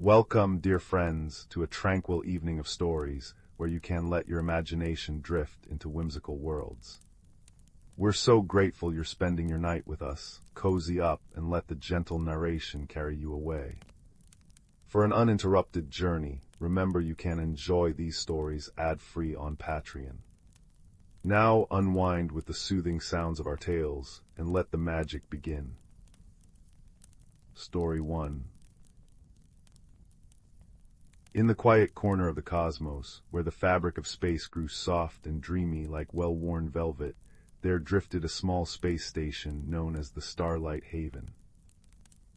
Welcome, dear friends, to a tranquil evening of stories where you can let your imagination drift into whimsical worlds. We're so grateful you're spending your night with us. Cozy up and let the gentle narration carry you away. For an uninterrupted journey, remember you can enjoy these stories ad-free on Patreon. Now unwind with the soothing sounds of our tales and let the magic begin. Story 1. In the quiet corner of the cosmos, where the fabric of space grew soft and dreamy like well-worn velvet, there drifted a small space station known as the Starlight Haven.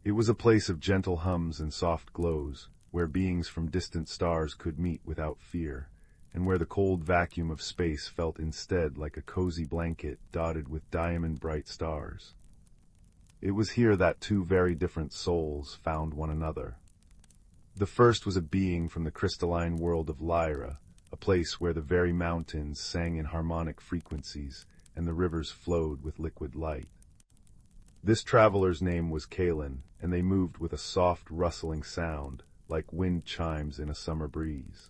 It was a place of gentle hums and soft glows, where beings from distant stars could meet without fear, and where the cold vacuum of space felt instead like a cozy blanket dotted with diamond-bright stars. It was here that two very different souls found one another. The first was a being from the crystalline world of Lyra, a place where the very mountains sang in harmonic frequencies, and the rivers flowed with liquid light. This traveler's name was Kaelen, and they moved with a soft rustling sound, like wind chimes in a summer breeze.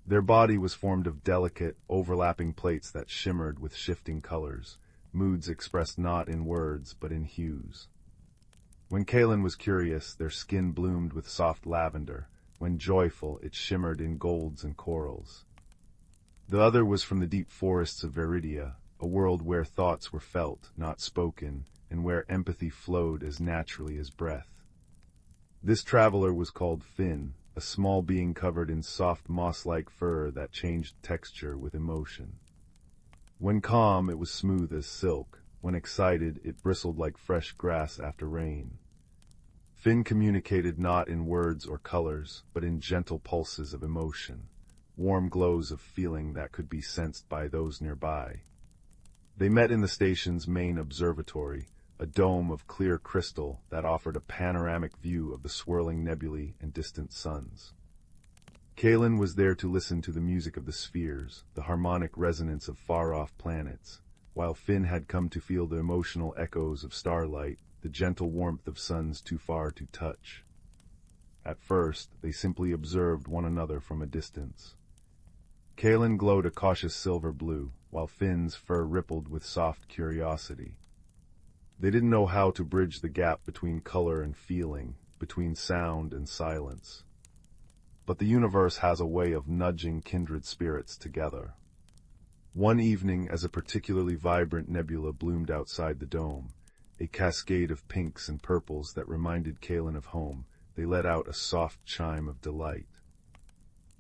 Their body was formed of delicate, overlapping plates that shimmered with shifting colors, moods expressed not in words but in hues. When Kaelen was curious, their skin bloomed with soft lavender. When joyful, it shimmered in golds and corals. The other was from the deep forests of Viridia, a world where thoughts were felt, not spoken, and where empathy flowed as naturally as breath. This traveler was called Finn, a small being covered in soft moss-like fur that changed texture with emotion. When calm, it was smooth as silk. When excited, it bristled like fresh grass after rain. Finn communicated not in words or colors, but in gentle pulses of emotion, warm glows of feeling that could be sensed by those nearby. They met in the station's main observatory, a dome of clear crystal that offered a panoramic view of the swirling nebulae and distant suns. Kaelen was there to listen to the music of the spheres, the harmonic resonance of far-off planets, while Finn had come to feel the emotional echoes of starlight, the gentle warmth of suns too far to touch. At first, they simply observed one another from a distance. Kaelen glowed a cautious silver blue, while Finn's fur rippled with soft curiosity. They didn't know how to bridge the gap between color and feeling, between sound and silence. But the universe has a way of nudging kindred spirits together. One evening, as a particularly vibrant nebula bloomed outside the dome, a cascade of pinks and purples that reminded Kaelen of home, they let out a soft chime of delight.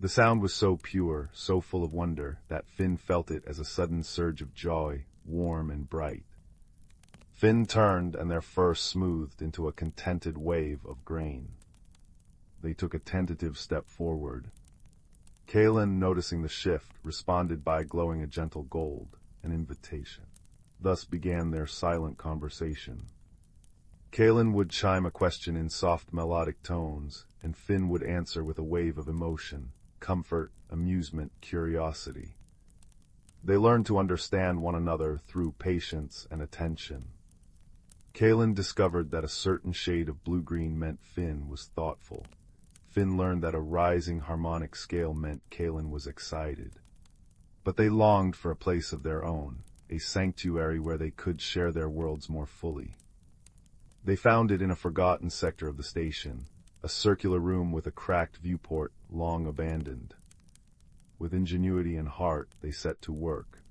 The sound was so pure, so full of wonder, that Finn felt it as a sudden surge of joy, warm and bright. Finn turned, and their fur smoothed into a contented wave of grain. They took a tentative step forward. Kaelen, noticing the shift, responded by glowing a gentle gold, an invitation. Thus began their silent conversation. Kaelen would chime a question in soft melodic tones, and Finn would answer with a wave of emotion, comfort, amusement, curiosity. They learned to understand one another through patience and attention. Kaelen discovered that a certain shade of blue-green meant Finn was thoughtful. Finn learned that a rising harmonic scale meant Kaelen was excited. But they longed for a place of their own, a sanctuary where they could share their worlds more fully. They found it in a forgotten sector of the station, a circular room with a cracked viewport long abandoned. With ingenuity and heart, they set to work.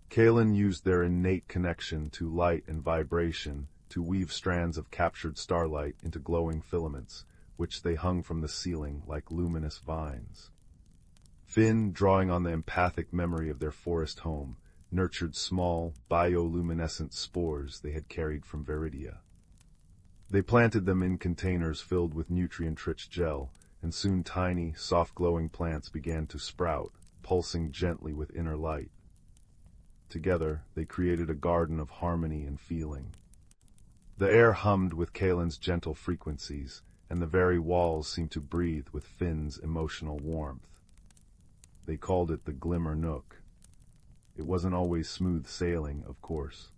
Kaelen used their innate connection to light and vibration to weave strands of captured starlight into glowing filaments, which they hung from the ceiling like luminous vines. Finn, drawing on the empathic memory of their forest home, nurtured small, bioluminescent spores they had carried from Viridia. They planted them in containers filled with nutrient-rich gel, and soon tiny, soft-glowing plants began to sprout, pulsing gently with inner light. Together, they created a garden of harmony and feeling. The air hummed with Kaelen's gentle frequencies, and the very walls seemed to breathe with Finn's emotional warmth. They called it the Glimmer Nook. It wasn't always smooth sailing, of course.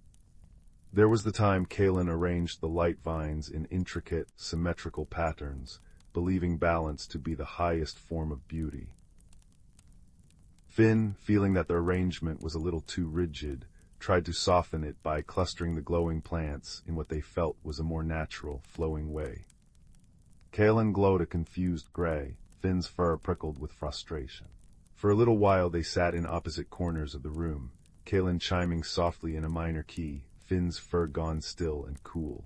There was the time Kaelen arranged the light vines in intricate, symmetrical patterns, believing balance to be the highest form of beauty. Finn, feeling that the arrangement was a little too rigid, tried to soften it by clustering the glowing plants in what they felt was a more natural, flowing way. Kaelen glowed a confused gray, Finn's fur prickled with frustration. For a little while they sat in opposite corners of the room, Kaelen chiming softly in a minor key, Finn's fur gone still and cool.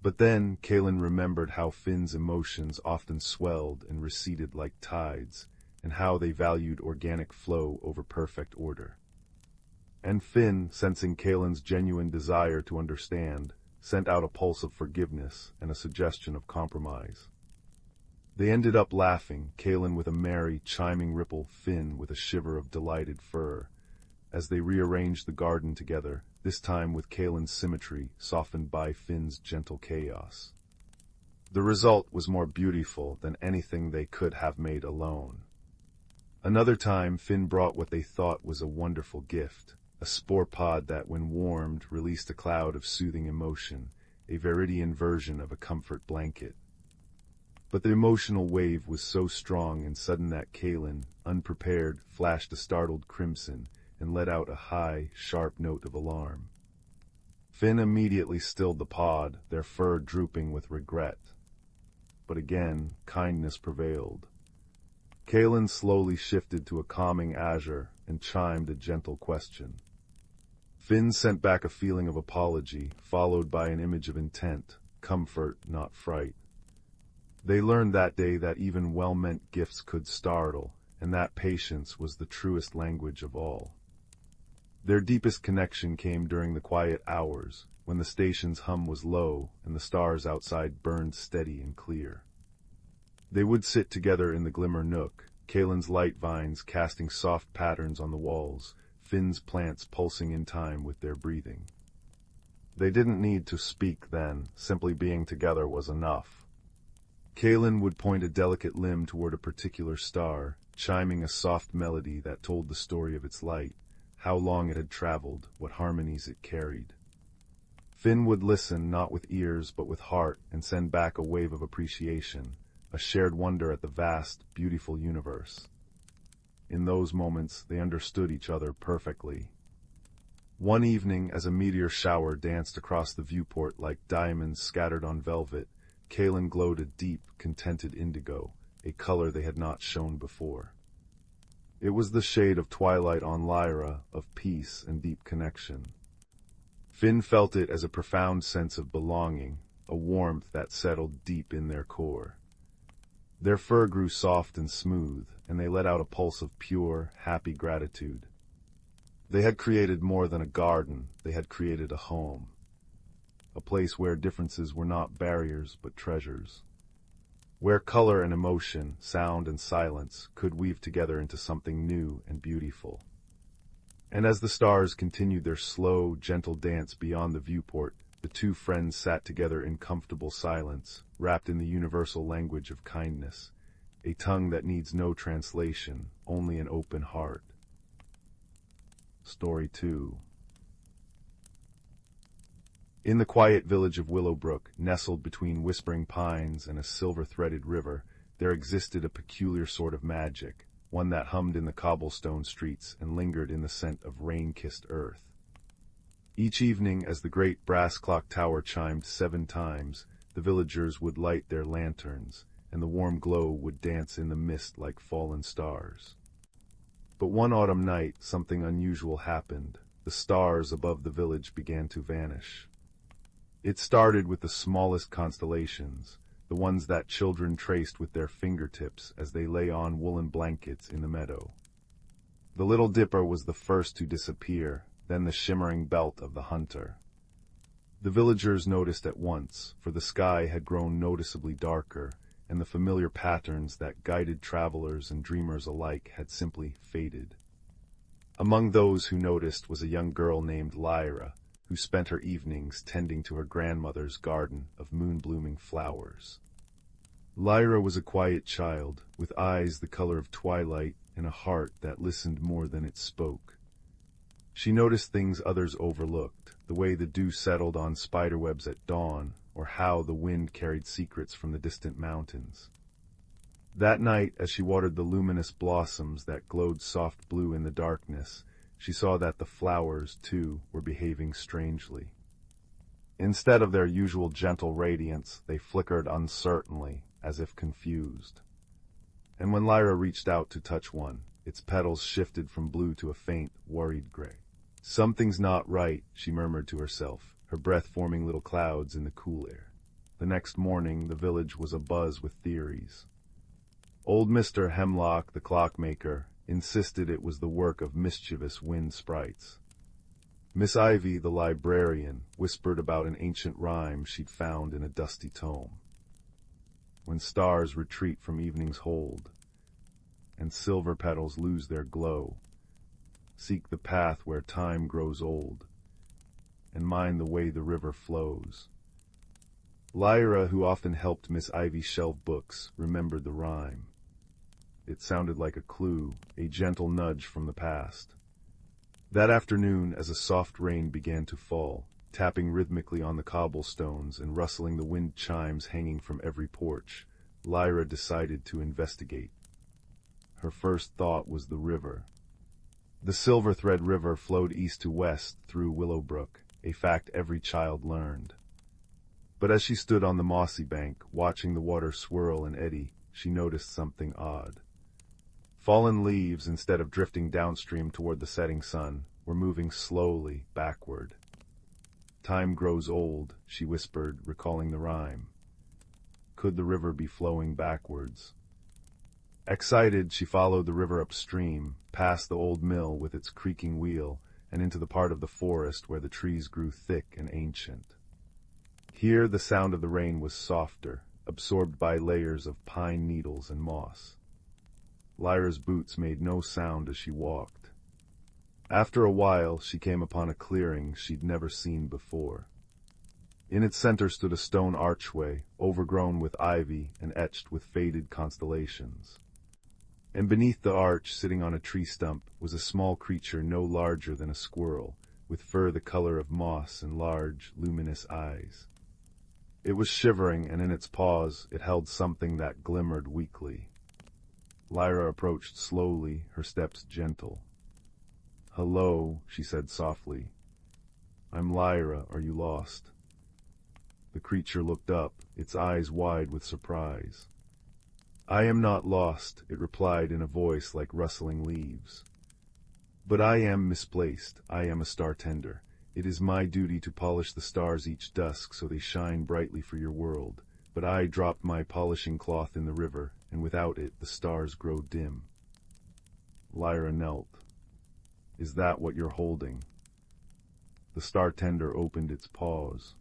But then Kaelen remembered how Finn's emotions often swelled and receded like tides, and how they valued organic flow over perfect order. And Finn, sensing Kaelen's genuine desire to understand, sent out a pulse of forgiveness and a suggestion of compromise. They ended up laughing, Kaelen with a merry, chiming ripple, Finn with a shiver of delighted fur, as they rearranged the garden together, this time with Kaelen's symmetry softened by Finn's gentle chaos. The result was more beautiful than anything they could have made alone. Another time, Finn brought what they thought was a wonderful gift, a spore pod that, when warmed, released a cloud of soothing emotion, a Viridian version of a comfort blanket. But the emotional wave was so strong and sudden that Kaelen, unprepared, flashed a startled crimson and let out a high, sharp note of alarm. Finn immediately stilled the pod, their fur drooping with regret. But again, kindness prevailed. Kaelen slowly shifted to a calming azure and chimed a gentle question. Finn sent back a feeling of apology, followed by an image of intent, comfort, not fright. They learned that day that even well-meant gifts could startle, and that patience was the truest language of all. Their deepest connection came during the quiet hours, when the station's hum was low and the stars outside burned steady and clear. They would sit together in the glimmer nook, Kaelen's light vines casting soft patterns on the walls, Finn's plants pulsing in time with their breathing. They didn't need to speak then, simply being together was enough. Kaelen would point a delicate limb toward a particular star, chiming a soft melody that told the story of its light, how long it had traveled, what harmonies it carried. Finn would listen not with ears but with heart and send back a wave of appreciation, a shared wonder at the vast, beautiful universe. In those moments, they understood each other perfectly. One evening, as a meteor shower danced across the viewport like diamonds scattered on velvet, Kaelen glowed a deep, contented indigo, a color they had not shown before. It was the shade of twilight on Lyra, of peace and deep connection. Finn felt it as a profound sense of belonging, a warmth that settled deep in their core. Their fur grew soft and smooth, and they let out a pulse of pure, happy gratitude. They had created more than a garden, they had created a home. A place where differences were not barriers but treasures. Where color and emotion, sound and silence could weave together into something new and beautiful. And as the stars continued their slow, gentle dance beyond the viewport, the two friends sat together in comfortable silence, wrapped in the universal language of kindness, a tongue that needs no translation, only an open heart. Story 2. In the quiet village of Willowbrook, nestled between whispering pines and a silver-threaded river, there existed a peculiar sort of magic, one that hummed in the cobblestone streets and lingered in the scent of rain-kissed earth. Each evening, as the great brass clock tower chimed 7 times, the villagers would light their lanterns, and the warm glow would dance in the mist like fallen stars. But one autumn night, something unusual happened. The stars above the village began to vanish. It started with the smallest constellations, the ones that children traced with their fingertips as they lay on woolen blankets in the meadow. The Little Dipper was the first to disappear, then the shimmering belt of the hunter. The villagers noticed at once, for the sky had grown noticeably darker, and the familiar patterns that guided travelers and dreamers alike had simply faded. Among those who noticed was a young girl named Lyra, who spent her evenings tending to her grandmother's garden of moon-blooming flowers. Lyra was a quiet child, with eyes the color of twilight and a heart that listened more than it spoke. She noticed things others overlooked, the way the dew settled on spiderwebs at dawn, or how the wind carried secrets from the distant mountains. That night, as she watered the luminous blossoms that glowed soft blue in the darkness, she saw that the flowers, too, were behaving strangely. Instead of their usual gentle radiance, they flickered uncertainly, as if confused. And when Lyra reached out to touch one, its petals shifted from blue to a faint, worried gray. "Something's not right," she murmured to herself, her breath forming little clouds in the cool air. The next morning, the village was abuzz with theories. Old Mr. Hemlock, the clockmaker, insisted it was the work of mischievous wind sprites. Miss Ivy, the librarian, whispered about an ancient rhyme she'd found in a dusty tome. When stars retreat from evening's hold, and silver petals lose their glow, seek the path where time grows old, and mind the way the river flows. Lyra, who often helped Miss Ivy shelve books, remembered the rhyme. It sounded like a clue, a gentle nudge from the past. That afternoon, as a soft rain began to fall, tapping rhythmically on the cobblestones and rustling the wind chimes hanging from every porch, Lyra decided to investigate. Her first thought was the river. The Silver Thread River flowed east to west through Willowbrook, a fact every child learned. But as she stood on the mossy bank, watching the water swirl and eddy, she noticed something odd. Fallen leaves, instead of drifting downstream toward the setting sun, were moving slowly backward. "Time grows old," she whispered, recalling the rhyme. Could the river be flowing backwards? Excited, she followed the river upstream, past the old mill with its creaking wheel, and into the part of the forest where the trees grew thick and ancient. Here the sound of the rain was softer, absorbed by layers of pine needles and moss. Lyra's boots made no sound as she walked. After a while, she came upon a clearing she'd never seen before. In its center stood a stone archway, overgrown with ivy and etched with faded constellations. And beneath the arch, sitting on a tree stump, was a small creature no larger than a squirrel, with fur the color of moss and large, luminous eyes. It was shivering, and in its paws it held something that glimmered weakly. Lyra approached slowly, her steps gentle. "Hello," she said softly. "I'm Lyra. Are you lost?" The creature looked up, its eyes wide with surprise. "I am not lost," it replied in a voice like rustling leaves. "But I am misplaced. I am a star tender. It is my duty to polish the stars each dusk so they shine brightly for your world. But I dropped my polishing cloth in the river, and without it the stars grow dim." Lyra knelt. "Is that what you're holding?" The star tender opened its paws.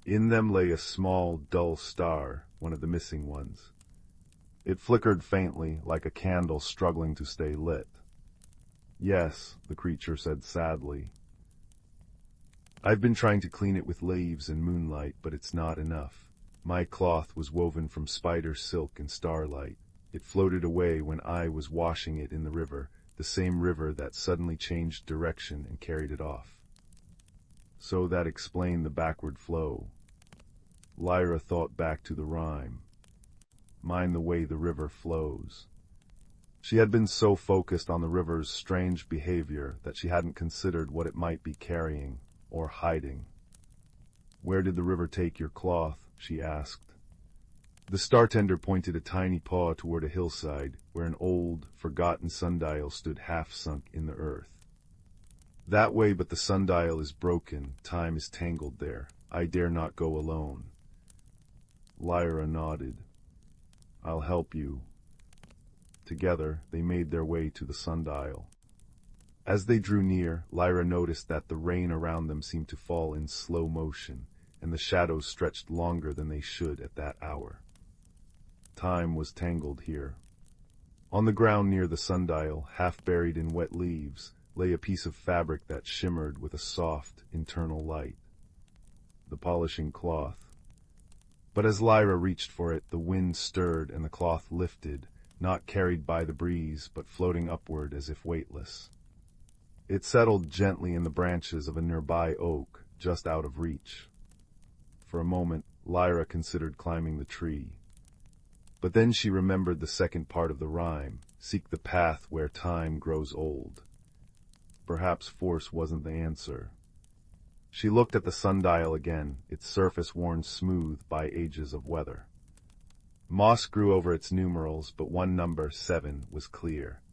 In them lay a small, dull star, one of the missing ones. It flickered faintly, like a candle struggling to stay lit. "Yes," the creature said sadly. "I've been trying to clean it with leaves and moonlight, but it's not enough. My cloth was woven from spider silk and starlight. It floated away when I was washing it in the river, the same river that suddenly changed direction and carried it off." So that explained the backward flow. Lyra thought back to the rhyme. "Mind the way the river flows." She had been so focused on the river's strange behavior that she hadn't considered what it might be carrying or hiding. "Where did the river take your cloth?" she asked. The star-tender pointed a tiny paw toward a hillside where an old, forgotten sundial stood half-sunk in the earth. "That way, but the sundial is broken. Time is tangled there. I dare not go alone." Lyra nodded. "I'll help you." Together, they made their way to the sundial. As they drew near, Lyra noticed that the rain around them seemed to fall in slow motion, and the shadows stretched longer than they should at that hour. Time was tangled here. On the ground near the sundial, half buried in wet leaves, lay a piece of fabric that shimmered with a soft, internal light. The polishing cloth. But as Lyra reached for it, the wind stirred and the cloth lifted, not carried by the breeze, but floating upward as if weightless. It settled gently in the branches of a nearby oak, just out of reach. For a moment, Lyra considered climbing the tree. But then she remembered the second part of the rhyme, seek the path where time grows old. Perhaps force wasn't the answer. She looked at the sundial again, its surface worn smooth by ages of weather. Moss grew over its numerals, but one number, 7, was clear.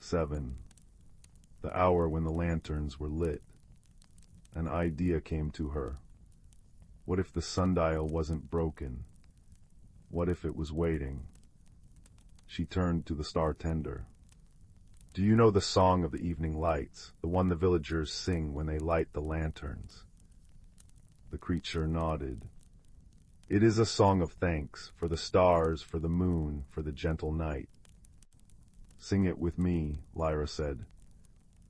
7. The hour when the lanterns were lit. An idea came to her. What if the sundial wasn't broken? What if it was waiting? She turned to the star tender. Do you know the song of the evening lights, the one the villagers sing when they light the lanterns? The creature nodded. It is a song of thanks, for the stars, for the moon, for the gentle night. Sing it with me, Lyra said.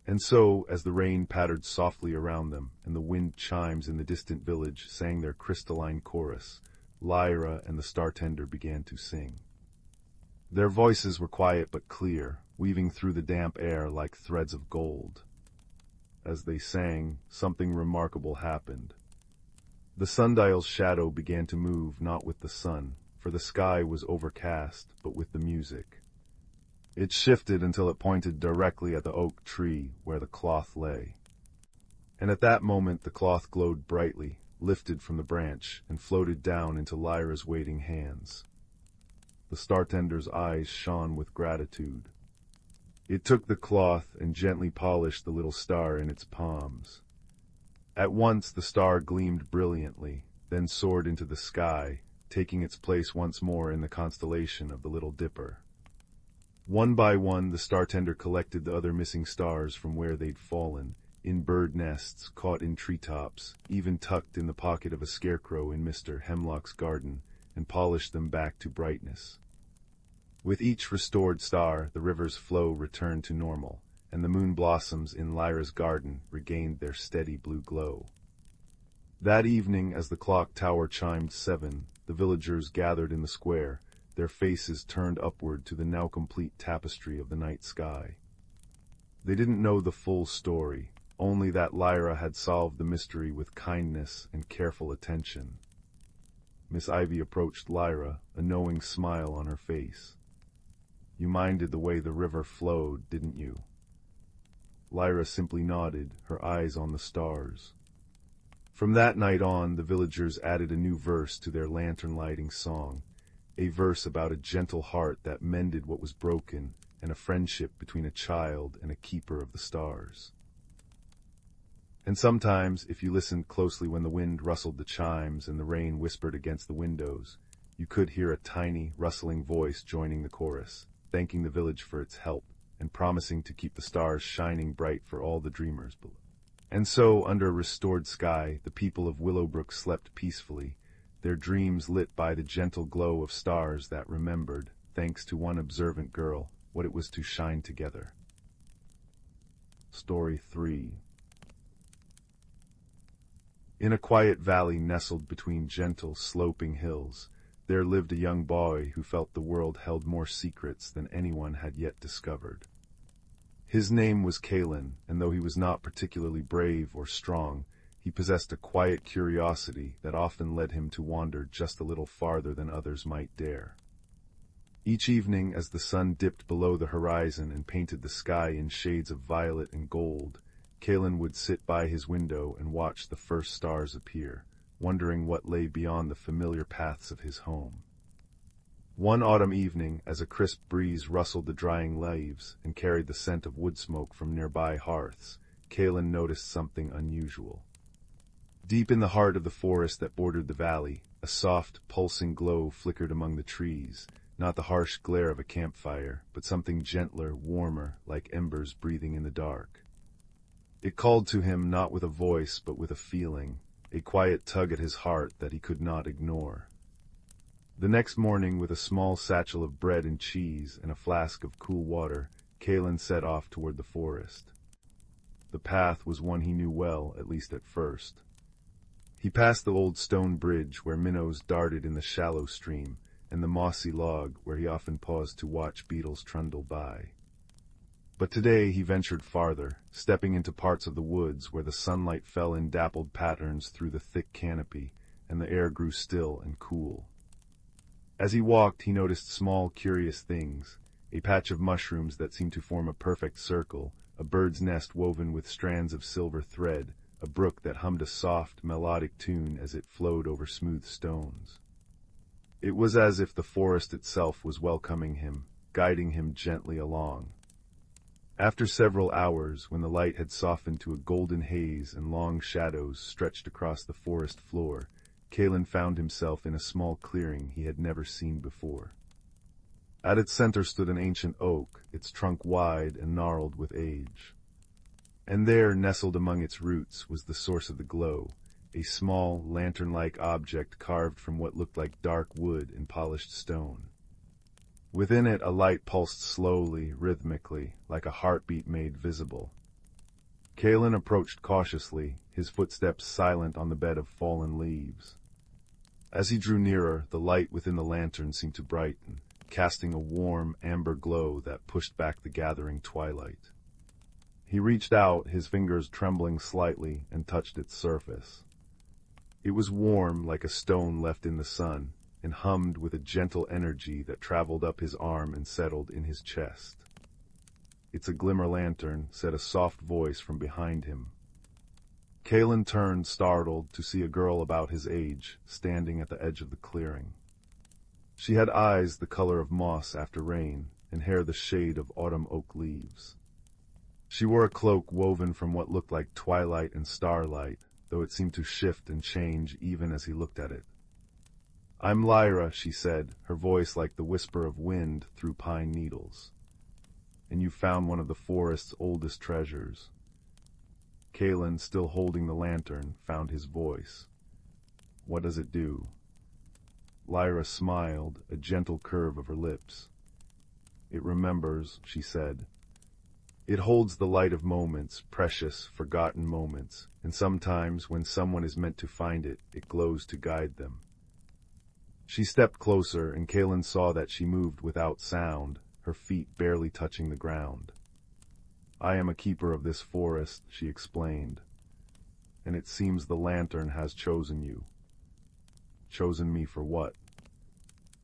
And so, as the rain pattered softly around them, and the wind chimes in the distant village sang their crystalline chorus, Lyra and the star tender began to sing. Their voices were quiet but clear, weaving through the damp air like threads of gold. As they sang, something remarkable happened. The sundial's shadow began to move not with the sun, for the sky was overcast, but with the music. It shifted until it pointed directly at the oak tree where the cloth lay. And at that moment the cloth glowed brightly, lifted from the branch, and floated down into Lyra's waiting hands. The star-tender's eyes shone with gratitude. It took the cloth and gently polished the little star in its palms. At once the star gleamed brilliantly, then soared into the sky, taking its place once more in the constellation of the Little Dipper. One by one the star-tender collected the other missing stars from where they'd fallen, in bird nests, caught in treetops, even tucked in the pocket of a scarecrow in Mr. Hemlock's garden, and polished them back to brightness. With each restored star, the river's flow returned to normal, and the moon blossoms in Lyra's garden regained their steady blue glow. That evening, as the clock tower chimed 7, the villagers gathered in the square, their faces turned upward to the now complete tapestry of the night sky. They didn't know the full story, only that Lyra had solved the mystery with kindness and careful attention. Miss Ivy approached Lyra, a knowing smile on her face. You minded the way the river flowed, didn't you? Lyra simply nodded, her eyes on the stars. From that night on, the villagers added a new verse to their lantern-lighting song, a verse about a gentle heart that mended what was broken, and a friendship between a child and a keeper of the stars. And sometimes, if you listened closely when the wind rustled the chimes and the rain whispered against the windows, you could hear a tiny, rustling voice joining the chorus, thanking the village for its help, and promising to keep the stars shining bright for all the dreamers below. And so, under a restored sky, the people of Willowbrook slept peacefully, their dreams lit by the gentle glow of stars that remembered, thanks to one observant girl, what it was to shine together. Story 3. In a quiet valley nestled between gentle, sloping hills, there lived a young boy who felt the world held more secrets than anyone had yet discovered. His name was Kaelen, and though he was not particularly brave or strong, he possessed a quiet curiosity that often led him to wander just a little farther than others might dare. Each evening, as the sun dipped below the horizon and painted the sky in shades of violet and gold, Kaelen would sit by his window and watch the first stars appear, wondering what lay beyond the familiar paths of his home. One autumn evening, as a crisp breeze rustled the drying leaves and carried the scent of wood smoke from nearby hearths, Kaelen noticed something unusual. Deep in the heart of the forest that bordered the valley, a soft, pulsing glow flickered among the trees, not the harsh glare of a campfire, but something gentler, warmer, like embers breathing in the dark. It called to him not with a voice but with a feeling, a quiet tug at his heart that he could not ignore. The next morning, with a small satchel of bread and cheese and a flask of cool water, Kaelen set off toward the forest. The path was one he knew well, at least at first. He passed the old stone bridge where minnows darted in the shallow stream, and the mossy log where he often paused to watch beetles trundle by. But today he ventured farther, stepping into parts of the woods where the sunlight fell in dappled patterns through the thick canopy, and the air grew still and cool. As he walked, he noticed small, curious things: a patch of mushrooms that seemed to form a perfect circle, a bird's nest woven with strands of silver thread, a brook that hummed a soft, melodic tune as it flowed over smooth stones. It was as if the forest itself was welcoming him, guiding him gently along. After several hours, when the light had softened to a golden haze and long shadows stretched across the forest floor, Kaelen found himself in a small clearing he had never seen before. At its center stood an ancient oak, its trunk wide and gnarled with age. And there, nestled among its roots, was the source of the glow, a small, lantern-like object carved from what looked like dark wood and polished stone. Within it, a light pulsed slowly, rhythmically, like a heartbeat made visible. Kaelen approached cautiously, his footsteps silent on the bed of fallen leaves. As he drew nearer, the light within the lantern seemed to brighten, casting a warm, amber glow that pushed back the gathering twilight. He reached out, his fingers trembling slightly, and touched its surface. It was warm, like a stone left in the sun, and hummed with a gentle energy that traveled up his arm and settled in his chest. "It's a glimmer lantern," said a soft voice from behind him. Kaelen turned, startled, to see a girl about his age, standing at the edge of the clearing. She had eyes the color of moss after rain, and hair the shade of autumn oak leaves. She wore a cloak woven from what looked like twilight and starlight, though it seemed to shift and change even as he looked at it. "I'm Lyra," she said, her voice like the whisper of wind through pine needles. "And you found one of the forest's oldest treasures." Kaelen, still holding the lantern, found his voice. "What does it do?" Lyra smiled, a gentle curve of her lips. "It remembers," she said. "It holds the light of moments, precious, forgotten moments, and sometimes, when someone is meant to find it, it glows to guide them." She stepped closer, and Kaelen saw that she moved without sound, her feet barely touching the ground. "I am a keeper of this forest," she explained, "and it seems the lantern has chosen you." "Chosen me for what?"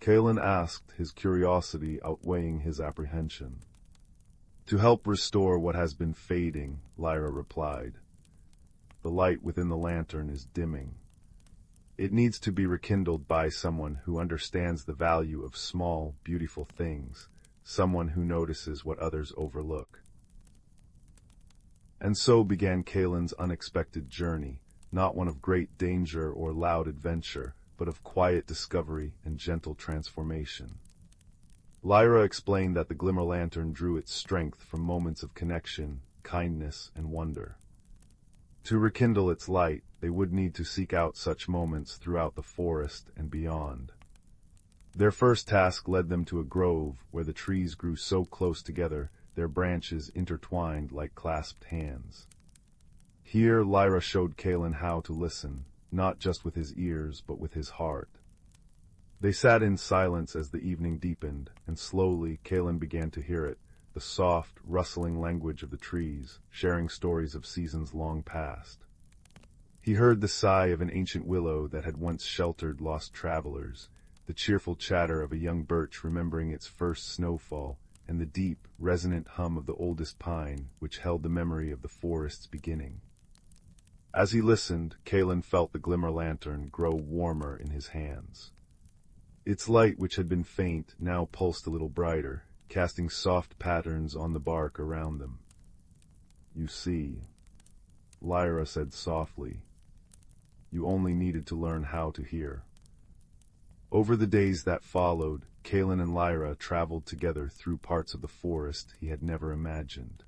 Kaelen asked, his curiosity outweighing his apprehension. "To help restore what has been fading," Lyra replied. "The light within the lantern is dimming. It needs to be rekindled by someone who understands the value of small, beautiful things, someone who notices what others overlook." And so began Kaelen's unexpected journey, not one of great danger or loud adventure, but of quiet discovery and gentle transformation. Lyra explained that the glimmer lantern drew its strength from moments of connection, kindness, and wonder. To rekindle its light, they would need to seek out such moments throughout the forest and beyond. Their first task led them to a grove where the trees grew so close together, their branches intertwined like clasped hands. Here Lyra showed Kaelen how to listen, not just with his ears, but with his heart. They sat in silence as the evening deepened, and slowly Kaelen began to hear it, the soft, rustling language of the trees, sharing stories of seasons long past. He heard the sigh of an ancient willow that had once sheltered lost travelers, the cheerful chatter of a young birch remembering its first snowfall, and the deep, resonant hum of the oldest pine, which held the memory of the forest's beginning. As he listened, Kaelen felt the glimmer lantern grow warmer in his hands. Its light, which had been faint, now pulsed a little brighter, casting soft patterns on the bark around them. "You see," Lyra said softly, "you only needed to learn how to hear." Over the days that followed, Kaelen and Lyra traveled together through parts of the forest he had never imagined.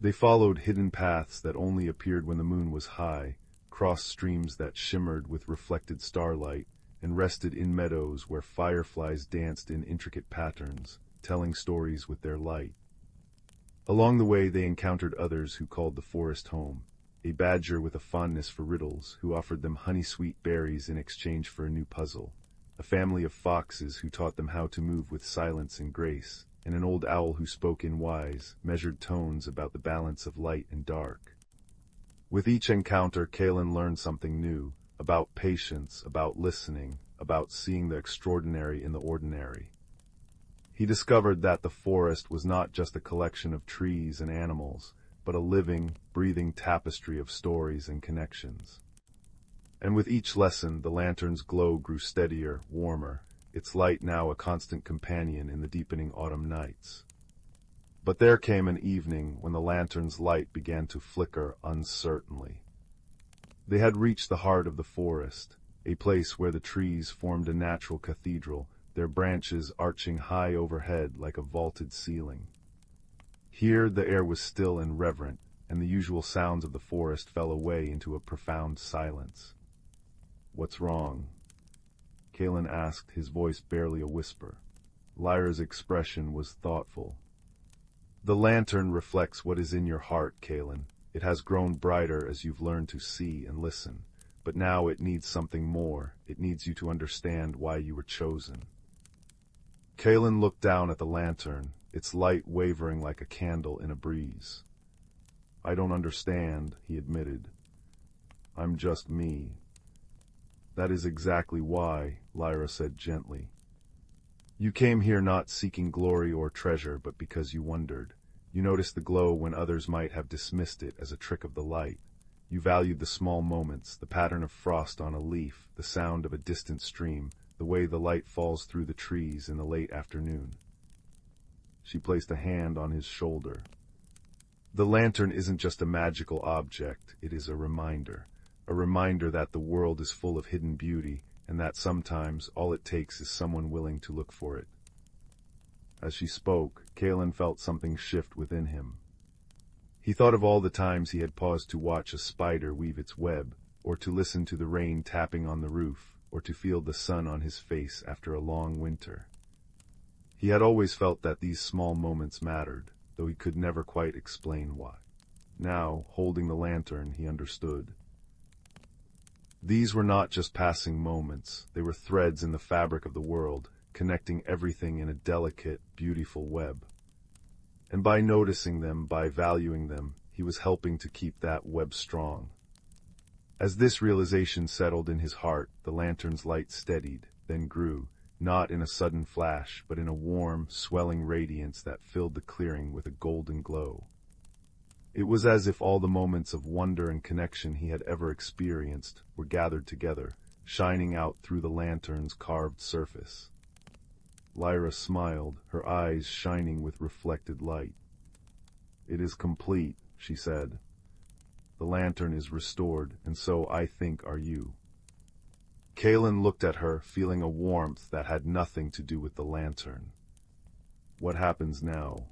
They followed hidden paths that only appeared when the moon was high, crossed streams that shimmered with reflected starlight, and rested in meadows where fireflies danced in intricate patterns, telling stories with their light. Along the way they encountered others who called the forest home, a badger with a fondness for riddles who offered them honey-sweet berries in exchange for a new puzzle, a family of foxes who taught them how to move with silence and grace, and an old owl who spoke in wise, measured tones about the balance of light and dark. With each encounter, Kaelen learned something new, about patience, about listening, about seeing the extraordinary in the ordinary. He discovered that the forest was not just a collection of trees and animals, but a living, breathing tapestry of stories and connections. And with each lesson, the lantern's glow grew steadier, warmer, its light now a constant companion in the deepening autumn nights. But there came an evening when the lantern's light began to flicker uncertainly. They had reached the heart of the forest, a place where the trees formed a natural cathedral, their branches arching high overhead like a vaulted ceiling. Here the air was still and reverent, and the usual sounds of the forest fell away into a profound silence. "What's wrong?" Kaelen asked, his voice barely a whisper. Lyra's expression was thoughtful. "The lantern reflects what is in your heart, Kaelen. It has grown brighter as you've learned to see and listen, but now it needs something more. It needs you to understand why you were chosen." Kaelen looked down at the lantern, its light wavering like a candle in a breeze. "I don't understand," he admitted. "I'm just me." "That is exactly why," Lyra said gently. "You came here not seeking glory or treasure, but because you wondered. You noticed the glow when others might have dismissed it as a trick of the light. You valued the small moments, the pattern of frost on a leaf, the sound of a distant stream, the way the light falls through the trees in the late afternoon." She placed a hand on his shoulder. "The lantern isn't just a magical object, it is a reminder that the world is full of hidden beauty, and that sometimes all it takes is someone willing to look for it." As she spoke, Kaelen felt something shift within him. He thought of all the times he had paused to watch a spider weave its web, or to listen to the rain tapping on the roof, or to feel the sun on his face after a long winter. He had always felt that these small moments mattered, though he could never quite explain why. Now, holding the lantern, he understood. These were not just passing moments, they were threads in the fabric of the world, connecting everything in a delicate, beautiful web. And by noticing them, by valuing them, he was helping to keep that web strong. As this realization settled in his heart, the lantern's light steadied, then grew, not in a sudden flash, but in a warm, swelling radiance that filled the clearing with a golden glow. It was as if all the moments of wonder and connection he had ever experienced were gathered together, shining out through the lantern's carved surface. Lyra smiled, her eyes shining with reflected light. "It is complete," she said. "The lantern is restored, and so I think are you." Kaelen looked at her, feeling a warmth that had nothing to do with the lantern. "What happens now?"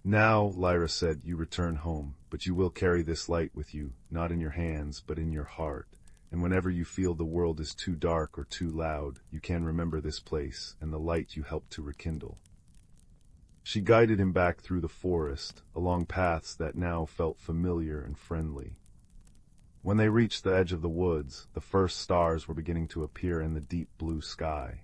"Now," Lyra said, "you return home, but you will carry this light with you, not in your hands, but in your heart. And whenever you feel the world is too dark or too loud, you can remember this place and the light you helped to rekindle." She guided him back through the forest, along paths that now felt familiar and friendly. When they reached the edge of the woods, the first stars were beginning to appear in the deep blue sky.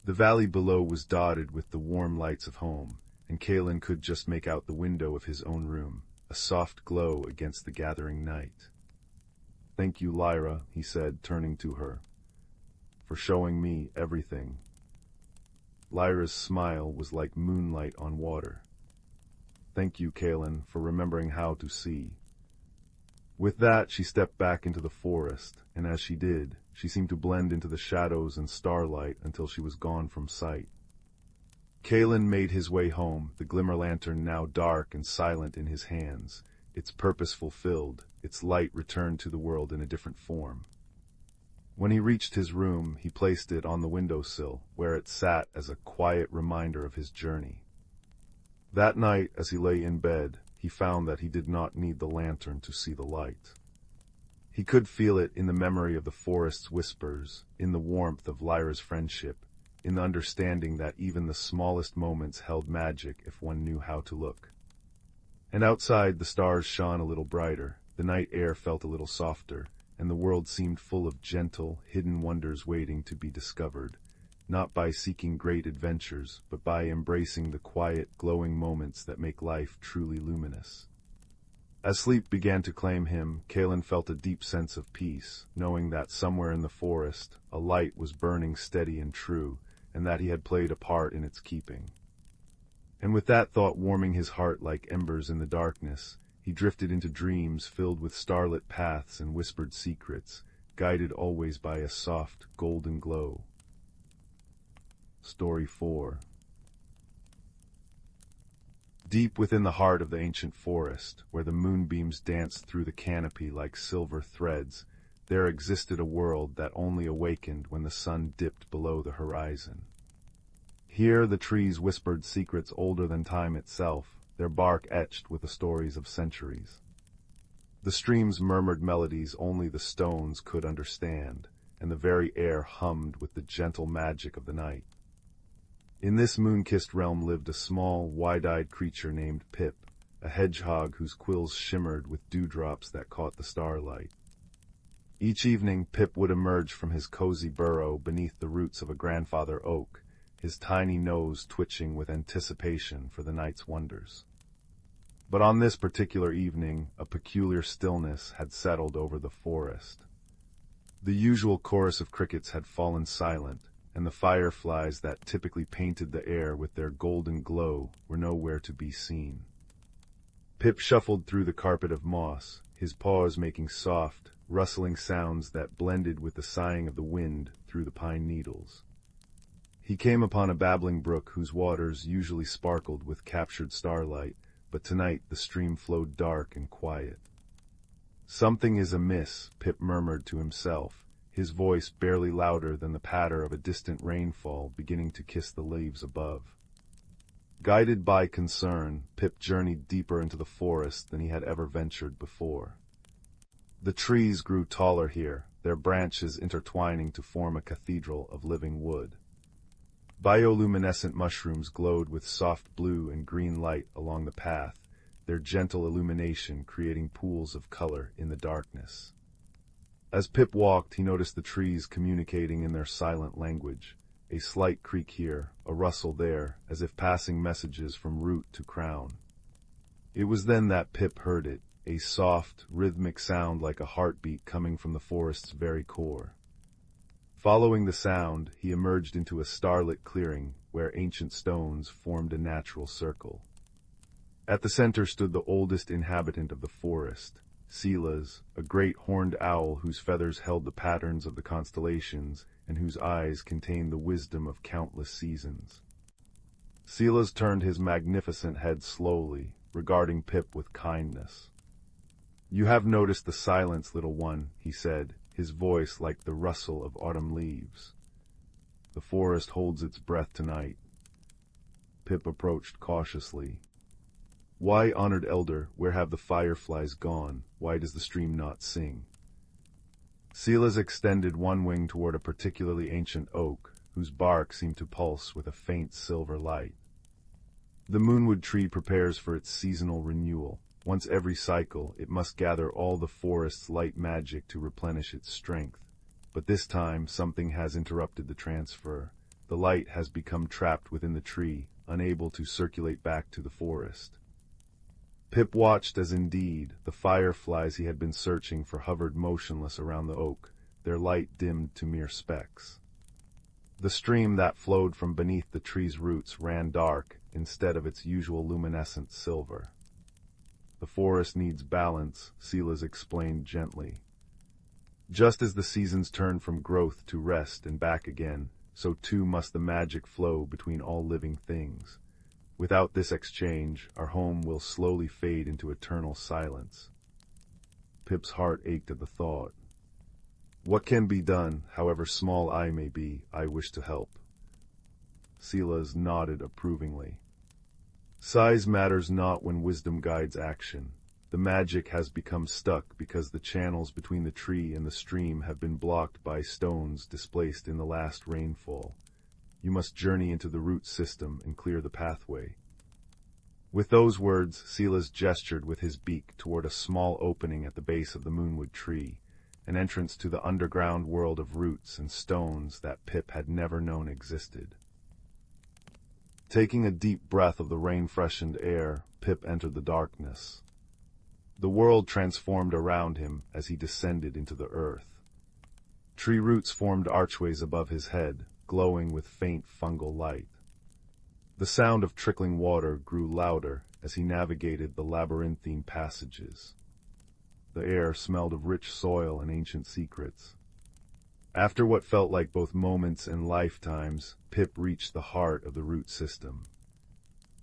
The valley below was dotted with the warm lights of home, and Kaelen could just make out the window of his own room, a soft glow against the gathering night. "Thank you, Lyra," he said, turning to her, "for showing me everything." Lyra's smile was like moonlight on water. "Thank you, Kaelen, for remembering how to see." With that, she stepped back into the forest, and as she did, she seemed to blend into the shadows and starlight until she was gone from sight. Kaelen made his way home, the glimmer lantern now dark and silent in his hands, its purpose fulfilled, its light returned to the world in a different form. When he reached his room, he placed it on the windowsill, where it sat as a quiet reminder of his journey. That night, as he lay in bed, he found that he did not need the lantern to see the light. He could feel it in the memory of the forest's whispers, in the warmth of Lyra's friendship, in the understanding that even the smallest moments held magic if one knew how to look. And outside, the stars shone a little brighter, the night air felt a little softer, and the world seemed full of gentle, hidden wonders waiting to be discovered, not by seeking great adventures, but by embracing the quiet, glowing moments that make life truly luminous. As sleep began to claim him, Kaelen felt a deep sense of peace, knowing that somewhere in the forest, a light was burning steady and true, and that he had played a part in its keeping. And with that thought warming his heart like embers in the darkness, he drifted into dreams filled with starlit paths and whispered secrets, guided always by a soft, golden glow. Story 4. Deep within the heart of the ancient forest, where the moonbeams danced through the canopy like silver threads, there existed a world that only awakened when the sun dipped below the horizon. Here the trees whispered secrets older than time itself, their bark etched with the stories of centuries. The streams murmured melodies only the stones could understand, and the very air hummed with the gentle magic of the night. In this moon-kissed realm lived a small, wide-eyed creature named Pip, a hedgehog whose quills shimmered with dewdrops that caught the starlight. Each evening, Pip would emerge from his cozy burrow beneath the roots of a grandfather oak, his tiny nose twitching with anticipation for the night's wonders. But on this particular evening, a peculiar stillness had settled over the forest. The usual chorus of crickets had fallen silent, and the fireflies that typically painted the air with their golden glow were nowhere to be seen. Pip shuffled through the carpet of moss, his paws making soft, rustling sounds that blended with the sighing of the wind through the pine needles. He came upon a babbling brook whose waters usually sparkled with captured starlight, but tonight the stream flowed dark and quiet. "Something is amiss," Pip murmured to himself, his voice barely louder than the patter of a distant rainfall beginning to kiss the leaves above. Guided by concern, Pip journeyed deeper into the forest than he had ever ventured before. The trees grew taller here, their branches intertwining to form a cathedral of living wood. Bioluminescent mushrooms glowed with soft blue and green light along the path, their gentle illumination creating pools of color in the darkness. As Pip walked, he noticed the trees communicating in their silent language, a slight creak here, a rustle there, as if passing messages from root to crown. It was then that Pip heard it, a soft, rhythmic sound like a heartbeat coming from the forest's very core. Following the sound, he emerged into a starlit clearing where ancient stones formed a natural circle. At the center stood the oldest inhabitant of the forest, Silas, a great horned owl whose feathers held the patterns of the constellations and whose eyes contained the wisdom of countless seasons. Silas turned his magnificent head slowly, regarding Pip with kindness. "You have noticed the silence, little one," he said, his voice like the rustle of autumn leaves. "The forest holds its breath tonight." Pip approached cautiously. "Why, honored elder, where have the fireflies gone? Why does the stream not sing?" Silas extended one wing toward a particularly ancient oak, whose bark seemed to pulse with a faint silver light. The moonwood tree prepares for its seasonal renewal. Once every cycle, it must gather all the forest's light magic to replenish its strength. But this time, something has interrupted the transfer. The light has become trapped within the tree, unable to circulate back to the forest. Pip watched as indeed the fireflies he had been searching for hovered motionless around the oak, their light dimmed to mere specks. The stream that flowed from beneath the tree's roots ran dark instead of its usual luminescent silver. "The forest needs balance," Silas explained gently. "Just as the seasons turn from growth to rest and back again, so too must the magic flow between all living things. Without this exchange, our home will slowly fade into eternal silence." Pip's heart ached at the thought. "What can be done, however small I may be, I wish to help." Silas nodded approvingly. "Size matters not when wisdom guides action. The magic has become stuck because the channels between the tree and the stream have been blocked by stones displaced in the last rainfall. You must journey into the root system and clear the pathway." With those words, Silas gestured with his beak toward a small opening at the base of the moonwood tree, an entrance to the underground world of roots and stones that Pip had never known existed. Taking a deep breath of the rain-freshened air, Pip entered the darkness. The world transformed around him as he descended into the earth. Tree roots formed archways above his head, glowing with faint fungal light. The sound of trickling water grew louder as he navigated the labyrinthine passages. The air smelled of rich soil and ancient secrets. After what felt like both moments and lifetimes, Pip reached the heart of the root system.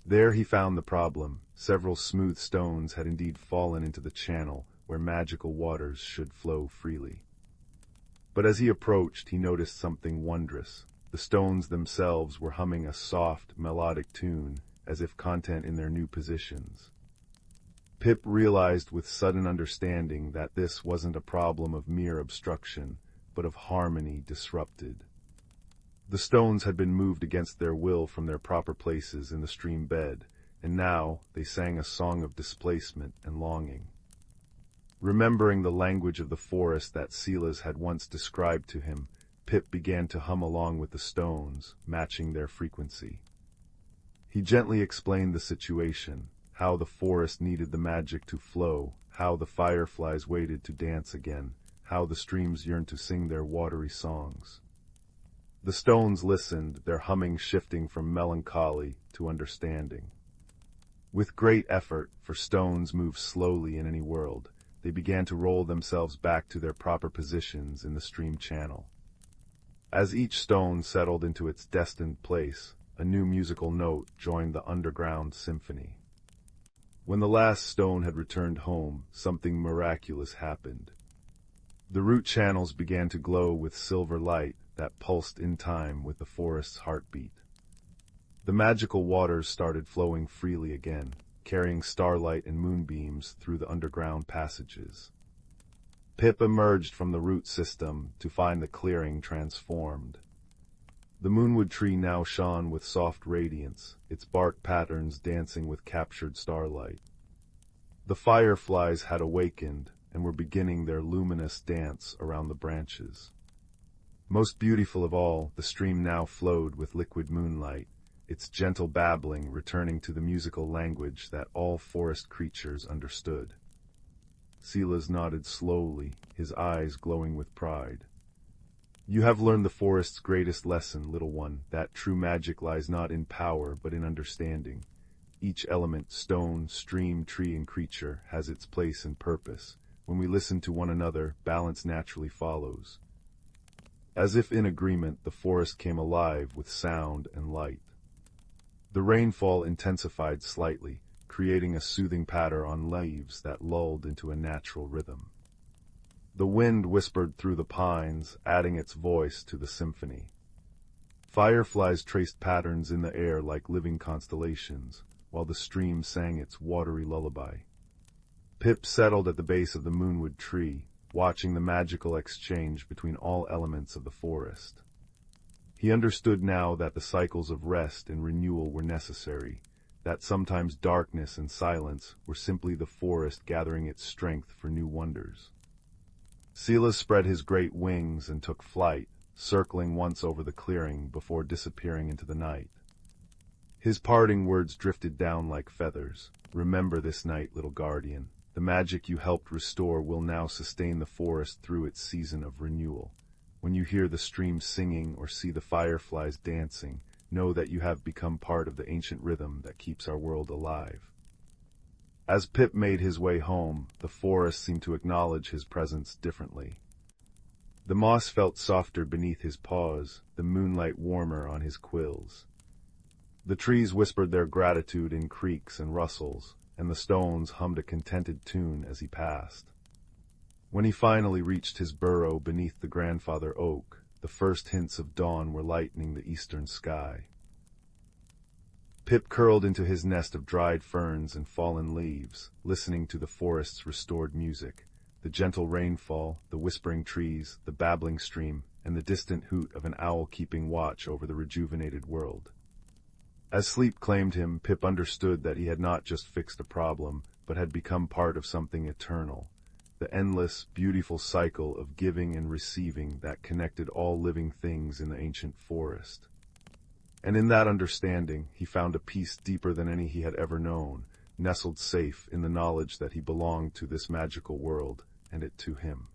There he found the problem. Several smooth stones had indeed fallen into the channel where magical waters should flow freely. But as he approached, he noticed something wondrous. The stones themselves were humming a soft, melodic tune, as if content in their new positions. Pip realized with sudden understanding that this wasn't a problem of mere obstruction, but of harmony disrupted. The stones had been moved against their will from their proper places in the stream bed, and now they sang a song of displacement and longing. Remembering the language of the forest that Silas had once described to him, Pip began to hum along with the stones, matching their frequency. He gently explained the situation, how the forest needed the magic to flow, how the fireflies waited to dance again, how the streams yearned to sing their watery songs. The stones listened, their humming shifting from melancholy to understanding. With great effort, for stones move slowly in any world, they began to roll themselves back to their proper positions in the stream channel. As each stone settled into its destined place, a new musical note joined the underground symphony. When the last stone had returned home, something miraculous happened. The root channels began to glow with silver light that pulsed in time with the forest's heartbeat. The magical waters started flowing freely again, carrying starlight and moonbeams through the underground passages. Pip emerged from the root system to find the clearing transformed. The moonwood tree now shone with soft radiance, its bark patterns dancing with captured starlight. The fireflies had awakened and were beginning their luminous dance around the branches. Most beautiful of all, the stream now flowed with liquid moonlight, its gentle babbling returning to the musical language that all forest creatures understood. Silas nodded slowly, his eyes glowing with pride. "You have learned the forest's greatest lesson, little one, that true magic lies not in power but in understanding. Each element, stone, stream, tree, and creature, has its place and purpose. When we listen to one another, balance naturally follows." As if in agreement, the forest came alive with sound and light. The rainfall intensified slightly, creating a soothing patter on leaves that lulled into a natural rhythm. The wind whispered through the pines, adding its voice to the symphony. Fireflies traced patterns in the air like living constellations, while the stream sang its watery lullaby. Pip settled at the base of the moonwood tree, watching the magical exchange between all elements of the forest. He understood now that the cycles of rest and renewal were necessary, that sometimes darkness and silence were simply the forest gathering its strength for new wonders. Silas spread his great wings and took flight, circling once over the clearing before disappearing into the night. His parting words drifted down like feathers. "Remember this night, little guardian. The magic you helped restore will now sustain the forest through its season of renewal. When you hear the stream singing or see the fireflies dancing, know that you have become part of the ancient rhythm that keeps our world alive." As Pip made his way home, the forest seemed to acknowledge his presence differently. The moss felt softer beneath his paws, the moonlight warmer on his quills. The trees whispered their gratitude in creaks and rustles, and the stones hummed a contented tune as he passed. When he finally reached his burrow beneath the grandfather oak, the first hints of dawn were lightening the eastern sky. Pip curled into his nest of dried ferns and fallen leaves, listening to the forest's restored music, the gentle rainfall, the whispering trees, the babbling stream, and the distant hoot of an owl keeping watch over the rejuvenated world. As sleep claimed him, Pip understood that he had not just fixed a problem, but had become part of something eternal, the endless, beautiful cycle of giving and receiving that connected all living things in the ancient forest. And in that understanding, he found a peace deeper than any he had ever known, nestled safe in the knowledge that he belonged to this magical world, and it to him.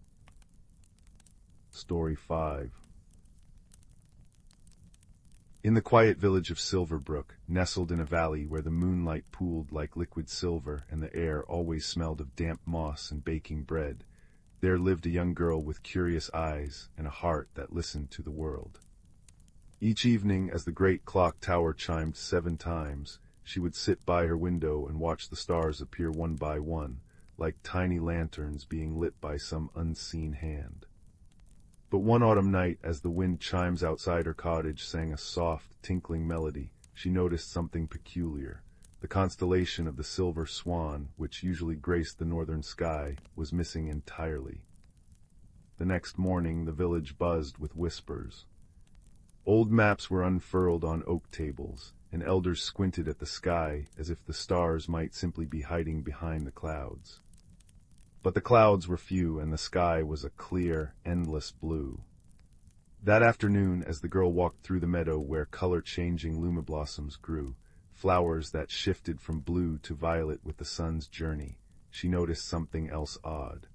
Story 5. In the quiet village of Silverbrook, nestled in a valley where the moonlight pooled like liquid silver and the air always smelled of damp moss and baking bread, there lived a young girl with curious eyes and a heart that listened to the world. Each evening, as the great clock tower chimed 7 times, she would sit by her window and watch the stars appear one by one, like tiny lanterns being lit by some unseen hand. But one autumn night, as the wind chimes outside her cottage sang a soft, tinkling melody, she noticed something peculiar. The constellation of the silver swan, which usually graced the northern sky, was missing entirely. The next morning, the village buzzed with whispers. Old maps were unfurled on oak tables, and elders squinted at the sky as if the stars might simply be hiding behind the clouds. But the clouds were few, and the sky was a clear, endless blue. That afternoon, as the girl walked through the meadow where color-changing luma blossoms grew, flowers that shifted from blue to violet with the sun's journey, she noticed something else odd.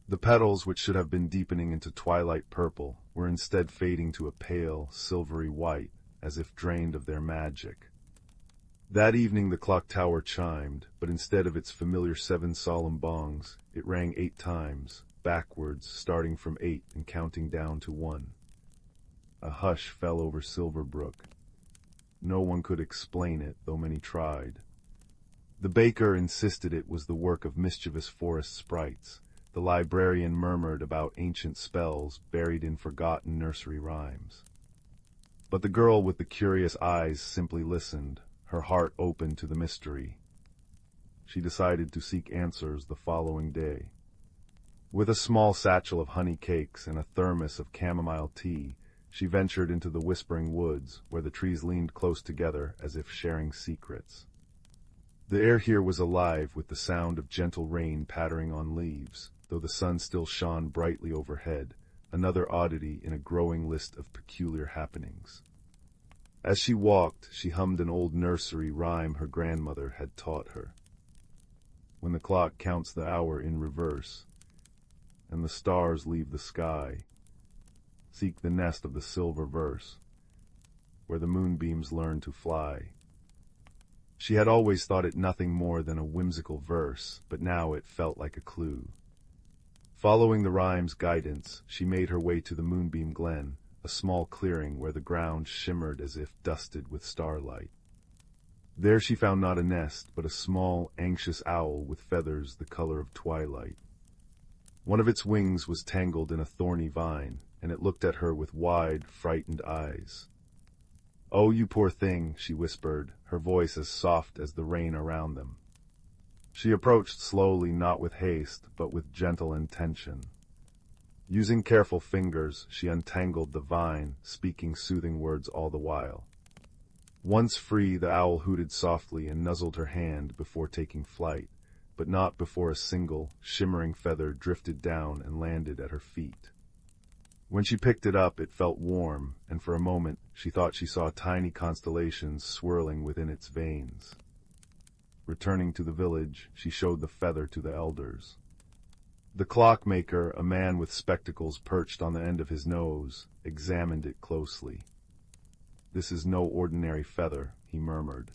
The petals, which should have been deepening into twilight purple, were instead fading to a pale, silvery white, as if drained of their magic. That evening the clock tower chimed, but instead of its familiar 7 solemn bongs, it rang 8 times, backwards, starting from 8 and counting down to 1. A hush fell over Silverbrook. No one could explain it, though many tried. The baker insisted it was the work of mischievous forest sprites. The librarian murmured about ancient spells buried in forgotten nursery rhymes. But the girl with the curious eyes simply listened, her heart open to the mystery. She decided to seek answers the following day. With a small satchel of honey cakes and a thermos of chamomile tea, she ventured into the whispering woods, where the trees leaned close together as if sharing secrets. The air here was alive with the sound of gentle rain pattering on leaves, though the sun still shone brightly overhead, another oddity in a growing list of peculiar happenings. As she walked, she hummed an old nursery rhyme her grandmother had taught her. When the clock counts the hour in reverse, and the stars leave the sky, seek the nest of the silver verse, where the moonbeams learn to fly. She had always thought it nothing more than a whimsical verse, but now it felt like a clue. Following the rhyme's guidance, she made her way to the Moonbeam Glen, a small clearing where the ground shimmered as if dusted with starlight. There she found not a nest, but a small, anxious owl with feathers the color of twilight. One of its wings was tangled in a thorny vine, and it looked at her with wide, frightened eyes. "Oh, you poor thing," she whispered, her voice as soft as the rain around them. She approached slowly, not with haste, but with gentle intention. Using careful fingers, she untangled the vine, speaking soothing words all the while. Once free, the owl hooted softly and nuzzled her hand before taking flight, but not before a single, shimmering feather drifted down and landed at her feet. When she picked it up, it felt warm, and for a moment she thought she saw tiny constellations swirling within its veins. Returning to the village, she showed the feather to the elders. The clockmaker, a man with spectacles perched on the end of his nose, examined it closely. "This is no ordinary feather," he murmured.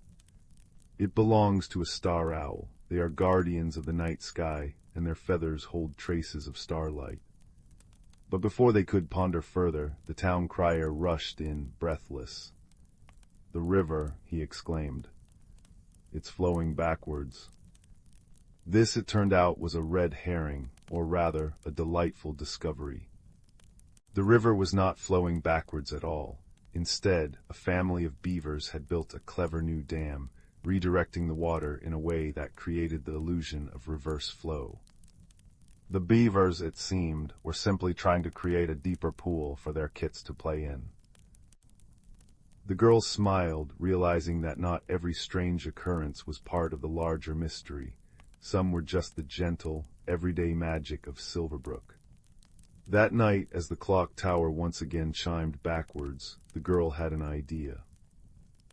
"It belongs to a star owl. They are guardians of the night sky, and their feathers hold traces of starlight." But before they could ponder further, the town crier rushed in, breathless. "The river," he exclaimed. "It's flowing backwards." This, it turned out, was a red herring, or rather, a delightful discovery. The river was not flowing backwards at all. Instead, a family of beavers had built a clever new dam, redirecting the water in a way that created the illusion of reverse flow. The beavers, it seemed, were simply trying to create a deeper pool for their kits to play in. The girl smiled, realizing that not every strange occurrence was part of the larger mystery. Some were just the gentle, everyday magic of Silverbrook. That night, as the clock tower once again chimed backwards, the girl had an idea.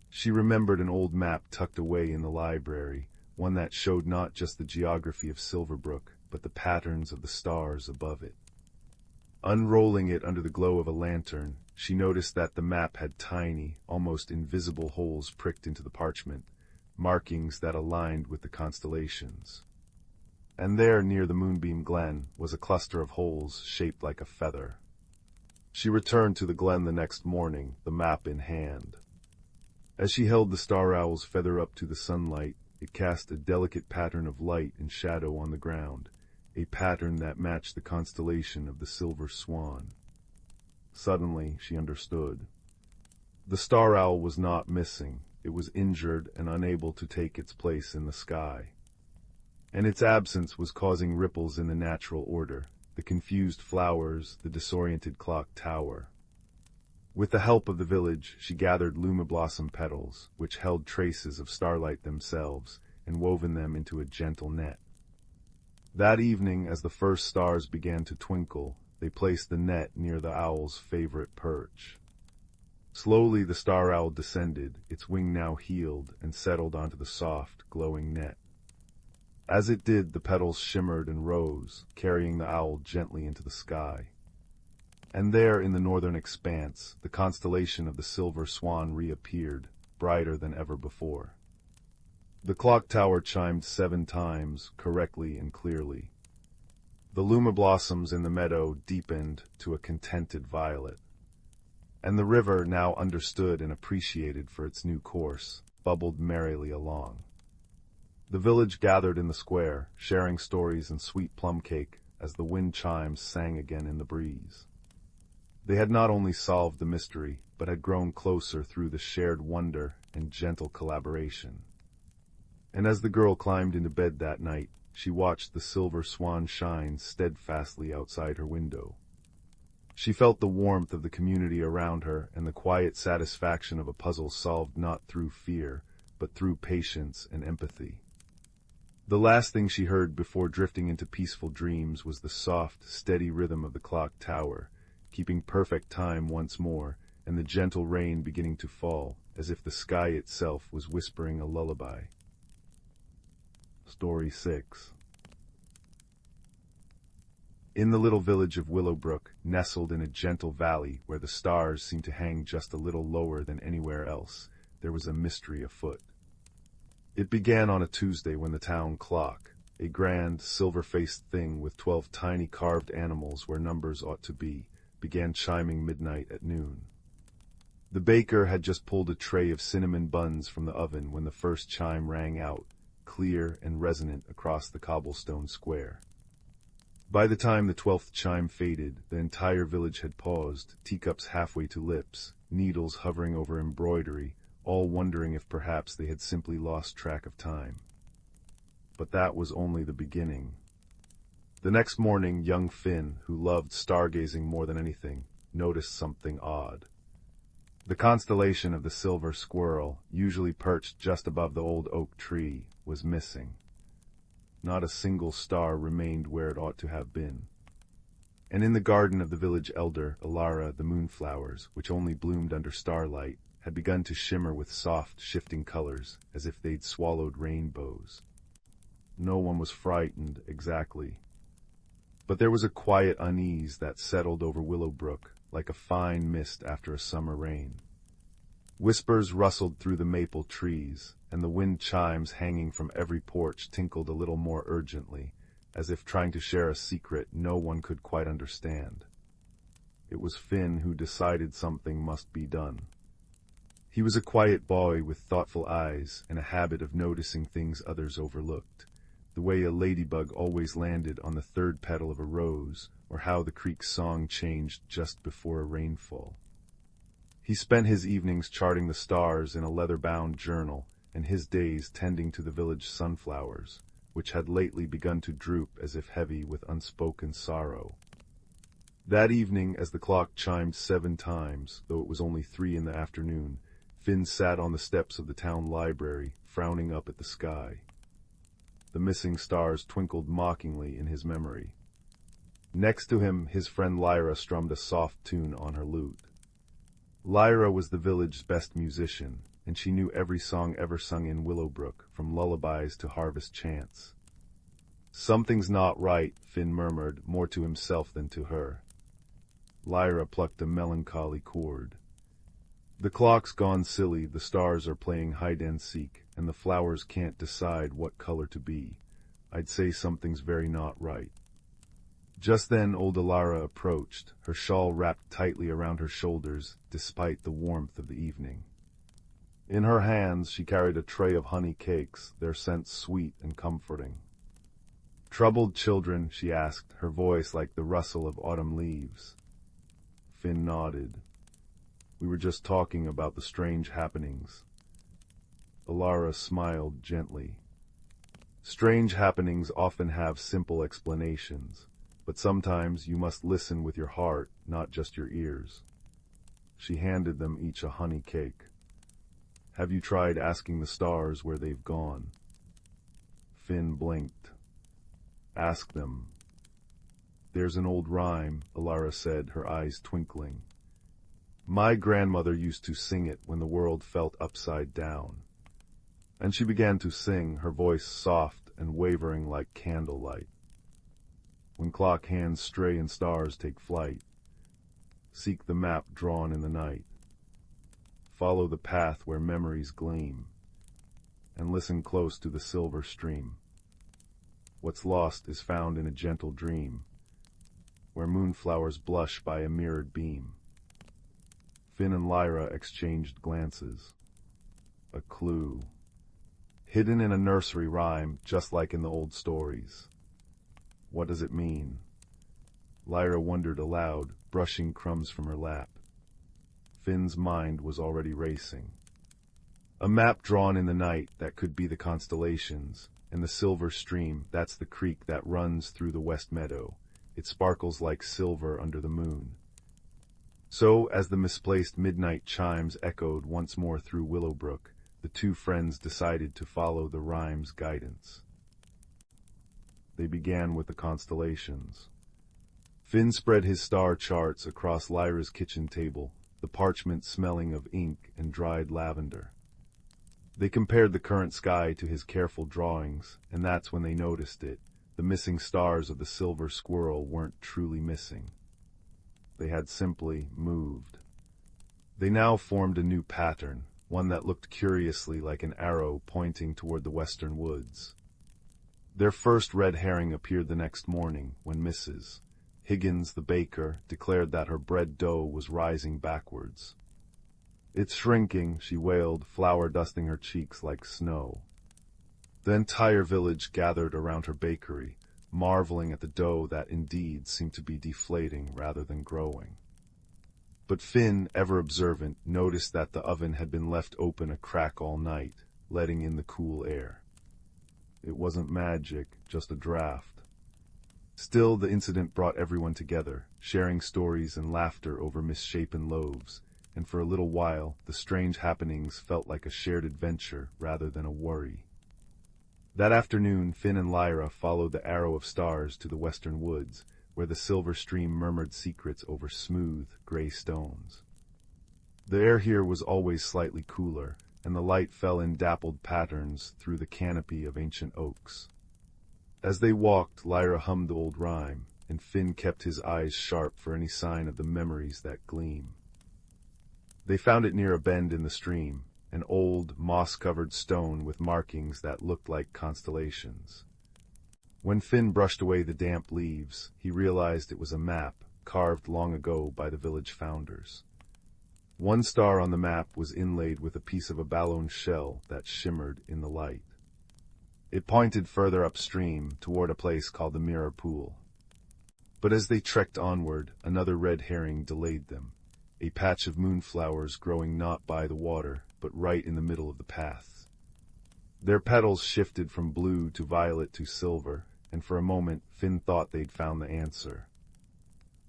She remembered an old map tucked away in the library, one that showed not just the geography of Silverbrook, but the patterns of the stars above it. Unrolling it under the glow of a lantern, she noticed that the map had tiny, almost invisible holes pricked into the parchment, markings that aligned with the constellations. And there, near the Moonbeam Glen, was a cluster of holes shaped like a feather. She returned to the glen the next morning, the map in hand. As she held the star owl's feather up to the sunlight, it cast a delicate pattern of light and shadow on the ground, a pattern that matched the constellation of the Silver Swan. Suddenly, she understood. The star owl was not missing. It was injured and unable to take its place in the sky. And its absence was causing ripples in the natural order, the confused flowers, the disoriented clock tower. With the help of the village, she gathered luma blossom petals, which held traces of starlight themselves, and woven them into a gentle net. That evening, as the first stars began to twinkle, they placed the net near the owl's favorite perch. Slowly the star owl descended, its wing now healed, and settled onto the soft, glowing net. As it did, the petals shimmered and rose, carrying the owl gently into the sky. And there, in the northern expanse, the constellation of the Silver Swan reappeared, brighter than ever before. The clock tower chimed 7 times, correctly and clearly. The luma blossoms in the meadow deepened to a contented violet. And the river, now understood and appreciated for its new course, bubbled merrily along. The village gathered in the square, sharing stories and sweet plum cake as the wind chimes sang again in the breeze. They had not only solved the mystery, but had grown closer through the shared wonder and gentle collaboration. And as the girl climbed into bed that night, she watched the Silver Swan shine steadfastly outside her window. She felt the warmth of the community around her and the quiet satisfaction of a puzzle solved not through fear, but through patience and empathy. The last thing she heard before drifting into peaceful dreams was the soft, steady rhythm of the clock tower, keeping perfect time once more, and the gentle rain beginning to fall, as if the sky itself was whispering a lullaby. Story 6. In the little village of Willowbrook, nestled in a gentle valley where the stars seemed to hang just a little lower than anywhere else, there was a mystery afoot. It began on a Tuesday when the town clock, a grand, silver-faced thing with 12 tiny carved animals where numbers ought to be, began chiming midnight at noon. The baker had just pulled a tray of cinnamon buns from the oven when the first chime rang out, clear and resonant across the cobblestone square. By the time the 12th chime faded, the entire village had paused, teacups halfway to lips, needles hovering over embroidery, all wondering if perhaps they had simply lost track of time. But that was only the beginning. The next morning, young Finn, who loved stargazing more than anything, noticed something odd. The constellation of the silver squirrel, usually perched just above the old oak tree, was missing. Not a single star remained where it ought to have been. And in the garden of the village elder, Lyra, the moonflowers, which only bloomed under starlight, had begun to shimmer with soft, shifting colors, as if they'd swallowed rainbows. No one was frightened, exactly. But there was a quiet unease that settled over Willowbrook, like a fine mist after a summer rain. Whispers rustled through the maple trees, and the wind chimes hanging from every porch tinkled a little more urgently, as if trying to share a secret no one could quite understand. It was Finn who decided something must be done. He was a quiet boy with thoughtful eyes and a habit of noticing things others overlooked, the way a ladybug always landed on the 3rd petal of a rose, or how the creek's song changed just before a rainfall. He spent his evenings charting the stars in a leather-bound journal, and his days tending to the village sunflowers, which had lately begun to droop as if heavy with unspoken sorrow. That evening, as the clock chimed 7 times, though it was only 3 in the afternoon, Finn sat on the steps of the town library, frowning up at the sky. The missing stars twinkled mockingly in his memory. Next to him, his friend Lyra strummed a soft tune on her lute. Lyra was the village's best musician, and she knew every song ever sung in Willowbrook, from lullabies to harvest chants. "Something's not right," Finn murmured, more to himself than to her. Lyra plucked a melancholy chord. "The clock's gone silly, the stars are playing hide-and-seek, and the flowers can't decide what color to be. I'd say something's very not right." Just then old Lyra approached, her shawl wrapped tightly around her shoulders, despite the warmth of the evening. In her hands she carried a tray of honey cakes, their scent sweet and comforting. "Troubled children?" she asked, her voice like the rustle of autumn leaves. Finn nodded. "We were just talking about the strange happenings." Lyra smiled gently. "Strange happenings often have simple explanations, but sometimes you must listen with your heart, not just your ears." She handed them each a honey cake. "Have you tried asking the stars where they've gone?" Finn blinked. "Ask them." "There's an old rhyme," Lyra said, her eyes twinkling. "My grandmother used to sing it when the world felt upside down." And she began to sing, her voice soft and wavering like candlelight. "When clock hands stray and stars take flight, seek the map drawn in the night. Follow the path where memories gleam, and listen close to the silver stream. What's lost is found in a gentle dream, where moonflowers blush by a mirrored beam." Finn and Lyra exchanged glances. A clue. Hidden in a nursery rhyme, just like in the old stories. What does it mean? Lyra wondered aloud, brushing crumbs from her lap. Finn's mind was already racing. A map drawn in the night, that could be the constellations, and the silver stream, that's the creek that runs through the west meadow. It sparkles like silver under the moon. So, as the misplaced midnight chimes echoed once more through Willowbrook, the two friends decided to follow the rhyme's guidance. They began with the constellations. Finn spread his star charts across Lyra's kitchen table, the parchment smelling of ink and dried lavender. They compared the current sky to his careful drawings, and that's when they noticed it. The missing stars of the silver squirrel weren't truly missing. They had simply moved. They now formed a new pattern, one that looked curiously like an arrow pointing toward the western woods. Their first red herring appeared the next morning, when Mrs. Higgins, the baker, declared that her bread dough was rising backwards. "It's shrinking," she wailed, flour dusting her cheeks like snow. The entire village gathered around her bakery, marveling at the dough that indeed seemed to be deflating rather than growing. But Finn, ever observant, noticed that the oven had been left open a crack all night, letting in the cool air. It wasn't magic, just a draft. Still, the incident brought everyone together, sharing stories and laughter over misshapen loaves, and for a little while the strange happenings felt like a shared adventure rather than a worry. That afternoon, Finn and Lyra followed the arrow of stars to the western woods, where the silver stream murmured secrets over smooth, gray stones. The air here was always slightly cooler, and the light fell in dappled patterns through the canopy of ancient oaks. As they walked, Lyra hummed the old rhyme, and Finn kept his eyes sharp for any sign of the memories that gleam. They found it near a bend in the stream, an old, moss-covered stone with markings that looked like constellations. When Finn brushed away the damp leaves, he realized it was a map, carved long ago by the village founders. One star on the map was inlaid with a piece of a balloon shell that shimmered in the light. It pointed further upstream, toward a place called the Mirror Pool. But as they trekked onward, another red herring delayed them, a patch of moonflowers growing not by the water, but right in the middle of the path. Their petals shifted from blue to violet to silver, and for a moment Finn thought they'd found the answer.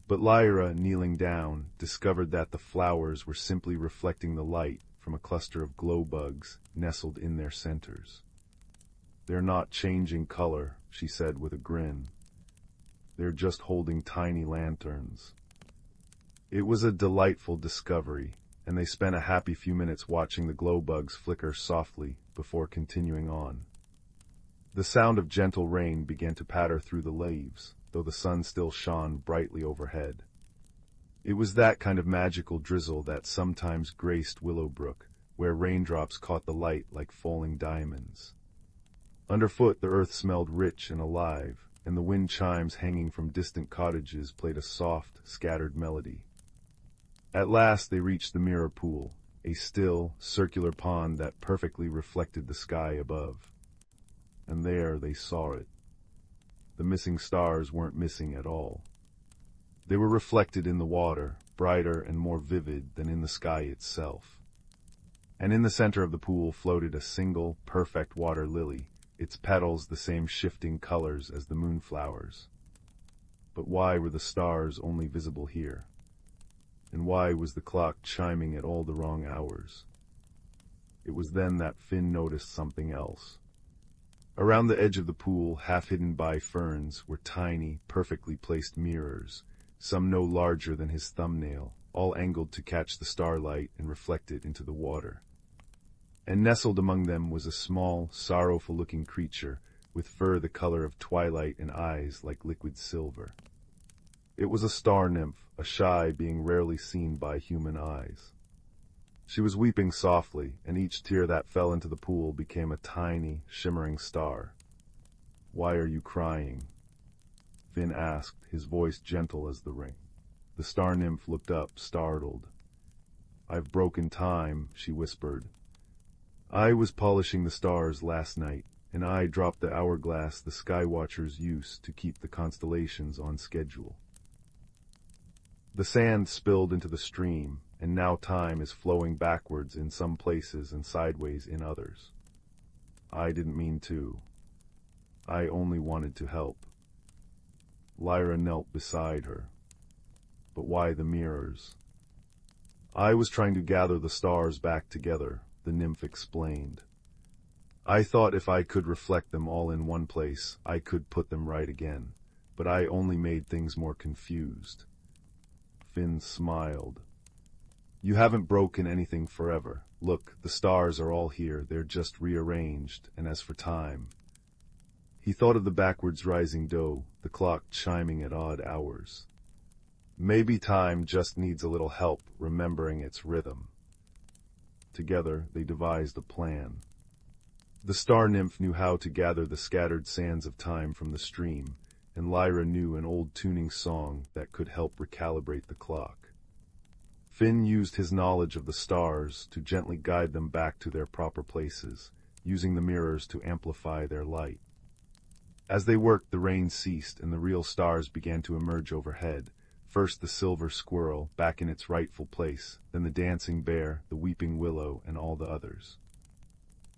But Lyra, kneeling down, discovered that the flowers were simply reflecting the light from a cluster of glow bugs nestled in their centers. "They're not changing color," she said with a grin. "They're just holding tiny lanterns." It was a delightful discovery, and they spent a happy few minutes watching the glow bugs flicker softly before continuing on. The sound of gentle rain began to patter through the leaves, though the sun still shone brightly overhead. It was that kind of magical drizzle that sometimes graced Willowbrook, where raindrops caught the light like falling diamonds. Underfoot, the earth smelled rich and alive, and the wind chimes hanging from distant cottages played a soft, scattered melody. At last they reached the mirror pool, a still, circular pond that perfectly reflected the sky above. And there they saw it. The missing stars weren't missing at all. They were reflected in the water, brighter and more vivid than in the sky itself. And in the center of the pool floated a single, perfect water lily, its petals the same shifting colors as the moonflowers. But why were the stars only visible here? And why was the clock chiming at all the wrong hours? It was then that Finn noticed something else. Around the edge of the pool, half hidden by ferns, were tiny, perfectly placed mirrors, some no larger than his thumbnail, all angled to catch the starlight and reflect it into the water. And nestled among them was a small, sorrowful-looking creature, with fur the color of twilight and eyes like liquid silver. It was a star nymph, a shy being rarely seen by human eyes. She was weeping softly, and each tear that fell into the pool became a tiny, shimmering star. "Why are you crying?" Finn asked, his voice gentle as the ring. The star nymph looked up, startled. "I've broken time," she whispered. "I was polishing the stars last night, and I dropped the hourglass the sky watchers use to keep the constellations on schedule. The sand spilled into the stream, and now time is flowing backwards in some places and sideways in others. I didn't mean to. I only wanted to help." Lyra knelt beside her. "But why the mirrors?" "I was trying to gather the stars back together," the nymph explained. "I thought if I could reflect them all in one place, I could put them right again, but I only made things more confused." Finn smiled. "You haven't broken anything forever. Look, the stars are all here, they're just rearranged, and as for time..." He thought of the backwards rising doe, the clock chiming at odd hours. Maybe time just needs a little help remembering its rhythm. Together, they devised a plan. The star nymph knew how to gather the scattered sands of time from the stream, and Lyra knew an old tuning song that could help recalibrate the clock. Finn used his knowledge of the stars to gently guide them back to their proper places, using the mirrors to amplify their light. As they worked, the rain ceased and the real stars began to emerge overhead. First the silver squirrel, back in its rightful place, then the dancing bear, the weeping willow, and all the others.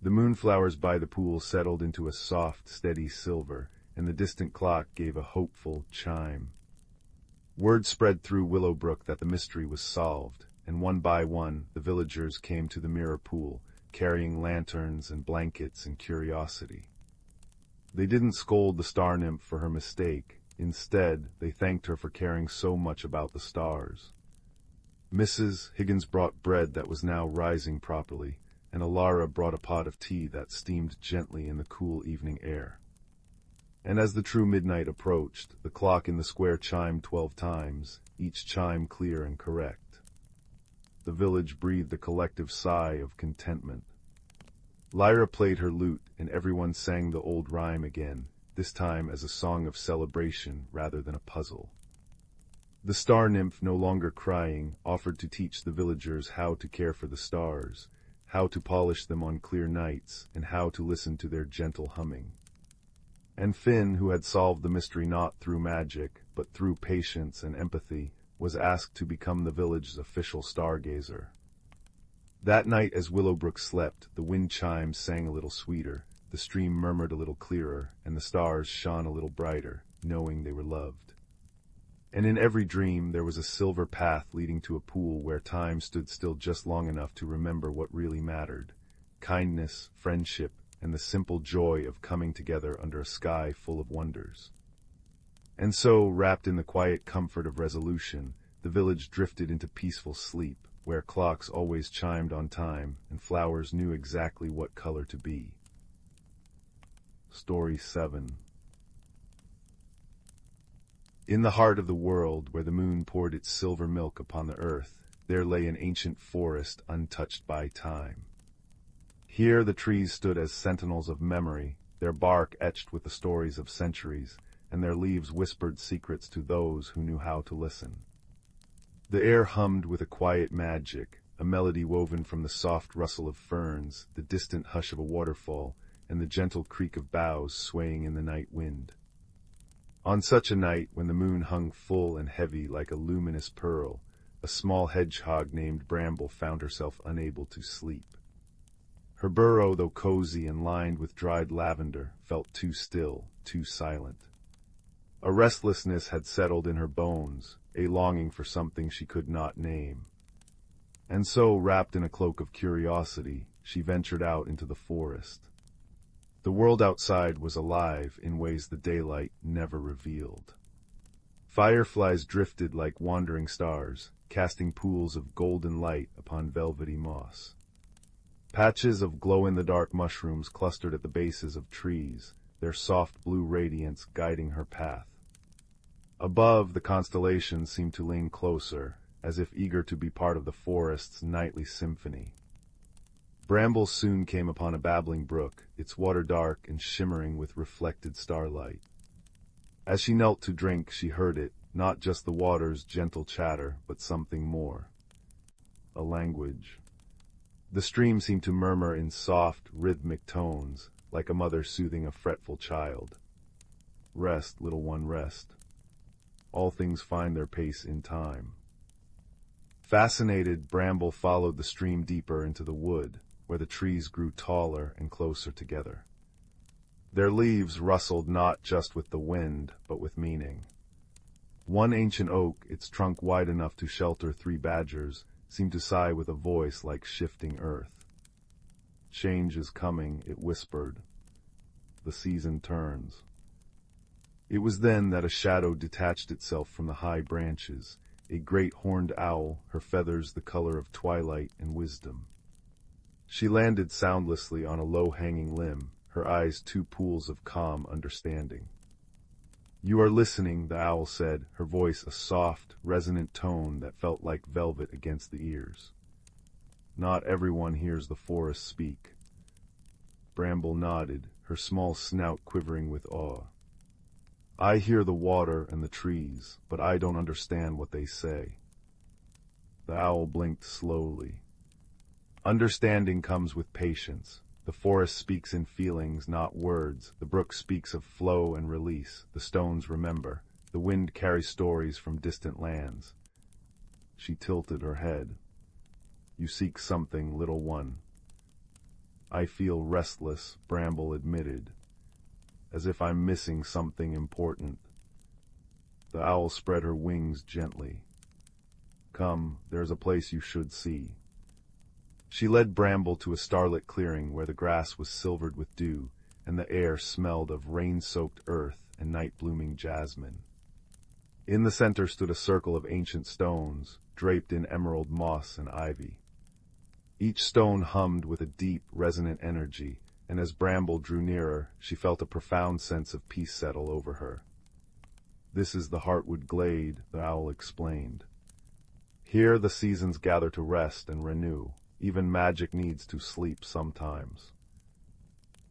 The moonflowers by the pool settled into a soft, steady silver, and the distant clock gave a hopeful chime. Word spread through Willowbrook that the mystery was solved, and one by one the villagers came to the mirror pool, carrying lanterns and blankets and curiosity. They didn't scold the star nymph for her mistake. Instead, they thanked her for caring so much about the stars. Mrs. Higgins brought bread that was now rising properly, and Alara brought a pot of tea that steamed gently in the cool evening air. And as the true midnight approached, the clock in the square chimed 12 times, each chime clear and correct. The village breathed a collective sigh of contentment. Lyra played her lute, and everyone sang the old rhyme again, this time as a song of celebration rather than a puzzle. The star nymph, no longer crying, offered to teach the villagers how to care for the stars, how to polish them on clear nights, and how to listen to their gentle humming. And Finn, who had solved the mystery not through magic, but through patience and empathy, was asked to become the village's official stargazer. That night, as Willowbrook slept, the wind chimes sang a little sweeter, the stream murmured a little clearer, and the stars shone a little brighter, knowing they were loved. And in every dream there was a silver path leading to a pool where time stood still just long enough to remember what really mattered: kindness, friendship, and the simple joy of coming together under a sky full of wonders. And so, wrapped in the quiet comfort of resolution, the village drifted into peaceful sleep, where clocks always chimed on time and flowers knew exactly what color to be. Story 7. In the heart of the world, where the moon poured its silver milk upon the earth, there lay an ancient forest untouched by time. Here the trees stood as sentinels of memory, their bark etched with the stories of centuries, and their leaves whispered secrets to those who knew how to listen. The air hummed with a quiet magic, a melody woven from the soft rustle of ferns, the distant hush of a waterfall, and the gentle creak of boughs swaying in the night wind. On such a night, when the moon hung full and heavy like a luminous pearl, a small hedgehog named Bramble found herself unable to sleep. Her burrow, though cozy and lined with dried lavender, felt too still, too silent. A restlessness had settled in her bones, a longing for something she could not name. And so, wrapped in a cloak of curiosity, she ventured out into the forest. The world outside was alive in ways the daylight never revealed. Fireflies drifted like wandering stars, casting pools of golden light upon velvety moss. Patches of glow-in-the-dark mushrooms clustered at the bases of trees, their soft blue radiance guiding her path. Above, the constellations seemed to lean closer, as if eager to be part of the forest's nightly symphony. Bramble soon came upon a babbling brook, its water dark and shimmering with reflected starlight. As she knelt to drink, she heard it, not just the water's gentle chatter, but something more. A language. The stream seemed to murmur in soft, rhythmic tones, like a mother soothing a fretful child. Rest, little one, rest. All things find their pace in time. Fascinated, Bramble followed the stream deeper into the wood, where the trees grew taller and closer together. Their leaves rustled not just with the wind, but with meaning. One ancient oak, its trunk wide enough to shelter 3 badgers, seemed to sigh with a voice like shifting earth. Change is coming, it whispered. The season turns. It was then that a shadow detached itself from the high branches, a great horned owl, her feathers the color of twilight and wisdom. She landed soundlessly on a low-hanging limb, her eyes 2 pools of calm understanding. "You are listening," the owl said, her voice a soft, resonant tone that felt like velvet against the ears. "Not everyone hears the forest speak." Bramble nodded, her small snout quivering with awe. "I hear the water and the trees, but I don't understand what they say." The owl blinked slowly. "Understanding comes with patience. The forest speaks in feelings, not words. The brook speaks of flow and release. The stones remember. The wind carries stories from distant lands." She tilted her head. "You seek something, little one." "I feel restless," Bramble admitted, "as if I'm missing something important." The owl spread her wings gently. "Come, there's a place you should see." She led Bramble to a starlit clearing where the grass was silvered with dew, and the air smelled of rain-soaked earth and night-blooming jasmine. In the center stood a circle of ancient stones, draped in emerald moss and ivy. Each stone hummed with a deep, resonant energy, and as Bramble drew nearer, she felt a profound sense of peace settle over her. "This is the Heartwood Glade," the owl explained. "Here the seasons gather to rest and renew. Even magic needs to sleep sometimes."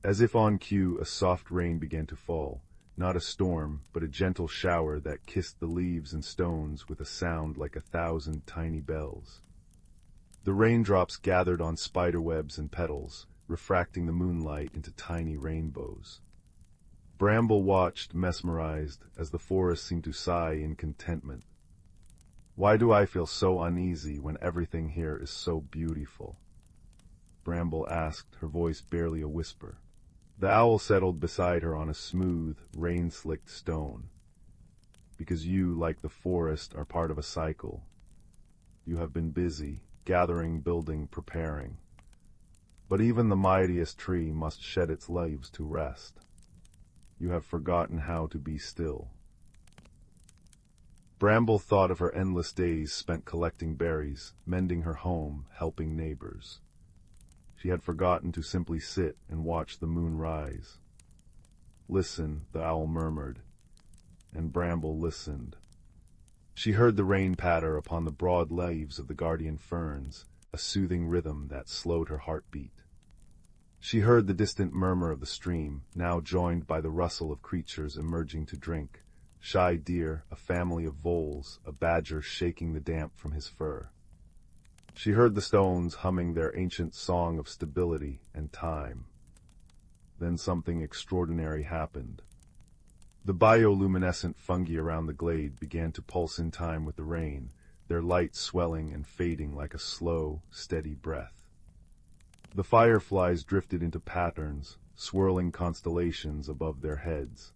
As if on cue, a soft rain began to fall, not a storm, but a gentle shower that kissed the leaves and stones with a sound like 1,000 tiny bells. The raindrops gathered on spiderwebs and petals, refracting the moonlight into tiny rainbows. Bramble watched, mesmerized, as the forest seemed to sigh in contentment. "Why do I feel so uneasy when everything here is so beautiful?" Bramble asked, her voice barely a whisper. The owl settled beside her on a smooth, rain-slicked stone. "Because you, like the forest, are part of a cycle. You have been busy, gathering, building, preparing. But even the mightiest tree must shed its leaves to rest. You have forgotten how to be still." Bramble thought of her endless days spent collecting berries, mending her home, helping neighbors. She had forgotten to simply sit and watch the moon rise. "Listen," the owl murmured, and Bramble listened. She heard the rain patter upon the broad leaves of the guardian ferns, a soothing rhythm that slowed her heartbeat. She heard the distant murmur of the stream, now joined by the rustle of creatures emerging to drink. Shy deer, a family of voles, a badger shaking the damp from his fur. She heard the stones humming their ancient song of stability and time. Then something extraordinary happened. The bioluminescent fungi around the glade began to pulse in time with the rain, their light swelling and fading like a slow, steady breath. The fireflies drifted into patterns, swirling constellations above their heads.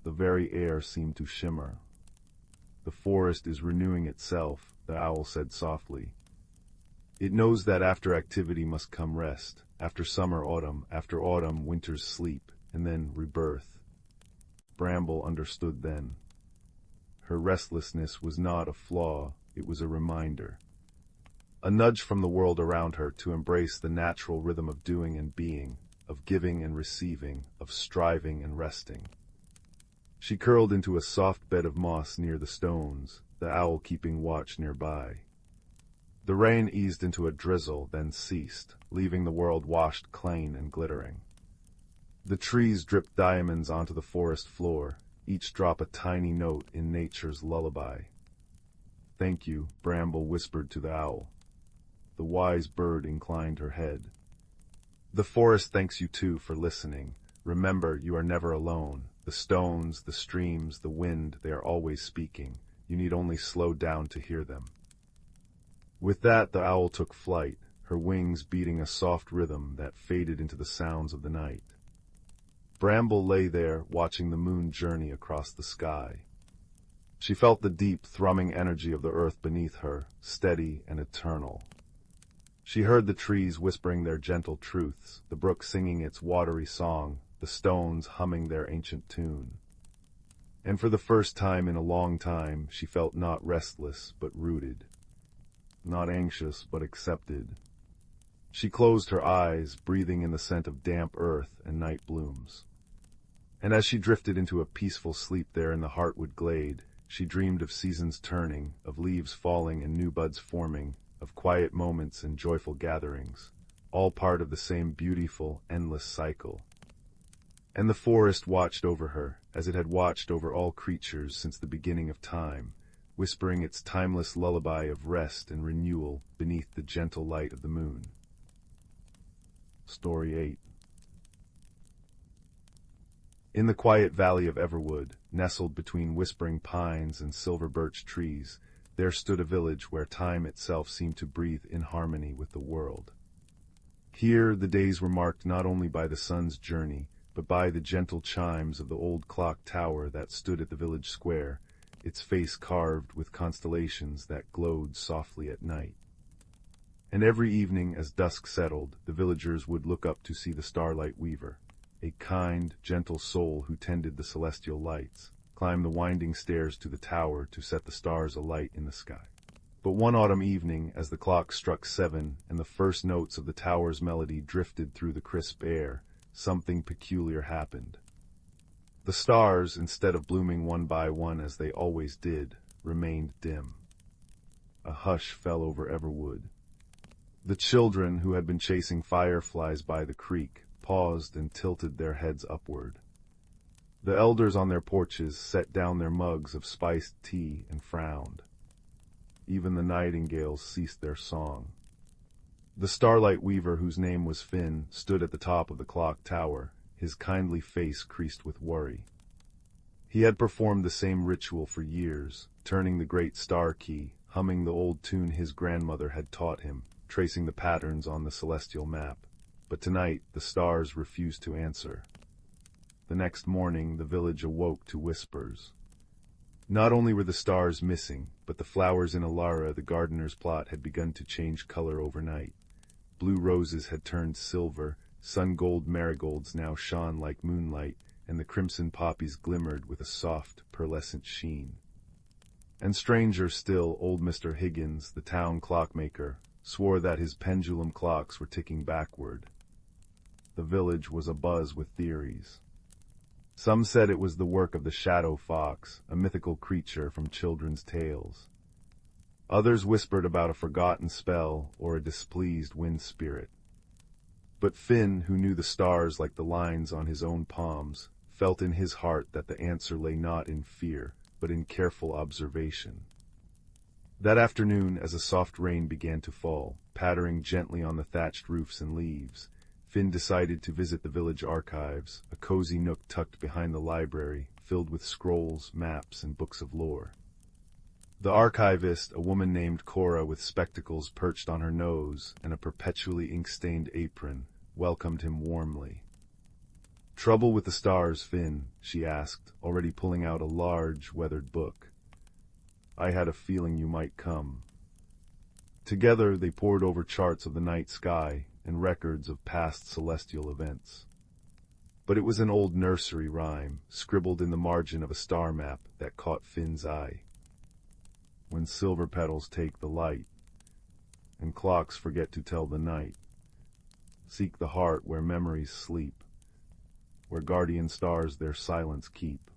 The very air seemed to shimmer. "The forest is renewing itself," the owl said softly. "It knows that after activity must come rest, after summer autumn, after autumn winter's sleep, and then rebirth." Bramble understood then. Her restlessness was not a flaw, it was a reminder. A nudge from the world around her to embrace the natural rhythm of doing and being, of giving and receiving, of striving and resting. She curled into a soft bed of moss near the stones, the owl keeping watch nearby. The rain eased into a drizzle, then ceased, leaving the world washed clean and glittering. The trees dripped diamonds onto the forest floor, each drop a tiny note in nature's lullaby. "Thank you," Bramble whispered to the owl. The wise bird inclined her head. "The forest thanks you too for listening. Remember, you are never alone. The stones, the streams, the wind, they are always speaking. You need only slow down to hear them." With that, the owl took flight, her wings beating a soft rhythm that faded into the sounds of the night. Bramble lay there, watching the moon journey across the sky. She felt the deep, thrumming energy of the earth beneath her, steady and eternal. She heard the trees whispering their gentle truths, the brook singing its watery song, the stones humming their ancient tune. And for the first time in a long time, she felt not restless, but rooted. Not anxious, but accepted. She closed her eyes, breathing in the scent of damp earth and night blooms. And as she drifted into a peaceful sleep there in the heartwood glade, she dreamed of seasons turning, of leaves falling and new buds forming, of quiet moments and joyful gatherings, all part of the same beautiful, endless cycle. And the forest watched over her, as it had watched over all creatures since the beginning of time, whispering its timeless lullaby of rest and renewal beneath the gentle light of the moon. Story 8. In the quiet valley of Everwood, nestled between whispering pines and silver birch trees, there stood a village where time itself seemed to breathe in harmony with the world. Here the days were marked not only by the sun's journey, but by the gentle chimes of the old clock tower that stood at the village square, its face carved with constellations that glowed softly at night. And every evening as dusk settled, the villagers would look up to see the Starlight Weaver, a kind, gentle soul who tended the celestial lights, climb the winding stairs to the tower to set the stars alight in the sky. But one autumn evening, as the clock struck 7 and the first notes of the tower's melody drifted through the crisp air, something peculiar happened. The stars, instead of blooming one by one as they always did, remained dim. A hush fell over Everwood. The children, who had been chasing fireflies by the creek, paused and tilted their heads upward. The elders on their porches set down their mugs of spiced tea and frowned. Even the nightingales ceased their song. The Starlight Weaver, whose name was Finn, stood at the top of the clock tower, his kindly face creased with worry. He had performed the same ritual for years, turning the great star key, humming the old tune his grandmother had taught him, tracing the patterns on the celestial map. But tonight the stars refused to answer. The next morning the village awoke to whispers. Not only were the stars missing, but the flowers in Lyra, the gardener's plot, had begun to change color overnight. Blue roses had turned silver, sun-gold marigolds now shone like moonlight, and the crimson poppies glimmered with a soft, pearlescent sheen. And stranger still, old Mr. Higgins, the town clockmaker, swore that his pendulum clocks were ticking backward. The village was abuzz with theories. Some said it was the work of the shadow fox, a mythical creature from children's tales. Others whispered about a forgotten spell or a displeased wind spirit. But Finn, who knew the stars like the lines on his own palms, felt in his heart that the answer lay not in fear, but in careful observation. That afternoon, as a soft rain began to fall, pattering gently on the thatched roofs and leaves, Finn decided to visit the village archives, a cozy nook tucked behind the library, filled with scrolls, maps, and books of lore. The archivist, a woman named Cora with spectacles perched on her nose and a perpetually ink-stained apron, welcomed him warmly. "Trouble with the stars, Finn?" she asked, already pulling out a large, weathered book. "I had a feeling you might come." Together they pored over charts of the night sky and records of past celestial events. But it was an old nursery rhyme, scribbled in the margin of a star map, that caught Finn's eye. "When silver petals take the light, and clocks forget to tell the night, seek the heart where memories sleep, where guardian stars their silence keep."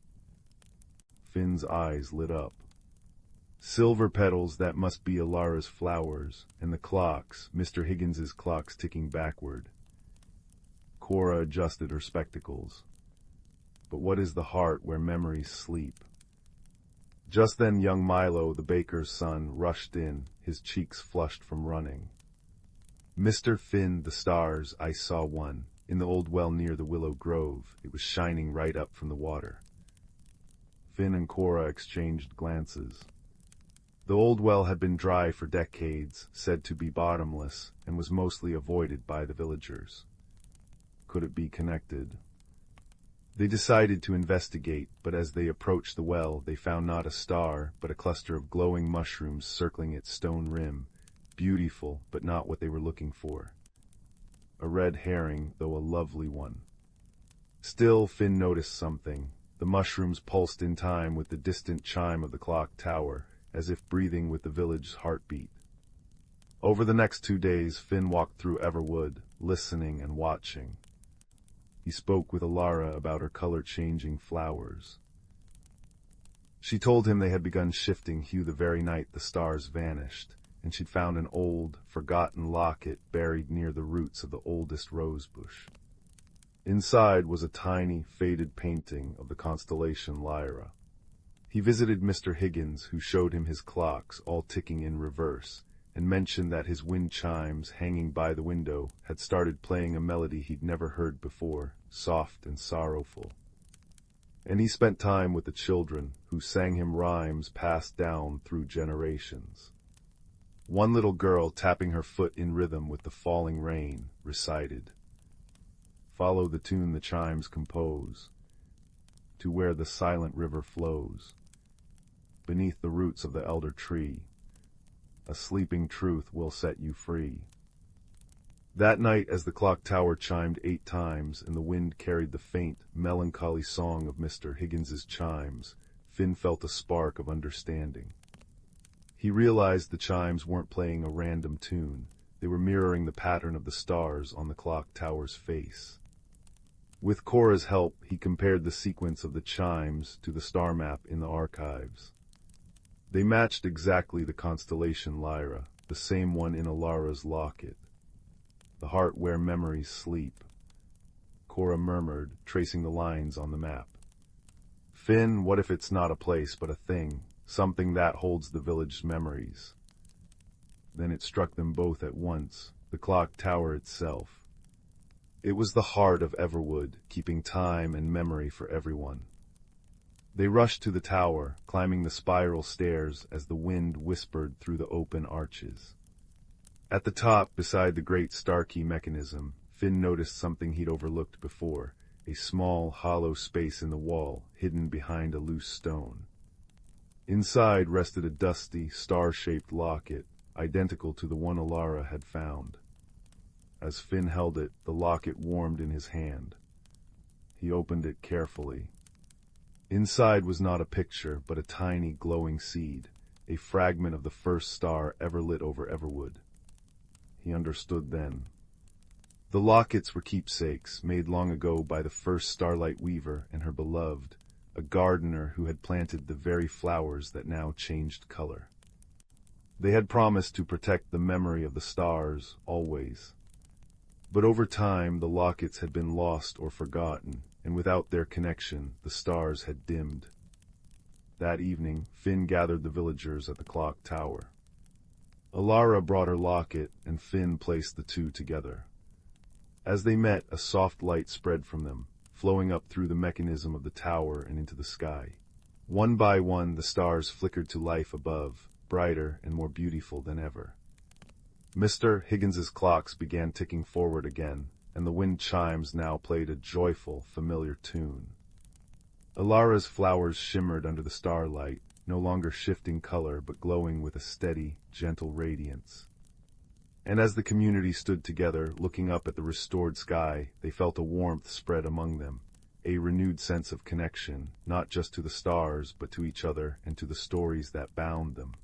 Finn's eyes lit up. Silver petals, that must be Lyra's flowers, and the clocks, Mr. Higgins's clocks ticking backward. Cora adjusted her spectacles. But what is the heart where memories sleep? Just then young Milo, the baker's son, rushed in, his cheeks flushed from running. "Mr. Finn, the stars, I saw one, in the old well near the willow grove. It was shining right up from the water." Finn and Cora exchanged glances. The old well had been dry for decades, said to be bottomless, and was mostly avoided by the villagers. Could it be connected? They decided to investigate, but as they approached the well, they found not a star, but a cluster of glowing mushrooms circling its stone rim, beautiful, but not what they were looking for. A red herring, though a lovely one. Still, Finn noticed something. The mushrooms pulsed in time with the distant chime of the clock tower, as if breathing with the village's heartbeat. Over the next 2 days, Finn walked through Everwood, listening and watching. He spoke with Lyra about her color-changing flowers. She told him they had begun shifting hue the very night the stars vanished, and she'd found an old, forgotten locket buried near the roots of the oldest rosebush. Inside was a tiny, faded painting of the constellation Lyra. He visited Mr. Higgins, who showed him his clocks, all ticking in reverse, and mentioned that his wind chimes, hanging by the window, had started playing a melody he'd never heard before, soft and sorrowful. And he spent time with the children, who sang him rhymes passed down through generations. One little girl, tapping her foot in rhythm with the falling rain, recited, "Follow the tune the chimes compose, to where the silent river flows. Beneath the roots of the elder tree, a sleeping truth will set you free." That night, as the clock tower chimed 8 times and the wind carried the faint, melancholy song of Mr. Higgins's chimes, Finn felt a spark of understanding. He realized the chimes weren't playing a random tune. They were mirroring the pattern of the stars on the clock tower's face. With Cora's help, he compared the sequence of the chimes to the star map in the archives. They matched exactly the constellation Lyra, the same one in Lyra's locket. "The heart where memories sleep," Cora murmured, tracing the lines on the map. "Finn, what if it's not a place but a thing, something that holds the village's memories?" Then it struck them both at once, the clock tower itself. It was the heart of Everwood, keeping time and memory for everyone. They rushed to the tower, climbing the spiral stairs as the wind whispered through the open arches. At the top, beside the great star key mechanism, Finn noticed something he'd overlooked before, a small, hollow space in the wall, hidden behind a loose stone. Inside rested a dusty, star-shaped locket, identical to the one Lyra had found. As Finn held it, the locket warmed in his hand. He opened it carefully. Inside was not a picture, but a tiny, glowing seed, a fragment of the first star ever lit over Everwood. He understood then. The lockets were keepsakes made long ago by the first Starlight Weaver and her beloved, a gardener who had planted the very flowers that now changed color. They had promised to protect the memory of the stars, always. But over time, the lockets had been lost or forgotten, and without their connection, the stars had dimmed. That evening, Finn gathered the villagers at the clock tower. Lyra brought her locket, and Finn placed the two together. As they met, a soft light spread from them, flowing up through the mechanism of the tower and into the sky. One by one, the stars flickered to life above, brighter and more beautiful than ever. Mr. Higgins's clocks began ticking forward again, and the wind chimes now played a joyful, familiar tune. Lyra's flowers shimmered under the starlight, no longer shifting color but glowing with a steady, gentle radiance. And as the community stood together, looking up at the restored sky, they felt a warmth spread among them, a renewed sense of connection, not just to the stars, but to each other and to the stories that bound them.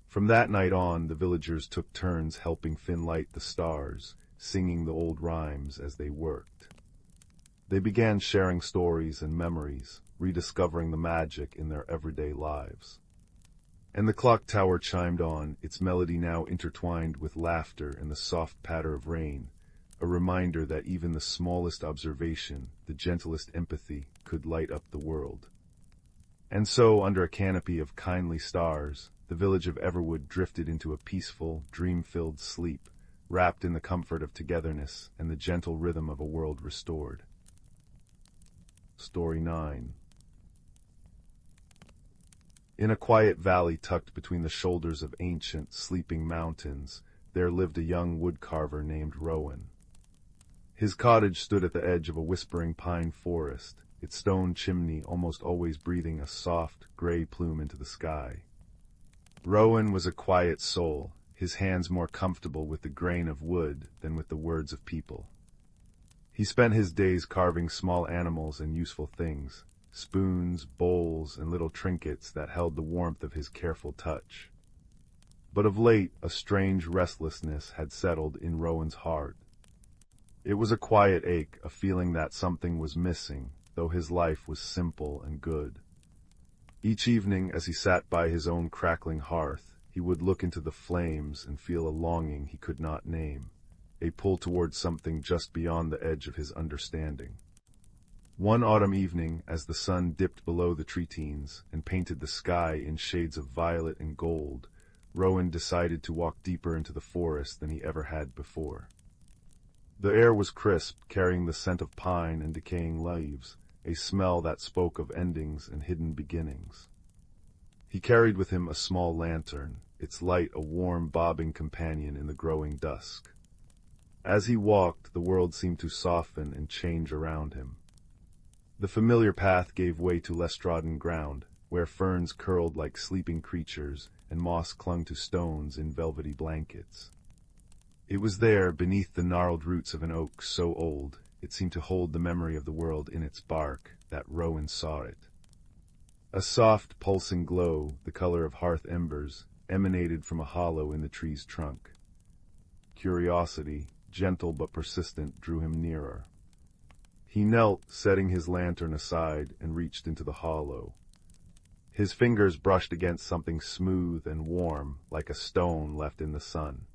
From that night on, the villagers took turns helping Finn light the stars, singing the old rhymes as they worked. They began sharing stories and memories, rediscovering the magic in their everyday lives. And the clock tower chimed on, its melody now intertwined with laughter and the soft patter of rain, a reminder that even the smallest observation, the gentlest empathy, could light up the world. And so, under a canopy of kindly stars, the village of Everwood drifted into a peaceful, dream-filled sleep, wrapped in the comfort of togetherness and the gentle rhythm of a world restored. Story 9. In a quiet valley tucked between the shoulders of ancient, sleeping mountains, there lived a young woodcarver named Rowan. His cottage stood at the edge of a whispering pine forest, its stone chimney almost always breathing a soft, gray plume into the sky. Rowan was a quiet soul, his hands more comfortable with the grain of wood than with the words of people. He spent his days carving small animals and useful things, spoons, bowls, and little trinkets that held the warmth of his careful touch. But of late, a strange restlessness had settled in Rowan's heart. It was a quiet ache, a feeling that something was missing, though his life was simple and good. Each evening, as he sat by his own crackling hearth, he would look into the flames and feel a longing he could not name, a pull towards something just beyond the edge of his understanding. One autumn evening, as the sun dipped below the tree-teens and painted the sky in shades of violet and gold, Rowan decided to walk deeper into the forest than he ever had before. The air was crisp, carrying the scent of pine and decaying leaves, a smell that spoke of endings and hidden beginnings. He carried with him a small lantern, its light a warm, bobbing companion in the growing dusk. As he walked, the world seemed to soften and change around him. The familiar path gave way to less trodden ground, where ferns curled like sleeping creatures and moss clung to stones in velvety blankets. It was there, beneath the gnarled roots of an oak so old, it seemed to hold the memory of the world in its bark, that Rowan saw it. A soft, pulsing glow, the color of hearth embers, emanated from a hollow in the tree's trunk. Curiosity, gentle but persistent, drew him nearer. He knelt, setting his lantern aside, and reached into the hollow. His fingers brushed against something smooth and warm, like a stone left in the sun.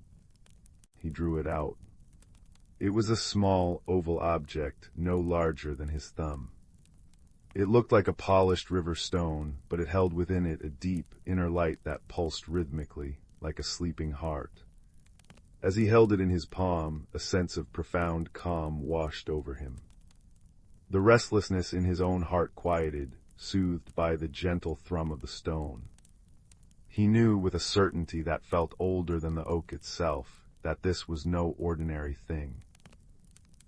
He drew it out. It was a small, oval object, no larger than his thumb. It looked like a polished river stone, but it held within it a deep, inner light that pulsed rhythmically, like a sleeping heart. As he held it in his palm, a sense of profound calm washed over him. The restlessness in his own heart quieted, soothed by the gentle thrum of the stone. He knew with a certainty that felt older than the oak itself, that this was no ordinary thing.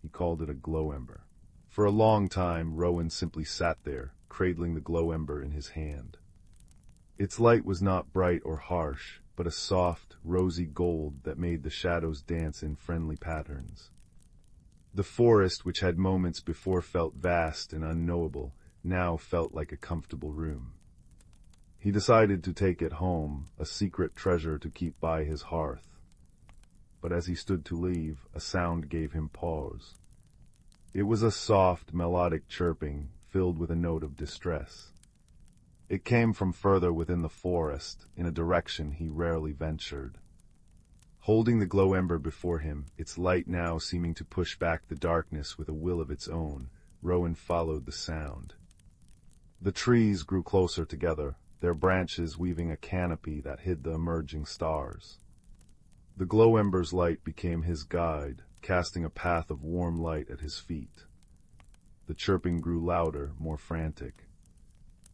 He called it a glow ember. For a long time, Rowan simply sat there, cradling the glow ember in his hand. Its light was not bright or harsh, but a soft, rosy gold that made the shadows dance in friendly patterns. The forest, which had moments before felt vast and unknowable, now felt like a comfortable room. He decided to take it home, a secret treasure to keep by his hearth. But as he stood to leave, a sound gave him pause. It was a soft, melodic chirping, filled with a note of distress. It came from further within the forest, in a direction he rarely ventured. Holding the glow ember before him, its light now seeming to push back the darkness with a will of its own, Rowan followed the sound. The trees grew closer together, their branches weaving a canopy that hid the emerging stars. The glow ember's light became his guide, casting a path of warm light at his feet. The chirping grew louder, more frantic.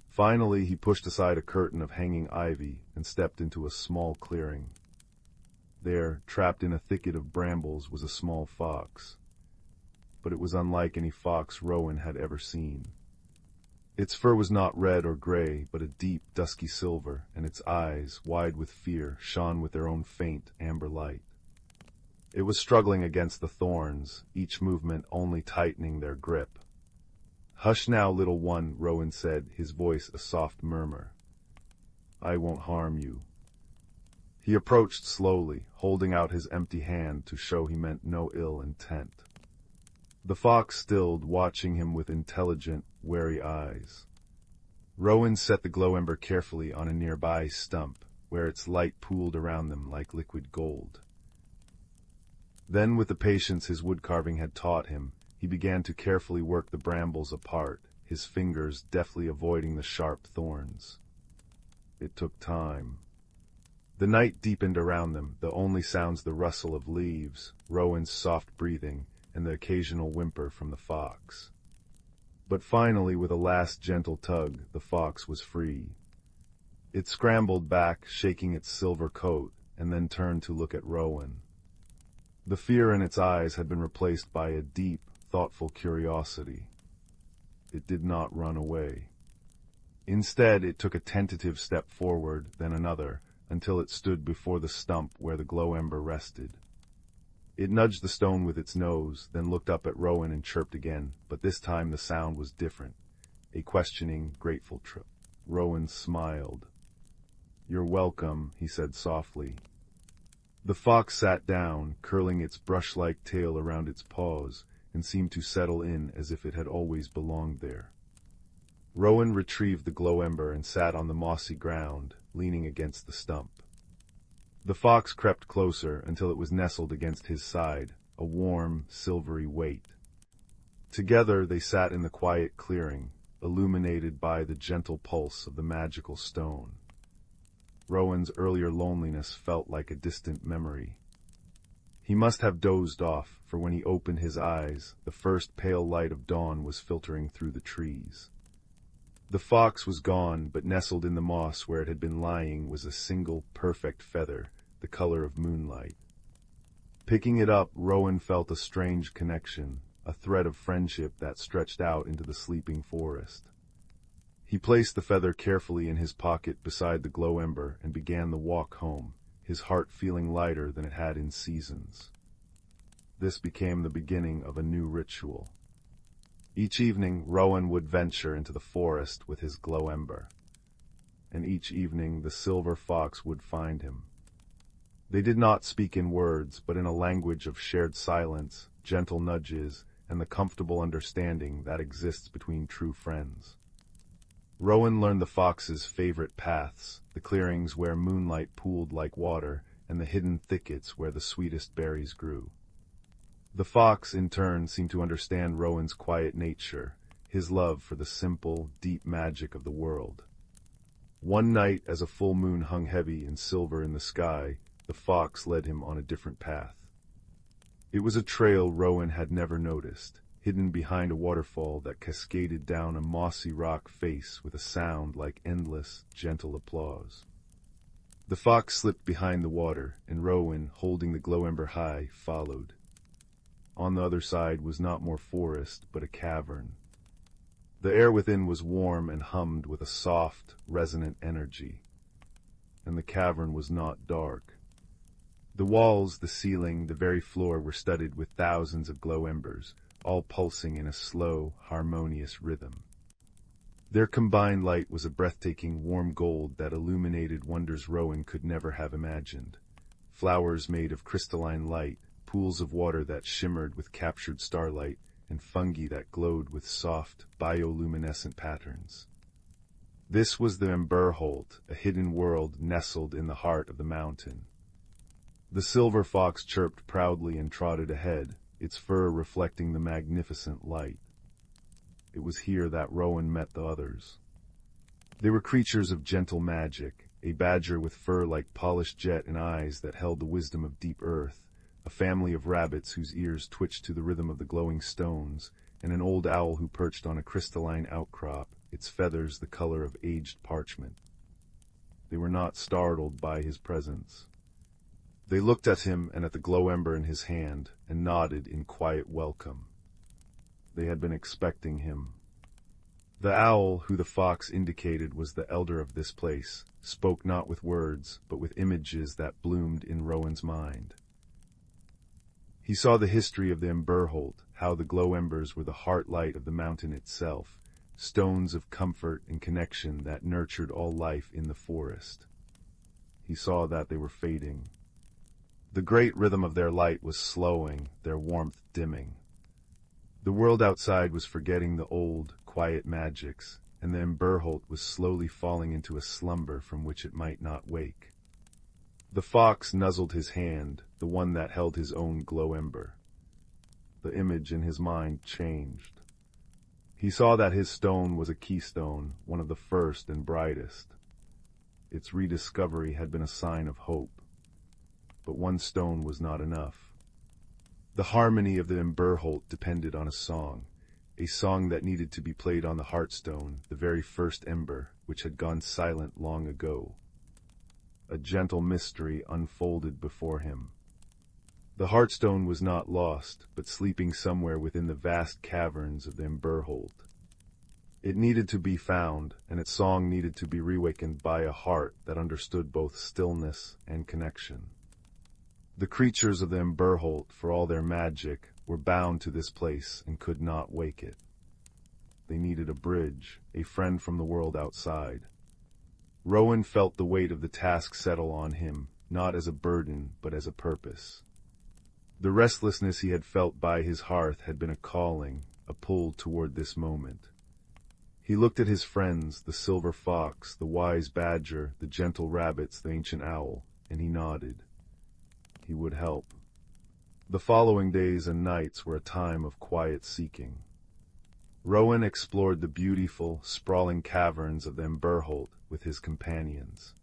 Finally, he pushed aside a curtain of hanging ivy and stepped into a small clearing. There, trapped in a thicket of brambles, was a small fox. But it was unlike any fox Rowan had ever seen. Its fur was not red or gray, but a deep, dusky silver, and its eyes, wide with fear, shone with their own faint, amber light. It was struggling against the thorns, each movement only tightening their grip. "Hush now, little one," Rowan said, his voice a soft murmur. "I won't harm you." He approached slowly, holding out his empty hand to show he meant no ill intent. The fox stilled, watching him with intelligent, wary eyes. Rowan set the glow ember carefully on a nearby stump, where its light pooled around them like liquid gold. Then, with the patience his woodcarving had taught him, he began to carefully work the brambles apart, his fingers deftly avoiding the sharp thorns. It took time. The night deepened around them, the only sounds the rustle of leaves, Rowan's soft breathing, and the occasional whimper from the fox. But finally, with a last gentle tug, the fox was free. It scrambled back, shaking its silver coat, and then turned to look at Rowan. The fear in its eyes had been replaced by a deep, thoughtful curiosity. It did not run away. Instead, it took a tentative step forward, then another, until it stood before the stump where the glow ember rested. It nudged the stone with its nose, then looked up at Rowan and chirped again, but this time the sound was different, a questioning, grateful trip. Rowan smiled. "You're welcome," he said softly. The fox sat down, curling its brush-like tail around its paws, and seemed to settle in as if it had always belonged there. Rowan retrieved the glow ember and sat on the mossy ground, leaning against the stump. The fox crept closer until it was nestled against his side, a warm, silvery weight. Together they sat in the quiet clearing, illuminated by the gentle pulse of the magical stone. Rowan's earlier loneliness felt like a distant memory. He must have dozed off, for when he opened his eyes, the first pale light of dawn was filtering through the trees. The fox was gone, but nestled in the moss where it had been lying was a single, perfect feather, the color of moonlight. Picking it up, Rowan felt a strange connection, a thread of friendship that stretched out into the sleeping forest. He placed the feather carefully in his pocket beside the glow ember and began the walk home, his heart feeling lighter than it had in seasons. This became the beginning of a new ritual. Each evening, Rowan would venture into the forest with his glow ember. And each evening, the silver fox would find him. They did not speak in words, but in a language of shared silence, gentle nudges, and the comfortable understanding that exists between true friends. Rowan learned the fox's favorite paths, the clearings where moonlight pooled like water, and the hidden thickets where the sweetest berries grew. The fox, in turn, seemed to understand Rowan's quiet nature, his love for the simple, deep magic of the world. One night, as a full moon hung heavy and silver in the sky, the fox led him on a different path. It was a trail Rowan had never noticed, hidden behind a waterfall that cascaded down a mossy rock face with a sound like endless, gentle applause. The fox slipped behind the water, and Rowan, holding the glow ember high, followed. On the other side was not more forest, but a cavern. The air within was warm and hummed with a soft, resonant energy. And the cavern was not dark. The walls, the ceiling, the very floor were studded with thousands of glow embers, all pulsing in a slow, harmonious rhythm. Their combined light was a breathtaking warm gold that illuminated wonders Rowan could never have imagined. Flowers made of crystalline light, pools of water that shimmered with captured starlight, and fungi that glowed with soft, bioluminescent patterns. This was the Emberhold, a hidden world nestled in the heart of the mountain. The silver fox chirped proudly and trotted ahead, its fur reflecting the magnificent light. It was here that Rowan met the others. They were creatures of gentle magic, a badger with fur like polished jet and eyes that held the wisdom of deep earth, a family of rabbits whose ears twitched to the rhythm of the glowing stones, and an old owl who perched on a crystalline outcrop, its feathers the color of aged parchment. They were not startled by his presence. They looked at him and at the glow ember in his hand, and nodded in quiet welcome. They had been expecting him. The owl, who the fox indicated was the elder of this place, spoke not with words, but with images that bloomed in Rowan's mind. He saw the history of the Emberhold, how the glow embers were the heart light of the mountain itself, stones of comfort and connection that nurtured all life in the forest. He saw that they were fading. The great rhythm of their light was slowing, their warmth dimming. The world outside was forgetting the old, quiet magics, and the Emberhold was slowly falling into a slumber from which it might not wake. The fox nuzzled his hand, the one that held his own glow ember. The image in his mind changed. He saw that his stone was a keystone, one of the first and brightest. Its rediscovery had been a sign of hope. But one stone was not enough. The harmony of the Emberhold depended on a song that needed to be played on the heartstone, the very first ember, which had gone silent long ago. A gentle mystery unfolded before him. The heartstone was not lost, but sleeping somewhere within the vast caverns of the Emberhold. It needed to be found, and its song needed to be reawakened by a heart that understood both stillness and connection. The creatures of the Emberhold, for all their magic, were bound to this place and could not wake it. They needed a bridge, a friend from the world outside. Rowan felt the weight of the task settle on him, not as a burden, but as a purpose. The restlessness he had felt by his hearth had been a calling, a pull toward this moment. He looked at his friends, the silver fox, the wise badger, the gentle rabbits, the ancient owl, and he nodded. He would help. The following days and nights were a time of quiet seeking. Rowan explored the beautiful, sprawling caverns of the Emberhold with his companions.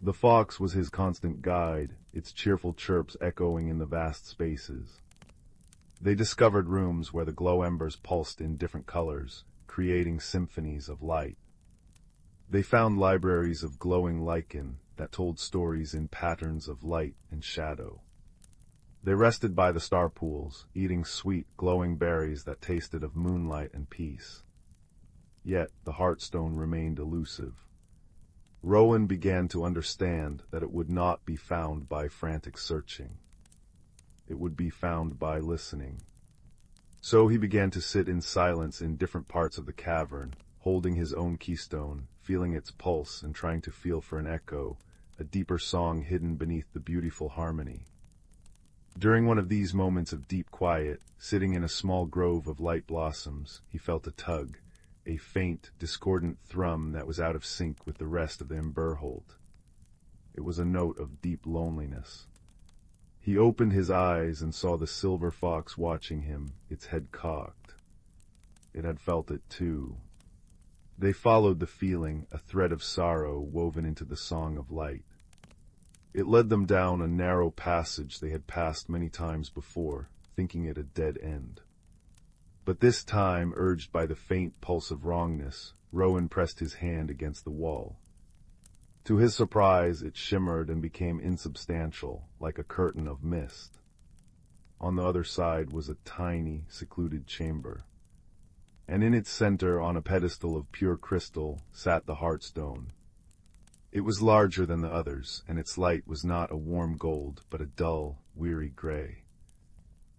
The fox was his constant guide, its cheerful chirps echoing in the vast spaces. They discovered rooms where the glow embers pulsed in different colors, creating symphonies of light. They found libraries of glowing lichen that told stories in patterns of light and shadow. They rested by the star pools, eating sweet, glowing berries that tasted of moonlight and peace. Yet the heartstone remained elusive. Rowan began to understand that it would not be found by frantic searching. It would be found by listening. So he began to sit in silence in different parts of the cavern, holding his own keystone, feeling its pulse and trying to feel for an echo, a deeper song hidden beneath the beautiful harmony. During one of these moments of deep quiet, sitting in a small grove of light blossoms, he felt a tug, a faint, discordant thrum that was out of sync with the rest of the Emberhold. It was a note of deep loneliness. He opened his eyes and saw the silver fox watching him, its head cocked. It had felt it too. They followed the feeling, a thread of sorrow woven into the song of light. It led them down a narrow passage they had passed many times before, thinking it a dead end. But this time, urged by the faint pulse of wrongness, Rowan pressed his hand against the wall. To his surprise, it shimmered and became insubstantial, like a curtain of mist. On the other side was a tiny, secluded chamber. And in its center, on a pedestal of pure crystal, sat the heartstone. It was larger than the others, and its light was not a warm gold, but a dull, weary gray.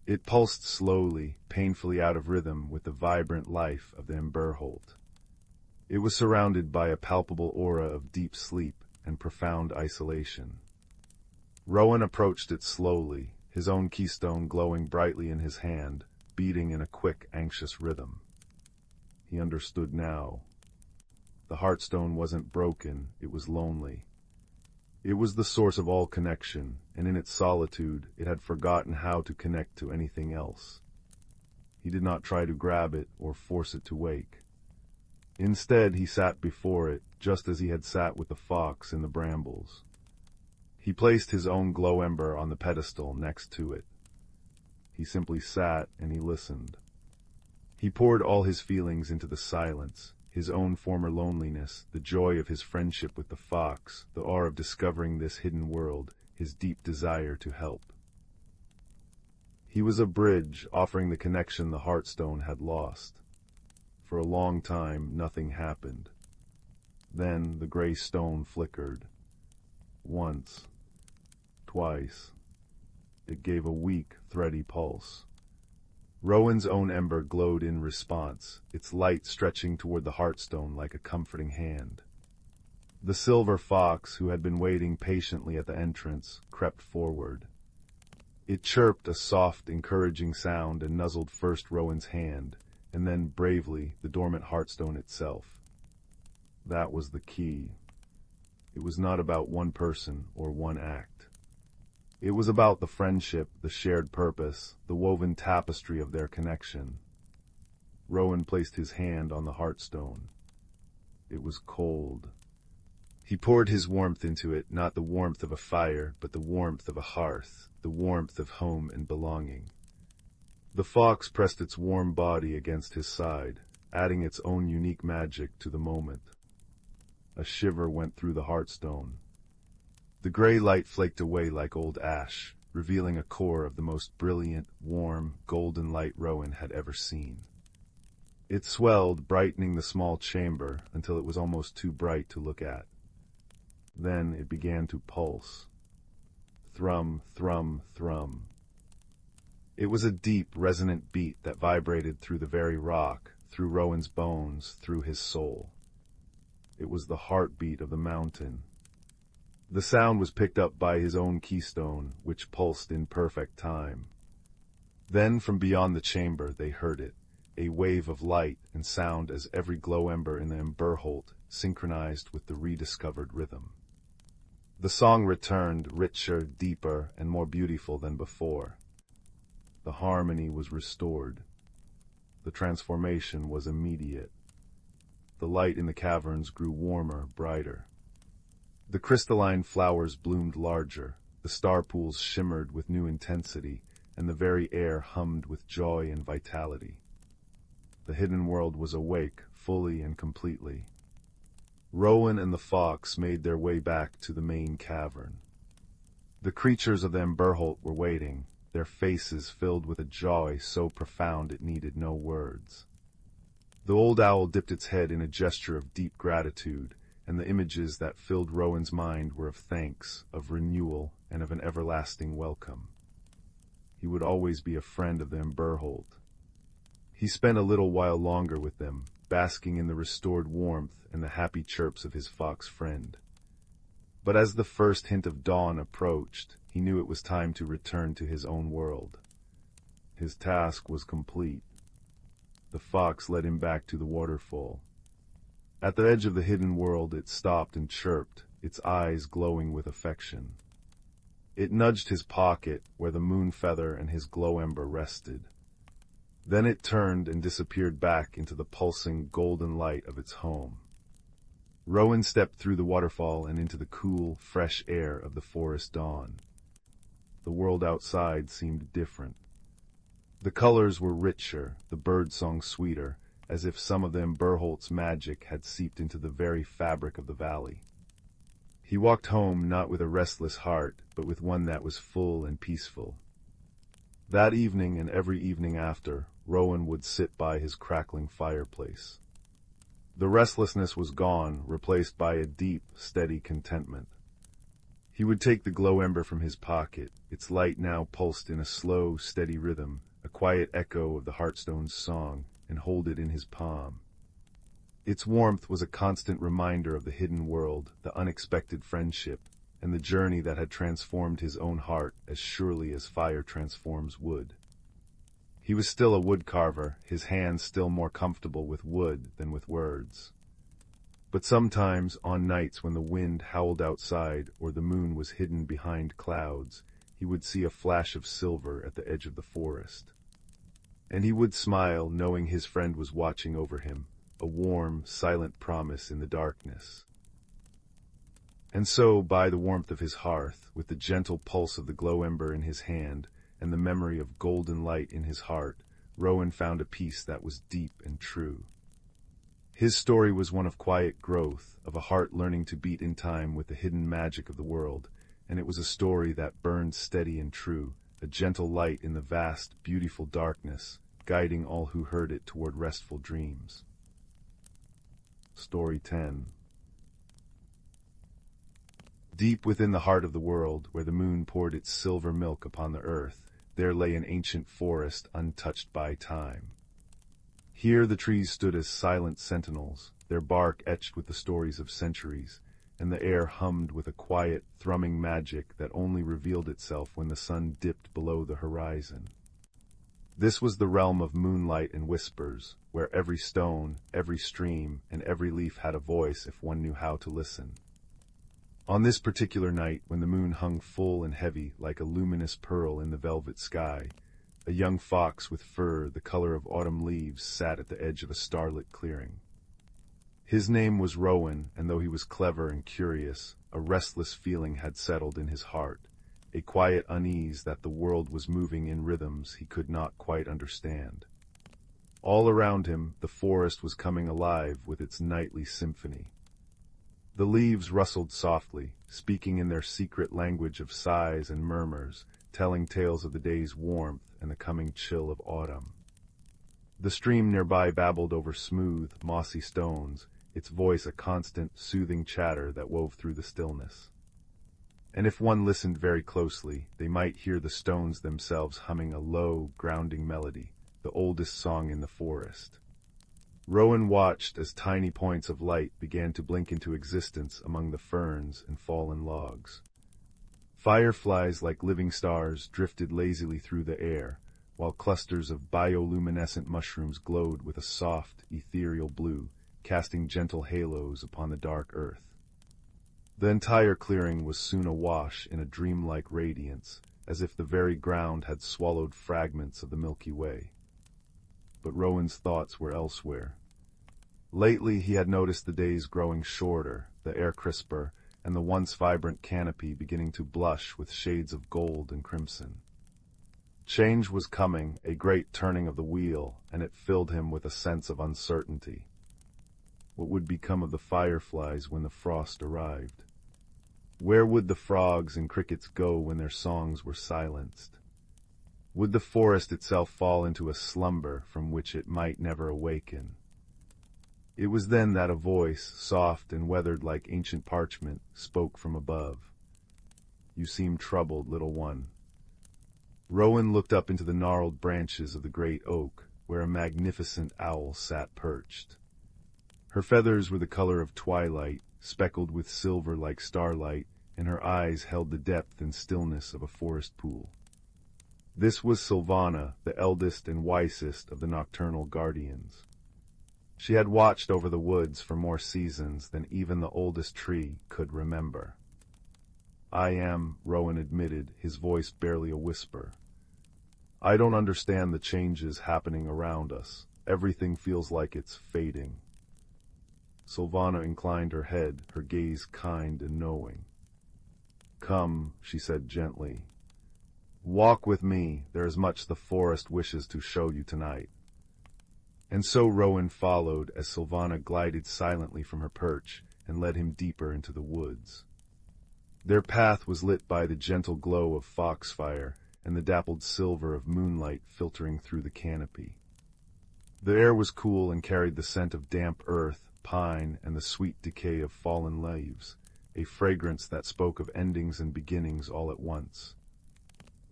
It pulsed slowly, painfully out of rhythm with the vibrant life of the Emberhold. It was surrounded by a palpable aura of deep sleep and profound isolation. Rowan approached it slowly, his own keystone glowing brightly in his hand, beating in a quick, anxious rhythm. He understood now. The heartstone wasn't broken, it was lonely. It was the source of all connection, and in its solitude, it had forgotten how to connect to anything else. He did not try to grab it or force it to wake. Instead, he sat before it, just as he had sat with the fox in the brambles. He placed his own glow ember on the pedestal next to it. He simply sat and he listened. He poured all his feelings into the silence, his own former loneliness, the joy of his friendship with the fox, the awe of discovering this hidden world, his deep desire to help. He was a bridge offering the connection the heartstone had lost. For a long time, nothing happened. Then the gray stone flickered. Once. Twice. It gave a weak, thready pulse. Rowan's own ember glowed in response, its light stretching toward the heartstone like a comforting hand. The silver fox, who had been waiting patiently at the entrance, crept forward. It chirped a soft, encouraging sound and nuzzled first Rowan's hand, and then, bravely, the dormant heartstone itself. That was the key. It was not about one person or one act. It was about the friendship, the shared purpose, the woven tapestry of their connection. Rowan placed his hand on the heartstone. It was cold. He poured his warmth into it, not the warmth of a fire, but the warmth of a hearth, the warmth of home and belonging. The fox pressed its warm body against his side, adding its own unique magic to the moment. A shiver went through the heartstone. The gray light flaked away like old ash, revealing a core of the most brilliant, warm, golden light Rowan had ever seen. It swelled, brightening the small chamber until it was almost too bright to look at. Then it began to pulse. Thrum, thrum, thrum. It was a deep, resonant beat that vibrated through the very rock, through Rowan's bones, through his soul. It was the heartbeat of the mountain. The sound was picked up by his own keystone, which pulsed in perfect time. Then, from beyond the chamber, they heard it, a wave of light and sound as every glow ember in the emberholt synchronized with the rediscovered rhythm. The song returned, richer, deeper, and more beautiful than before. The harmony was restored. The transformation was immediate. The light in the caverns grew warmer, brighter. The crystalline flowers bloomed larger, the star pools shimmered with new intensity, and the very air hummed with joy and vitality. The hidden world was awake, fully and completely. Rowan and the fox made their way back to the main cavern. The creatures of the emberholt were waiting, their faces filled with a joy so profound it needed no words. The old owl dipped its head in a gesture of deep gratitude, and the images that filled Rowan's mind were of thanks, of renewal, and of an everlasting welcome. He would always be a friend of the emberholt. He spent a little while longer with them, basking in the restored warmth and the happy chirps of his fox friend. But as the first hint of dawn approached, he knew it was time to return to his own world. His task was complete. The fox led him back to the waterfall. At the edge of the hidden world it stopped and chirped, its eyes glowing with affection. It nudged his pocket, where the moon feather and his glow ember rested. Then it turned and disappeared back into the pulsing golden light of its home. Rowan stepped through the waterfall and into the cool, fresh air of the forest dawn. The world outside seemed different. The colors were richer, the birdsong sweeter, as if some of the emberholt's magic had seeped into the very fabric of the valley. He walked home not with a restless heart, but with one that was full and peaceful. That evening and every evening after, Rowan would sit by his crackling fireplace. The restlessness was gone, replaced by a deep, steady contentment. He would take the glow ember from his pocket, its light now pulsed in a slow, steady rhythm, a quiet echo of the heartstone's song, and hold it in his palm. Its warmth was a constant reminder of the hidden world, the unexpected friendship, and the journey that had transformed his own heart as surely as fire transforms wood. He was still a woodcarver, his hands still more comfortable with wood than with words. But sometimes, on nights when the wind howled outside or the moon was hidden behind clouds, he would see a flash of silver at the edge of the forest. And he would smile, knowing his friend was watching over him, a warm, silent promise in the darkness. And so, by the warmth of his hearth, with the gentle pulse of the glow ember in his hand, and the memory of golden light in his heart, Rowan found a peace that was deep and true. His story was one of quiet growth, of a heart learning to beat in time with the hidden magic of the world, and it was a story that burned steady and true, a gentle light in the vast, beautiful darkness, guiding all who heard it toward restful dreams. Story 10. Deep within the heart of the world, where the moon poured its silver milk upon the earth, there lay an ancient forest untouched by time. Here the trees stood as silent sentinels, their bark etched with the stories of centuries, and the air hummed with a quiet, thrumming magic that only revealed itself when the sun dipped below the horizon. This was the realm of moonlight and whispers, where every stone, every stream, and every leaf had a voice if one knew how to listen. On this particular night, when the moon hung full and heavy like a luminous pearl in the velvet sky, a young fox with fur the color of autumn leaves sat at the edge of a starlit clearing. His name was Rowan, and though he was clever and curious, a restless feeling had settled in his heart, a quiet unease that the world was moving in rhythms he could not quite understand. All around him, the forest was coming alive with its nightly symphony. The leaves rustled softly, speaking in their secret language of sighs and murmurs, telling tales of the day's warmth and the coming chill of autumn. The stream nearby babbled over smooth, mossy stones, its voice a constant, soothing chatter that wove through the stillness. And if one listened very closely, they might hear the stones themselves humming a low, grounding melody, the oldest song in the forest. Rowan watched as tiny points of light began to blink into existence among the ferns and fallen logs. Fireflies like living stars drifted lazily through the air, while clusters of bioluminescent mushrooms glowed with a soft, ethereal blue, casting gentle halos upon the dark earth. The entire clearing was soon awash in a dreamlike radiance, as if the very ground had swallowed fragments of the Milky Way. But Rowan's thoughts were elsewhere. Lately he had noticed the days growing shorter, the air crisper, and the once vibrant canopy beginning to blush with shades of gold and crimson. Change was coming, a great turning of the wheel, and it filled him with a sense of uncertainty. What would become of the fireflies when the frost arrived? Where would the frogs and crickets go when their songs were silenced? Would the forest itself fall into a slumber from which it might never awaken? It was then that a voice, soft and weathered like ancient parchment, spoke from above. "You seem troubled, little one." Rowan looked up into the gnarled branches of the great oak, where a magnificent owl sat perched. Her feathers were the color of twilight, speckled with silver like starlight, and her eyes held the depth and stillness of a forest pool. This was Sylvana, the eldest and wisest of the nocturnal guardians. She had watched over the woods for more seasons than even the oldest tree could remember. "I am," Rowan admitted, his voice barely a whisper. "I don't understand the changes happening around us. Everything feels like it's fading." Sylvana inclined her head, her gaze kind and knowing. "Come," she said gently. "Walk with me. There is much the forest wishes to show you tonight." And so Rowan followed as Sylvana glided silently from her perch and led him deeper into the woods. Their path was lit by the gentle glow of foxfire and the dappled silver of moonlight filtering through the canopy. The air was cool and carried the scent of damp earth, pine, and the sweet decay of fallen leaves, a fragrance that spoke of endings and beginnings all at once.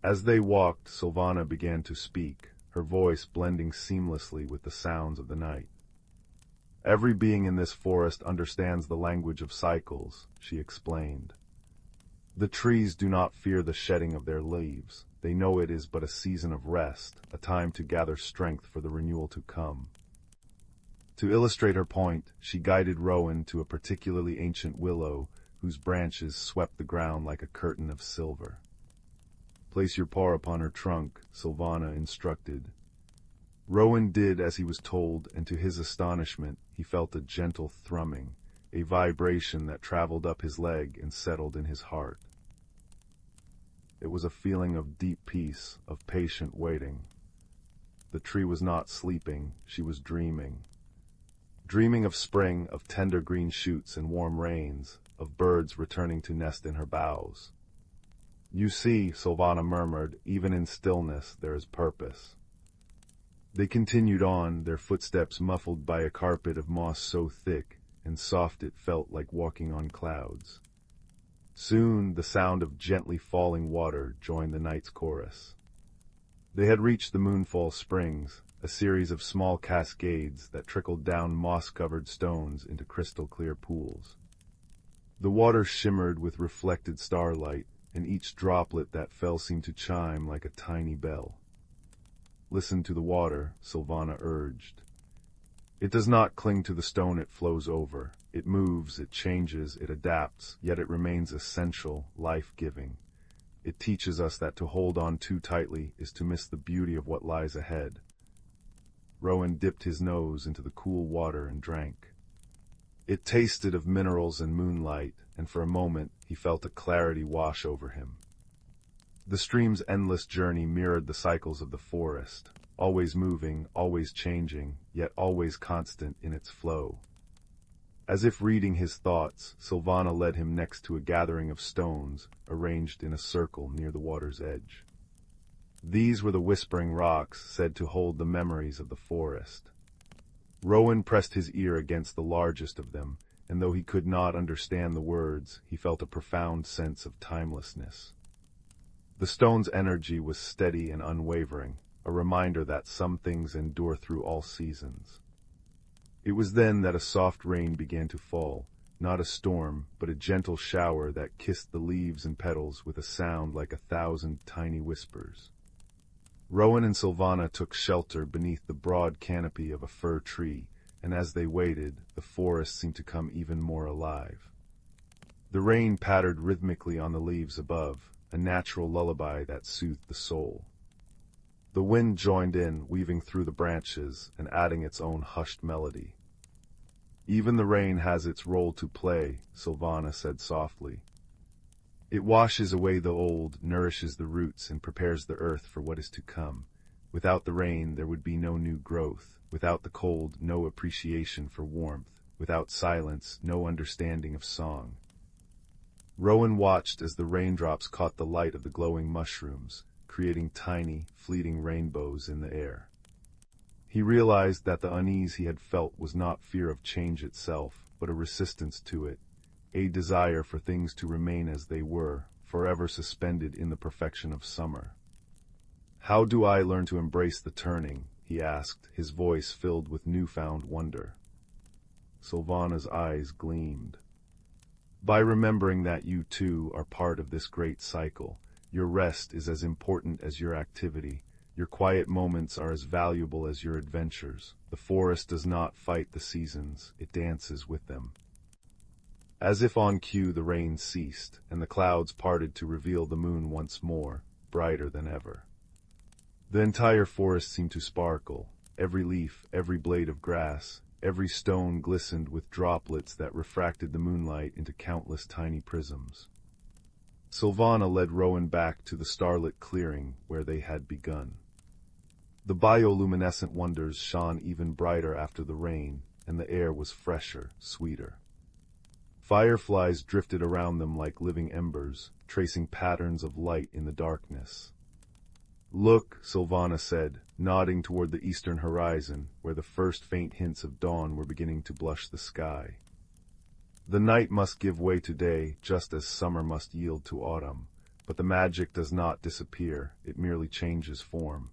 As they walked, Sylvana began to speak, her voice blending seamlessly with the sounds of the night. Every being in this forest understands the language of cycles, she explained. The trees do not fear the shedding of their leaves. They know it is but a season of rest, a time to gather strength for the renewal to come. To illustrate her point, she guided Rowan to a particularly ancient willow whose branches swept the ground like a curtain of silver. Place your paw upon her trunk, Sylvana instructed. Rowan did as he was told, and to his astonishment, he felt a gentle thrumming, a vibration that traveled up his leg and settled in his heart. It was a feeling of deep peace, of patient waiting. The tree was not sleeping, she was dreaming. Dreaming of spring, of tender green shoots and warm rains, of birds returning to nest in her boughs. You see, Sylvana murmured, even in stillness there is purpose. They continued on, their footsteps muffled by a carpet of moss so thick and soft it felt like walking on clouds. Soon the sound of gently falling water joined the night's chorus. They had reached the Moonfall Springs, a series of small cascades that trickled down moss-covered stones into crystal-clear pools. The water shimmered with reflected starlight, and each droplet that fell seemed to chime like a tiny bell. Listen to the water, Sylvana urged. It does not cling to the stone it flows over. It moves, it changes, it adapts, yet it remains essential, life-giving. It teaches us that to hold on too tightly is to miss the beauty of what lies ahead. Rowan dipped his nose into the cool water and drank. It tasted of minerals and moonlight, and for a moment he felt a clarity wash over him. The stream's endless journey mirrored the cycles of the forest, always moving, always changing, yet always constant in its flow. As if reading his thoughts, Sylvana led him next to a gathering of stones, arranged in a circle near the water's edge. These were the whispering rocks said to hold the memories of the forest. Rowan pressed his ear against the largest of them, and though he could not understand the words, he felt a profound sense of timelessness. The stone's energy was steady and unwavering, a reminder that some things endure through all seasons. It was then that a soft rain began to fall, not a storm, but a gentle shower that kissed the leaves and petals with a sound like 1,000 tiny whispers. Rowan and Sylvana took shelter beneath the broad canopy of a fir tree, and as they waited, the forest seemed to come even more alive. The rain pattered rhythmically on the leaves above, a natural lullaby that soothed the soul. The wind joined in, weaving through the branches and adding its own hushed melody. Even the rain has its role to play, Sylvana said softly. It washes away the old, nourishes the roots, and prepares the earth for what is to come. Without the rain, there would be no new growth. Without the cold, no appreciation for warmth. Without silence, no understanding of song. Rowan watched as the raindrops caught the light of the glowing mushrooms, creating tiny, fleeting rainbows in the air. He realized that the unease he had felt was not fear of change itself, but a resistance to it, a desire for things to remain as they were, forever suspended in the perfection of summer. "How do I learn to embrace the turning?" he asked, his voice filled with newfound wonder. Sylvana's eyes gleamed. "By remembering that you, too, are part of this great cycle. Your rest is as important as your activity. Your quiet moments are as valuable as your adventures. The forest does not fight the seasons, it dances with them." As if on cue, the rain ceased, and the clouds parted to reveal the moon once more, brighter than ever. The entire forest seemed to sparkle. Every leaf, every blade of grass, every stone glistened with droplets that refracted the moonlight into countless tiny prisms. Sylvana led Rowan back to the starlit clearing where they had begun. The bioluminescent wonders shone even brighter after the rain, and the air was fresher, sweeter. Fireflies drifted around them like living embers, tracing patterns of light in the darkness. "Look," Sylvana said, nodding toward the eastern horizon, where the first faint hints of dawn were beginning to blush the sky. "The night must give way to day, just as summer must yield to autumn, but the magic does not disappear, it merely changes form."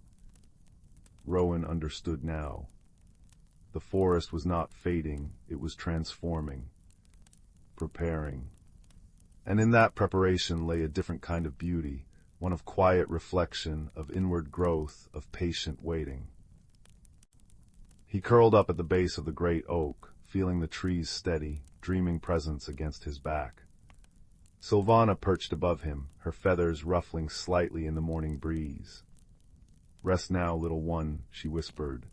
Rowan understood now. the forest was not fading, it was transforming, preparing. And in that preparation lay a different kind of beauty, one of quiet reflection, of inward growth, of patient waiting. He curled up at the base of the great oak, feeling the tree's steady, dreaming presence against his back. Sylvana perched above him, her feathers ruffling slightly in the morning breeze. "Rest now, little one," she whispered.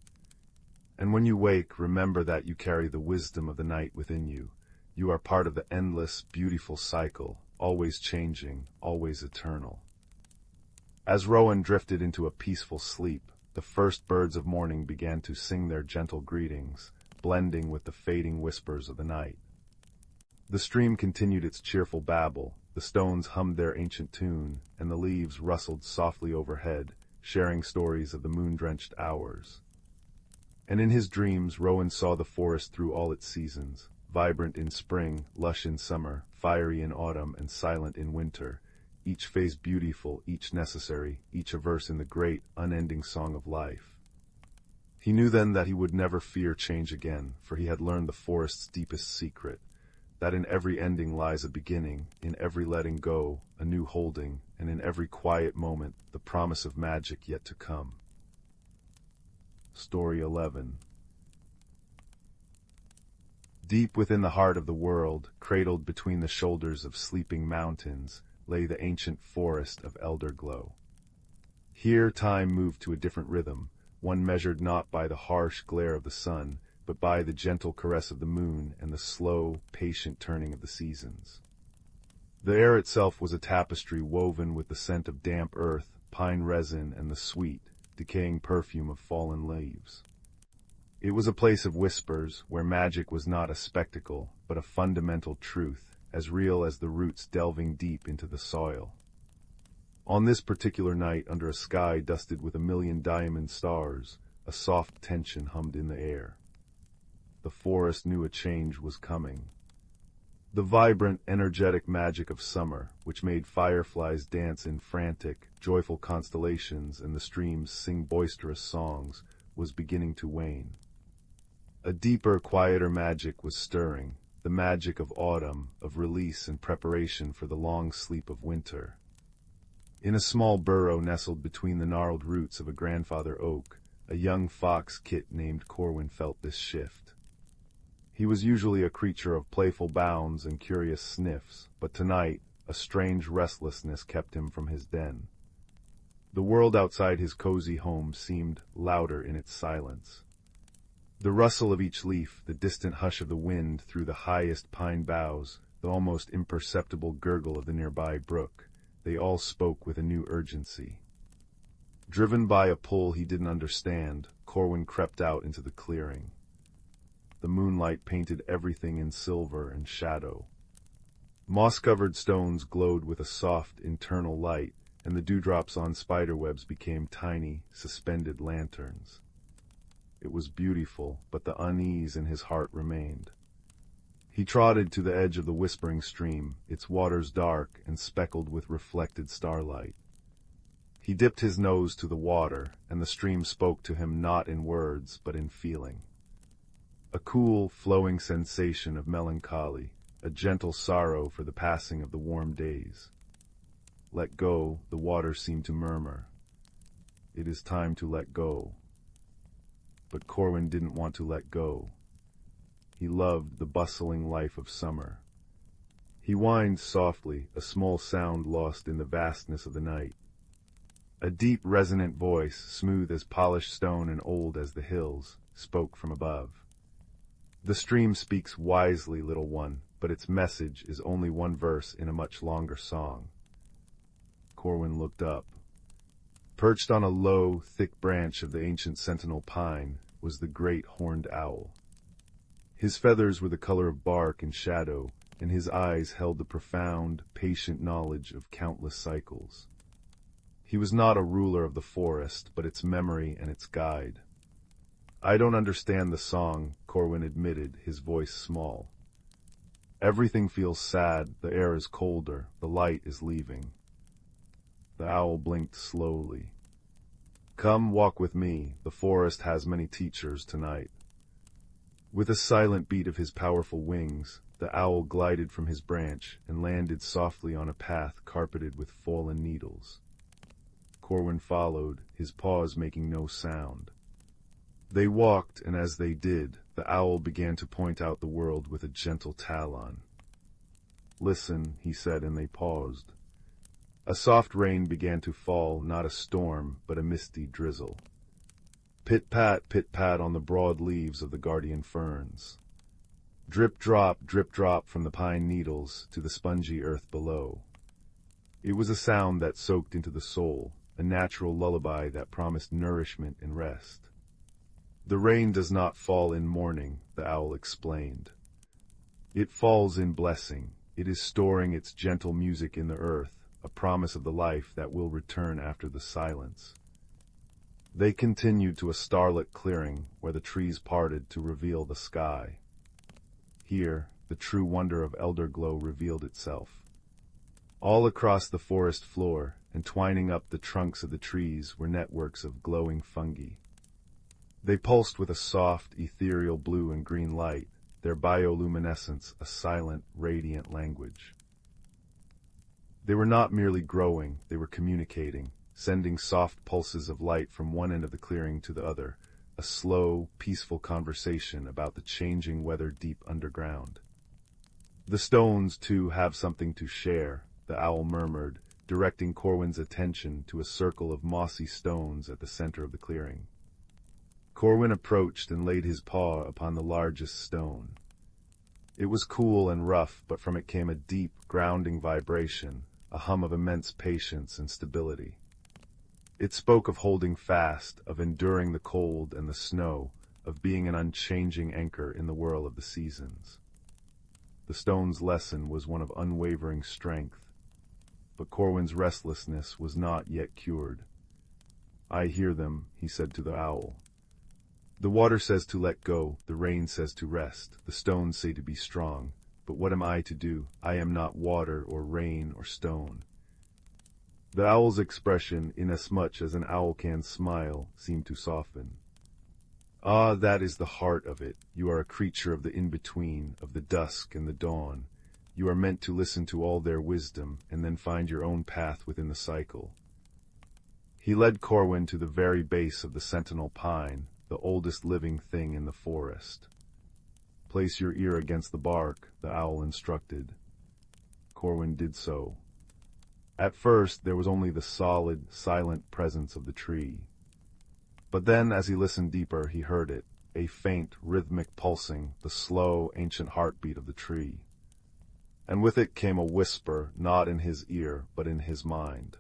"And when you wake, remember that you carry the wisdom of the night within you. You are part of the endless, beautiful cycle, always changing, always eternal." As Rowan drifted into a peaceful sleep, the first birds of morning began to sing their gentle greetings, blending with the fading whispers of the night. The stream continued its cheerful babble, the stones hummed their ancient tune, and the leaves rustled softly overhead, sharing stories of the moon-drenched hours. And in his dreams, Rowan saw the forest through all its seasons, vibrant in spring, lush in summer, fiery in autumn, and silent in winter, each phase beautiful, each necessary, each a verse in the great, unending song of life. He knew then that he would never fear change again, for he had learned the forest's deepest secret, that in every ending lies a beginning, in every letting go, a new holding, and in every quiet moment, the promise of magic yet to come. Story 11. Deep within the heart of the world, cradled between the shoulders of sleeping mountains, lay the ancient forest of Elderglow. Here time moved to a different rhythm, one measured not by the harsh glare of the sun, but by the gentle caress of the moon and the slow, patient turning of the seasons. The air itself was a tapestry woven with the scent of damp earth, pine resin, and the sweet, decaying perfume of fallen leaves. It was a place of whispers, where magic was not a spectacle, but a fundamental truth, as real as the roots delving deep into the soil. On this particular night, under a sky dusted with a million diamond stars, a soft tension hummed in the air. The forest knew a change was coming. The vibrant, energetic magic of summer, which made fireflies dance in frantic, joyful constellations and the streams sing boisterous songs, was beginning to wane. A deeper, quieter magic was stirring, the magic of autumn, of release and preparation for the long sleep of winter. In a small burrow nestled between the gnarled roots of a grandfather oak, a young fox kit named Corwin felt this shift. He was usually a creature of playful bounds and curious sniffs, but tonight, a strange restlessness kept him from his den. The world outside his cozy home seemed louder in its silence. The rustle of each leaf, the distant hush of the wind through the highest pine boughs, the almost imperceptible gurgle of the nearby brook, they all spoke with a new urgency. Driven by a pull he didn't understand, Corwin crept out into the clearing. The moonlight painted everything in silver and shadow. Moss-covered stones glowed with a soft, internal light, and the dewdrops on spiderwebs became tiny, suspended lanterns. It was beautiful, but the unease in his heart remained. He trotted to the edge of the whispering stream, its waters dark and speckled with reflected starlight. He dipped his nose to the water, and the stream spoke to him not in words, but in feeling. A cool, flowing sensation of melancholy, a gentle sorrow for the passing of the warm days. "Let go," the water seemed to murmur. "It is time to let go." But Corwin didn't want to let go. He loved the bustling life of summer. He whined softly, a small sound lost in the vastness of the night. A deep, resonant voice, smooth as polished stone and old as the hills, spoke from above. "The stream speaks wisely, little one, but its message is only one verse in a much longer song." Corwin looked up. Perched on a low, thick branch of the ancient sentinel pine was the great horned owl. His feathers were the color of bark and shadow, and his eyes held the profound, patient knowledge of countless cycles. He was not a ruler of the forest, but its memory and its guide. "I don't understand the song," Corwin admitted, his voice small. "Everything feels sad, the air is colder, the light is leaving." The owl blinked slowly. "Come walk with me, the forest has many teachers tonight." With a silent beat of his powerful wings, the owl glided from his branch and landed softly on a path carpeted with fallen needles. Corwin followed, his paws making no sound. They walked, and as they did, the owl began to point out the world with a gentle talon. "Listen," he said, and they paused. A soft rain began to fall, not a storm, but a misty drizzle. Pit-pat on the broad leaves of the guardian ferns. Drip drop from the pine needles to the spongy earth below. It was a sound that soaked into the soul, a natural lullaby that promised nourishment and rest. "The rain does not fall in mourning," the owl explained. "It falls in blessing. It is storing its gentle music in the earth, a promise of the life that will return after the silence." They continued to a starlit clearing where the trees parted to reveal the sky. Here, the true wonder of Elderglow revealed itself. All across the forest floor, and twining up the trunks of the trees, were networks of glowing fungi. They pulsed with a soft, ethereal blue and green light, their bioluminescence a silent, radiant language. They were not merely growing, they were communicating, sending soft pulses of light from one end of the clearing to the other, a slow, peaceful conversation about the changing weather deep underground. "The stones, too, have something to share," the owl murmured, directing Corwin's attention to a circle of mossy stones at the center of the clearing. Corwin approached and laid his paw upon the largest stone. It was cool and rough, but from it came a deep, grounding vibration, a hum of immense patience and stability. It spoke of holding fast, of enduring the cold and the snow, of being an unchanging anchor in the whirl of the seasons. The stone's lesson was one of unwavering strength, but Corwin's restlessness was not yet cured. "I hear them," he said to the owl. "The water says to let go, the rain says to rest, the stones say to be strong, but what am I to do? I am not water or rain or stone." The owl's expression, inasmuch as an owl can smile, seemed to soften. "Ah, that is the heart of it. You are a creature of the in-between, of the dusk and the dawn. You are meant to listen to all their wisdom, and then find your own path within the cycle." He led Corwin to the very base of the sentinel pine, the oldest living thing in the forest. "Place your ear against the bark," the owl instructed. Corwin did so. At first, there was only the solid, silent presence of the tree. But then, as he listened deeper, he heard it, a faint, rhythmic pulsing, the slow, ancient heartbeat of the tree. And with it came a whisper, not in his ear, but in his mind.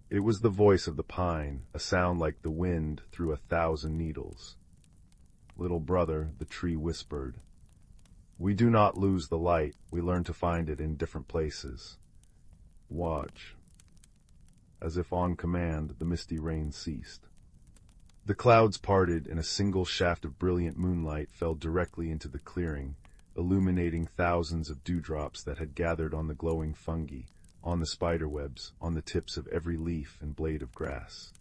It was the voice of the pine, a sound like the wind through 1,000 needles. "Little brother," the tree whispered, "we do not lose the light, we learn to find it in different places. Watch." As if on command, the misty rain ceased. The clouds parted, and a single shaft of brilliant moonlight fell directly into the clearing, illuminating thousands of dewdrops that had gathered on the glowing fungi, on the spiderwebs, on the tips of every leaf and blade of grass.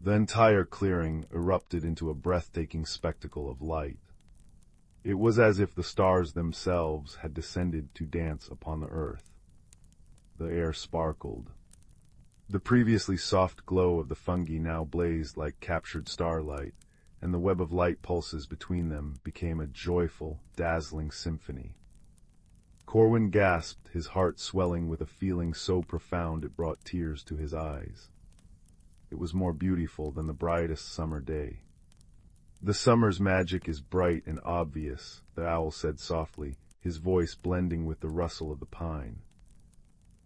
The entire clearing erupted into a breathtaking spectacle of light. It was as if the stars themselves had descended to dance upon the earth. The air sparkled. The previously soft glow of the fungi now blazed like captured starlight, and the web of light pulses between them became a joyful, dazzling symphony. Corwin gasped, his heart swelling with a feeling so profound it brought tears to his eyes. It was more beautiful than the brightest summer day. "The summer's magic is bright and obvious," the owl said softly, his voice blending with the rustle of the pine.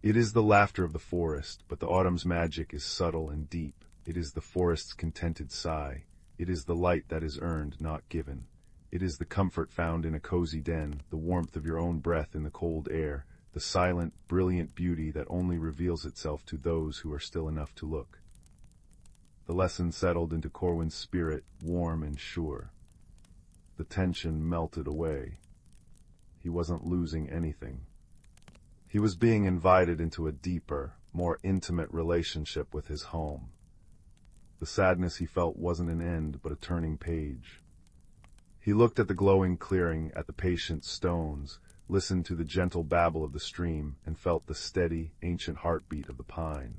"It is the laughter of the forest, but the autumn's magic is subtle and deep. It is the forest's contented sigh. It is the light that is earned, not given. It is the comfort found in a cozy den, the warmth of your own breath in the cold air, the silent, brilliant beauty that only reveals itself to those who are still enough to look." The lesson settled into Corwin's spirit, warm and sure. The tension melted away. He wasn't losing anything. He was being invited into a deeper, more intimate relationship with his home. The sadness he felt wasn't an end, but a turning page. He looked at the glowing clearing, at the patient stones, listened to the gentle babble of the stream, and felt the steady, ancient heartbeat of the pine.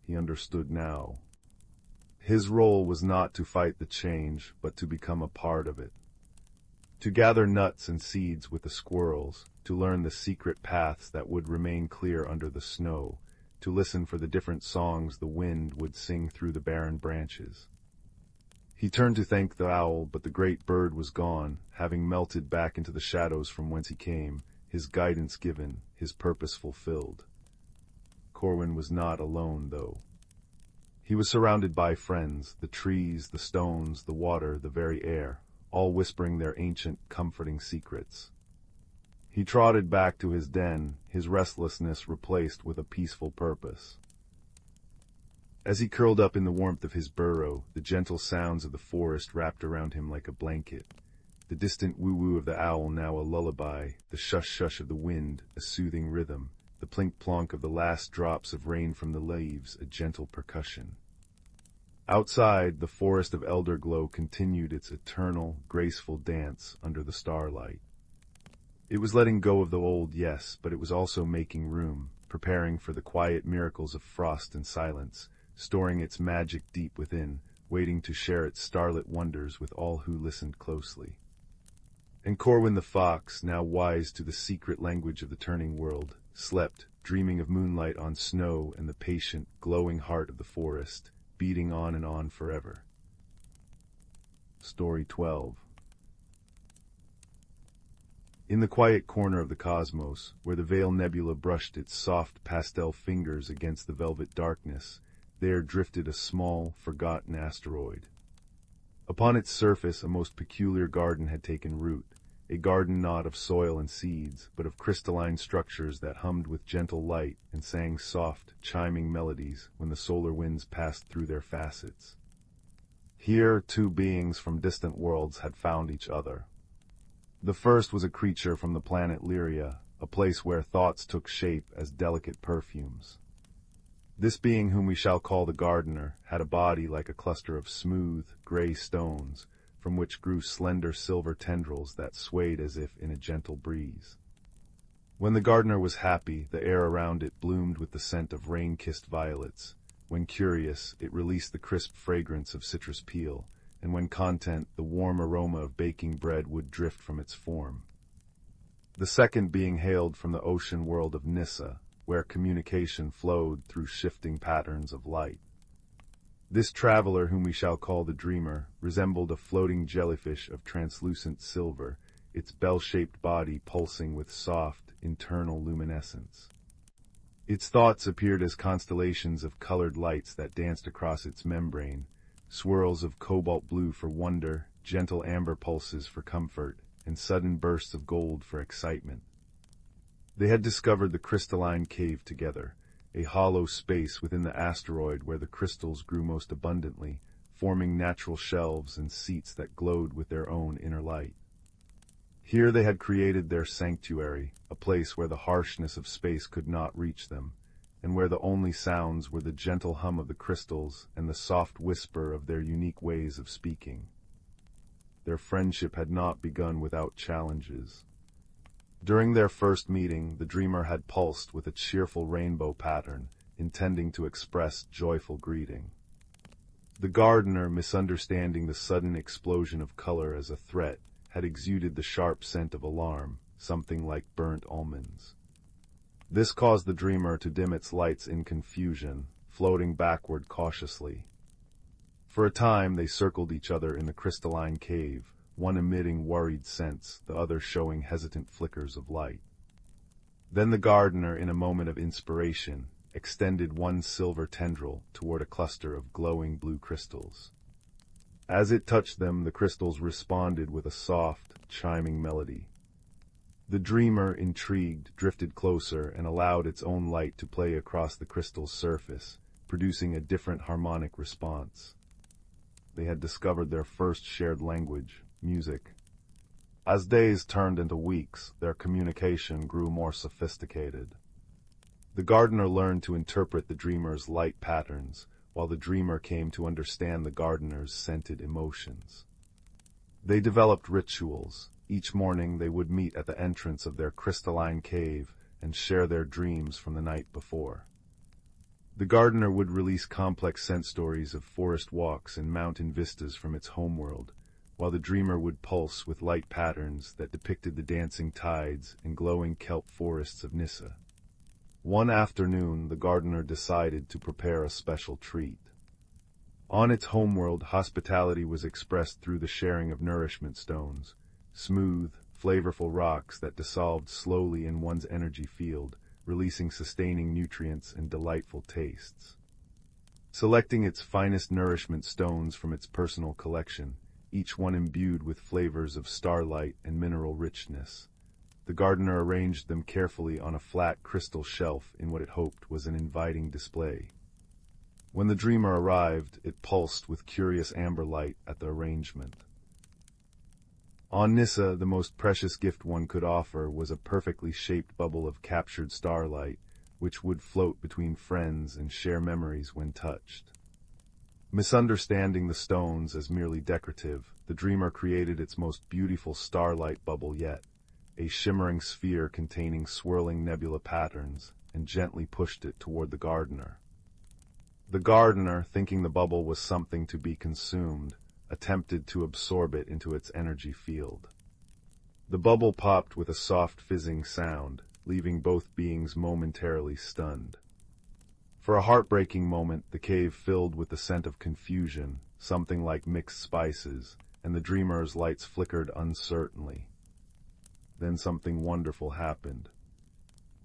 He understood now. His role was not to fight the change, but to become a part of it. To gather nuts and seeds with the squirrels, to learn the secret paths that would remain clear under the snow, to listen for the different songs the wind would sing through the barren branches. He turned to thank the owl, but the great bird was gone, having melted back into the shadows from whence he came, his guidance given, his purpose fulfilled. Corwin was not alone, though. He was surrounded by friends, the trees, the stones, the water, the very air, all whispering their ancient, comforting secrets. He trotted back to his den, his restlessness replaced with a peaceful purpose. As he curled up in the warmth of his burrow, the gentle sounds of the forest wrapped around him like a blanket. The distant woo-woo of the owl now a lullaby, the shush-shush of the wind a soothing rhythm, the plink-plonk of the last drops of rain from the leaves a gentle percussion. Outside, the forest of Elderglow continued its eternal, graceful dance under the starlight. It was letting go of the old, yes, but it was also making room, preparing for the quiet miracles of frost and silence, storing its magic deep within, waiting to share its starlit wonders with all who listened closely. And Corwin the fox, now wise to the secret language of the turning world, slept, dreaming of moonlight on snow and the patient, glowing heart of the forest, beating on and on forever. Story 12. In the quiet corner of the cosmos, where the Veil Nebula brushed its soft pastel fingers against the velvet darkness, there drifted a small, forgotten asteroid. Upon its surface a most peculiar garden had taken root, a garden not of soil and seeds, but of crystalline structures that hummed with gentle light and sang soft, chiming melodies when the solar winds passed through their facets. Here, two beings from distant worlds had found each other. The first was a creature from the planet Lyra, a place where thoughts took shape as delicate perfumes. This being, whom we shall call the gardener, had a body like a cluster of smooth, gray stones, from which grew slender silver tendrils that swayed as if in a gentle breeze. When the gardener was happy, the air around it bloomed with the scent of rain-kissed violets. When curious, it released the crisp fragrance of citrus peel, and when content, the warm aroma of baking bread would drift from its form. The second being hailed from the ocean world of Nissa, where communication flowed through shifting patterns of light. This traveler, whom we shall call the dreamer, resembled a floating jellyfish of translucent silver, its bell-shaped body pulsing with soft, internal luminescence. Its thoughts appeared as constellations of colored lights that danced across its membrane, swirls of cobalt blue for wonder, gentle amber pulses for comfort, and sudden bursts of gold for excitement. They had discovered the crystalline cave together, a hollow space within the asteroid where the crystals grew most abundantly, forming natural shelves and seats that glowed with their own inner light. Here they had created their sanctuary, a place where the harshness of space could not reach them, and where the only sounds were the gentle hum of the crystals and the soft whisper of their unique ways of speaking. Their friendship had not begun without challenges. During their first meeting, the dreamer had pulsed with a cheerful rainbow pattern, intending to express joyful greeting. The gardener, misunderstanding the sudden explosion of color as a threat, had exuded the sharp scent of alarm, something like burnt almonds. This caused the dreamer to dim its lights in confusion, floating backward cautiously. For a time they circled each other in the crystalline cave, one emitting worried scents, the other showing hesitant flickers of light. Then the gardener, in a moment of inspiration, extended one silver tendril toward a cluster of glowing blue crystals. As it touched them, the crystals responded with a soft, chiming melody. The dreamer, intrigued, drifted closer and allowed its own light to play across the crystal's surface, producing a different harmonic response. They had discovered their first shared language, music. As days turned into weeks, their communication grew more sophisticated. The gardener learned to interpret the dreamer's light patterns, while the dreamer came to understand the gardener's scented emotions. They developed rituals. Each morning they would meet at the entrance of their crystalline cave and share their dreams from the night before. The gardener would release complex scent stories of forest walks and mountain vistas from its homeworld, while the dreamer would pulse with light patterns that depicted the dancing tides and glowing kelp forests of Nyssa. One afternoon, the gardener decided to prepare a special treat. On its homeworld, hospitality was expressed through the sharing of nourishment stones, smooth, flavorful rocks that dissolved slowly in one's energy field, releasing sustaining nutrients and delightful tastes. Selecting its finest nourishment stones from its personal collection, each one imbued with flavors of starlight and mineral richness, the gardener arranged them carefully on a flat crystal shelf in what it hoped was an inviting display. When the dreamer arrived, it pulsed with curious amber light at the arrangement. On Nyssa, the most precious gift one could offer was a perfectly shaped bubble of captured starlight, which would float between friends and share memories when touched. Misunderstanding the stones as merely decorative, the dreamer created its most beautiful starlight bubble yet, a shimmering sphere containing swirling nebula patterns, and gently pushed it toward the gardener. The gardener, thinking the bubble was something to be consumed, attempted to absorb it into its energy field. The bubble popped with a soft fizzing sound, leaving both beings momentarily stunned. For a heartbreaking moment, the cave filled with the scent of confusion, something like mixed spices, and the dreamer's lights flickered uncertainly. Then something wonderful happened.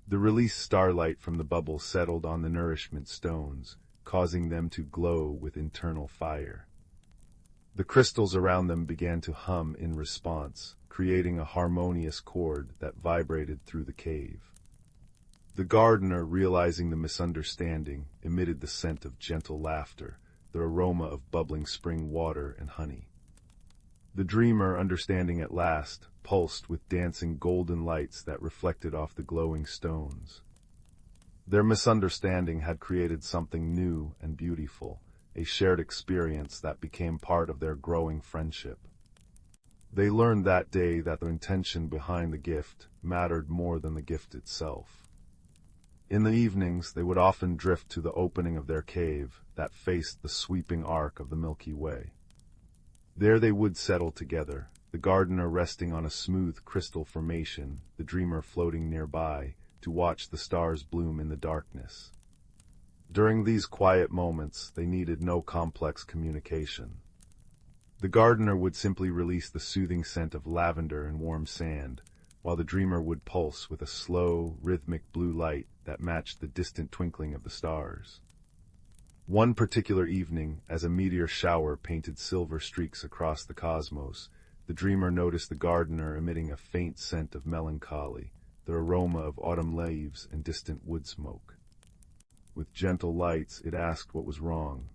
The released starlight from the bubble settled on the nourishment stones, causing them to glow with internal fire. The crystals around them began to hum in response, creating a harmonious chord that vibrated through the cave. The gardener, realizing the misunderstanding, emitted the scent of gentle laughter, the aroma of bubbling spring water and honey. The dreamer, understanding at last, pulsed with dancing golden lights that reflected off the glowing stones. Their misunderstanding had created something new and beautiful, a shared experience that became part of their growing friendship. They learned that day that the intention behind the gift mattered more than the gift itself. In the evenings, they would often drift to the opening of their cave that faced the sweeping arc of the Milky Way. There they would settle together, the gardener resting on a smooth crystal formation, the dreamer floating nearby, to watch the stars bloom in the darkness. During these quiet moments, they needed no complex communication. The gardener would simply release the soothing scent of lavender and warm sand, while the dreamer would pulse with a slow, rhythmic blue light that matched the distant twinkling of the stars. One particular evening, as a meteor shower painted silver streaks across the cosmos, the dreamer noticed the gardener emitting a faint scent of melancholy, the aroma of autumn leaves and distant wood smoke. With gentle lights, it asked what was wrong.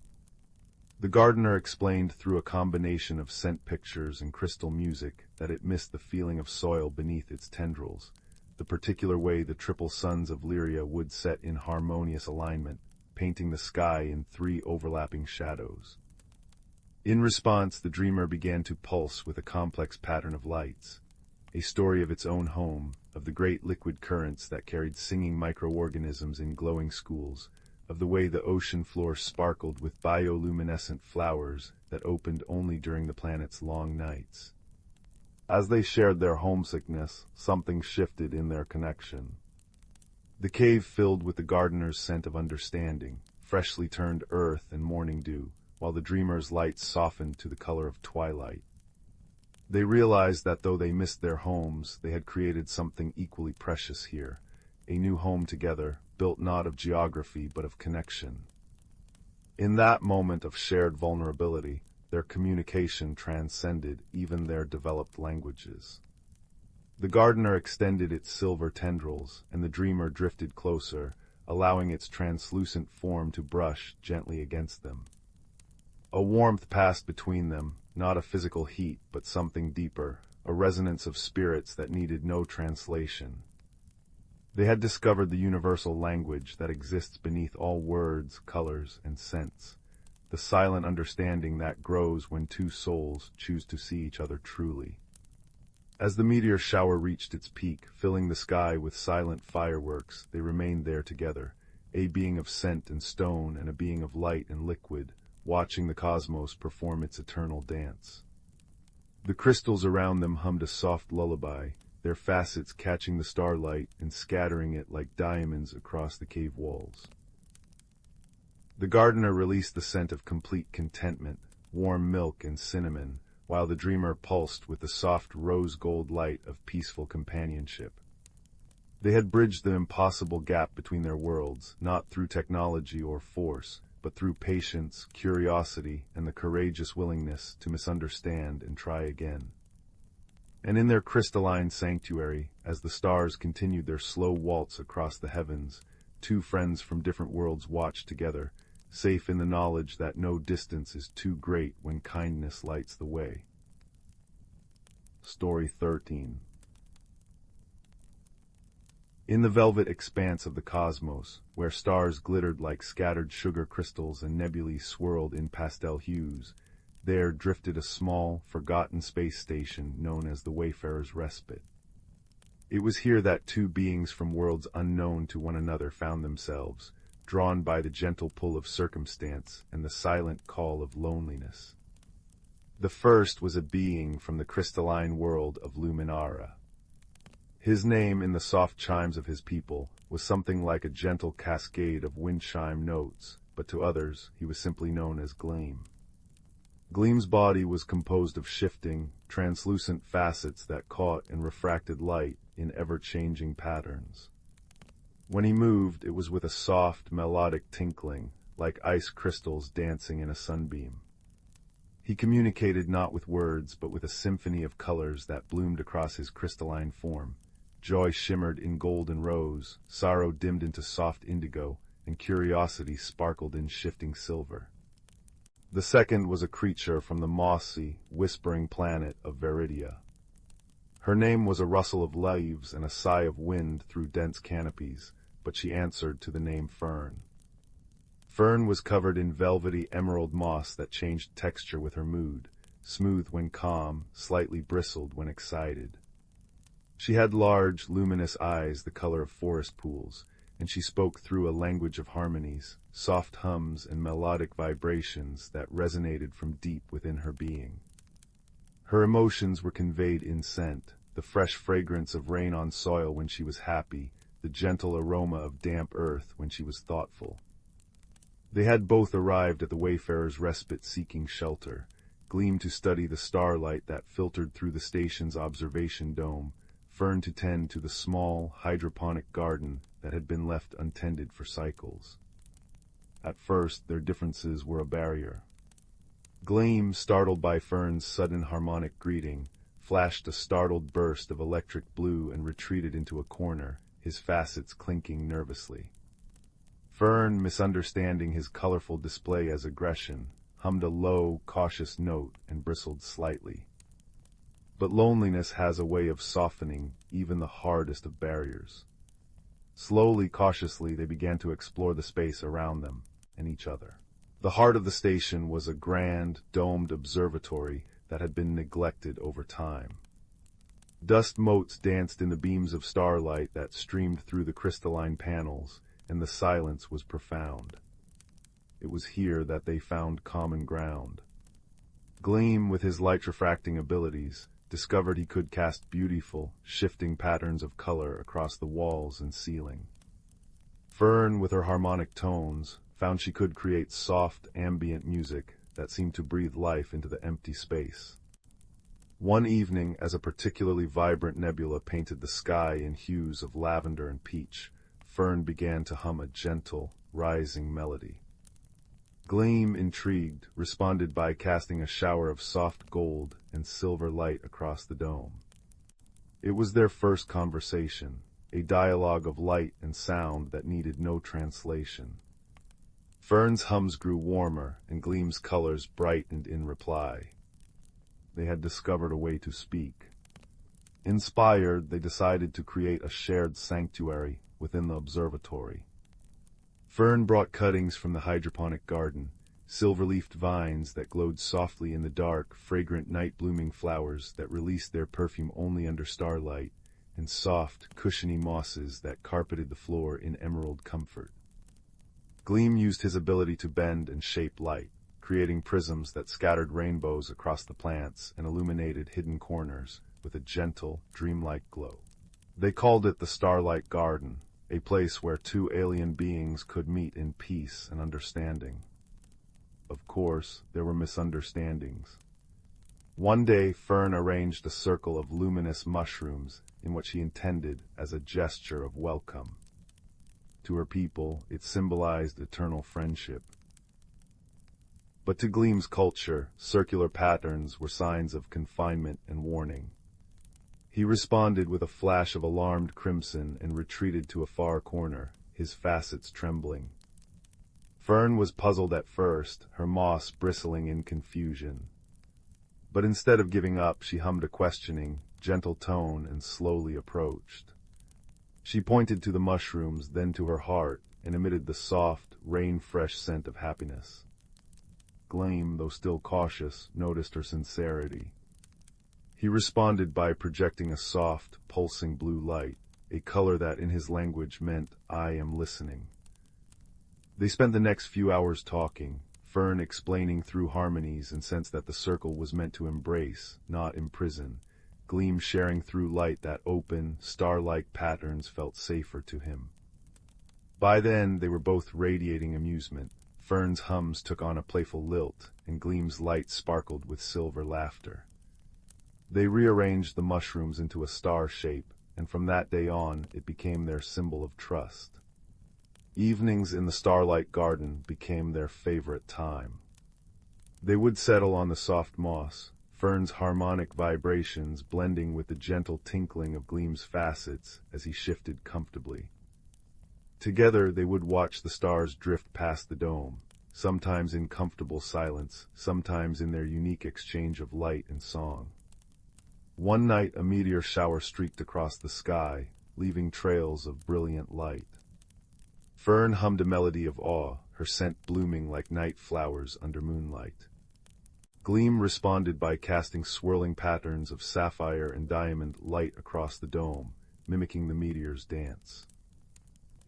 The gardener explained through a combination of scent pictures and crystal music that it missed the feeling of soil beneath its tendrils, the particular way the triple suns of Lyra would set in harmonious alignment, painting the sky in 3 overlapping shadows. In response, the dreamer began to pulse with a complex pattern of lights, a story of its own home, of the great liquid currents that carried singing microorganisms in glowing schools, of the way the ocean floor sparkled with bioluminescent flowers that opened only during the planet's long nights. As they shared their homesickness, something shifted in their connection. The cave filled with the gardener's scent of understanding, freshly turned earth and morning dew, while the dreamer's lights softened to the color of twilight. They realized that though they missed their homes, they had created something equally precious here, a new home together, built not of geography but of connection. In that moment of shared vulnerability, their communication transcended even their developed languages. The gardener extended its silver tendrils, and the dreamer drifted closer, allowing its translucent form to brush gently against them. A warmth passed between them, not a physical heat, but something deeper, a resonance of spirits that needed no translation. They had discovered the universal language that exists beneath all words, colors, and scents, the silent understanding that grows when two souls choose to see each other truly. As the meteor shower reached its peak, filling the sky with silent fireworks, they remained there together, a being of scent and stone and a being of light and liquid, watching the cosmos perform its eternal dance. The crystals around them hummed a soft lullaby, their facets catching the starlight and scattering it like diamonds across the cave walls. The gardener released the scent of complete contentment, warm milk and cinnamon, while the dreamer pulsed with the soft rose-gold light of peaceful companionship. They had bridged the impossible gap between their worlds, not through technology or force, but through patience, curiosity, and the courageous willingness to misunderstand and try again. And in their crystalline sanctuary, as the stars continued their slow waltz across the heavens, two friends from different worlds watched together, safe in the knowledge that no distance is too great when kindness lights the way. Story 13. In the velvet expanse of the cosmos, where stars glittered like scattered sugar crystals and nebulae swirled in pastel hues, there drifted a small, forgotten space station known as the Wayfarer's Respite. It was here that two beings from worlds unknown to one another found themselves, drawn by the gentle pull of circumstance and the silent call of loneliness. The first was a being from the crystalline world of Luminara. His name, in the soft chimes of his people, was something like a gentle cascade of wind chime notes, but to others he was simply known as Gleam. Gleam's body was composed of shifting, translucent facets that caught and refracted light in ever-changing patterns. When he moved, it was with a soft, melodic tinkling, like ice crystals dancing in a sunbeam. He communicated not with words, but with a symphony of colors that bloomed across his crystalline form. Joy shimmered in gold and rose, sorrow dimmed into soft indigo, and curiosity sparkled in shifting silver. The second was a creature from the mossy, whispering planet of Veridia. Her name was a rustle of leaves and a sigh of wind through dense canopies, but she answered to the name Fern. Fern was covered in velvety emerald moss that changed texture with her mood, smooth when calm, slightly bristled when excited. She had large, luminous eyes the color of forest pools, and she spoke through a language of harmonies, soft hums and melodic vibrations that resonated from deep within her being. Her emotions were conveyed in scent, the fresh fragrance of rain on soil when she was happy, the gentle aroma of damp earth when she was thoughtful. They had both arrived at the Wayfarer's Respite seeking shelter, Gleam to study the starlight that filtered through the station's observation dome, Fern to tend to the small, hydroponic garden that had been left untended for cycles. At first, their differences were a barrier. Gleam, startled by Fern's sudden harmonic greeting, flashed a startled burst of electric blue and retreated into a corner, his facets clinking nervously. Fern, misunderstanding his colorful display as aggression, hummed a low, cautious note and bristled slightly. But loneliness has a way of softening even the hardest of barriers. Slowly, cautiously, they began to explore the space around them and each other. The heart of the station was a grand, domed observatory that had been neglected over time. Dust motes danced in the beams of starlight that streamed through the crystalline panels, and the silence was profound. It was here that they found common ground. Gleam, with his light-refracting abilities, discovered he could cast beautiful, shifting patterns of color across the walls and ceiling. Fern, with her harmonic tones, found she could create soft, ambient music that seemed to breathe life into the empty space. One evening, as a particularly vibrant nebula painted the sky in hues of lavender and peach, Fern began to hum a gentle, rising melody. Gleam, intrigued, responded by casting a shower of soft gold and silver light across the dome. It was their first conversation, a dialogue of light and sound that needed no translation. Fern's hums grew warmer, and Gleam's colors brightened in reply. They had discovered a way to speak. Inspired, they decided to create a shared sanctuary within the observatory. Fern brought cuttings from the hydroponic garden, silver-leafed vines that glowed softly in the dark, fragrant night-blooming flowers that released their perfume only under starlight, and soft, cushiony mosses that carpeted the floor in emerald comfort. Gleam used his ability to bend and shape light, creating prisms that scattered rainbows across the plants and illuminated hidden corners with a gentle, dreamlike glow. They called it the Starlight Garden, a place where two alien beings could meet in peace and understanding. Of course, there were misunderstandings. One day, Fern arranged a circle of luminous mushrooms in what she intended as a gesture of welcome. To her people, it symbolized eternal friendship. But to Gleam's culture, circular patterns were signs of confinement and warning. He responded with a flash of alarmed crimson and retreated to a far corner, his facets trembling. Fern was puzzled at first, her moss bristling in confusion. But instead of giving up, she hummed a questioning, gentle tone and slowly approached. She pointed to the mushrooms, then to her heart, and emitted the soft, rain-fresh scent of happiness. Gleam, though still cautious, noticed her sincerity. He responded by projecting a soft, pulsing blue light, a color that in his language meant, "I am listening." They spent the next few hours talking, Fern explaining through harmonies and sensed that the circle was meant to embrace, not imprison. Gleam sharing through light that open, star-like patterns felt safer to him. By then, they were both radiating amusement. Fern's hums took on a playful lilt, and Gleam's light sparkled with silver laughter. They rearranged the mushrooms into a star shape, and from that day on, it became their symbol of trust. Evenings in the Starlight Garden became their favorite time. They would settle on the soft moss, Fern's harmonic vibrations blending with the gentle tinkling of Gleam's facets as he shifted comfortably. Together they would watch the stars drift past the dome, sometimes in comfortable silence, sometimes in their unique exchange of light and song. One night a meteor shower streaked across the sky, leaving trails of brilliant light. Fern hummed a melody of awe, her scent blooming like night flowers under moonlight. Gleam responded by casting swirling patterns of sapphire and diamond light across the dome, mimicking the meteor's dance.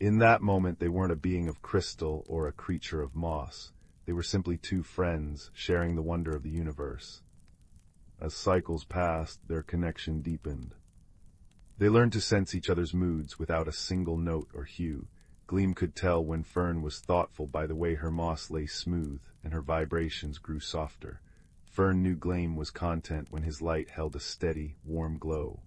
In that moment they weren't a being of crystal or a creature of moss. They were simply two friends, sharing the wonder of the universe. As cycles passed, their connection deepened. They learned to sense each other's moods without a single note or hue. Gleam could tell when Fern was thoughtful by the way her moss lay smooth and her vibrations grew softer. Fern knew Gleam was content when his light held a steady, warm glow.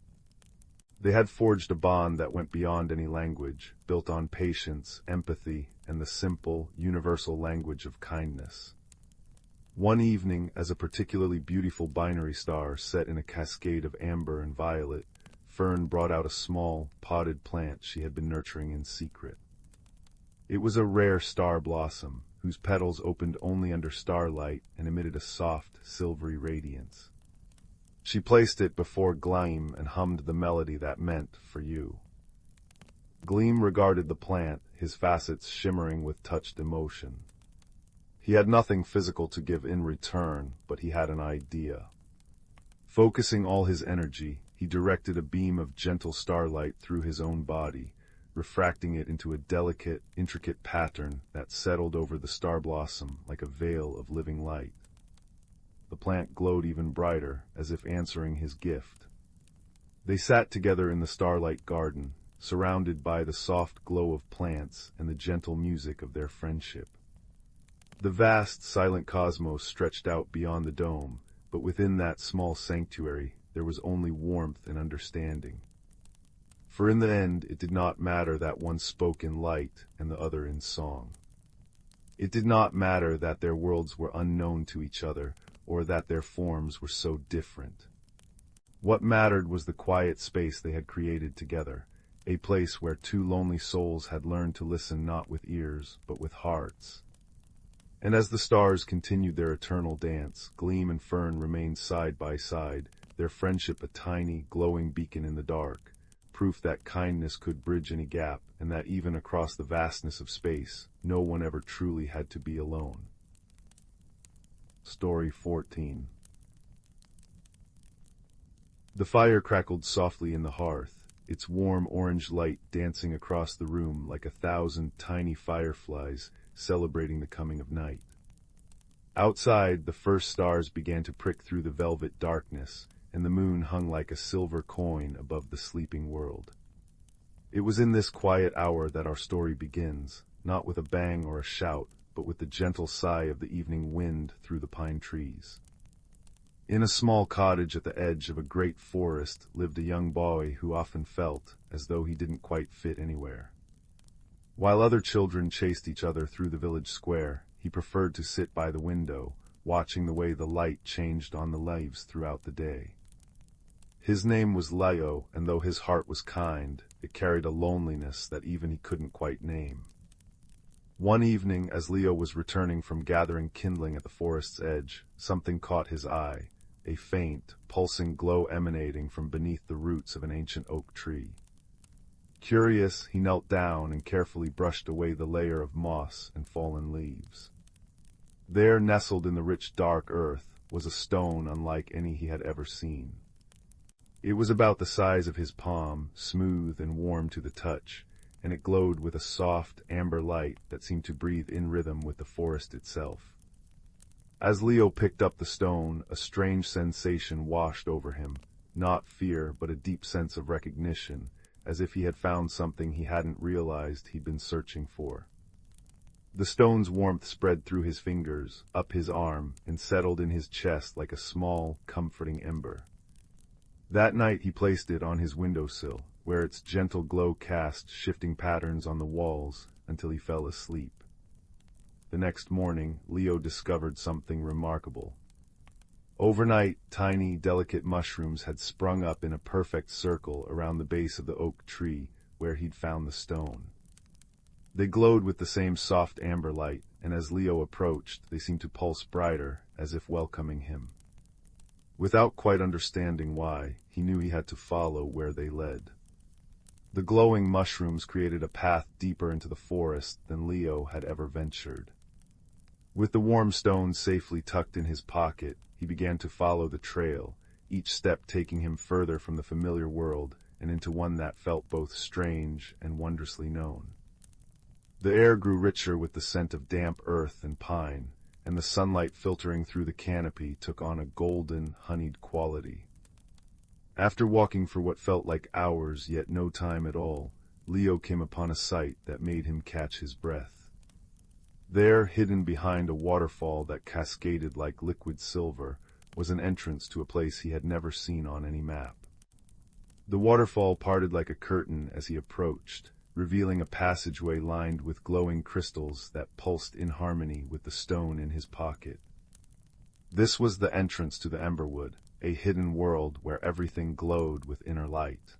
They had forged a bond that went beyond any language, built on patience, empathy, and the simple, universal language of kindness. One evening, as a particularly beautiful binary star set in a cascade of amber and violet, Fern brought out a small, potted plant she had been nurturing in secret. It was a rare star blossom, whose petals opened only under starlight and emitted a soft, silvery radiance. She placed it before Gleam and hummed the melody that meant for you. Gleam regarded the plant, his facets shimmering with touched emotion. He had nothing physical to give in return, but he had an idea. Focusing all his energy, he directed a beam of gentle starlight through his own body, refracting it into a delicate, intricate pattern that settled over the star blossom like a veil of living light. The plant glowed even brighter, as if answering his gift. They sat together in the Starlight Garden, surrounded by the soft glow of plants and the gentle music of their friendship. The vast, silent cosmos stretched out beyond the dome, but within that small sanctuary there was only warmth and understanding. For in the end, it did not matter that one spoke in light and the other in song. It did not matter that their worlds were unknown to each other, or that their forms were so different. What mattered was the quiet space they had created together, a place where two lonely souls had learned to listen not with ears, but with hearts. And as the stars continued their eternal dance, Gleam and Fern remained side by side, their friendship a tiny, glowing beacon in the dark, proof that kindness could bridge any gap, and that even across the vastness of space, no one ever truly had to be alone. Story 14. The fire crackled softly in the hearth, its warm orange light dancing across the room like 1,000 tiny fireflies celebrating the coming of night. Outside, the first stars began to prick through the velvet darkness, and the moon hung like a silver coin above the sleeping world. It was in this quiet hour that our story begins, not with a bang or a shout, but with the gentle sigh of the evening wind through the pine trees. In a small cottage at the edge of a great forest lived a young boy who often felt as though he didn't quite fit anywhere. While other children chased each other through the village square, he preferred to sit by the window, watching the way the light changed on the leaves throughout the day. His name was Leo, and though his heart was kind, it carried a loneliness that even he couldn't quite name. One evening, as Leo was returning from gathering kindling at the forest's edge, something caught his eye, a faint, pulsing glow emanating from beneath the roots of an ancient oak tree. Curious, he knelt down and carefully brushed away the layer of moss and fallen leaves. There, nestled in the rich dark earth, was a stone unlike any he had ever seen. It was about the size of his palm, smooth and warm to the touch, and it glowed with a soft, amber light that seemed to breathe in rhythm with the forest itself. As Leo picked up the stone, a strange sensation washed over him, not fear, but a deep sense of recognition, as if he had found something he hadn't realized he'd been searching for. The stone's warmth spread through his fingers, up his arm, and settled in his chest like a small, comforting ember. That night he placed it on his windowsill, where its gentle glow cast shifting patterns on the walls until he fell asleep. The next morning, Leo discovered something remarkable. Overnight, tiny, delicate mushrooms had sprung up in a perfect circle around the base of the oak tree where he'd found the stone. They glowed with the same soft amber light, and as Leo approached, they seemed to pulse brighter, as if welcoming him. Without quite understanding why, he knew he had to follow where they led. The glowing mushrooms created a path deeper into the forest than Leo had ever ventured. With the warm stone safely tucked in his pocket, he began to follow the trail, each step taking him further from the familiar world and into one that felt both strange and wondrously known. The air grew richer with the scent of damp earth and pine, and the sunlight filtering through the canopy took on a golden, honeyed quality. After walking for what felt like hours, yet no time at all, Leo came upon a sight that made him catch his breath. There, hidden behind a waterfall that cascaded like liquid silver, was an entrance to a place he had never seen on any map. The waterfall parted like a curtain as he approached, revealing a passageway lined with glowing crystals that pulsed in harmony with the stone in his pocket. This was the entrance to the Emberwood, a hidden world where everything glowed with inner light.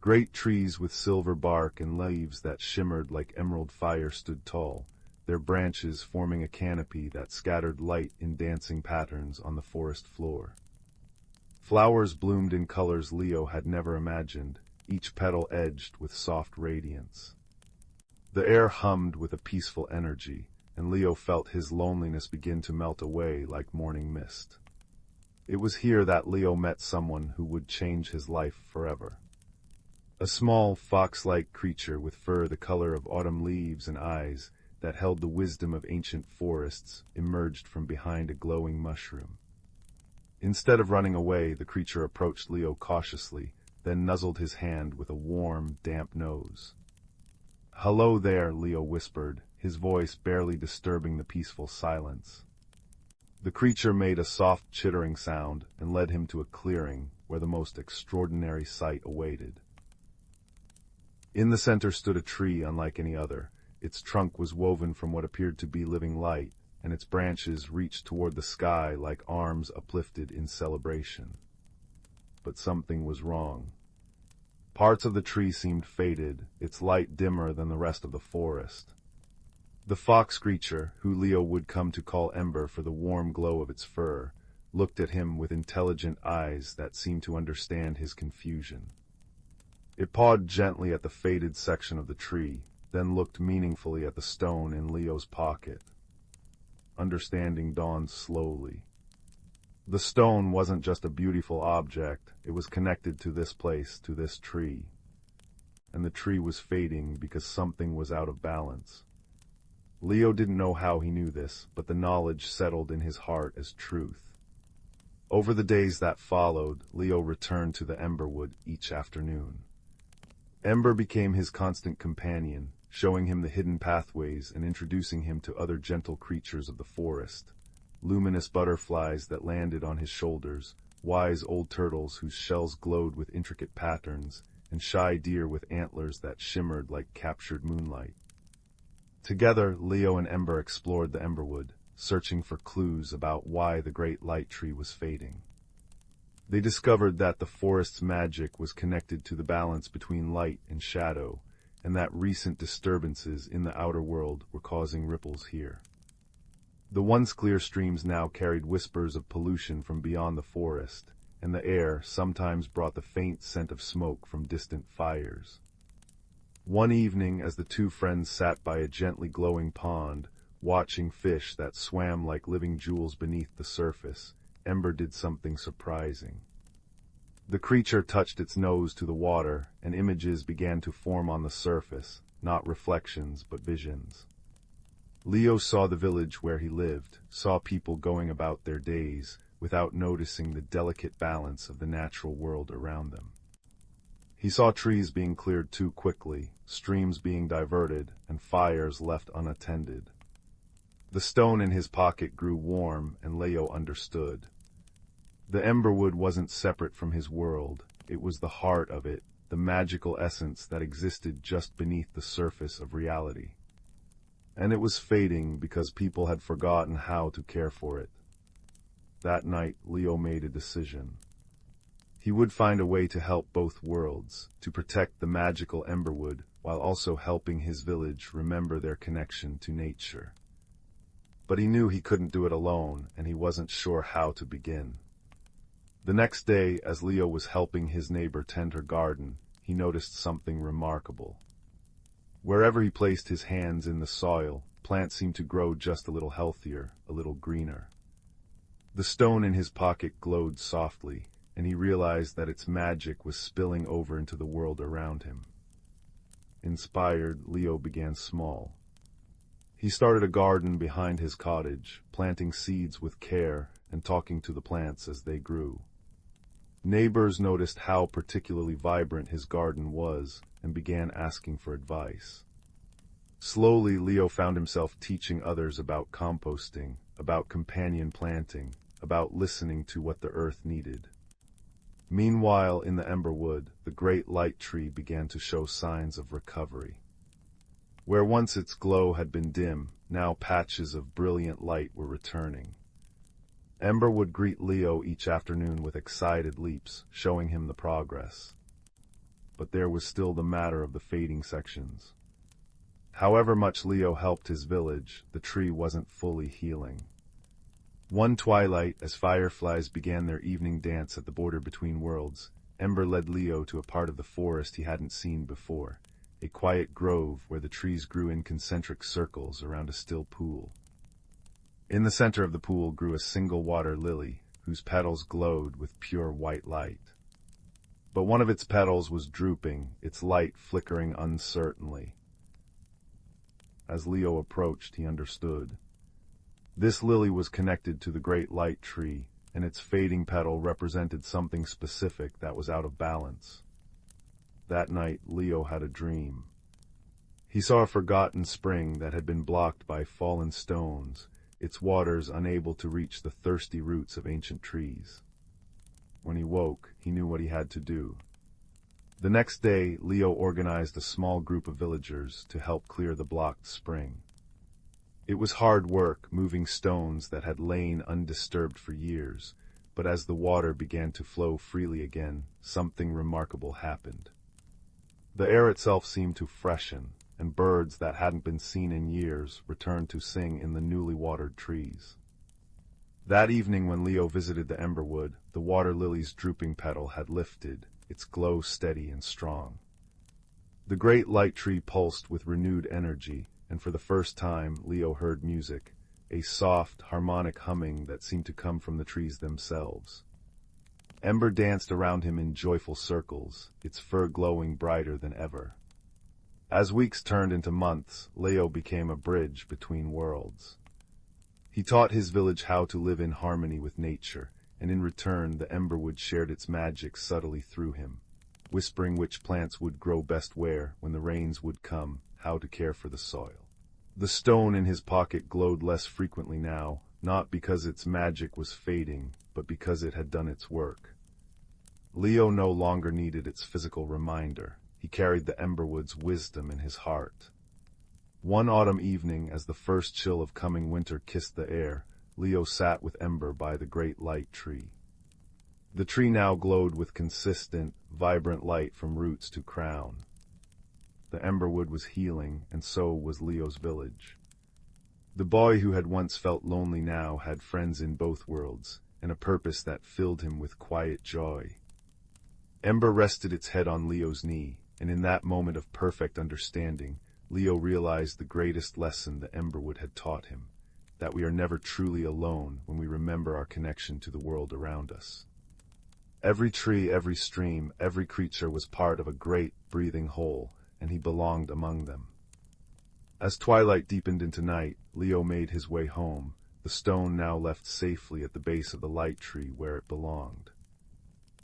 Great trees with silver bark and leaves that shimmered like emerald fire stood tall, their branches forming a canopy that scattered light in dancing patterns on the forest floor. Flowers bloomed in colors Leo had never imagined, each petal edged with soft radiance. The air hummed with a peaceful energy, and Leo felt his loneliness begin to melt away like morning mist. It was here that Leo met someone who would change his life forever. A small, fox-like creature with fur the color of autumn leaves and eyes that held the wisdom of ancient forests emerged from behind a glowing mushroom. Instead of running away, the creature approached Leo cautiously, then nuzzled his hand with a warm, damp nose. "Hello there," Leo whispered, his voice barely disturbing the peaceful silence. The creature made a soft chittering sound and led him to a clearing where the most extraordinary sight awaited. In the center stood a tree unlike any other. Its trunk was woven from what appeared to be living light, and its branches reached toward the sky like arms uplifted in celebration. But something was wrong. Parts of the tree seemed faded, its light dimmer than the rest of the forest. The fox creature, who Leo would come to call Ember for the warm glow of its fur, looked at him with intelligent eyes that seemed to understand his confusion. It pawed gently at the faded section of the tree, then looked meaningfully at the stone in Leo's pocket. understanding dawned slowly. The stone wasn't just a beautiful object, it was connected to this place, to this tree. And the tree was fading because something was out of balance. Leo didn't know how he knew this, but the knowledge settled in his heart as truth. Over the days that followed, Leo returned to the Emberwood each afternoon. Ember became his constant companion, showing him the hidden pathways and introducing him to other gentle creatures of the forest. Luminous butterflies that landed on his shoulders, wise old turtles whose shells glowed with intricate patterns, and shy deer with antlers that shimmered like captured moonlight. Together, Leo and Ember explored the Emberwood, searching for clues about why the great light tree was fading. They discovered that the forest's magic was connected to the balance between light and shadow, and that recent disturbances in the outer world were causing ripples here. The once clear streams now carried whispers of pollution from beyond the forest, and the air sometimes brought the faint scent of smoke from distant fires. One evening, as the two friends sat by a gently glowing pond, watching fish that swam like living jewels beneath the surface, Ember did something surprising. The creature touched its nose to the water, and images began to form on the surface, not reflections but visions. Leo saw the village where he lived, saw people going about their days, without noticing the delicate balance of the natural world around them. He saw trees being cleared too quickly, streams being diverted, and fires left unattended. The stone in his pocket grew warm, and Leo understood. The Emberwood wasn't separate from his world, it was the heart of it, the magical essence that existed just beneath the surface of reality. And it was fading because people had forgotten how to care for it. That night, Leo made a decision. He would find a way to help both worlds, to protect the magical Emberwood, while also helping his village remember their connection to nature. But he knew he couldn't do it alone, and he wasn't sure how to begin. The next day, as Leo was helping his neighbor tend her garden, he noticed something remarkable. Wherever he placed his hands in the soil, plants seemed to grow just a little healthier, a little greener. The stone in his pocket glowed softly, and he realized that its magic was spilling over into the world around him. Inspired, Leo began small. He started a garden behind his cottage, planting seeds with care and talking to the plants as they grew. Neighbors noticed how particularly vibrant his garden was and began asking for advice. Slowly, Leo found himself teaching others about composting, about companion planting, about listening to what the earth needed. Meanwhile, in the Emberwood, the great light tree began to show signs of recovery. Where once its glow had been dim, now patches of brilliant light were returning. Ember would greet Leo each afternoon with excited leaps, showing him the progress. But there was still the matter of the fading sections. However much Leo helped his village, the tree wasn't fully healing. One twilight, as fireflies began their evening dance at the border between worlds, Ember led Leo to a part of the forest he hadn't seen before, a quiet grove where the trees grew in concentric circles around a still pool. In the center of the pool grew a single water lily, whose petals glowed with pure white light. But one of its petals was drooping, its light flickering uncertainly. As Leo approached, he understood. This lily was connected to the great light tree, and its fading petal represented something specific that was out of balance. That night, Leo had a dream. He saw a forgotten spring that had been blocked by fallen stones, its waters unable to reach the thirsty roots of ancient trees. When he woke, he knew what he had to do. The next day, Leo organized a small group of villagers to help clear the blocked spring. It was hard work, moving stones that had lain undisturbed for years, but as the water began to flow freely again, something remarkable happened. The air itself seemed to freshen, and birds that hadn't been seen in years returned to sing in the newly watered trees. That evening when Leo visited the Emberwood, the water lily's drooping petal had lifted, its glow steady and strong. The great light tree pulsed with renewed energy, and for the first time Leo heard music, a soft, harmonic humming that seemed to come from the trees themselves. Ember danced around him in joyful circles, its fur glowing brighter than ever. As weeks turned into months, Leo became a bridge between worlds. He taught his village how to live in harmony with nature, and in return the Emberwood shared its magic subtly through him, whispering which plants would grow best where, when the rains would come, how to care for the soil. The stone in his pocket glowed less frequently now, not because its magic was fading, but because it had done its work. Leo no longer needed its physical reminder. He carried the Emberwood's wisdom in his heart. One autumn evening, as the first chill of coming winter kissed the air, Leo sat with Ember by the great light tree. The tree now glowed with consistent, vibrant light from roots to crown. The Emberwood was healing, and so was Leo's village. The boy who had once felt lonely now had friends in both worlds, and a purpose that filled him with quiet joy. Ember rested its head on Leo's knee, and in that moment of perfect understanding, Leo realized the greatest lesson the Emberwood had taught him, that we are never truly alone when we remember our connection to the world around us. Every tree, every stream, every creature was part of a great, breathing whole, and he belonged among them. As twilight deepened into night, Leo made his way home, the stone now left safely at the base of the light tree where it belonged.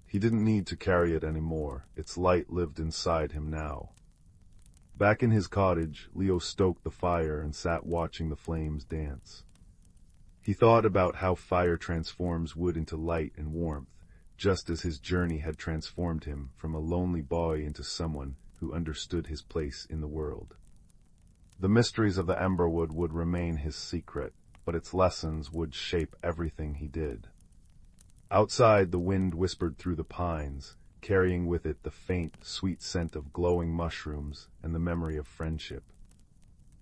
He didn't need to carry it anymore, its light lived inside him now. Back in his cottage, Leo stoked the fire and sat watching the flames dance. He thought about how fire transforms wood into light and warmth, just as his journey had transformed him from a lonely boy into someone who understood his place in the world. The mysteries of the Emberwood would remain his secret, but its lessons would shape everything he did. Outside, the wind whispered through the pines, carrying with it the faint, sweet scent of glowing mushrooms and the memory of friendship.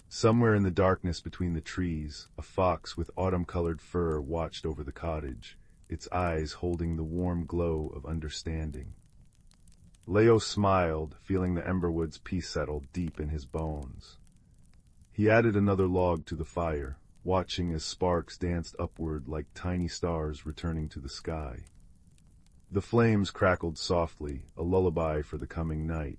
Somewhere in the darkness between the trees, a fox with autumn-colored fur watched over the cottage, its eyes holding the warm glow of understanding. Leo smiled, feeling the Emberwood's peace settle deep in his bones. He added another log to the fire, watching as sparks danced upward like tiny stars returning to the sky. The flames crackled softly, a lullaby for the coming night.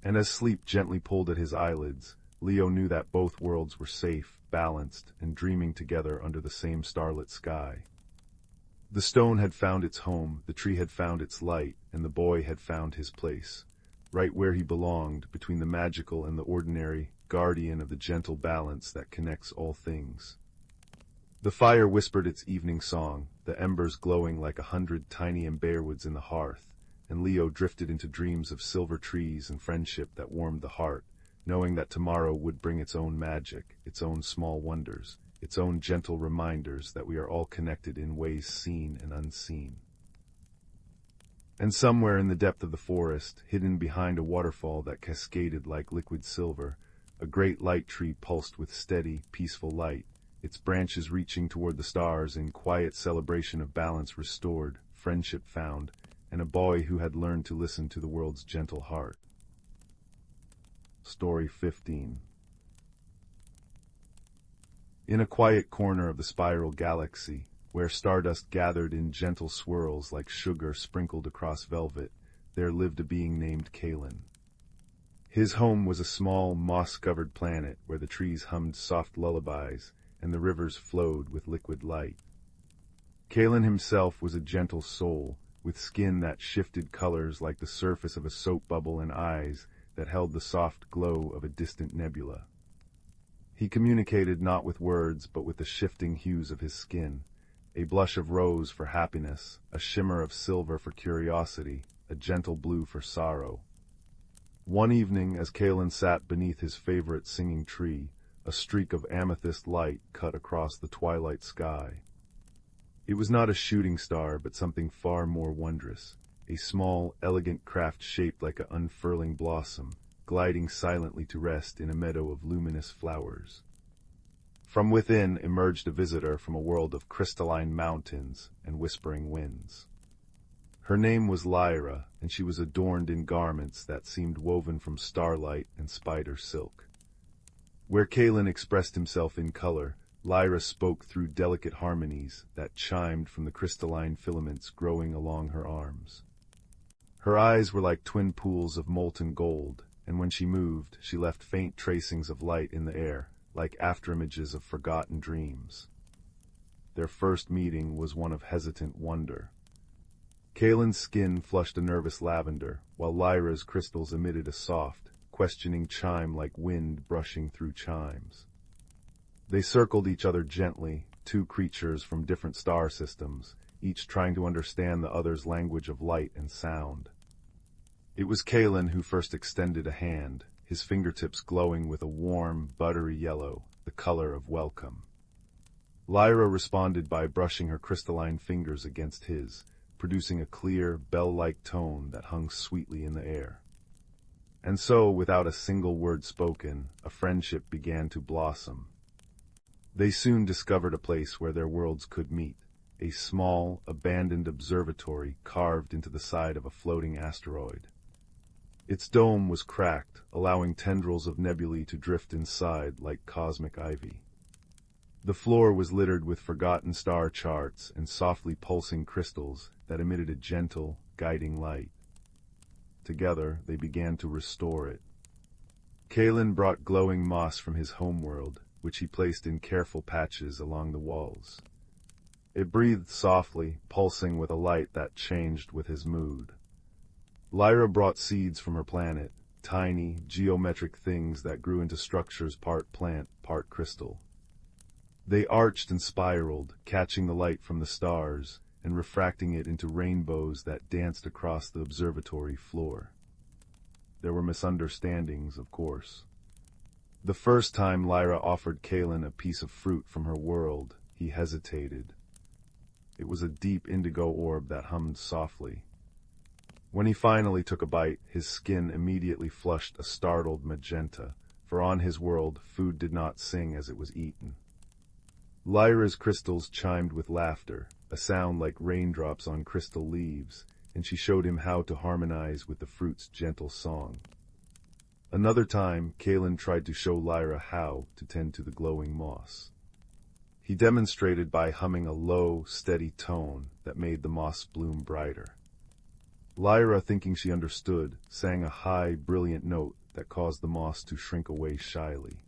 And as sleep gently pulled at his eyelids, Leo knew that both worlds were safe, balanced, and dreaming together under the same starlit sky. The stone had found its home, the tree had found its light, and the boy had found his place, right where he belonged, between the magical and the ordinary, guardian of the gentle balance that connects all things. The fire whispered its evening song, the embers glowing like 100 tiny emberwoods in the hearth, and Leo drifted into dreams of silver trees and friendship that warmed the heart, knowing that tomorrow would bring its own magic, its own small wonders, its own gentle reminders that we are all connected in ways seen and unseen. And somewhere in the depth of the forest, hidden behind a waterfall that cascaded like liquid silver, a great light tree pulsed with steady, peaceful light, its branches reaching toward the stars in quiet celebration of balance restored, friendship found, and a boy who had learned to listen to the world's gentle heart. Story 15. In a quiet corner of the spiral galaxy, where stardust gathered in gentle swirls like sugar sprinkled across velvet, there lived a being named Kaelen. His home was a small, moss-covered planet where the trees hummed soft lullabies and the rivers flowed with liquid light. Kaelen himself was a gentle soul, with skin that shifted colors like the surface of a soap bubble and eyes that held the soft glow of a distant nebula. He communicated not with words but with the shifting hues of his skin, a blush of rose for happiness, a shimmer of silver for curiosity, a gentle blue for sorrow. One evening, as Kaelen sat beneath his favorite singing tree, a streak of amethyst light cut across the twilight sky. It was not a shooting star, but something far more wondrous, a small, elegant craft shaped like an unfurling blossom, gliding silently to rest in a meadow of luminous flowers. From within emerged a visitor from a world of crystalline mountains and whispering winds. Her name was Lyra, and she was adorned in garments that seemed woven from starlight and spider silk. Where Kaelen expressed himself in color, Lyra spoke through delicate harmonies that chimed from the crystalline filaments growing along her arms. Her eyes were like twin pools of molten gold, and when she moved, she left faint tracings of light in the air, like afterimages of forgotten dreams. Their first meeting was one of hesitant wonder. Kaelen's skin flushed a nervous lavender, while Lyra's crystals emitted a soft, questioning chime like wind brushing through chimes. They circled each other gently, two creatures from different star systems, each trying to understand the other's language of light and sound. It was Kaelen who first extended a hand, his fingertips glowing with a warm, buttery yellow, the color of welcome. Lyra responded by brushing her crystalline fingers against his, producing a clear, bell-like tone that hung sweetly in the air. And so, without a single word spoken, a friendship began to blossom. They soon discovered a place where their worlds could meet, a small, abandoned observatory carved into the side of a floating asteroid. Its dome was cracked, allowing tendrils of nebulae to drift inside like cosmic ivy. The floor was littered with forgotten star charts and softly pulsing crystals that emitted a gentle, guiding light. Together, they began to restore it. Kaelen brought glowing moss from his homeworld, which he placed in careful patches along the walls. It breathed softly, pulsing with a light that changed with his mood. Lyra brought seeds from her planet, tiny, geometric things that grew into structures part plant, part crystal. They arched and spiraled, catching the light from the stars and refracting it into rainbows that danced across the observatory floor. There were misunderstandings, of course. The first time Lyra offered Kaelen a piece of fruit from her world, he hesitated. It was a deep indigo orb that hummed softly. When he finally took a bite, his skin immediately flushed a startled magenta, for on his world, food did not sing as it was eaten. Lyra's crystals chimed with laughter, a sound like raindrops on crystal leaves, and she showed him how to harmonize with the fruit's gentle song. Another time, Kaelen tried to show Lyra how to tend to the glowing moss. He demonstrated by humming a low, steady tone that made the moss bloom brighter. Lyra, thinking she understood, sang a high, brilliant note that caused the moss to shrink away shyly.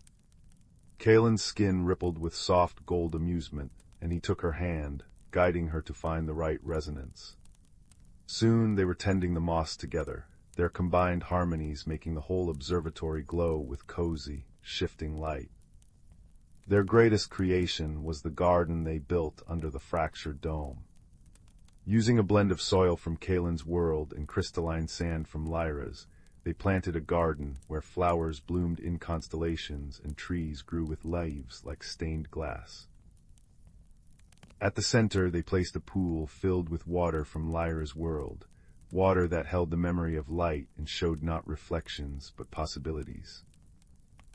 Kaelen's skin rippled with soft gold amusement, and he took her hand, guiding her to find the right resonance. Soon they were tending the moss together, their combined harmonies making the whole observatory glow with cozy, shifting light. Their greatest creation was the garden they built under the fractured dome. Using a blend of soil from Kaelen's world and crystalline sand from Lyra's, they planted a garden where flowers bloomed in constellations and trees grew with leaves like stained glass. At the center, they placed a pool filled with water from Lyra's world, water that held the memory of light and showed not reflections but possibilities.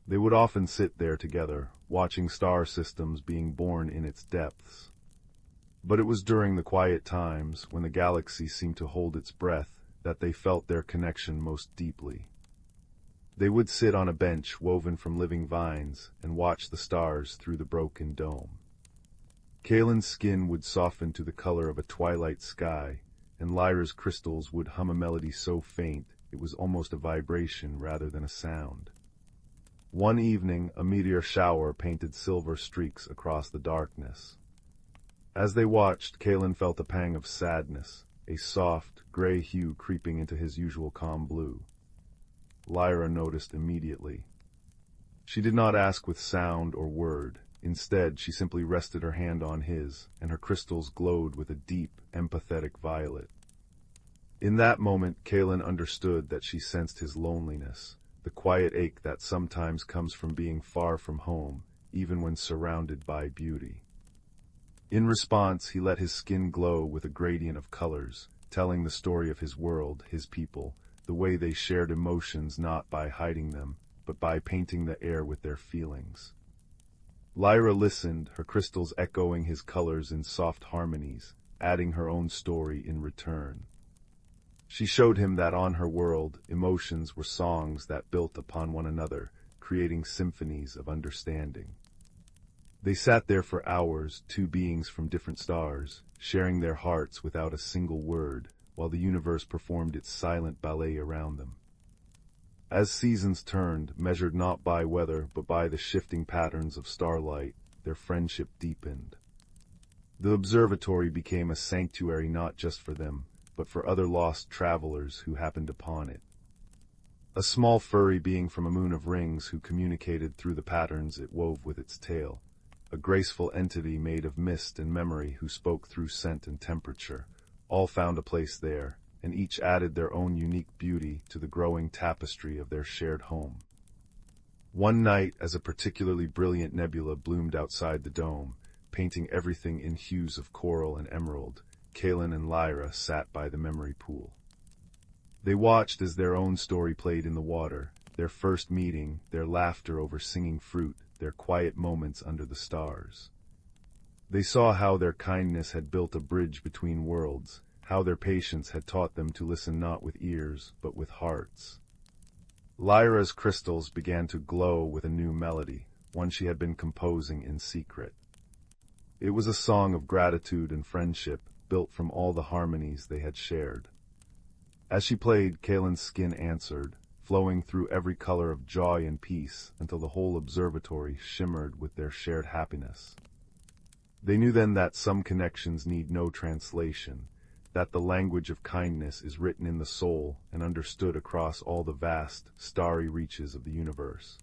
They would often sit there together, watching star systems being born in its depths. But it was during the quiet times, when the galaxy seemed to hold its breath, that they felt their connection most deeply. They would sit on a bench woven from living vines and watch the stars through the broken dome. Kaelen's skin would soften to the color of a twilight sky, and Lyra's crystals would hum a melody so faint it was almost a vibration rather than a sound. One evening, a meteor shower painted silver streaks across the darkness. As they watched, Kaelen felt a pang of sadness, a soft, gray hue creeping into his usual calm blue. Lyra noticed immediately. She did not ask with sound or word. Instead, she simply rested her hand on his, and her crystals glowed with a deep, empathetic violet. In that moment, Kaelen understood that she sensed his loneliness, the quiet ache that sometimes comes from being far from home, even when surrounded by beauty. In response, he let his skin glow with a gradient of colors, telling the story of his world, his people, the way they shared emotions not by hiding them, but by painting the air with their feelings. Lyra listened, her crystals echoing his colors in soft harmonies, adding her own story in return. She showed him that on her world, emotions were songs that built upon one another, creating symphonies of understanding. They sat there for hours, two beings from different stars, sharing their hearts without a single word, while the universe performed its silent ballet around them. As seasons turned, measured not by weather but by the shifting patterns of starlight, their friendship deepened. The observatory became a sanctuary not just for them, but for other lost travelers who happened upon it. A small furry being from a moon of rings who communicated through the patterns it wove with its tail. A graceful entity made of mist and memory who spoke through scent and temperature, all found a place there, and each added their own unique beauty to the growing tapestry of their shared home. One night, as a particularly brilliant nebula bloomed outside the dome, painting everything in hues of coral and emerald, Kaelen and Lyra sat by the memory pool. They watched as their own story played in the water, their first meeting, their laughter over singing fruit, their quiet moments under the stars. They saw how their kindness had built a bridge between worlds, how their patience had taught them to listen not with ears, but with hearts. Lyra's crystals began to glow with a new melody, one she had been composing in secret. It was a song of gratitude and friendship, built from all the harmonies they had shared. As she played, Kaelen's skin answered, flowing through every color of joy and peace until the whole observatory shimmered with their shared happiness. They knew then that some connections need no translation, that the language of kindness is written in the soul and understood across all the vast, starry reaches of the universe.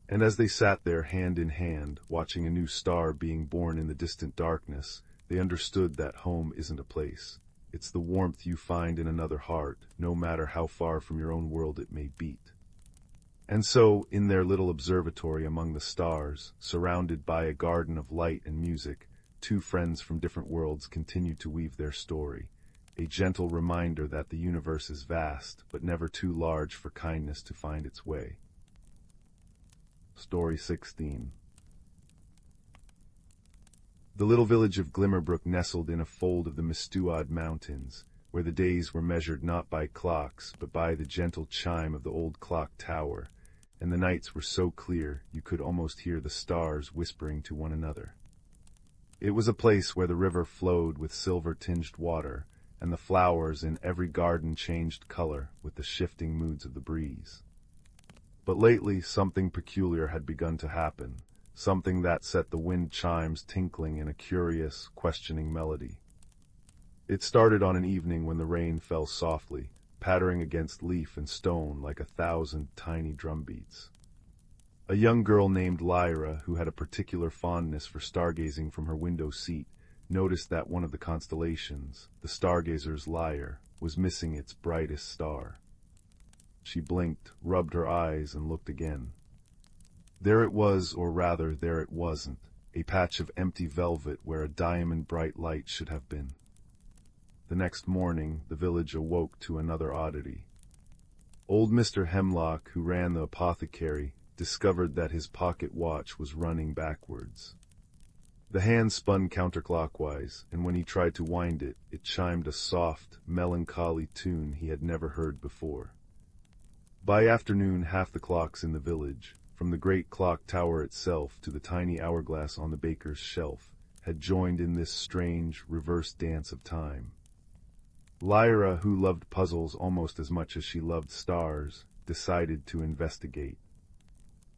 And as they sat there hand in hand, watching a new star being born in the distant darkness, they understood that home isn't a place. It's the warmth you find in another heart, no matter how far from your own world it may beat. And so, in their little observatory among the stars, surrounded by a garden of light and music, two friends from different worlds continued to weave their story, a gentle reminder that the universe is vast, but never too large for kindness to find its way. Story 16. The little village of Glimmerbrook nestled in a fold of the Mistuad Mountains, where the days were measured not by clocks, but by the gentle chime of the old clock tower, and the nights were so clear you could almost hear the stars whispering to one another. It was a place where the river flowed with silver-tinged water, and the flowers in every garden changed color with the shifting moods of the breeze. But lately something peculiar had begun to happen, something that set the wind chimes tinkling in a curious, questioning melody. It started on an evening when the rain fell softly, pattering against leaf and stone like 1,000 tiny drumbeats. A young girl named Lyra, who had a particular fondness for stargazing from her window seat, noticed that one of the constellations, the stargazer's lyre, was missing its brightest star. She blinked, rubbed her eyes, and looked again. There it was, or rather, there it wasn't, a patch of empty velvet where a diamond-bright light should have been. The next morning, the village awoke to another oddity. Old Mr. Hemlock, who ran the apothecary, discovered that his pocket watch was running backwards. The hand spun counterclockwise, and when he tried to wind it, it chimed a soft, melancholy tune he had never heard before. By afternoon, half the clocks in the village, from the great clock tower itself to the tiny hourglass on the baker's shelf, had joined in this strange, reverse dance of time. Lyra, who loved puzzles almost as much as she loved stars, decided to investigate.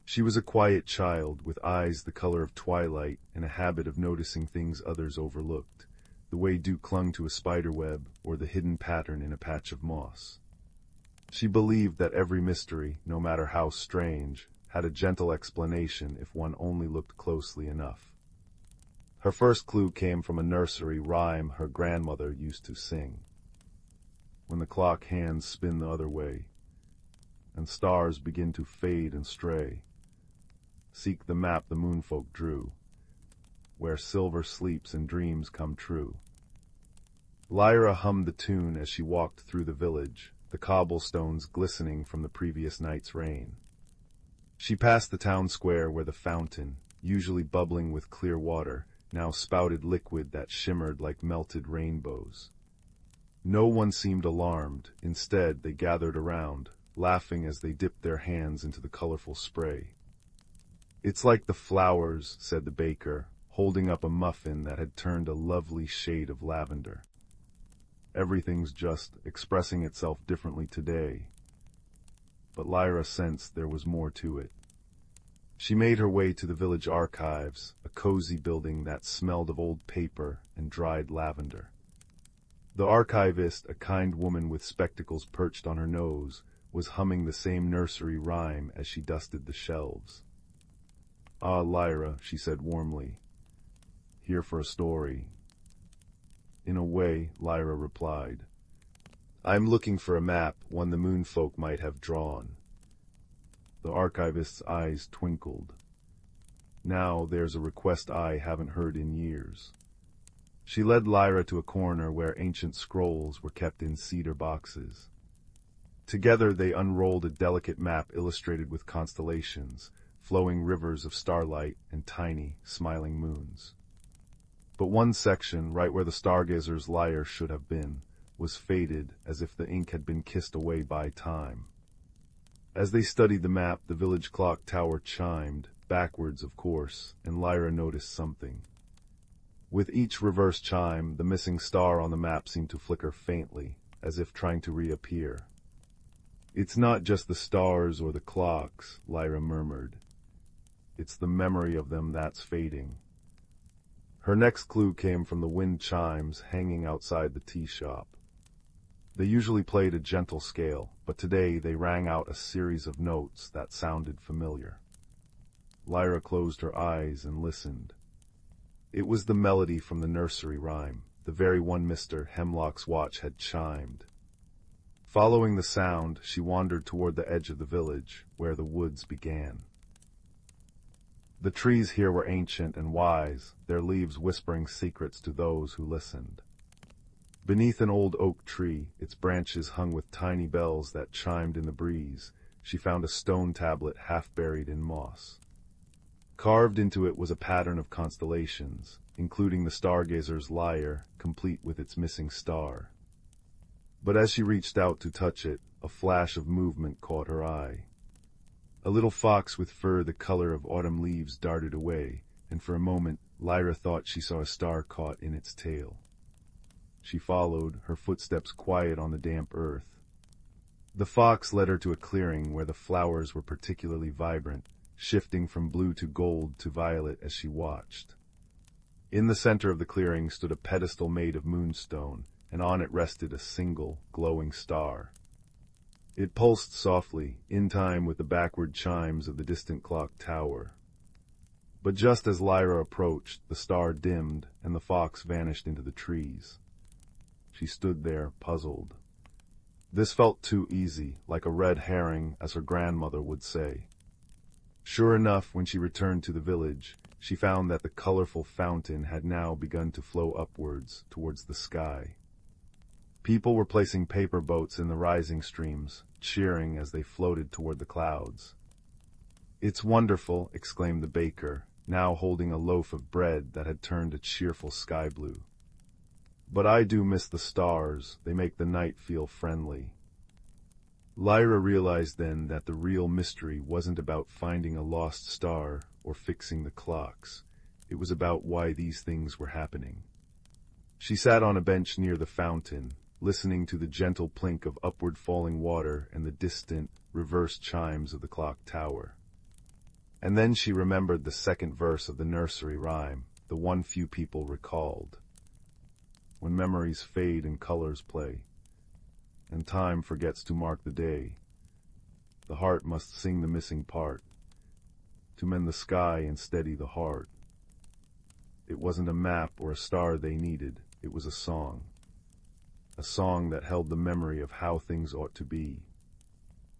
She was a quiet child, with eyes the color of twilight and a habit of noticing things others overlooked, the way dew clung to a spiderweb or the hidden pattern in a patch of moss. She believed that every mystery, no matter how strange, had a gentle explanation if one only looked closely enough. Her first clue came from a nursery rhyme her grandmother used to sing. When the clock hands spin the other way, and stars begin to fade and stray, seek the map the moonfolk drew, where silver sleeps and dreams come true. Lyra hummed the tune as she walked through the village, the cobblestones glistening from the previous night's rain. She passed the town square where the fountain, usually bubbling with clear water, now spouted liquid that shimmered like melted rainbows. No one seemed alarmed. Instead, they gathered around, laughing as they dipped their hands into the colorful spray. "It's like the flowers," said the baker, holding up a muffin that had turned a lovely shade of lavender. "Everything's just expressing itself differently today." But Lyra sensed there was more to it. She made her way to the village archives, a cozy building that smelled of old paper and dried lavender. The archivist, a kind woman with spectacles perched on her nose, was humming the same nursery rhyme as she dusted the shelves. "Ah, Lyra," she said warmly. "Here for a story." "In a way," Lyra replied. "I'm looking for a map, one the moon folk might have drawn." The archivist's eyes twinkled. "Now there's a request I haven't heard in years." She led Lyra to a corner where ancient scrolls were kept in cedar boxes. Together they unrolled a delicate map illustrated with constellations, flowing rivers of starlight and tiny, smiling moons. But one section, right where the stargazer's lyre should have been, was faded as if the ink had been kissed away by time. As they studied the map, the village clock tower chimed, backwards of course, and Lyra noticed something. With each reverse chime, the missing star on the map seemed to flicker faintly, as if trying to reappear. "It's not just the stars or the clocks," Lyra murmured. "It's the memory of them that's fading." Her next clue came from the wind chimes hanging outside the tea shop. They usually played a gentle scale, but today they rang out a series of notes that sounded familiar. Lyra closed her eyes and listened. It was the melody from the nursery rhyme, the very one Mr. Hemlock's watch had chimed. Following the sound, she wandered toward the edge of the village, where the woods began. The trees here were ancient and wise, their leaves whispering secrets to those who listened. Beneath an old oak tree, its branches hung with tiny bells that chimed in the breeze, she found a stone tablet half buried in moss. Carved into it was a pattern of constellations, including the stargazer's lyre, complete with its missing star. But as she reached out to touch it, a flash of movement caught her eye. A little fox with fur the color of autumn leaves darted away, and for a moment Lyra thought she saw a star caught in its tail. She followed, her footsteps quiet on the damp earth. The fox led her to a clearing where the flowers were particularly vibrant, shifting from blue to gold to violet as she watched. In the center of the clearing stood a pedestal made of moonstone, and on it rested a single, glowing star. It pulsed softly, in time with the backward chimes of the distant clock tower. But just as Lyra approached, the star dimmed, and the fox vanished into the trees. She stood there, puzzled. This felt too easy, like a red herring, as her grandmother would say. Sure enough, when she returned to the village, she found that the colorful fountain had now begun to flow upwards, towards the sky. People were placing paper boats in the rising streams, cheering as they floated toward the clouds. "It's wonderful," exclaimed the baker, now holding a loaf of bread that had turned a cheerful sky blue. "But I do miss the stars, they make the night feel friendly." Lyra realized then that the real mystery wasn't about finding a lost star or fixing the clocks. It was about why these things were happening. She sat on a bench near the fountain, listening to the gentle plink of upward falling water and the distant, reverse chimes of the clock tower. And then she remembered the second verse of the nursery rhyme, the one few people recalled. When memories fade and colors play, and time forgets to mark the day, the heart must sing the missing part, to mend the sky and steady the heart. It wasn't a map or a star they needed, it was a song that held the memory of how things ought to be.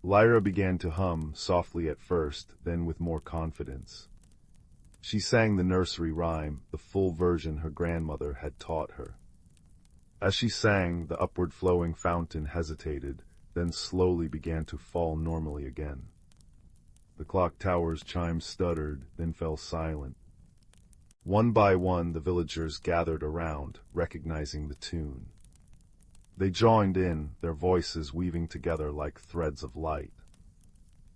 Lyra began to hum, softly at first, then with more confidence. She sang the nursery rhyme, the full version her grandmother had taught her. As she sang, the upward-flowing fountain hesitated, then slowly began to fall normally again. The clock tower's chimes stuttered, then fell silent. One by one, the villagers gathered around, recognizing the tune. They joined in, their voices weaving together like threads of light.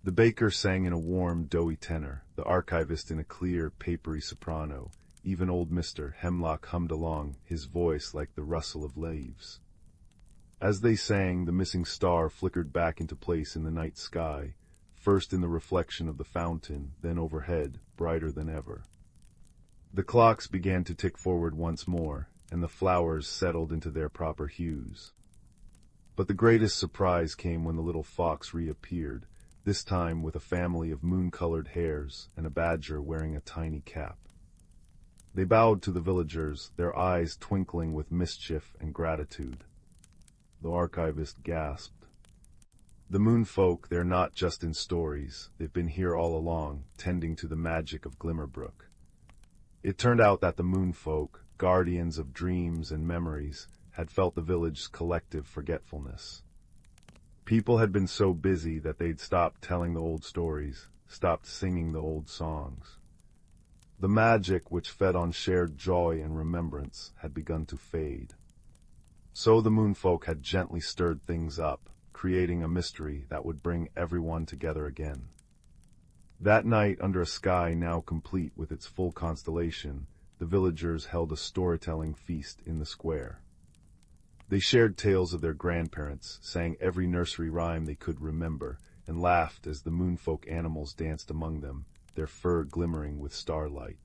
The baker sang in a warm, doughy tenor, the archivist in a clear, papery soprano. Even old Mr. Hemlock hummed along, his voice like the rustle of leaves. As they sang, the missing star flickered back into place in the night sky, first in the reflection of the fountain, then overhead, brighter than ever. The clocks began to tick forward once more, and the flowers settled into their proper hues. But the greatest surprise came when the little fox reappeared, this time with a family of moon-colored hares and a badger wearing a tiny cap. They bowed to the villagers, their eyes twinkling with mischief and gratitude. The archivist gasped. The moon folk, they're not just in stories, they've been here all along, tending to the magic of Glimmerbrook. It turned out that the moon folk, guardians of dreams and memories, had felt the village's collective forgetfulness. People had been so busy that they'd stopped telling the old stories, stopped singing the old songs. The magic which fed on shared joy and remembrance had begun to fade. So the moonfolk had gently stirred things up, creating a mystery that would bring everyone together again. That night, under a sky now complete with its full constellation, the villagers held a storytelling feast in the square. They shared tales of their grandparents, sang every nursery rhyme they could remember, and laughed as the moonfolk animals danced among them, their fur glimmering with starlight.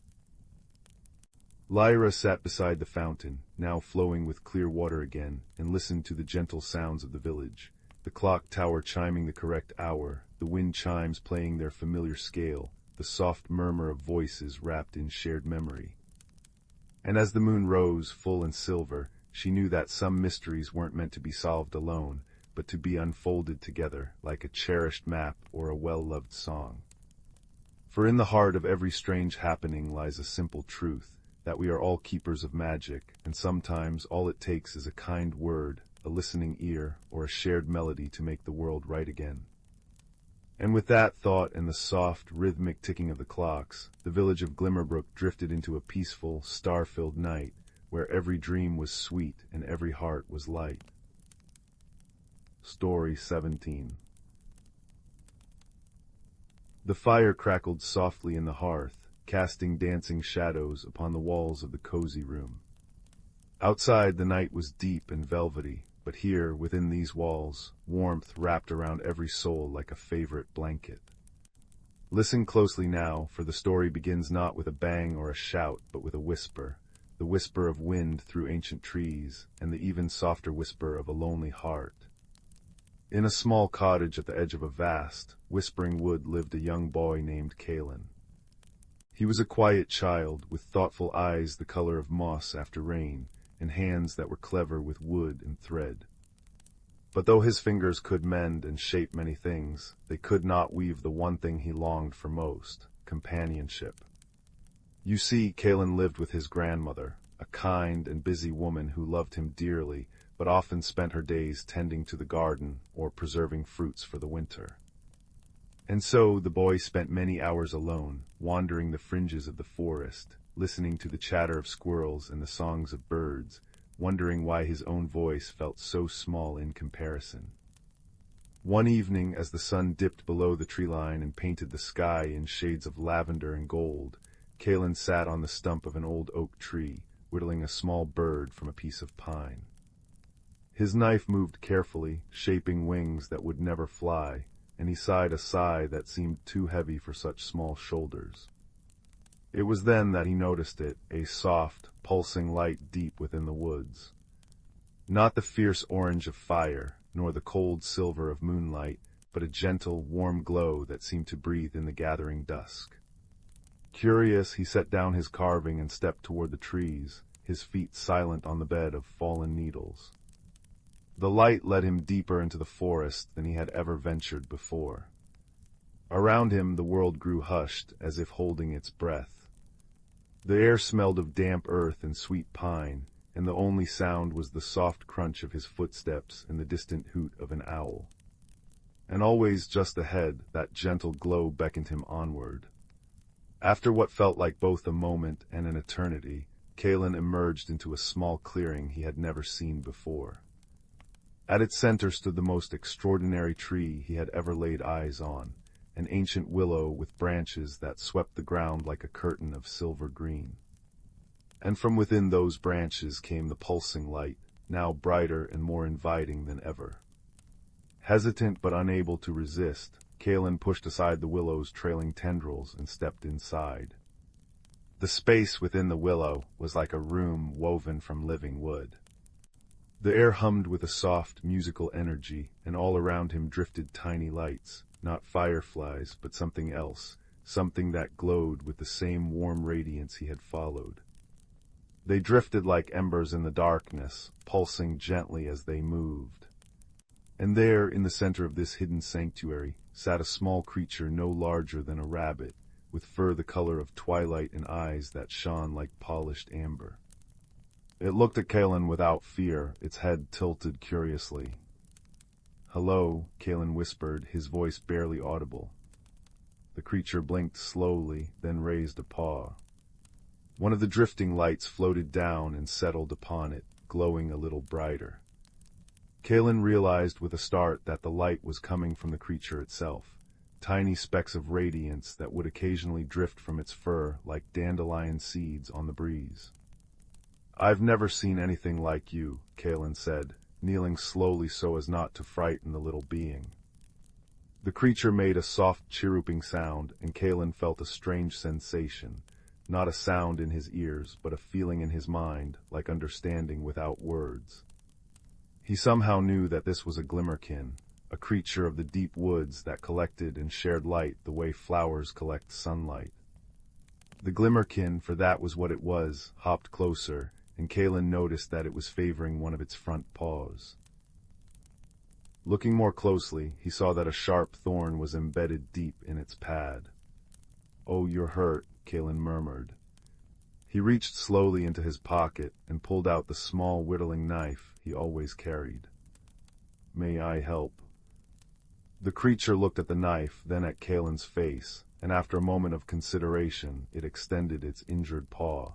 Lyra sat beside the fountain, now flowing with clear water again, and listened to the gentle sounds of the village, the clock tower chiming the correct hour, the wind chimes playing their familiar scale, the soft murmur of voices wrapped in shared memory. And as the moon rose, full and silver, she knew that some mysteries weren't meant to be solved alone, but to be unfolded together, like a cherished map or a well-loved song. For in the heart of every strange happening lies a simple truth, that we are all keepers of magic, and sometimes all it takes is a kind word, a listening ear, or a shared melody to make the world right again. And with that thought and the soft, rhythmic ticking of the clocks, the village of Glimmerbrook drifted into a peaceful, star-filled night, where every dream was sweet and every heart was light. Story 17. The fire crackled softly in the hearth, casting dancing shadows upon the walls of the cozy room. Outside the night was deep and velvety, but here, within these walls, warmth wrapped around every soul like a favorite blanket. Listen closely now, for the story begins not with a bang or a shout, but with a whisper, the whisper of wind through ancient trees, and the even softer whisper of a lonely heart. In a small cottage at the edge of a vast, whispering wood lived a young boy named Kaelen. He was a quiet child, with thoughtful eyes the color of moss after rain, and hands that were clever with wood and thread. But though his fingers could mend and shape many things, they could not weave the one thing he longed for most, companionship. You see, Kaelen lived with his grandmother, a kind and busy woman who loved him dearly, but often spent her days tending to the garden or preserving fruits for the winter. And so the boy spent many hours alone, wandering the fringes of the forest, listening to the chatter of squirrels and the songs of birds, wondering why his own voice felt so small in comparison. One evening, as the sun dipped below the tree line and painted the sky in shades of lavender and gold, Kaelen sat on the stump of an old oak tree, whittling a small bird from a piece of pine. His knife moved carefully, shaping wings that would never fly, and he sighed a sigh that seemed too heavy for such small shoulders. It was then that he noticed it, a soft, pulsing light deep within the woods. Not the fierce orange of fire, nor the cold silver of moonlight, but a gentle, warm glow that seemed to breathe in the gathering dusk. Curious, he set down his carving and stepped toward the trees, his feet silent on the bed of fallen needles. The light led him deeper into the forest than he had ever ventured before. Around him the world grew hushed, as if holding its breath. The air smelled of damp earth and sweet pine, and the only sound was the soft crunch of his footsteps and the distant hoot of an owl. And always just ahead, that gentle glow beckoned him onward. After what felt like both a moment and an eternity, Kaelen emerged into a small clearing he had never seen before. At its center stood the most extraordinary tree he had ever laid eyes on, an ancient willow with branches that swept the ground like a curtain of silver green. And from within those branches came the pulsing light, now brighter and more inviting than ever. Hesitant but unable to resist, Kaelen pushed aside the willow's trailing tendrils and stepped inside. The space within the willow was like a room woven from living wood. The air hummed with a soft, musical energy, and all around him drifted tiny lights, not fireflies, but something else, something that glowed with the same warm radiance he had followed. They drifted like embers in the darkness, pulsing gently as they moved. And there, in the center of this hidden sanctuary, sat a small creature no larger than a rabbit, with fur the color of twilight and eyes that shone like polished amber. It looked at Kaelen without fear, its head tilted curiously. "Hello," Kaelen whispered, his voice barely audible. The creature blinked slowly, then raised a paw. One of the drifting lights floated down and settled upon it, glowing a little brighter. Kaelen realized with a start that the light was coming from the creature itself, tiny specks of radiance that would occasionally drift from its fur like dandelion seeds on the breeze. "I've never seen anything like you," Kaelen said, kneeling slowly so as not to frighten the little being. The creature made a soft chirruping sound, and Kaelen felt a strange sensation, not a sound in his ears, but a feeling in his mind, like understanding without words. He somehow knew that this was a glimmerkin, a creature of the deep woods that collected and shared light the way flowers collect sunlight. The glimmerkin, for that was what it was, hopped closer, and Kaelen noticed that it was favoring one of its front paws. Looking more closely, he saw that a sharp thorn was embedded deep in its pad. "Oh, you're hurt," Kaelen murmured. He reached slowly into his pocket and pulled out the small whittling knife he always carried. "May I help?" The creature looked at the knife, then at Kaelen's face, and after a moment of consideration, it extended its injured paw.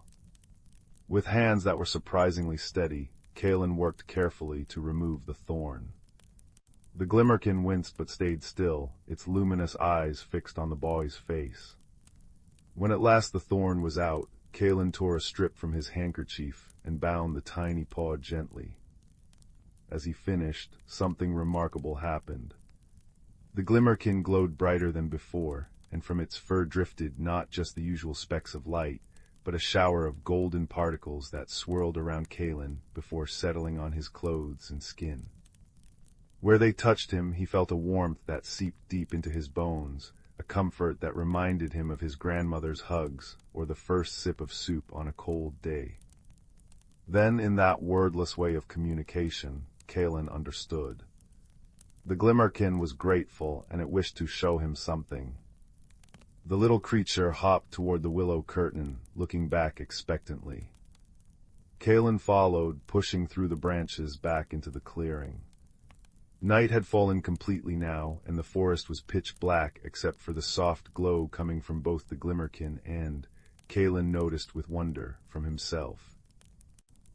With hands that were surprisingly steady, Kaelen worked carefully to remove the thorn. The glimmerkin winced but stayed still, its luminous eyes fixed on the boy's face. When at last the thorn was out, Kaelen tore a strip from his handkerchief and bound the tiny paw gently. As he finished, something remarkable happened. The glimmerkin glowed brighter than before, and from its fur drifted not just the usual specks of light, but a shower of golden particles that swirled around Kaelen before settling on his clothes and skin. Where they touched him, he felt a warmth that seeped deep into his bones, a comfort that reminded him of his grandmother's hugs or the first sip of soup on a cold day. Then, in that wordless way of communication, Kaelen understood. The glimmerkin was grateful, and it wished to show him something. The little creature hopped toward the willow curtain, looking back expectantly. Kaelen followed, pushing through the branches back into the clearing. Night had fallen completely now, and the forest was pitch black except for the soft glow coming from both the glimmerkin and, Kaelen noticed with wonder, from himself.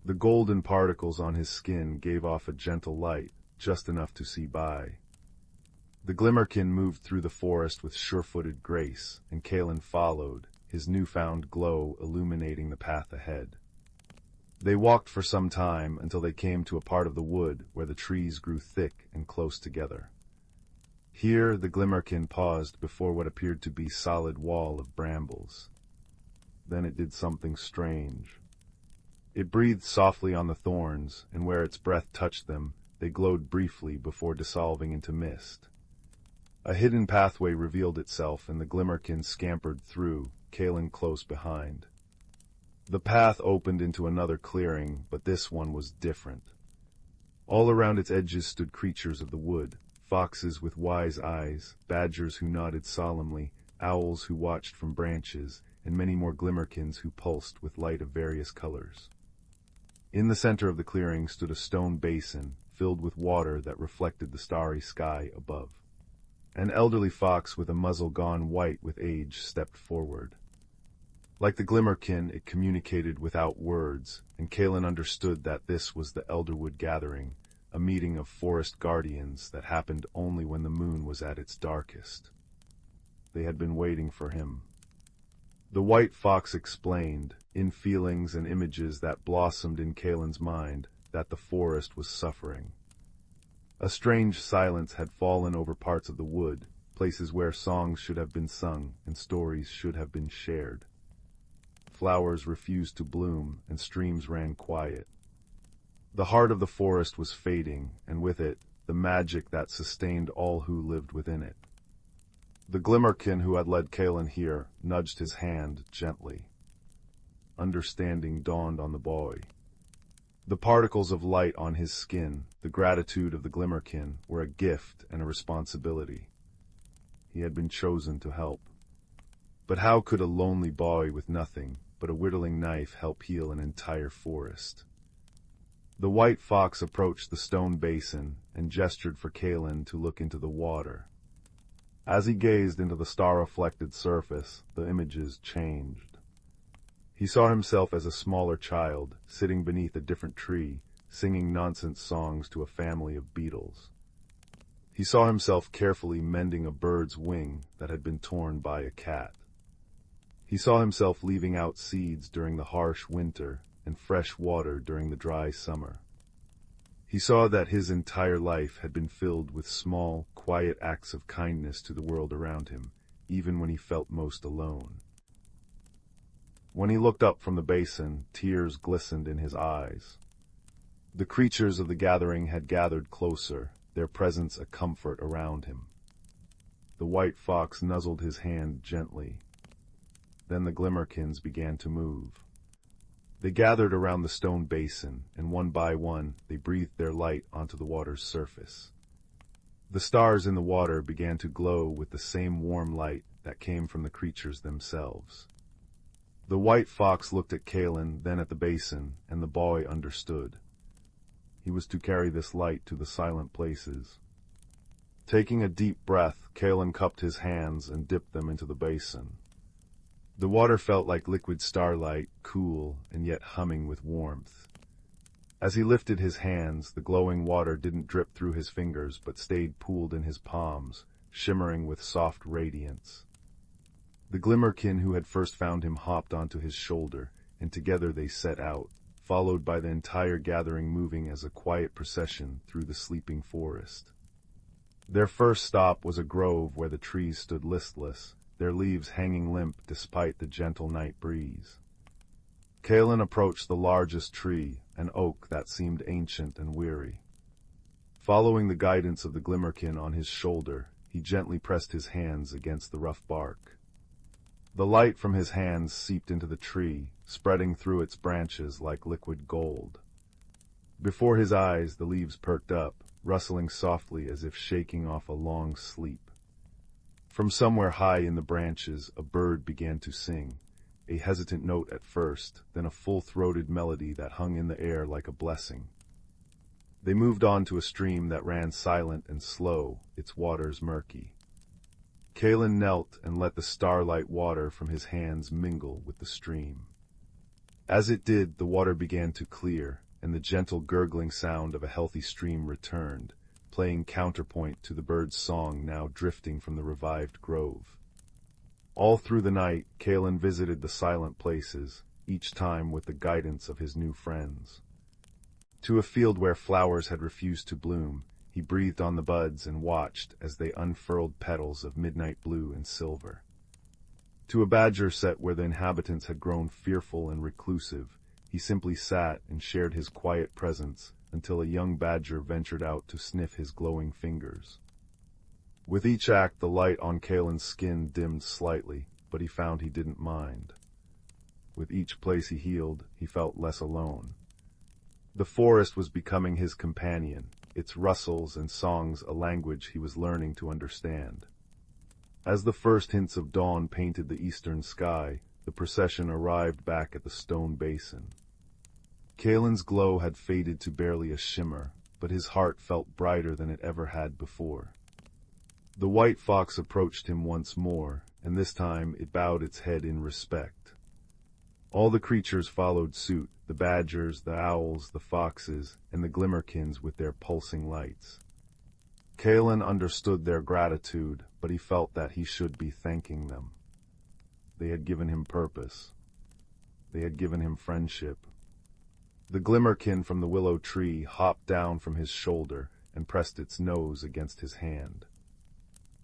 The golden particles on his skin gave off a gentle light, just enough to see by. The glimmerkin moved through the forest with sure-footed grace, and Kaelen followed, his newfound glow illuminating the path ahead. They walked for some time until they came to a part of the wood where the trees grew thick and close together. Here the glimmerkin paused before what appeared to be solid wall of brambles. Then it did something strange. It breathed softly on the thorns, and where its breath touched them, they glowed briefly before dissolving into mist. A hidden pathway revealed itself, and the glimmerkin scampered through, Kaelen close behind. The path opened into another clearing, but this one was different. All around its edges stood creatures of the wood, foxes with wise eyes, badgers who nodded solemnly, owls who watched from branches, and many more glimmerkins who pulsed with light of various colors. In the center of the clearing stood a stone basin, filled with water that reflected the starry sky above. An elderly fox with a muzzle gone white with age stepped forward. Like the glimmerkin, it communicated without words, and Kaelen understood that this was the Elderwood gathering, a meeting of forest guardians that happened only when the moon was at its darkest. they had been waiting for him. The white fox explained, in feelings and images that blossomed in Kaelen's mind, that the forest was suffering. A strange silence had fallen over parts of the wood, places where songs should have been sung and stories should have been shared. Flowers refused to bloom and streams ran quiet. The heart of the forest was fading, and with it, the magic that sustained all who lived within it. The Glimmerkin who had led Kaelen here nudged his hand gently. Understanding dawned on the boy. The particles of light on his skin, the gratitude of the Glimmerkin, were a gift and a responsibility. He had been chosen to help. But how could a lonely boy with nothing but a whittling knife help heal an entire forest? The white fox approached the stone basin and gestured for Kaelen to look into the water. As he gazed into the star-reflected surface, the images changed. He saw himself as a smaller child, sitting beneath a different tree, singing nonsense songs to a family of beetles. He saw himself carefully mending a bird's wing that had been torn by a cat. He saw himself leaving out seeds during the harsh winter and fresh water during the dry summer. He saw that his entire life had been filled with small, quiet acts of kindness to the world around him, even when he felt most alone. When he looked up from the basin, tears glistened in his eyes. The creatures of the gathering had gathered closer, their presence a comfort around him. The white fox nuzzled his hand gently. Then the Glimmerkins began to move. They gathered around the stone basin, and one by one they breathed their light onto the water's surface. The stars in the water began to glow with the same warm light that came from the creatures themselves. The white fox looked at Kaelen, then at the basin, and the boy understood. He was to carry this light to the silent places. Taking a deep breath, Kaelen cupped his hands and dipped them into the basin. The water felt like liquid starlight, cool and yet humming with warmth. As he lifted his hands, the glowing water didn't drip through his fingers but stayed pooled in his palms, shimmering with soft radiance. The Glimmerkin who had first found him hopped onto his shoulder, and together they set out, followed by the entire gathering moving as a quiet procession through the sleeping forest. Their first stop was a grove where the trees stood listless, their leaves hanging limp despite the gentle night breeze. Kaelen approached the largest tree, an oak that seemed ancient and weary. Following the guidance of the Glimmerkin on his shoulder, he gently pressed his hands against the rough bark. The light from his hands seeped into the tree, spreading through its branches like liquid gold. Before his eyes, the leaves perked up, rustling softly as if shaking off a long sleep. From somewhere high in the branches, a bird began to sing, a hesitant note at first, then a full-throated melody that hung in the air like a blessing. They moved on to a stream that ran silent and slow, its waters murky. Kaelen knelt and let the starlight water from his hands mingle with the stream. As it did, the water began to clear, and the gentle gurgling sound of a healthy stream returned, playing counterpoint to the bird's song now drifting from the revived grove. All through the night, Kaelen visited the silent places, each time with the guidance of his new friends. To a field where flowers had refused to bloom, he breathed on the buds and watched as they unfurled petals of midnight blue and silver. To a badger set where the inhabitants had grown fearful and reclusive, he simply sat and shared his quiet presence until a young badger ventured out to sniff his glowing fingers. With each act, the light on Kaelen's skin dimmed slightly, but he found he didn't mind. With each place he healed, he felt less alone. The forest was becoming his companion, its rustles and songs a language he was learning to understand. As the first hints of dawn painted the eastern sky, the procession arrived back at the stone basin. Kaelen's glow had faded to barely a shimmer, but his heart felt brighter than it ever had before. The white fox approached him once more, and this time it bowed its head in respect. All the creatures followed suit, the badgers, the owls, the foxes, and the Glimmerkins with their pulsing lights. Kaelen understood their gratitude, but he felt that he should be thanking them. They had given him purpose. They had given him friendship. The glimmerkin from the willow tree hopped down from his shoulder and pressed its nose against his hand.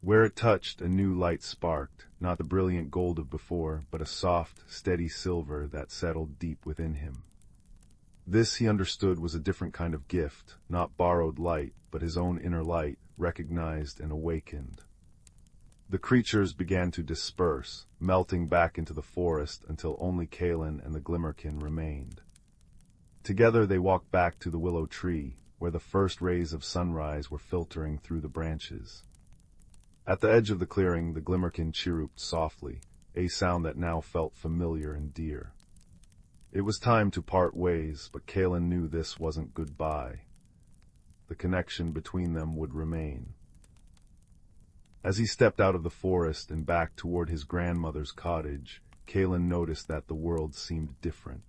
Where it touched, a new light sparked, not the brilliant gold of before, but a soft, steady silver that settled deep within him. This, he understood, was a different kind of gift, not borrowed light, but his own inner light, recognized and awakened. The creatures began to disperse, melting back into the forest until only Kaelen and the glimmerkin remained. Together they walked back to the willow tree, where the first rays of sunrise were filtering through the branches. At the edge of the clearing, the glimmerkin chirruped softly, a sound that now felt familiar and dear. It was time to part ways, but Kaelen knew this wasn't goodbye. The connection between them would remain. As he stepped out of the forest and back toward his grandmother's cottage, Kaelen noticed that the world seemed different.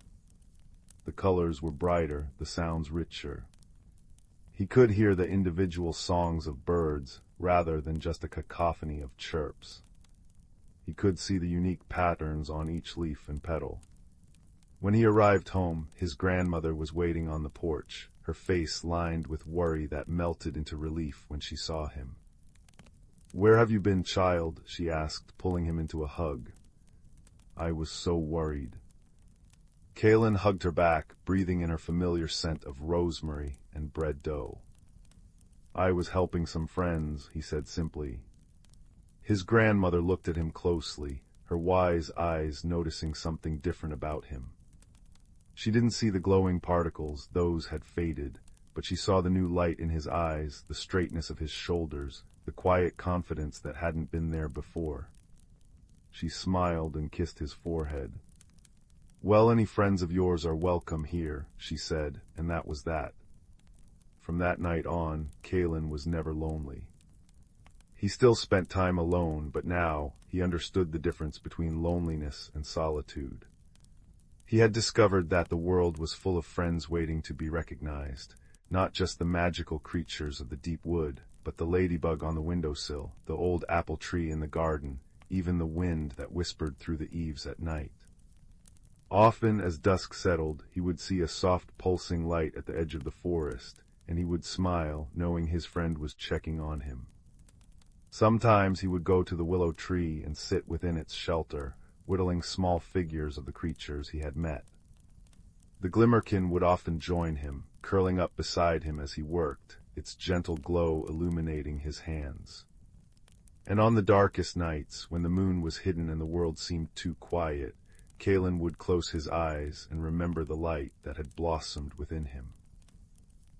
The colors were brighter, the sounds richer. He could hear the individual songs of birds, rather than just a cacophony of chirps. He could see the unique patterns on each leaf and petal. When he arrived home, his grandmother was waiting on the porch, her face lined with worry that melted into relief when she saw him. "Where have you been, child?" she asked, pulling him into a hug. "I was so worried." Kaelen hugged her back, breathing in her familiar scent of rosemary and bread dough. "I was helping some friends," he said simply. His grandmother looked at him closely, her wise eyes noticing something different about him. She didn't see the glowing particles, those had faded, but she saw the new light in his eyes, the straightness of his shoulders, the quiet confidence that hadn't been there before. She smiled and kissed his forehead. "Well, any friends of yours are welcome here," she said, and that was that. From that night on, Kaelen was never lonely. He still spent time alone, but now he understood the difference between loneliness and solitude. He had discovered that the world was full of friends waiting to be recognized, not just the magical creatures of the deep wood, but the ladybug on the windowsill, the old apple tree in the garden, even the wind that whispered through the eaves at night. Often, as dusk settled, he would see a soft pulsing light at the edge of the forest, and he would smile, knowing his friend was checking on him. Sometimes he would go to the willow tree and sit within its shelter, whittling small figures of the creatures he had met. The glimmerkin would often join him, curling up beside him as he worked, its gentle glow illuminating his hands. And on the darkest nights, when the moon was hidden and the world seemed too quiet, Kaelen would close his eyes and remember the light that had blossomed within him.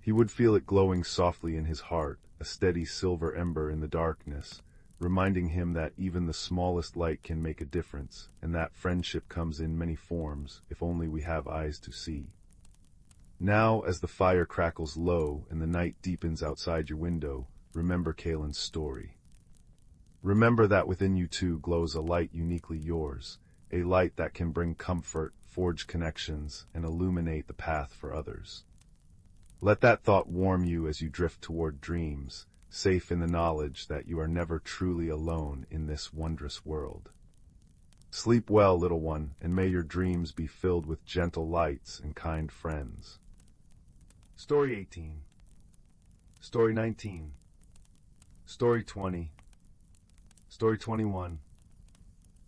He would feel it glowing softly in his heart, a steady silver ember in the darkness, reminding him that even the smallest light can make a difference, and that friendship comes in many forms, if only we have eyes to see. Now, as the fire crackles low and the night deepens outside your window, remember Kaelen's story. Remember that within you too glows a light uniquely yours, a light that can bring comfort, forge connections, and illuminate the path for others. Let that thought warm you as you drift toward dreams, safe in the knowledge that you are never truly alone in this wondrous world. Sleep well, little one, and may your dreams be filled with gentle lights and kind friends. Story 18. Story 19. Story 20. Story 21.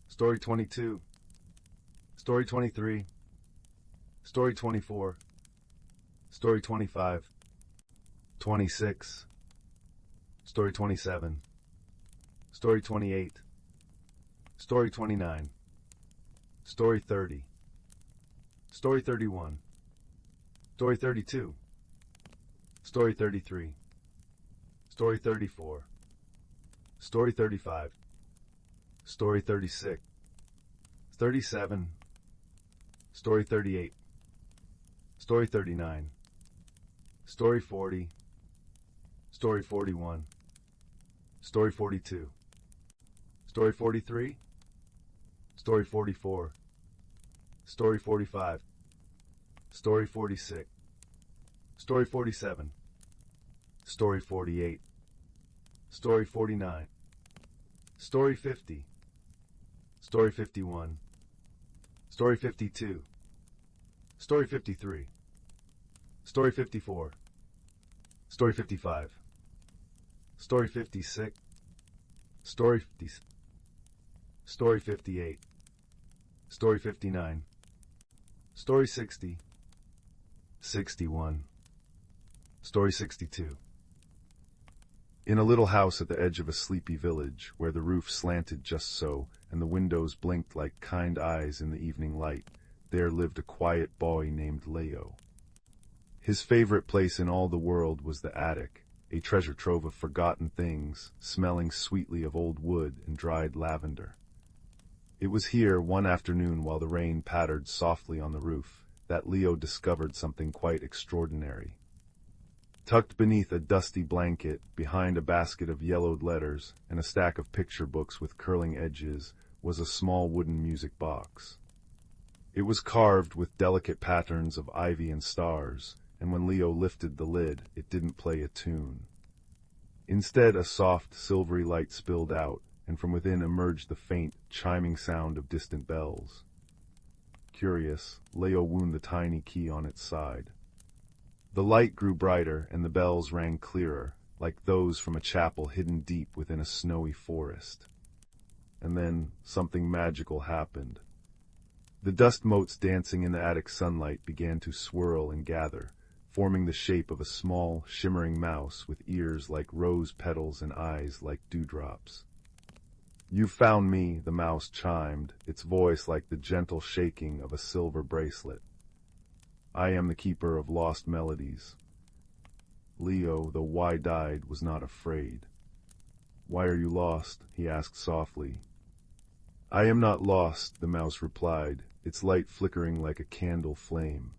Story 22. Story 23. Story 24. Story 25. 26. Story 27. Story 28. Story 29. Story 30. Story 31. Story 32. Story 33. Story 34. Story 35. Story 36. 37. Story 38. Story 39. Story 40. Story 41. Story 42. Story 43. Story 44. Story 45. Story 46. Story 47. Story 48. Story 49. Story 50. Story 51. Story 52. Story 53. Story 54. Story 55. Story 56. Story 50. Story 58. Story 59. Story 60. 61. Story 62. In a little house at the edge of a sleepy village, where the roof slanted just so, and the windows blinked like kind eyes in the evening light, there lived a quiet boy named Leo. His favorite place in all the world was the attic, a treasure trove of forgotten things, smelling sweetly of old wood and dried lavender. It was here, one afternoon while the rain pattered softly on the roof, that Leo discovered something quite extraordinary. Tucked beneath a dusty blanket, behind a basket of yellowed letters and a stack of picture books with curling edges, was a small wooden music box. It was carved with delicate patterns of ivy and stars, and when Leo lifted the lid, it didn't play a tune. Instead, a soft, silvery light spilled out, and from within emerged the faint, chiming sound of distant bells. Curious, Leo wound the tiny key on its side. The light grew brighter, and the bells rang clearer, like those from a chapel hidden deep within a snowy forest. And then something magical happened. The dust motes dancing in the attic sunlight began to swirl and gather, forming the shape of a small, shimmering mouse with ears like rose petals and eyes like dewdrops. "You've found me," the mouse chimed, its voice like the gentle shaking of a silver bracelet. "I am the keeper of lost melodies." Leo, though wide-eyed, was not afraid. "Why are you lost?" he asked softly. "I am not lost," the mouse replied, its light flickering like a candle flame.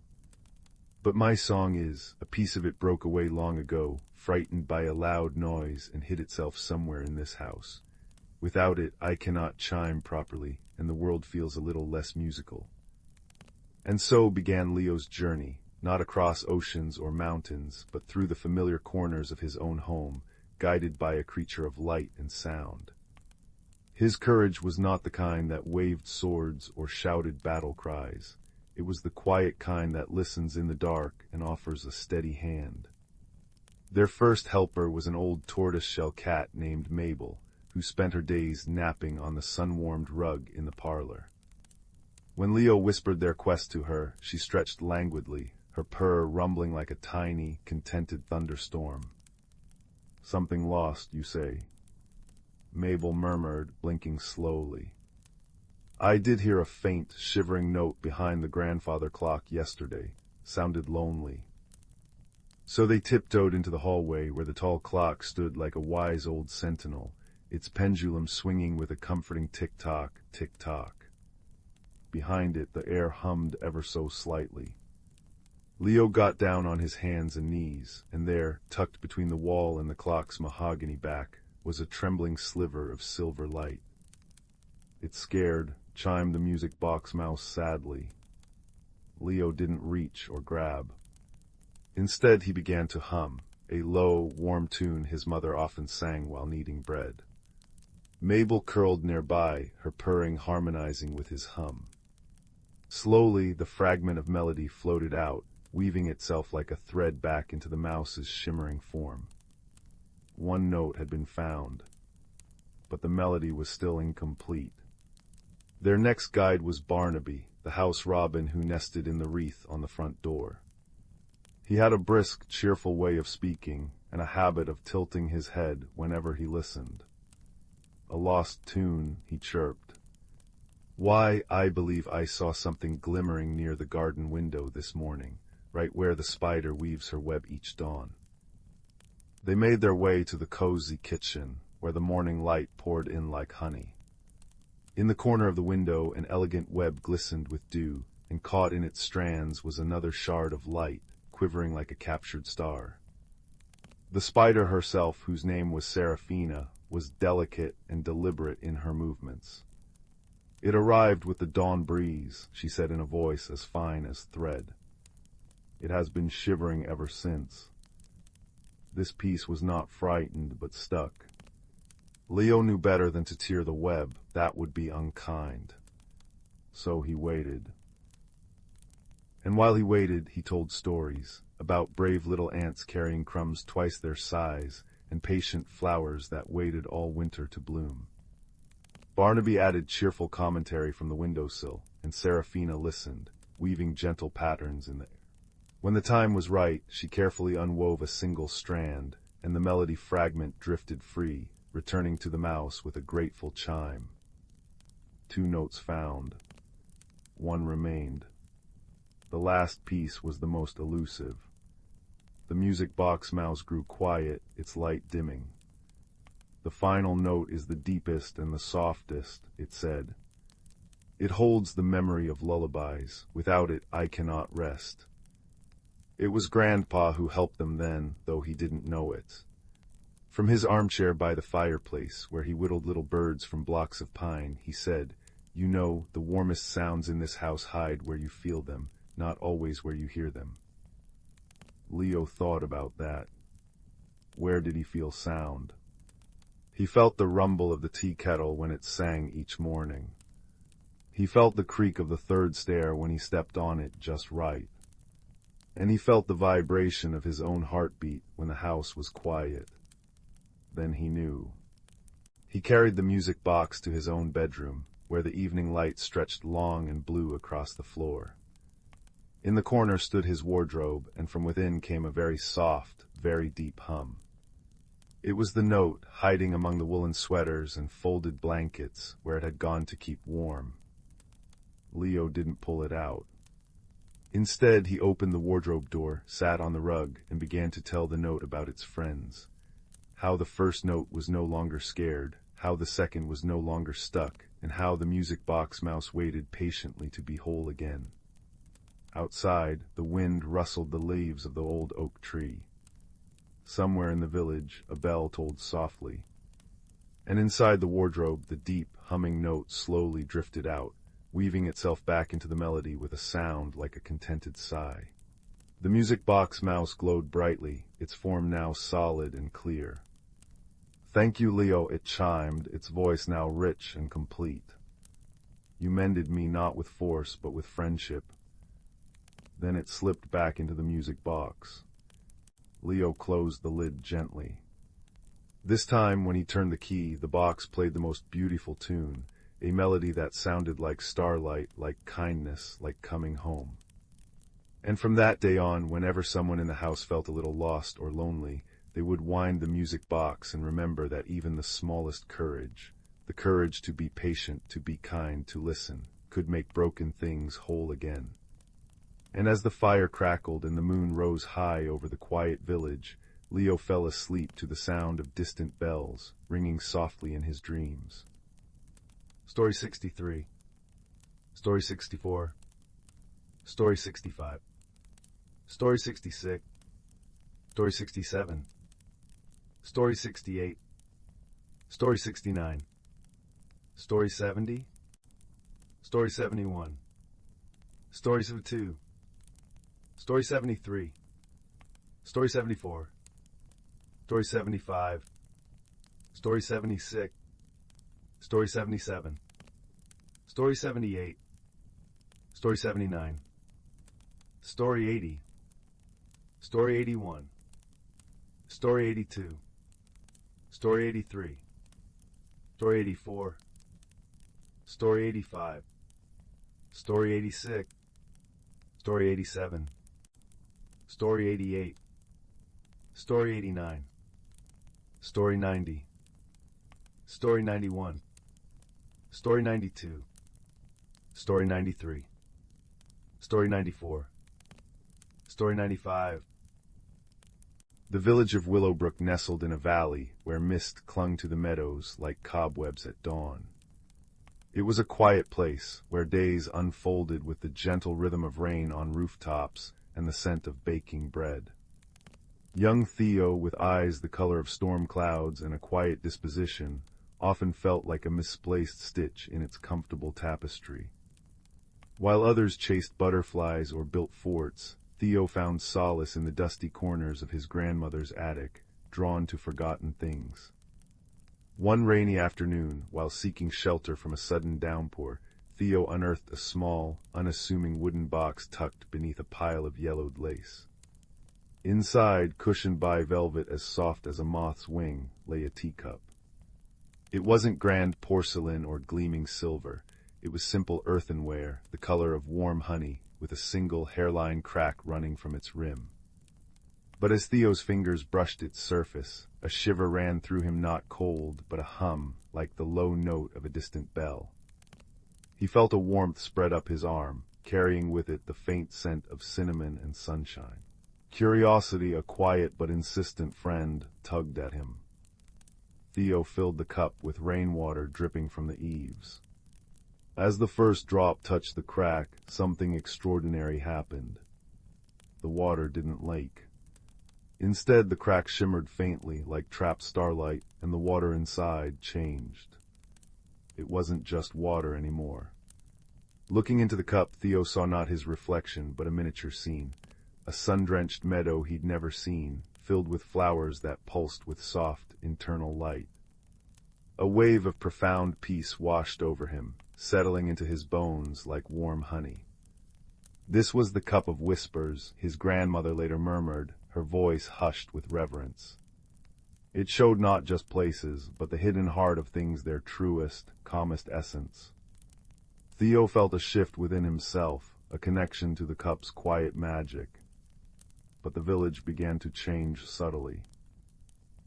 "But my song is, a piece of it broke away long ago, frightened by a loud noise, and hid itself somewhere in this house. Without it, I cannot chime properly, and the world feels a little less musical." And so began Leo's journey, not across oceans or mountains, but through the familiar corners of his own home, guided by a creature of light and sound. His courage was not the kind that waved swords or shouted battle cries. It was the quiet kind that listens in the dark and offers a steady hand. Their first helper was an old tortoise-shell cat named Mabel, who spent her days napping on the sun-warmed rug in the parlor. When Leo whispered their quest to her, she stretched languidly, her purr rumbling like a tiny, contented thunderstorm. "Something lost, you say?" Mabel murmured, blinking slowly. "I did hear a faint, shivering note behind the grandfather clock yesterday. Sounded lonely." So they tiptoed into the hallway where the tall clock stood like a wise old sentinel, its pendulum swinging with a comforting tick-tock, tick-tock. Behind it, the air hummed ever so slightly. Leo got down on his hands and knees, and there, tucked between the wall and the clock's mahogany back, was a trembling sliver of silver light. "It's scared," chimed the music box mouse sadly. Leo didn't reach or grab. Instead, he began to hum, a low, warm tune his mother often sang while kneading bread. Mabel curled nearby, her purring harmonizing with his hum. Slowly, the fragment of melody floated out, weaving itself like a thread back into the mouse's shimmering form. One note had been found, but the melody was still incomplete. Their next guide was Barnaby, the house robin who nested in the wreath on the front door. He had a brisk, cheerful way of speaking, and a habit of tilting his head whenever he listened. "A lost tune," he chirped. "Why, I believe I saw something glimmering near the garden window this morning, right where the spider weaves her web each dawn." They made their way to the cozy kitchen, where the morning light poured in like honey. In the corner of the window, an elegant web glistened with dew, and caught in its strands was another shard of light, quivering like a captured star. The spider herself, whose name was Seraphina, was delicate and deliberate in her movements. "It arrived with the dawn breeze," she said in a voice as fine as thread. "It has been shivering ever since." This piece was not frightened, but stuck. Leo knew better than to tear the web. That would be unkind. So he waited. And while he waited, he told stories about brave little ants carrying crumbs twice their size and patient flowers that waited all winter to bloom. Barnaby added cheerful commentary from the windowsill, and Seraphina listened, weaving gentle patterns in the air. When the time was right, she carefully unwove a single strand, and the melody fragment drifted free, returning to the mouse with a grateful chime. 2 notes found. 1 remained. The last piece was the most elusive. The music box mouse grew quiet, its light dimming. The final note is the deepest and the softest, it said. It holds the memory of lullabies. Without it, I cannot rest. It was Grandpa who helped them then, though he didn't know it. From his armchair by the fireplace, where he whittled little birds from blocks of pine, he said, "You know, the warmest sounds in this house hide where you feel them, not always where you hear them." Leo thought about that. Where did he feel sound? He felt the rumble of the tea kettle when it sang each morning. He felt the creak of the 3rd stair when he stepped on it just right. And he felt the vibration of his own heartbeat when the house was quiet. Then he knew. He carried the music box to his own bedroom, where the evening light stretched long and blue across the floor. In the corner stood his wardrobe, and from within came a very soft, very deep hum. It was the note, hiding among the woolen sweaters and folded blankets, where it had gone to keep warm. Leo didn't pull it out. Instead, he opened the wardrobe door, sat on the rug, and began to tell the note about its friends. How the first note was no longer scared, how the second was no longer stuck, and how the music box mouse waited patiently to be whole again. Outside, the wind rustled the leaves of the old oak tree. Somewhere in the village, a bell tolled softly. And inside the wardrobe, the deep, humming note slowly drifted out, weaving itself back into the melody with a sound like a contented sigh. The music box mouse glowed brightly, its form now solid and clear. "Thank you, Leo," it chimed, its voice now rich and complete. "You mended me not with force, but with friendship." Then it slipped back into the music box. Leo closed the lid gently. This time, when he turned the key, the box played the most beautiful tune, a melody that sounded like starlight, like kindness, like coming home. And from that day on, whenever someone in the house felt a little lost or lonely, they would wind the music box and remember that even the smallest courage, the courage to be patient, to be kind, to listen, could make broken things whole again. And as the fire crackled and the moon rose high over the quiet village, Leo fell asleep to the sound of distant bells, ringing softly in his dreams. Story 63. Story 64. Story 65. Story 66. Story 67. Story 68. Story 69. Story 70. Story 71. Story 72. Story 73. Story 74. Story 75. Story 76. Story 77. Story 78. Story 79. Story 80. Story 81. Story 82. Story 83. Story 84. Story 85. Story 86. Story 87. Story 88. Story 89. Story 90. Story 91. Story 92. Story 93. Story 94. Story 95. The village of Willowbrook nestled in a valley where mist clung to the meadows like cobwebs at dawn. It was a quiet place where days unfolded with the gentle rhythm of rain on rooftops and the scent of baking bread. Young Theo, with eyes the color of storm clouds and a quiet disposition, often felt like a misplaced stitch in its comfortable tapestry. While others chased butterflies or built forts, Theo found solace in the dusty corners of his grandmother's attic, drawn to forgotten things. One rainy afternoon, while seeking shelter from a sudden downpour, Theo unearthed a small, unassuming wooden box tucked beneath a pile of yellowed lace. Inside, cushioned by velvet as soft as a moth's wing, lay a teacup. It wasn't grand porcelain or gleaming silver. It was simple earthenware, the color of warm honey, with a single hairline crack running from its rim. But as Theo's fingers brushed its surface, a shiver ran through him, not cold, but a hum, like the low note of a distant bell. He felt a warmth spread up his arm, carrying with it the faint scent of cinnamon and sunshine. Curiosity, a quiet but insistent friend, tugged at him. Theo filled the cup with rainwater dripping from the eaves. As the first drop touched the crack, something extraordinary happened. The water didn't leak. Instead, the crack shimmered faintly, like trapped starlight, and the water inside changed. It wasn't just water anymore. Looking into the cup, Theo saw not his reflection, but a miniature scene. A sun-drenched meadow he'd never seen, filled with flowers that pulsed with soft, internal light. A wave of profound peace washed over him, settling into his bones like warm honey. This was the cup of whispers, his grandmother later murmured, her voice hushed with reverence. It showed not just places, but the hidden heart of things, their truest, calmest essence. Theo felt a shift within himself, a connection to the cup's quiet magic. But the village began to change subtly.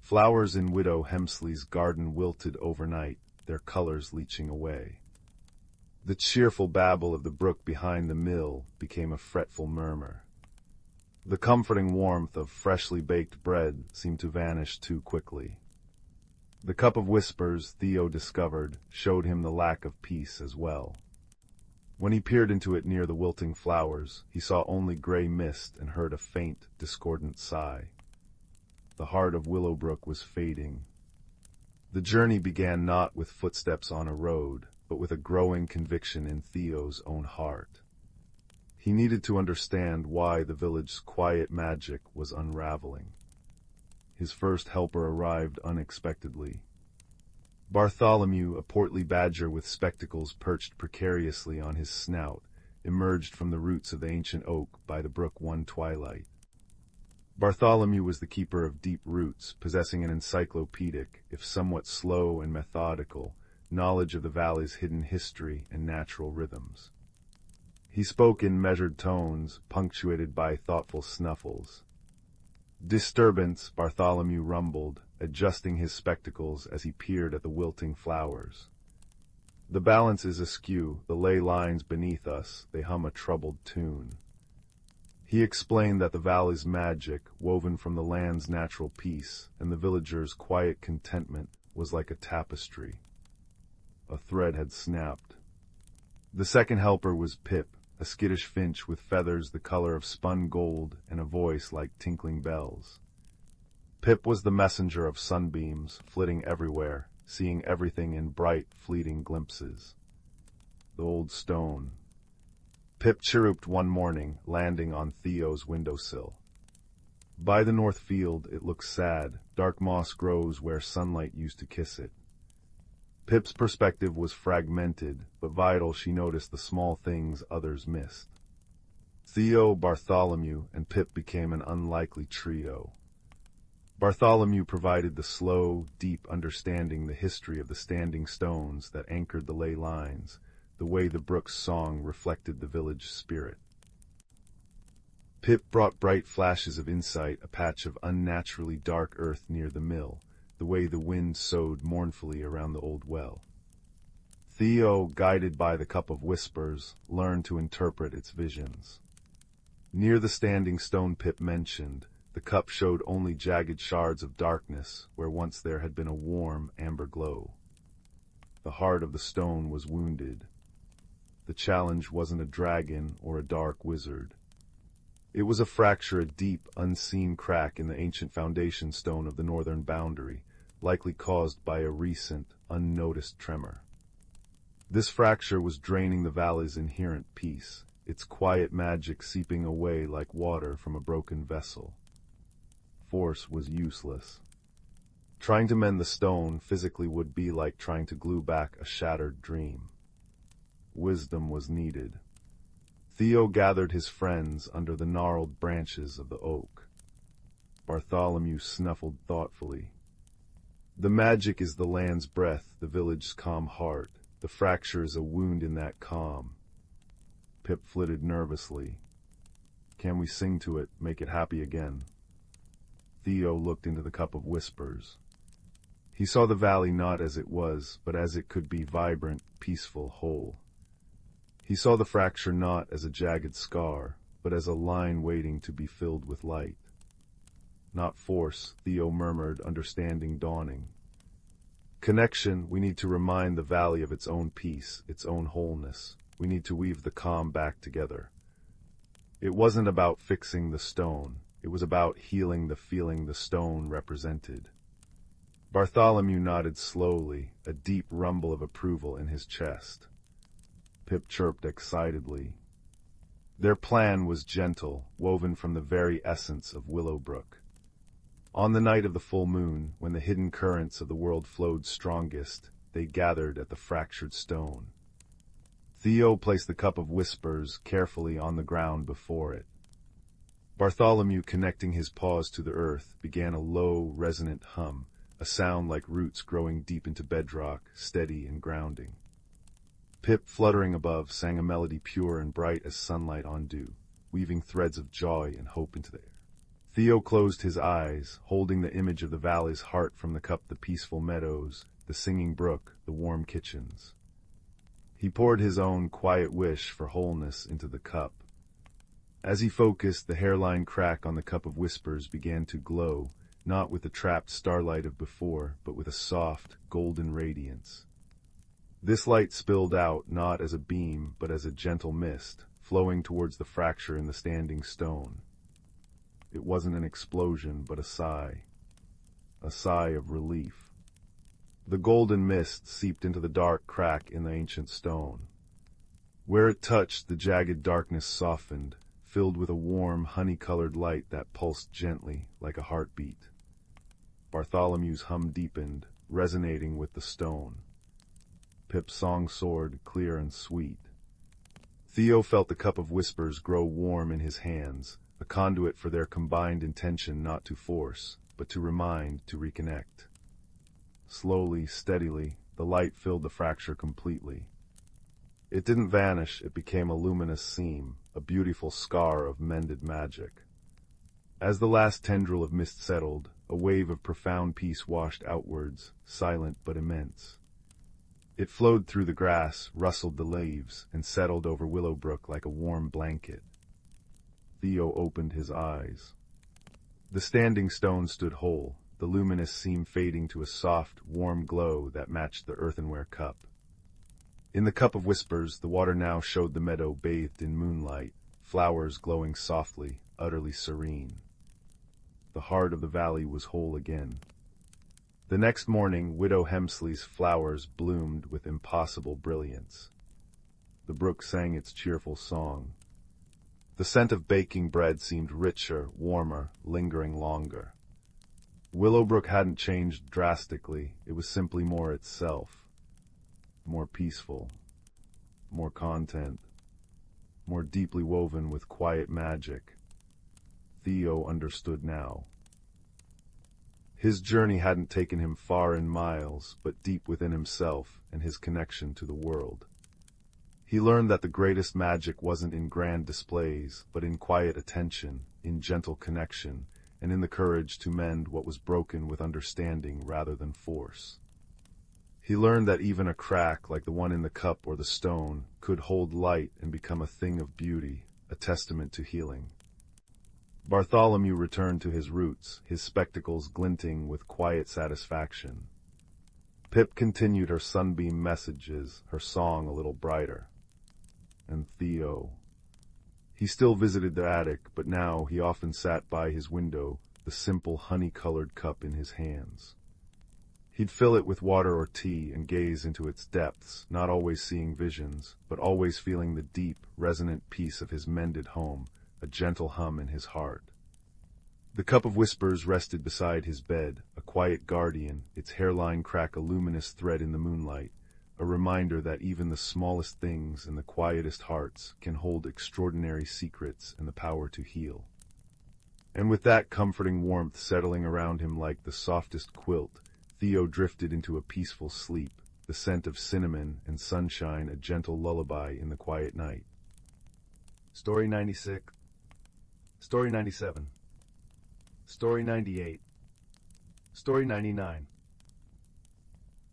Flowers in Widow Hemsley's garden wilted overnight, their colors leaching away. The cheerful babble of the brook behind the mill became a fretful murmur. The comforting warmth of freshly baked bread seemed to vanish too quickly. The cup of whispers, Theo discovered, showed him the lack of peace as well. When he peered into it near the wilting flowers, he saw only gray mist and heard a faint, discordant sigh. The heart of Willowbrook was fading. The journey began not with footsteps on a road, but with a growing conviction in Theo's own heart. He needed to understand why the village's quiet magic was unraveling. His first helper arrived unexpectedly. Bartholomew, a portly badger with spectacles perched precariously on his snout, emerged from the roots of the ancient oak by the brook one twilight. Bartholomew was the keeper of deep roots, possessing an encyclopedic, if somewhat slow and methodical, knowledge of the valley's hidden history and natural rhythms. He spoke in measured tones, punctuated by thoughtful snuffles. "Disturbance," Bartholomew rumbled, adjusting his spectacles as he peered at the wilting flowers. "The balance is askew, the ley lines beneath us, they hum a troubled tune." He explained that the valley's magic, woven from the land's natural peace, and the villagers' quiet contentment, was like a tapestry. A thread had snapped. The second helper was Pip, a skittish finch with feathers the color of spun gold and a voice like tinkling bells. Pip was the messenger of sunbeams, flitting everywhere, seeing everything in bright, fleeting glimpses. The old stone. Pip chirruped one morning, landing on Theo's windowsill. By the north field it looked sad, dark moss grows where sunlight used to kiss it. Pip's perspective was fragmented, but vital. She noticed the small things others missed. Theo, Bartholomew, and Pip became an unlikely trio. Bartholomew provided the slow, deep understanding, the history of the standing stones that anchored the ley lines, the way the brook's song reflected the village spirit. Pip brought bright flashes of insight, a patch of unnaturally dark earth near the mill, the way the wind soughed mournfully around the old well. Theo, guided by the cup of whispers, learned to interpret its visions. Near the standing stone Pip mentioned, the cup showed only jagged shards of darkness where once there had been a warm, amber glow. The heart of the stone was wounded. The challenge wasn't a dragon or a dark wizard. It was a fracture, a deep, unseen crack in the ancient foundation stone of the northern boundary, likely caused by a recent, unnoticed tremor. This fracture was draining the valley's inherent peace, its quiet magic seeping away like water from a broken vessel. Force was useless. Trying to mend the stone physically would be like trying to glue back a shattered dream. Wisdom was needed. Theo gathered his friends under the gnarled branches of the oak. Bartholomew snuffled thoughtfully. The magic is the land's breath, the village's calm heart. The fracture is a wound in that calm. Pip flitted nervously. Can we sing to it, make it happy again? Theo looked into the cup of whispers. He saw the valley not as it was, but as it could be, vibrant, peaceful, whole. He saw the fracture not as a jagged scar, but as a line waiting to be filled with light. Not force, Theo murmured, understanding dawning. Connection, we need to remind the valley of its own peace, its own wholeness. We need to weave the calm back together. It wasn't about fixing the stone. It was about healing the feeling the stone represented. Bartholomew nodded slowly, a deep rumble of approval in his chest. Pip chirped excitedly. Their plan was gentle, woven from the very essence of Willowbrook. On the night of the full moon, when the hidden currents of the world flowed strongest, they gathered at the fractured stone. Theo placed the cup of whispers carefully on the ground before it. Bartholomew, connecting his paws to the earth, began a low, resonant hum, a sound like roots growing deep into bedrock, steady and grounding. Pip, fluttering above, sang a melody pure and bright as sunlight on dew, weaving threads of joy and hope into the air. Theo closed his eyes, holding the image of the valley's heart from the cup, the peaceful meadows, the singing brook, the warm kitchens. He poured his own quiet wish for wholeness into the cup. As he focused, the hairline crack on the cup of whispers began to glow, not with the trapped starlight of before, but with a soft, golden radiance. This light spilled out not as a beam, but as a gentle mist, flowing towards the fracture in the standing stone. It wasn't an explosion, but a sigh of relief. The golden mist seeped into the dark crack in the ancient stone. Where it touched, the jagged darkness softened, filled with a warm, honey-colored light that pulsed gently, like a heartbeat. Bartholomew's hum deepened, resonating with the stone. Pip's song soared, clear and sweet. Theo felt the cup of whispers grow warm in his hands, a conduit for their combined intention not to force, but to remind, to reconnect. Slowly, steadily, the light filled the fracture completely. It didn't vanish, it became a luminous seam, a beautiful scar of mended magic. As the last tendril of mist settled, a wave of profound peace washed outwards, silent but immense. It flowed through the grass, rustled the leaves, and settled over Willowbrook like a warm blanket. Theo opened his eyes. The standing stone stood whole, the luminous seam fading to a soft, warm glow that matched the earthenware cup. In the cup of whispers, the water now showed the meadow bathed in moonlight, flowers glowing softly, utterly serene. The heart of the valley was whole again. The next morning, Widow Hemsley's flowers bloomed with impossible brilliance. The brook sang its cheerful song. The scent of baking bread seemed richer, warmer, lingering longer. Willowbrook hadn't changed drastically, it was simply more itself. More peaceful, more content, more deeply woven with quiet magic. Theo understood now. His journey hadn't taken him far in miles, but deep within himself and his connection to the world. He learned that the greatest magic wasn't in grand displays, but in quiet attention, in gentle connection, and in the courage to mend what was broken with understanding rather than force. He learned that even a crack like the one in the cup or the stone could hold light and become a thing of beauty, a testament to healing. Bartholomew returned to his roots, his spectacles glinting with quiet satisfaction. Pip continued her sunbeam messages, her song a little brighter. And Theo. He still visited the attic, but now he often sat by his window, the simple honey-colored cup in his hands. He'd fill it with water or tea and gaze into its depths, not always seeing visions, but always feeling the deep, resonant peace of his mended home, a gentle hum in his heart. The cup of whispers rested beside his bed, a quiet guardian, its hairline crack a luminous thread in the moonlight, a reminder that even the smallest things and the quietest hearts can hold extraordinary secrets and the power to heal. And with that comforting warmth settling around him like the softest quilt, Theo drifted into a peaceful sleep, the scent of cinnamon and sunshine a gentle lullaby in the quiet night. Story 96. Story 97. Story 98. Story 99.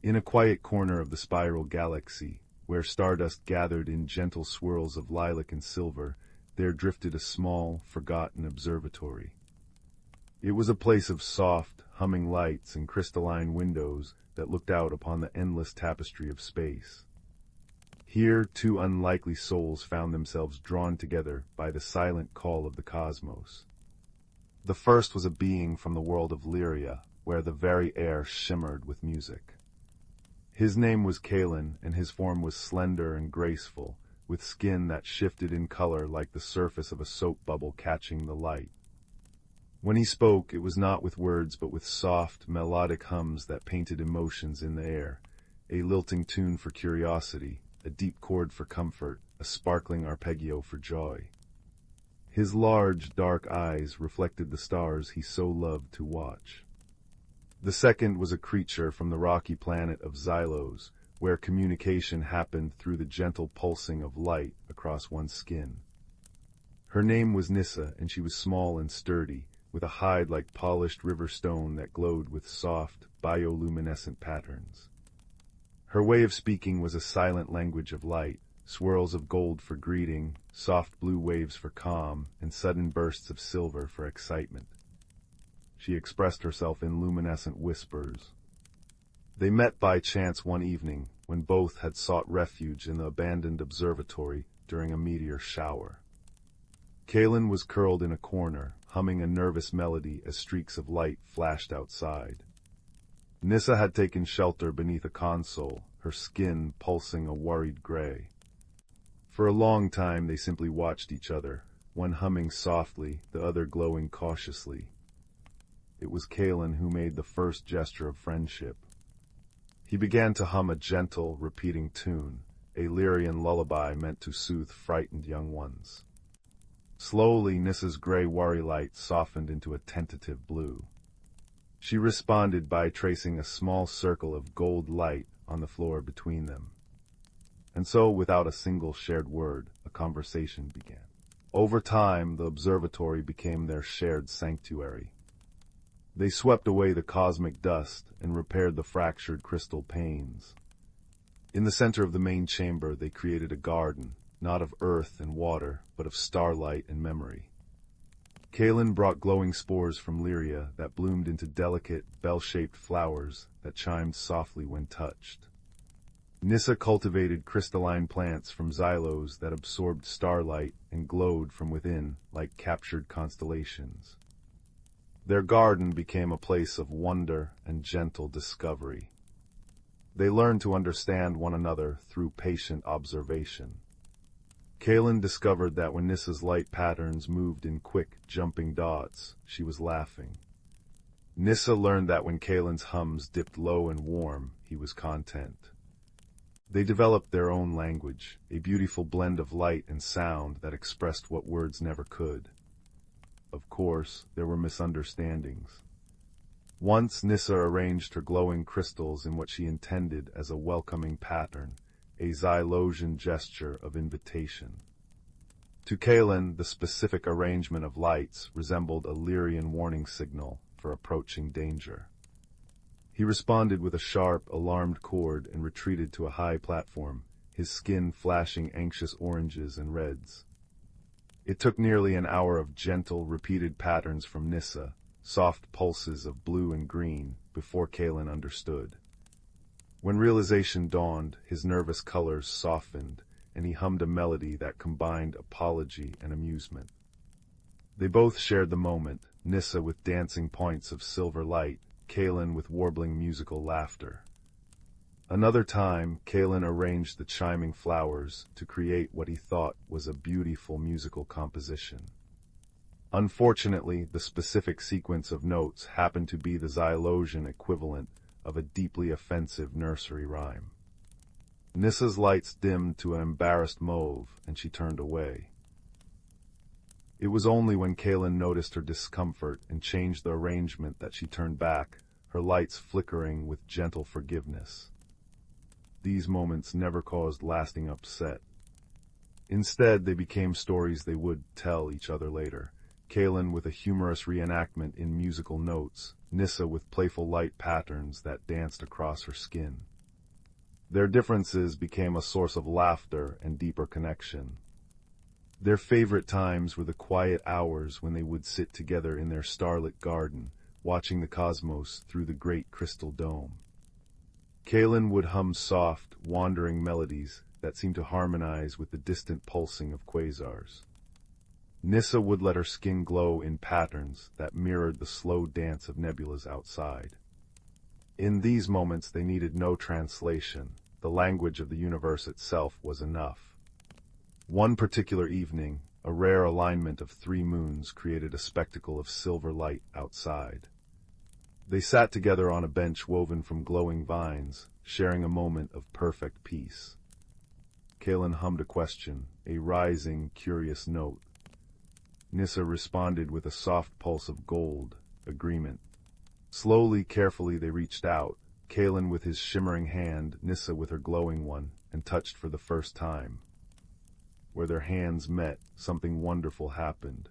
In a quiet corner of the spiral galaxy, where stardust gathered in gentle swirls of lilac and silver, there drifted a small, forgotten observatory. It was a place of soft, humming lights and crystalline windows that looked out upon the endless tapestry of space. Here, two unlikely souls found themselves drawn together by the silent call of the cosmos. The first was a being from the world of Lyra, where the very air shimmered with music. His name was Kaelen, and his form was slender and graceful, with skin that shifted in color like the surface of a soap bubble catching the light. When he spoke, it was not with words but with soft, melodic hums that painted emotions in the air, a lilting tune for curiosity, a deep chord for comfort, a sparkling arpeggio for joy. His large, dark eyes reflected the stars he so loved to watch. The second was a creature from the rocky planet of Xylos, where communication happened through the gentle pulsing of light across one's skin. Her name was Nissa, and she was small and sturdy, with a hide like polished river stone that glowed with soft, bioluminescent patterns. Her way of speaking was a silent language of light, swirls of gold for greeting, soft blue waves for calm, and sudden bursts of silver for excitement. She expressed herself in luminescent whispers. They met by chance one evening, when both had sought refuge in the abandoned observatory during a meteor shower. Kaelen was curled in a corner, humming a nervous melody as streaks of light flashed outside. Nissa had taken shelter beneath a console, her skin pulsing a worried gray. For a long time they simply watched each other, one humming softly, the other glowing cautiously. It was Kaelen who made the first gesture of friendship. He began to hum a gentle, repeating tune, a Lyrian lullaby meant to soothe frightened young ones. Slowly, Nissa's gray worry light softened into a tentative blue. She responded by tracing a small circle of gold light on the floor between them. And so, without a single shared word, a conversation began. Over time, the observatory became their shared sanctuary. They swept away the cosmic dust and repaired the fractured crystal panes. In the center of the main chamber, they created a garden, not of earth and water, but of starlight and memory. Kaelen brought glowing spores from Lyra that bloomed into delicate, bell-shaped flowers that chimed softly when touched. Nissa cultivated crystalline plants from Xylos that absorbed starlight and glowed from within like captured constellations. Their garden became a place of wonder and gentle discovery. They learned to understand one another through patient observation. Kaelen discovered that when Nissa's light patterns moved in quick, jumping dots, she was laughing. Nissa learned that when Kaelen's hums dipped low and warm, he was content. They developed their own language, a beautiful blend of light and sound that expressed what words never could. Of course, there were misunderstandings. Once Nissa arranged her glowing crystals in what she intended as a welcoming pattern, a Xylosian gesture of invitation. To Kaelen, the specific arrangement of lights resembled a Lyrian warning signal for approaching danger. He responded with a sharp, alarmed chord and retreated to a high platform, his skin flashing anxious oranges and reds. It took nearly an hour of gentle, repeated patterns from Nissa, soft pulses of blue and green, before Kaelen understood. When realization dawned, his nervous colors softened, and he hummed a melody that combined apology and amusement. They both shared the moment, Nissa with dancing points of silver light, Kaelen with warbling musical laughter. Another time, Kaelen arranged the chiming flowers to create what he thought was a beautiful musical composition. Unfortunately, the specific sequence of notes happened to be the Xylosian equivalent of a deeply offensive nursery rhyme. Nissa's lights dimmed to an embarrassed mauve, and she turned away. It was only when Kaelen noticed her discomfort and changed the arrangement that she turned back, her lights flickering with gentle forgiveness. These moments never caused lasting upset. Instead, they became stories they would tell each other later. Kaelen with a humorous reenactment in musical notes, Nissa with playful light patterns that danced across her skin. Their differences became a source of laughter and deeper connection. Their favorite times were the quiet hours when they would sit together in their starlit garden, watching the cosmos through the great crystal dome. Kaelen would hum soft, wandering melodies that seemed to harmonize with the distant pulsing of quasars. Nissa would let her skin glow in patterns that mirrored the slow dance of nebulas outside. In these moments they needed no translation. The language of the universe itself was enough. One particular evening, a rare alignment of 3 moons created a spectacle of silver light outside. They sat together on a bench woven from glowing vines, sharing a moment of perfect peace. Kaelen hummed a question, a rising, curious note. Nissa responded with a soft pulse of gold, agreement. Slowly, carefully they reached out, Kaelen with his shimmering hand, Nissa with her glowing one, and touched for the first time. Where their hands met, something wonderful happened.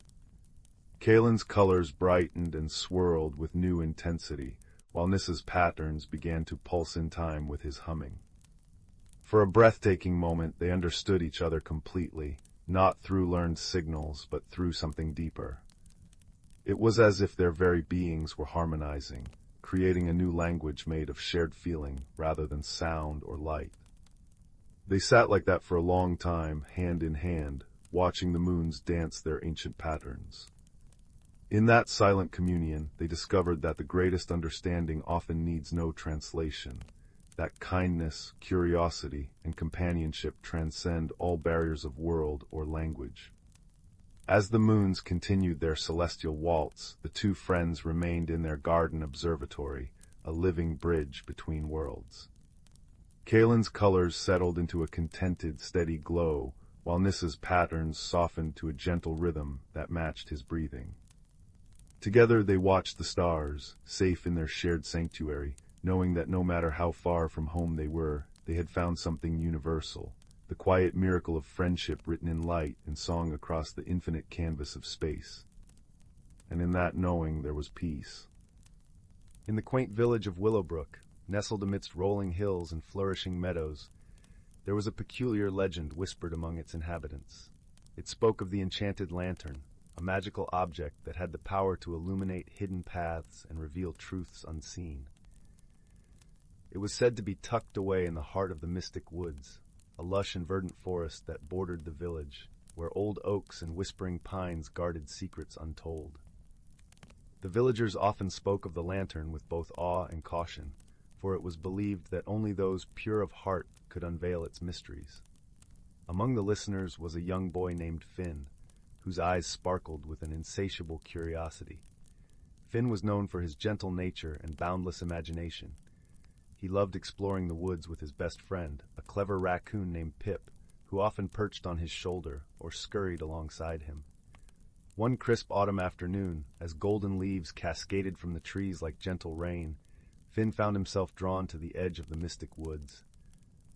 Kaelen's colors brightened and swirled with new intensity, while Nissa's patterns began to pulse in time with his humming. For a breathtaking moment, they understood each other completely, not through learned signals, but through something deeper. It was as if their very beings were harmonizing, creating a new language made of shared feeling rather than sound or light. They sat like that for a long time, hand in hand, watching the moons dance their ancient patterns. In that silent communion, they discovered that the greatest understanding often needs no translation, that kindness, curiosity, and companionship transcend all barriers of world or language. As the moons continued their celestial waltz, the 2 friends remained in their garden observatory, a living bridge between worlds. Kaelen's colors settled into a contented, steady glow, while Nissa's patterns softened to a gentle rhythm that matched his breathing. Together they watched the stars, safe in their shared sanctuary, knowing that no matter how far from home they were, they had found something universal, the quiet miracle of friendship written in light and song across the infinite canvas of space. And in that knowing there was peace. In the quaint village of Willowbrook, nestled amidst rolling hills and flourishing meadows, there was a peculiar legend whispered among its inhabitants. It spoke of the enchanted lantern, a magical object that had the power to illuminate hidden paths and reveal truths unseen. It was said to be tucked away in the heart of the mystic woods, a lush and verdant forest that bordered the village, where old oaks and whispering pines guarded secrets untold. The villagers often spoke of the lantern with both awe and caution, for it was believed that only those pure of heart could unveil its mysteries. Among the listeners was a young boy named Finn, whose eyes sparkled with an insatiable curiosity. Finn was known for his gentle nature and boundless imagination. He loved exploring the woods with his best friend, a clever raccoon named Pip, who often perched on his shoulder or scurried alongside him. One crisp autumn afternoon, as golden leaves cascaded from the trees like gentle rain, Finn found himself drawn to the edge of the mystic woods.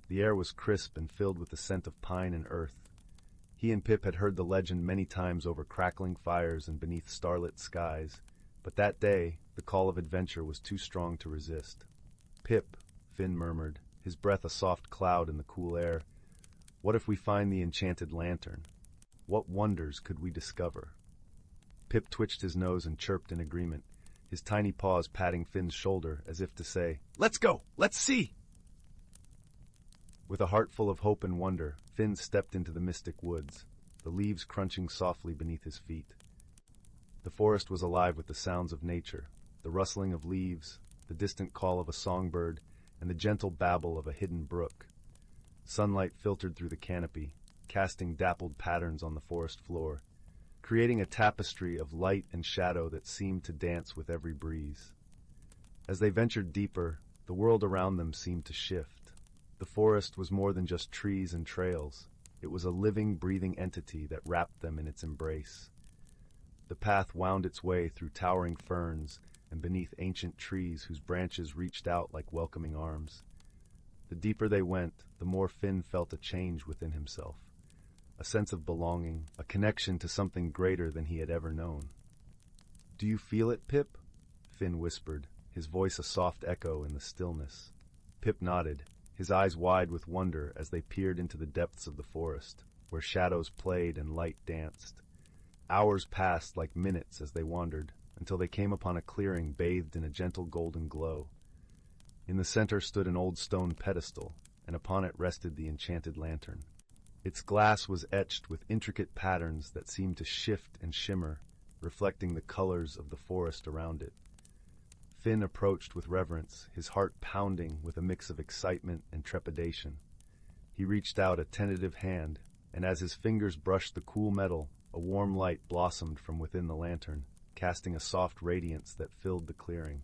The air was crisp and filled with the scent of pine and earth. He and Pip had heard the legend many times over crackling fires and beneath starlit skies, but that day the call of adventure was too strong to resist. "Pip," Finn murmured, his breath a soft cloud in the cool air, "what if we find the enchanted lantern? What wonders could we discover?" Pip twitched his nose and chirped in agreement, his tiny paws patting Finn's shoulder as if to say, "Let's go! Let's see!" With a heart full of hope and wonder, Finn stepped into the mystic woods, the leaves crunching softly beneath his feet. The forest was alive with the sounds of nature, the rustling of leaves, the distant call of a songbird, and the gentle babble of a hidden brook. Sunlight filtered through the canopy, casting dappled patterns on the forest floor, creating a tapestry of light and shadow that seemed to dance with every breeze. As they ventured deeper, the world around them seemed to shift. The forest was more than just trees and trails. It was a living, breathing entity that wrapped them in its embrace. The path wound its way through towering ferns and beneath ancient trees whose branches reached out like welcoming arms. The deeper they went, the more Finn felt a change within himself. A sense of belonging, a connection to something greater than he had ever known. "Do you feel it, Pip?" Finn whispered, his voice a soft echo in the stillness. Pip nodded, his eyes wide with wonder as they peered into the depths of the forest, where shadows played and light danced. Hours passed like minutes as they wandered, until they came upon a clearing bathed in a gentle golden glow. In the center stood an old stone pedestal, and upon it rested the enchanted lantern. Its glass was etched with intricate patterns that seemed to shift and shimmer, reflecting the colors of the forest around it. Finn approached with reverence, his heart pounding with a mix of excitement and trepidation. He reached out a tentative hand, and as his fingers brushed the cool metal, a warm light blossomed from within the lantern, casting a soft radiance that filled the clearing.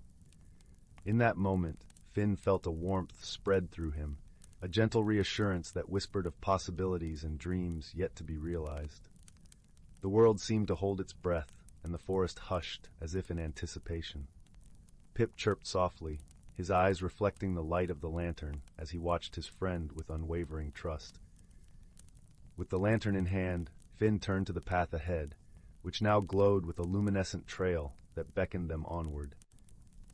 In that moment, Finn felt a warmth spread through him, a gentle reassurance that whispered of possibilities and dreams yet to be realized. The world seemed to hold its breath, and the forest hushed as if in anticipation. Pip chirped softly, his eyes reflecting the light of the lantern as he watched his friend with unwavering trust. With the lantern in hand, Finn turned to the path ahead, which now glowed with a luminescent trail that beckoned them onward.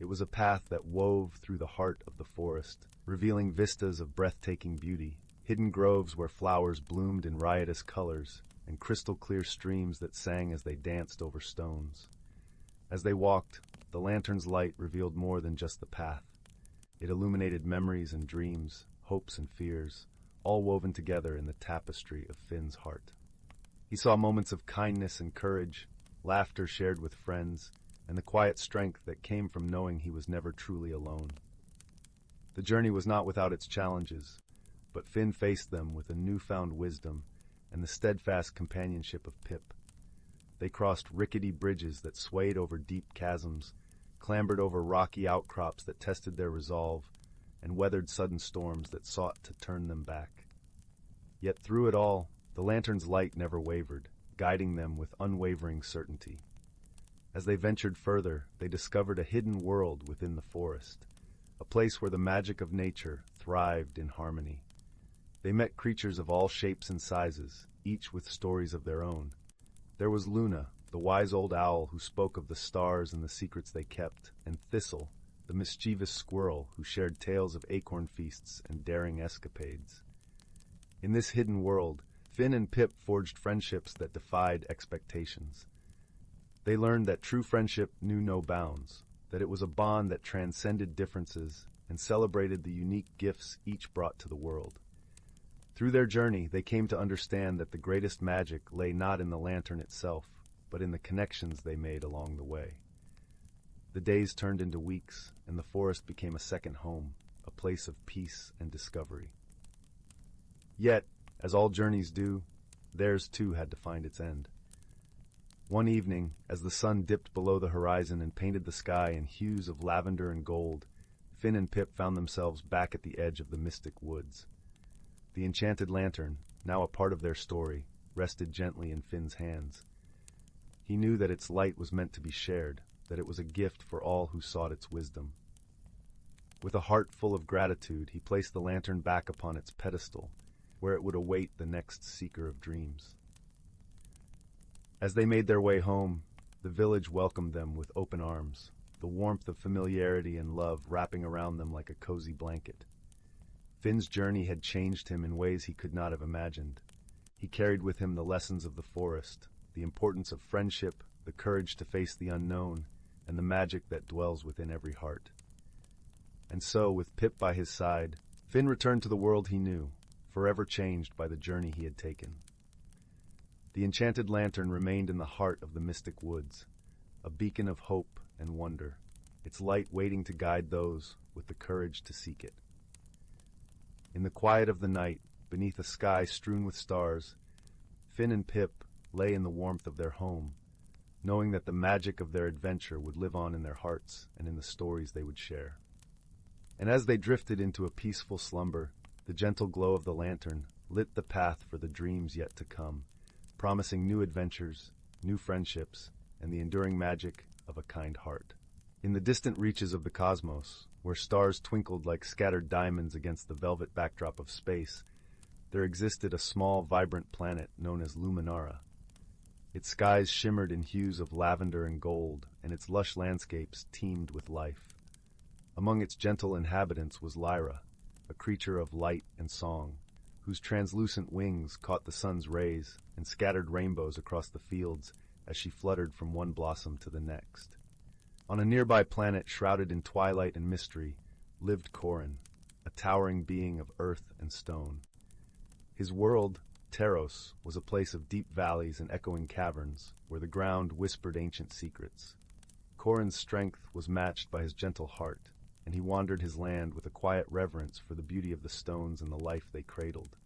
It was a path that wove through the heart of the forest, revealing vistas of breathtaking beauty, hidden groves where flowers bloomed in riotous colors, and crystal-clear streams that sang as they danced over stones. As they walked, the lantern's light revealed more than just the path. It illuminated memories and dreams, hopes and fears, all woven together in the tapestry of Finn's heart. He saw moments of kindness and courage, laughter shared with friends, and the quiet strength that came from knowing he was never truly alone. The journey was not without its challenges, but Finn faced them with a newfound wisdom and the steadfast companionship of Pip. They crossed rickety bridges that swayed over deep chasms, clambered over rocky outcrops that tested their resolve, and weathered sudden storms that sought to turn them back. Yet through it all, the lantern's light never wavered, guiding them with unwavering certainty. As they ventured further, they discovered a hidden world within the forest, a place where the magic of nature thrived in harmony. They met creatures of all shapes and sizes, each with stories of their own. There was Luna, the wise old owl who spoke of the stars and the secrets they kept, and Thistle, the mischievous squirrel who shared tales of acorn feasts and daring escapades. In this hidden world, Finn and Pip forged friendships that defied expectations. They learned that true friendship knew no bounds, that it was a bond that transcended differences and celebrated the unique gifts each brought to the world. Through their journey, they came to understand that the greatest magic lay not in the lantern itself, but in the connections they made along the way. The days turned into weeks, and the forest became a second home, a place of peace and discovery. Yet, as all journeys do, theirs too had to find its end. One evening, as the sun dipped below the horizon and painted the sky in hues of lavender and gold, Finn and Pip found themselves back at the edge of the mystic woods. The enchanted lantern, now a part of their story, rested gently in Finn's hands. He knew that its light was meant to be shared, that it was a gift for all who sought its wisdom. With a heart full of gratitude, he placed the lantern back upon its pedestal, where it would await the next seeker of dreams. As they made their way home, the village welcomed them with open arms, the warmth of familiarity and love wrapping around them like a cozy blanket. Finn's journey had changed him in ways he could not have imagined. He carried with him the lessons of the forest, the importance of friendship, the courage to face the unknown, and the magic that dwells within every heart. And so, with Pip by his side, Finn returned to the world he knew, forever changed by the journey he had taken. The enchanted lantern remained in the heart of the mystic woods, a beacon of hope and wonder, its light waiting to guide those with the courage to seek it. In the quiet of the night, beneath a sky strewn with stars, Finn and Pip, lay in the warmth of their home, knowing that the magic of their adventure would live on in their hearts and in the stories they would share. And as they drifted into a peaceful slumber, the gentle glow of the lantern lit the path for the dreams yet to come, promising new adventures, new friendships, and the enduring magic of a kind heart. In the distant reaches of the cosmos, where stars twinkled like scattered diamonds against the velvet backdrop of space, there existed a small, vibrant planet known as Luminara. Its skies shimmered in hues of lavender and gold, and its lush landscapes teemed with life. Among its gentle inhabitants was Lyra, a creature of light and song, whose translucent wings caught the sun's rays and scattered rainbows across the fields as she fluttered from one blossom to the next. On a nearby planet shrouded in twilight and mystery lived Corwin, a towering being of earth and stone. His world, Taros, was a place of deep valleys and echoing caverns where the ground whispered ancient secrets. Corwin's strength was matched by his gentle heart, and he wandered his land with a quiet reverence for the beauty of the stones and the life they cradled.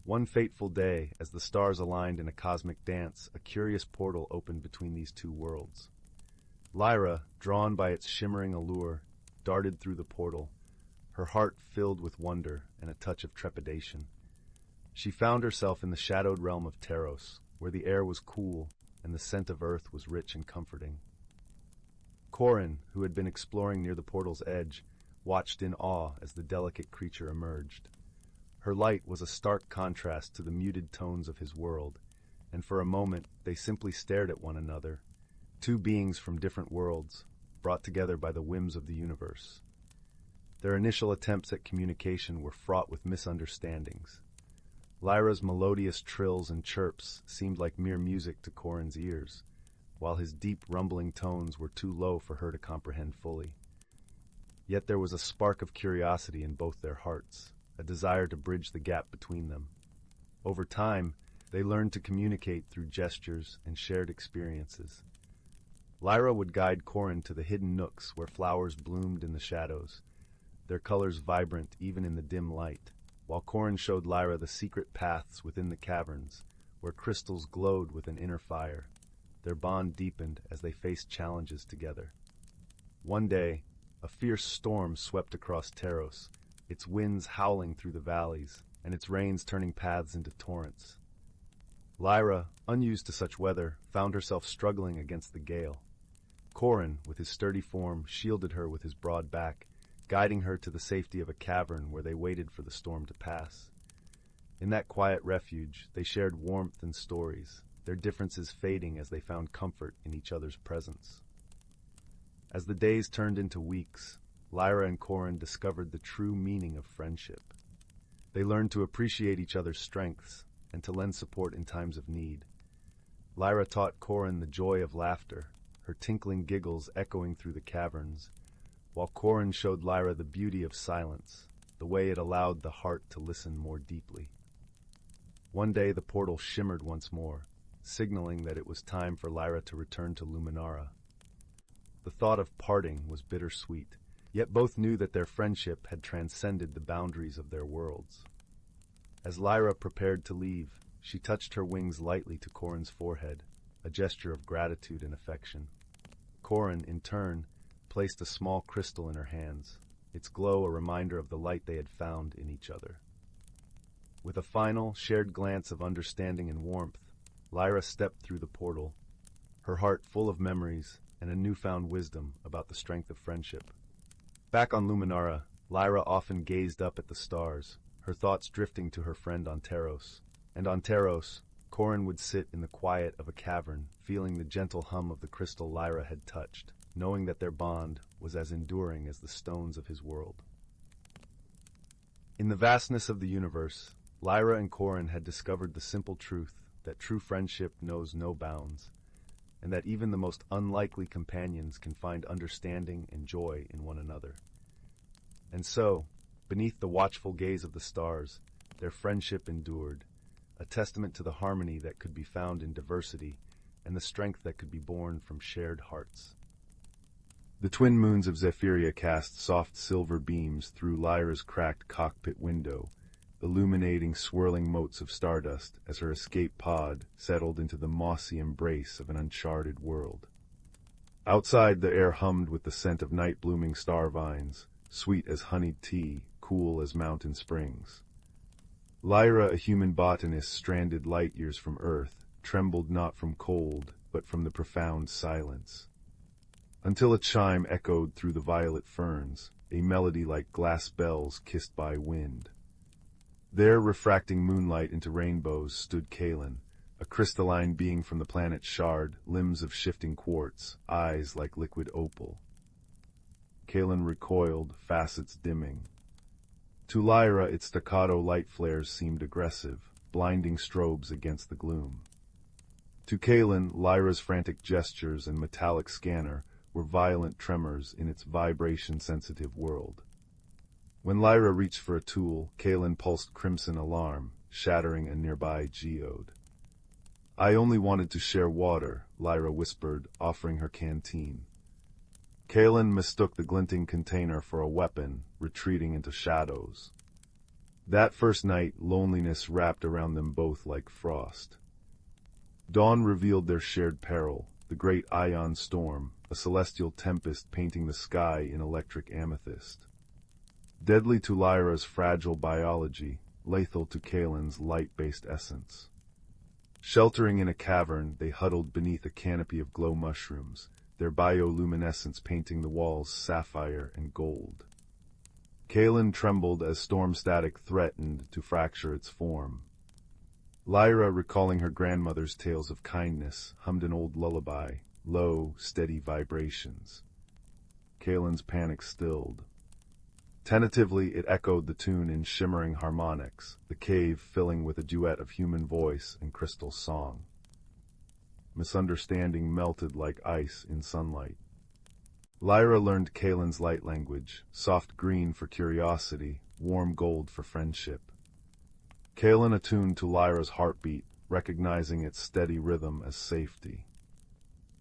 One fateful day, as the stars aligned in a cosmic dance, a curious portal opened between these two worlds. Lyra, drawn by its shimmering allure, darted through the portal, her heart filled with wonder and a touch of trepidation. She found herself in the shadowed realm of Taros, where the air was cool and the scent of earth was rich and comforting. Corwin, who had been exploring near the portal's edge, watched in awe as the delicate creature emerged. Her light was a stark contrast to the muted tones of his world, and for a moment they simply stared at one another, two beings from different worlds, brought together by the whims of the universe. Their initial attempts at communication were fraught with misunderstandings. Lyra's melodious trills and chirps seemed like mere music to Corwin's ears, while his deep rumbling tones were too low for her to comprehend fully. Yet there was a spark of curiosity in both their hearts, a desire to bridge the gap between them. Over time, they learned to communicate through gestures and shared experiences. Lyra would guide Corwin to the hidden nooks where flowers bloomed in the shadows, their colors vibrant even in the dim light, while Corwin showed Lyra the secret paths within the caverns, where crystals glowed with an inner fire. Their bond deepened as they faced challenges together. One day, a fierce storm swept across Taros, its winds howling through the valleys, and its rains turning paths into torrents. Lyra, unused to such weather, found herself struggling against the gale. Corwin, with his sturdy form, shielded her with his broad back, guiding her to the safety of a cavern where they waited for the storm to pass. In that quiet refuge, they shared warmth and stories, their differences fading as they found comfort in each other's presence. As the days turned into weeks, Lyra and Corwin discovered the true meaning of friendship. They learned to appreciate each other's strengths and to lend support in times of need. Lyra taught Corwin the joy of laughter, her tinkling giggles echoing through the caverns, while Corwin showed Lyra the beauty of silence, the way it allowed the heart to listen more deeply. One day the portal shimmered once more, signaling that it was time for Lyra to return to Luminara. The thought of parting was bittersweet, yet both knew that their friendship had transcended the boundaries of their worlds. As Lyra prepared to leave, she touched her wings lightly to Corwin's forehead, a gesture of gratitude and affection. Corwin, in turn, placed a small crystal in her hands, its glow a reminder of the light they had found in each other. With a final, shared glance of understanding and warmth, Lyra stepped through the portal, her heart full of memories and a newfound wisdom about the strength of friendship. Back on Luminara, Lyra often gazed up at the stars, her thoughts drifting to her friend on Taros. And on Taros, Corwin would sit in the quiet of a cavern, feeling the gentle hum of the crystal Lyra had touched, knowing that their bond was as enduring as the stones of his world. In the vastness of the universe, Lyra and Corwin had discovered the simple truth that true friendship knows no bounds, and that even the most unlikely companions can find understanding and joy in one another. And so, beneath the watchful gaze of the stars, their friendship endured, a testament to the harmony that could be found in diversity and the strength that could be born from shared hearts. The twin moons of Zephyria cast soft silver beams through Lyra's cracked cockpit window, illuminating swirling motes of stardust as her escape pod settled into the mossy embrace of an uncharted world. Outside, the air hummed with the scent of night-blooming star vines, sweet as honeyed tea, cool as mountain springs. Lyra, a human botanist stranded light-years from Earth, trembled not from cold, but from the profound silence. Until a chime echoed through the violet ferns, a melody like glass bells kissed by wind. There, refracting moonlight into rainbows, stood Kaelen, a crystalline being from the planet Shard, limbs of shifting quartz, eyes like liquid opal. Kaelen recoiled, facets dimming. To Lyra, its staccato light flares seemed aggressive, blinding strobes against the gloom. To Kaelen, Lyra's frantic gestures and metallic scanner were violent tremors in its vibration-sensitive world. When Lyra reached for a tool, Kaelen pulsed crimson alarm, shattering a nearby geode. "I only wanted to share water," Lyra whispered, offering her canteen. Kaelen mistook the glinting container for a weapon, retreating into shadows. That first night, loneliness wrapped around them both like frost. Dawn revealed their shared peril, the great ion storm, a celestial tempest painting the sky in electric amethyst. Deadly to Lyra's fragile biology, lethal to Kaelen's light-based essence. Sheltering in a cavern, they huddled beneath a canopy of glow mushrooms, their bioluminescence painting the walls sapphire and gold. Kaelen trembled as storm static threatened to fracture its form. Lyra, recalling her grandmother's tales of kindness, hummed an old lullaby, low, steady vibrations. Kaelen's panic stilled. Tentatively, it echoed the tune in shimmering harmonics, the cave filling with a duet of human voice and crystal song. Misunderstanding melted like ice in sunlight. Lyra learned Kaelen's light language, soft green for curiosity, warm gold for friendship. Kaelen attuned to Lyra's heartbeat, recognizing its steady rhythm as safety.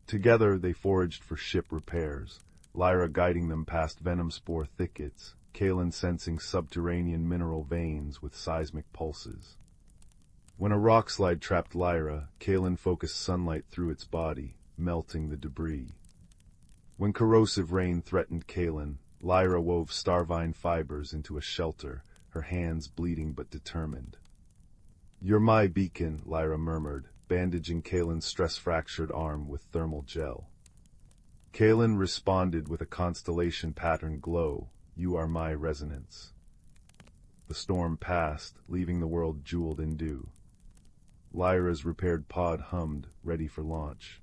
Together they foraged for ship repairs, Lyra guiding them past venom spore thickets, Kaelen sensing subterranean mineral veins with seismic pulses. When a rockslide trapped Lyra, Kaelen focused sunlight through its body, melting the debris. When corrosive rain threatened Kaelen, Lyra wove starvine fibers into a shelter, her hands bleeding but determined. "You're my beacon," Lyra murmured, bandaging Kaelen's stress-fractured arm with thermal gel. Kaelen responded with a constellation-patterned glow, "You are my resonance." The storm passed, leaving the world jeweled in dew. Lyra's repaired pod hummed, ready for launch.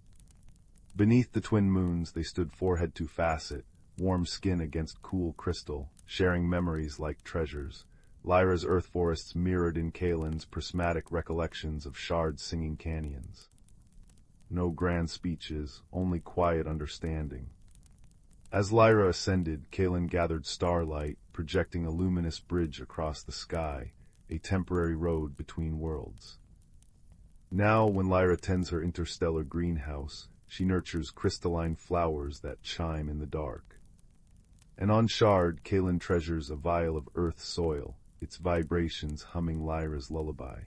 Beneath the twin moons they stood forehead to facet, warm skin against cool crystal, sharing memories like treasures. Lyra's earth forests mirrored in Kaelen's prismatic recollections of Shard's singing canyons. No grand speeches, only quiet understanding. As Lyra ascended, Kaelen gathered starlight, projecting a luminous bridge across the sky, a temporary road between worlds. Now, when Lyra tends her interstellar greenhouse, she nurtures crystalline flowers that chime in the dark. And on Shard, Kaelen treasures a vial of earth soil, its vibrations humming Lyra's lullaby.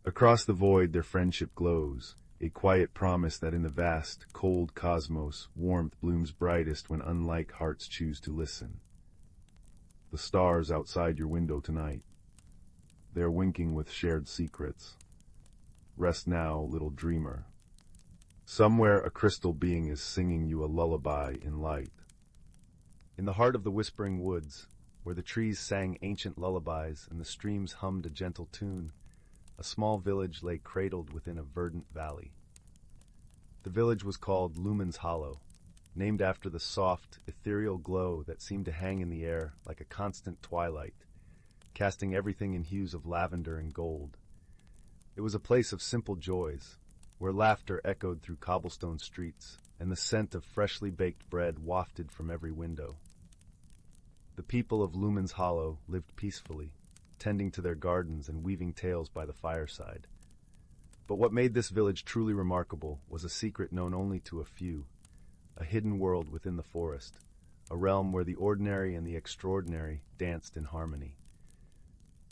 Across the void their friendship glows, a quiet promise that in the vast, cold cosmos, warmth blooms brightest when unlike hearts choose to listen. The stars outside your window tonight. They are winking with shared secrets. Rest now, little dreamer. Somewhere a crystal being is singing you a lullaby in light. In the heart of the whispering woods, where the trees sang ancient lullabies and the streams hummed a gentle tune, a small village lay cradled within a verdant valley. The village was called Lumen's Hollow, named after the soft, ethereal glow that seemed to hang in the air like a constant twilight, casting everything in hues of lavender and gold. It was a place of simple joys, where laughter echoed through cobblestone streets, and the scent of freshly baked bread wafted from every window. The people of Lumen's Hollow lived peacefully, tending to their gardens and weaving tales by the fireside. But what made this village truly remarkable was a secret known only to a few, a hidden world within the forest, a realm where the ordinary and the extraordinary danced in harmony.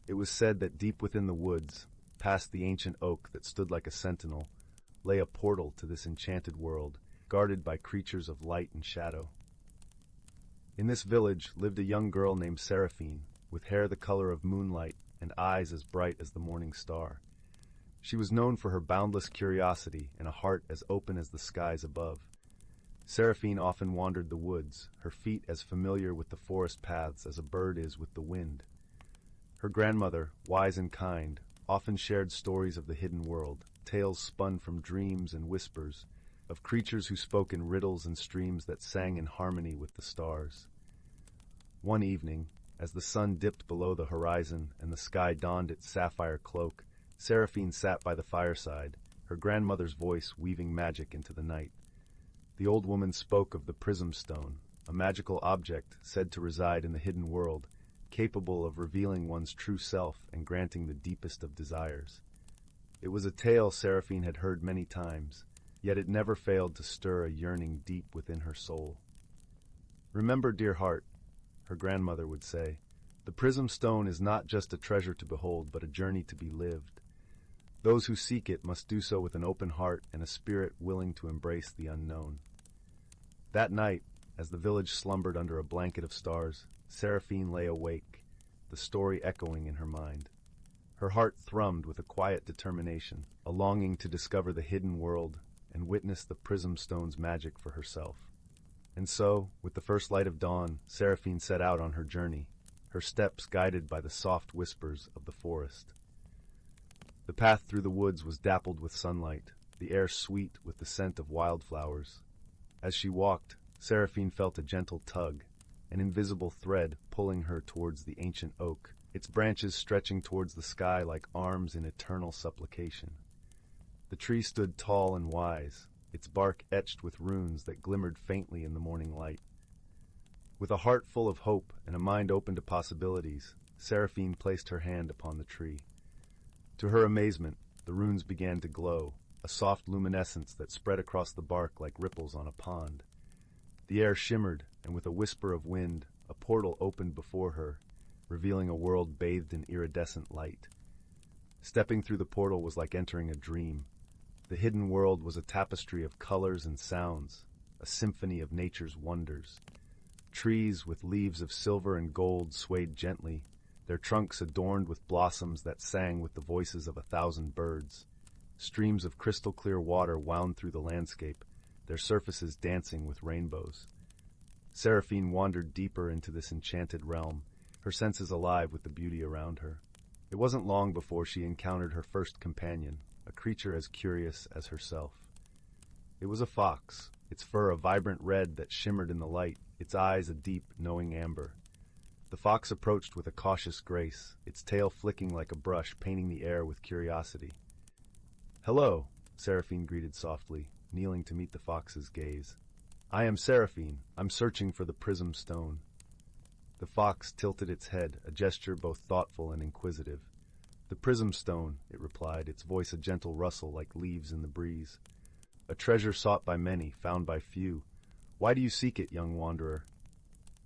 It was said that deep within the woods, past the ancient oak that stood like a sentinel, lay a portal to this enchanted world, guarded by creatures of light and shadow. In this village lived a young girl named Seraphine, with hair the color of moonlight and eyes as bright as the morning star. She was known for her boundless curiosity and a heart as open as the skies above. Seraphine often wandered the woods, her feet as familiar with the forest paths as a bird is with the wind. Her grandmother, wise and kind, often shared stories of the hidden world, tales spun from dreams and whispers, of creatures who spoke in riddles and streams that sang in harmony with the stars. One evening, as the sun dipped below the horizon and the sky donned its sapphire cloak, Seraphine sat by the fireside, her grandmother's voice weaving magic into the night. The old woman spoke of the prism stone, a magical object said to reside in the hidden world, capable of revealing one's true self and granting the deepest of desires. It was a tale Seraphine had heard many times, yet it never failed to stir a yearning deep within her soul. "Remember, dear heart," her grandmother would say, "the prism stone is not just a treasure to behold, but a journey to be lived. Those who seek it must do so with an open heart and a spirit willing to embrace the unknown." That night, as the village slumbered under a blanket of stars, Seraphine lay awake, the story echoing in her mind. Her heart thrummed with a quiet determination, a longing to discover the hidden world and witness the prism stone's magic for herself. And so, with the first light of dawn, Seraphine set out on her journey, her steps guided by the soft whispers of the forest. The path through the woods was dappled with sunlight, the air sweet with the scent of wildflowers. As she walked, Seraphine felt a gentle tug, an invisible thread pulling her towards the ancient oak, its branches stretching towards the sky like arms in eternal supplication. The tree stood tall and wise, its bark etched with runes that glimmered faintly in the morning light. With a heart full of hope and a mind open to possibilities, Seraphine placed her hand upon the tree. To her amazement, the runes began to glow, a soft luminescence that spread across the bark like ripples on a pond. The air shimmered, and with a whisper of wind, a portal opened before her, revealing a world bathed in iridescent light. Stepping through the portal was like entering a dream. The hidden world was a tapestry of colors and sounds, a symphony of nature's wonders. Trees with leaves of silver and gold swayed gently, their trunks adorned with blossoms that sang with the voices of 1,000 birds. Streams of crystal-clear water wound through the landscape, their surfaces dancing with rainbows. Seraphine wandered deeper into this enchanted realm, her senses alive with the beauty around her. It wasn't long before she encountered her first companion, a creature as curious as herself. It was a fox, its fur a vibrant red that shimmered in the light, its eyes a deep, knowing amber. The fox approached with a cautious grace, its tail flicking like a brush, painting the air with curiosity. "Hello," Seraphine greeted softly, kneeling to meet the fox's gaze. "I am Seraphine. I'm searching for the prism stone." The fox tilted its head, a gesture both thoughtful and inquisitive. "The prism stone," it replied, its voice a gentle rustle like leaves in the breeze. "A treasure sought by many, found by few. Why do you seek it, young wanderer?"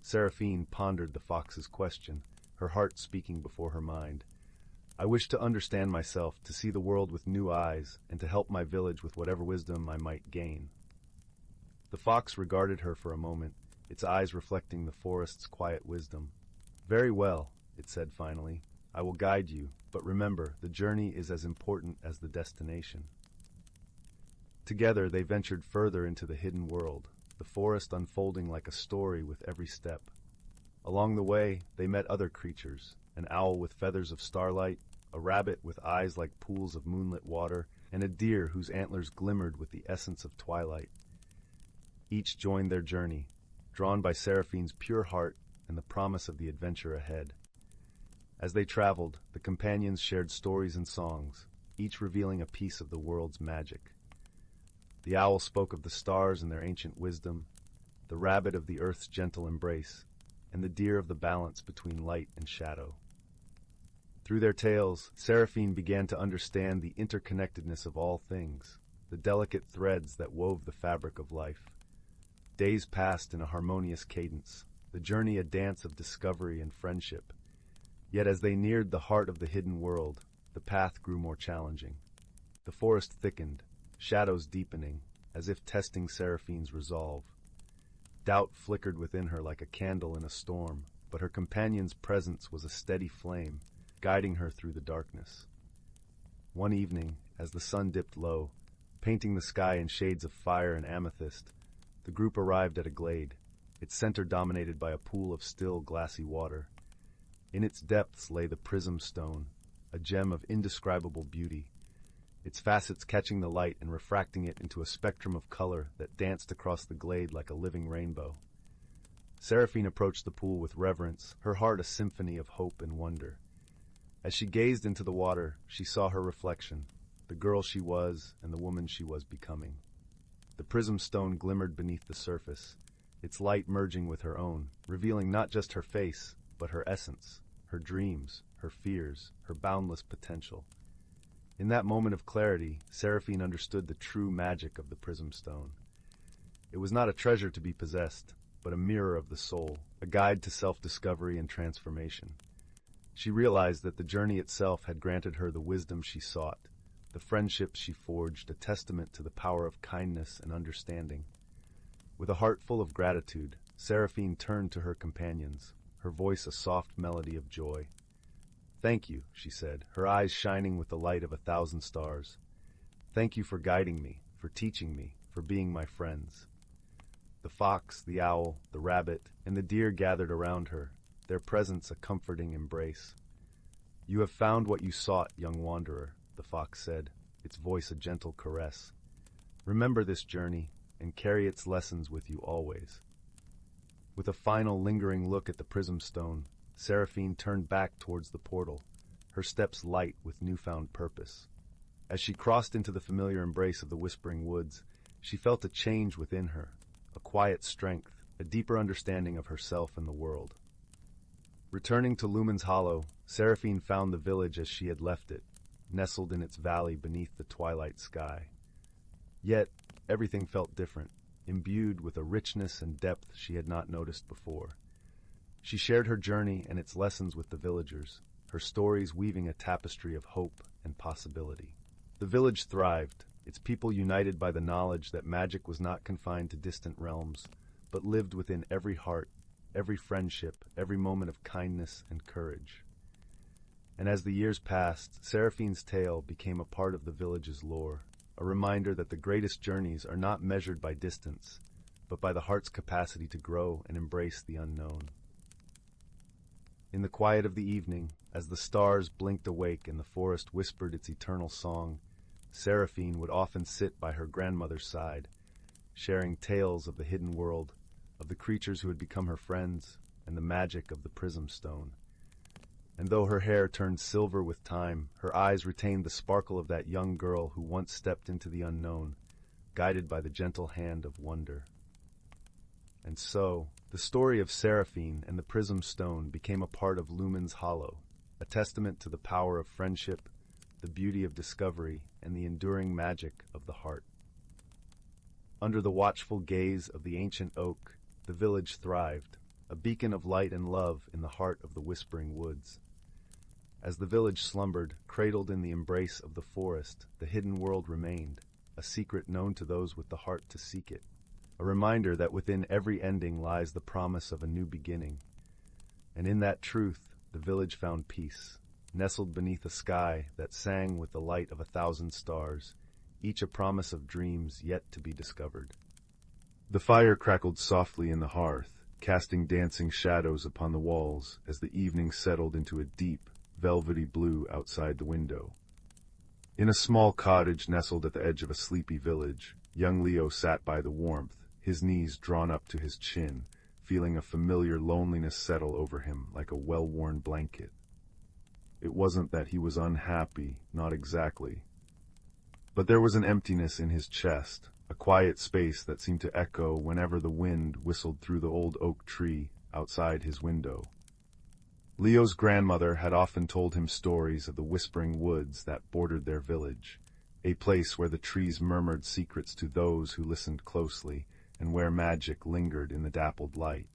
Seraphine pondered the fox's question, her heart speaking before her mind. "I wish to understand myself, to see the world with new eyes, and to help my village with whatever wisdom I might gain." The fox regarded her for a moment, its eyes reflecting the forest's quiet wisdom. "Very well," it said finally. "I will guide you, but remember, the journey is as important as the destination." Together they ventured further into the hidden world, the forest unfolding like a story with every step. Along the way, they met other creatures, an owl with feathers of starlight, a rabbit with eyes like pools of moonlit water, and a deer whose antlers glimmered with the essence of twilight. Each joined their journey, drawn by Seraphine's pure heart and the promise of the adventure ahead. As they traveled, the companions shared stories and songs, each revealing a piece of the world's magic. The owl spoke of the stars and their ancient wisdom, the rabbit of the earth's gentle embrace, and the deer of the balance between light and shadow. Through their tales, Seraphine began to understand the interconnectedness of all things, the delicate threads that wove the fabric of life. Days passed in a harmonious cadence, the journey a dance of discovery and friendship. Yet as they neared the heart of the hidden world, the path grew more challenging. The forest thickened, shadows deepening, as if testing Seraphine's resolve. Doubt flickered within her like a candle in a storm, but her companion's presence was a steady flame, guiding her through the darkness. One evening, as the sun dipped low, painting the sky in shades of fire and amethyst, the group arrived at a glade, its center dominated by a pool of still, glassy water. In its depths lay the prism stone, a gem of indescribable beauty, its facets catching the light and refracting it into a spectrum of color that danced across the glade like a living rainbow. Seraphine approached the pool with reverence, her heart a symphony of hope and wonder. As she gazed into the water, she saw her reflection, the girl she was and the woman she was becoming. The prism stone glimmered beneath the surface, its light merging with her own, revealing not just her face, but her essence, her dreams, her fears, her boundless potential. In that moment of clarity, Seraphine understood the true magic of the prism stone. It was not a treasure to be possessed, but a mirror of the soul, a guide to self-discovery and transformation. She realized that the journey itself had granted her the wisdom she sought, the friendships she forged, a testament to the power of kindness and understanding. With a heart full of gratitude, Seraphine turned to her companions, her voice a soft melody of joy. "Thank you," she said, her eyes shining with the light of 1,000 stars. "Thank you for guiding me, for teaching me, for being my friends." The fox, the owl, the rabbit, and the deer gathered around her, their presence a comforting embrace. "You have found what you sought, young wanderer," the fox said, its voice a gentle caress. "Remember this journey, and carry its lessons with you always." With a final lingering look at the prism stone, Seraphine turned back towards the portal, her steps light with newfound purpose. As she crossed into the familiar embrace of the whispering woods, she felt a change within her, a quiet strength, a deeper understanding of herself and the world. Returning to Lumen's Hollow, Seraphine found the village as she had left it, nestled in its valley beneath the twilight sky. Yet, everything felt different, imbued with a richness and depth she had not noticed before. She shared her journey and its lessons with the villagers, her stories weaving a tapestry of hope and possibility. The village thrived, its people united by the knowledge that magic was not confined to distant realms, but lived within every heart, every friendship, every moment of kindness and courage. And as the years passed, Seraphine's tale became a part of the village's lore, a reminder that the greatest journeys are not measured by distance, but by the heart's capacity to grow and embrace the unknown. In the quiet of the evening, as the stars blinked awake and the forest whispered its eternal song, Seraphine would often sit by her grandmother's side, sharing tales of the hidden world, of the creatures who had become her friends, and the magic of the prism stone. And though her hair turned silver with time, her eyes retained the sparkle of that young girl who once stepped into the unknown, guided by the gentle hand of wonder. And so, the story of Seraphine and the prism stone became a part of Lumen's Hollow, a testament to the power of friendship, the beauty of discovery, and the enduring magic of the heart. Under the watchful gaze of the ancient oak, the village thrived, a beacon of light and love in the heart of the whispering woods. As the village slumbered, cradled in the embrace of the forest, the hidden world remained, a secret known to those with the heart to seek it. A reminder that within every ending lies the promise of a new beginning. And in that truth, the village found peace, nestled beneath a sky that sang with the light of 1,000 stars, each a promise of dreams yet to be discovered. The fire crackled softly in the hearth, casting dancing shadows upon the walls as the evening settled into a deep, velvety blue outside the window. In a small cottage nestled at the edge of a sleepy village, young Leo sat by the warmth, his knees drawn up to his chin, feeling a familiar loneliness settle over him like a well-worn blanket. It wasn't that he was unhappy, not exactly. But there was an emptiness in his chest, a quiet space that seemed to echo whenever the wind whistled through the old oak tree outside his window. Leo's grandmother had often told him stories of the whispering woods that bordered their village, a place where the trees murmured secrets to those who listened closely, and where magic lingered in the dappled light.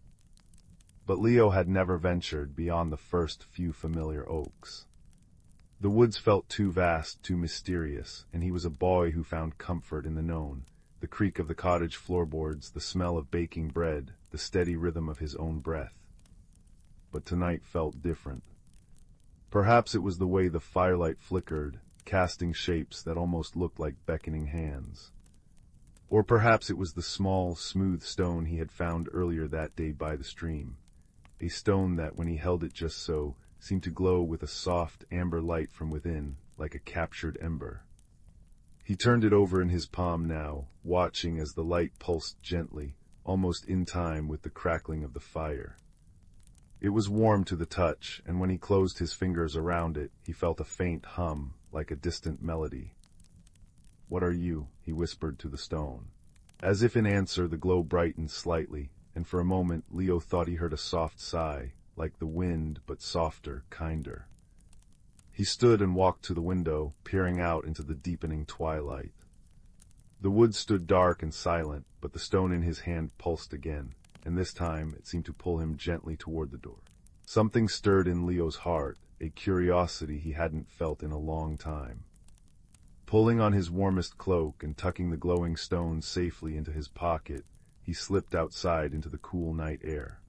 But Leo had never ventured beyond the first few familiar oaks. The woods felt too vast, too mysterious, and he was a boy who found comfort in the known, the creak of the cottage floorboards, the smell of baking bread, the steady rhythm of his own breath. But tonight felt different. Perhaps it was the way the firelight flickered, casting shapes that almost looked like beckoning hands. Or perhaps it was the small, smooth stone he had found earlier that day by the stream, a stone that, when he held it just so, seemed to glow with a soft, amber light from within, like a captured ember. He turned it over in his palm now, watching as the light pulsed gently, almost in time with the crackling of the fire. It was warm to the touch, and when he closed his fingers around it, he felt a faint hum, like a distant melody. "What are you?" he whispered to the stone. As if in answer, the glow brightened slightly, and for a moment Leo thought he heard a soft sigh, like the wind, but softer, kinder. He stood and walked to the window, peering out into the deepening twilight. The woods stood dark and silent, but the stone in his hand pulsed again, and this time it seemed to pull him gently toward the door. Something stirred in Leo's heart, a curiosity he hadn't felt in a long time. Pulling on his warmest cloak and tucking the glowing stone safely into his pocket, he slipped outside into the cool night air.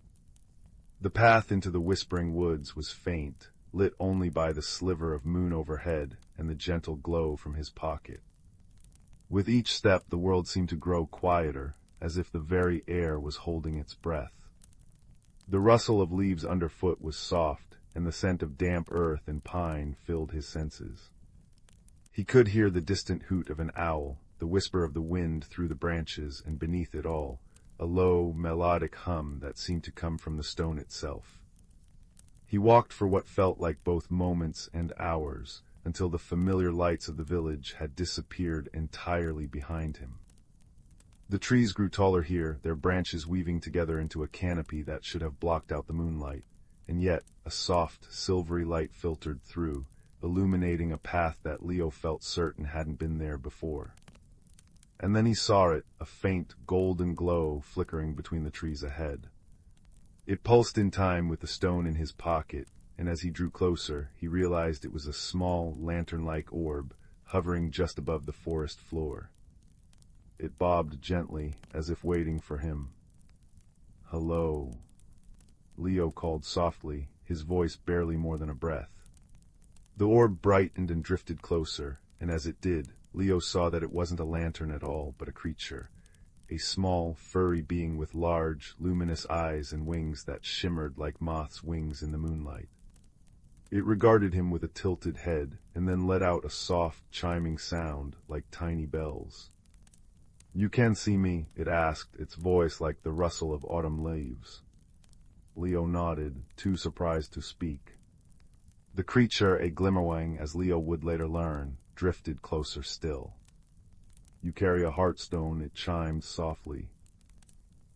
The path into the whispering woods was faint, lit only by the sliver of moon overhead and the gentle glow from his pocket. With each step the world seemed to grow quieter, as if the very air was holding its breath. The rustle of leaves underfoot was soft, and the scent of damp earth and pine filled his senses. He could hear the distant hoot of an owl, the whisper of the wind through the branches, and beneath it all, a low, melodic hum that seemed to come from the stone itself. He walked for what felt like both moments and hours, until the familiar lights of the village had disappeared entirely behind him. The trees grew taller here, their branches weaving together into a canopy that should have blocked out the moonlight, and yet a soft, silvery light filtered through, illuminating a path that Leo felt certain hadn't been there before. And then he saw it, a faint, golden glow flickering between the trees ahead. It pulsed in time with the stone in his pocket, and as he drew closer, he realized it was a small, lantern-like orb, hovering just above the forest floor. It bobbed gently, as if waiting for him. "Hello," Leo called softly, his voice barely more than a breath. The orb brightened and drifted closer, and as it did, Leo saw that it wasn't a lantern at all, but a creature, a small, furry being with large, luminous eyes and wings that shimmered like moths' wings in the moonlight. It regarded him with a tilted head, and then let out a soft, chiming sound, like tiny bells. "You can see me?" it asked, its voice like the rustle of autumn leaves. Leo nodded, too surprised to speak. The creature, a glimmerwing, as Leo would later learn, drifted closer still. "You carry a heartstone," it chimed softly.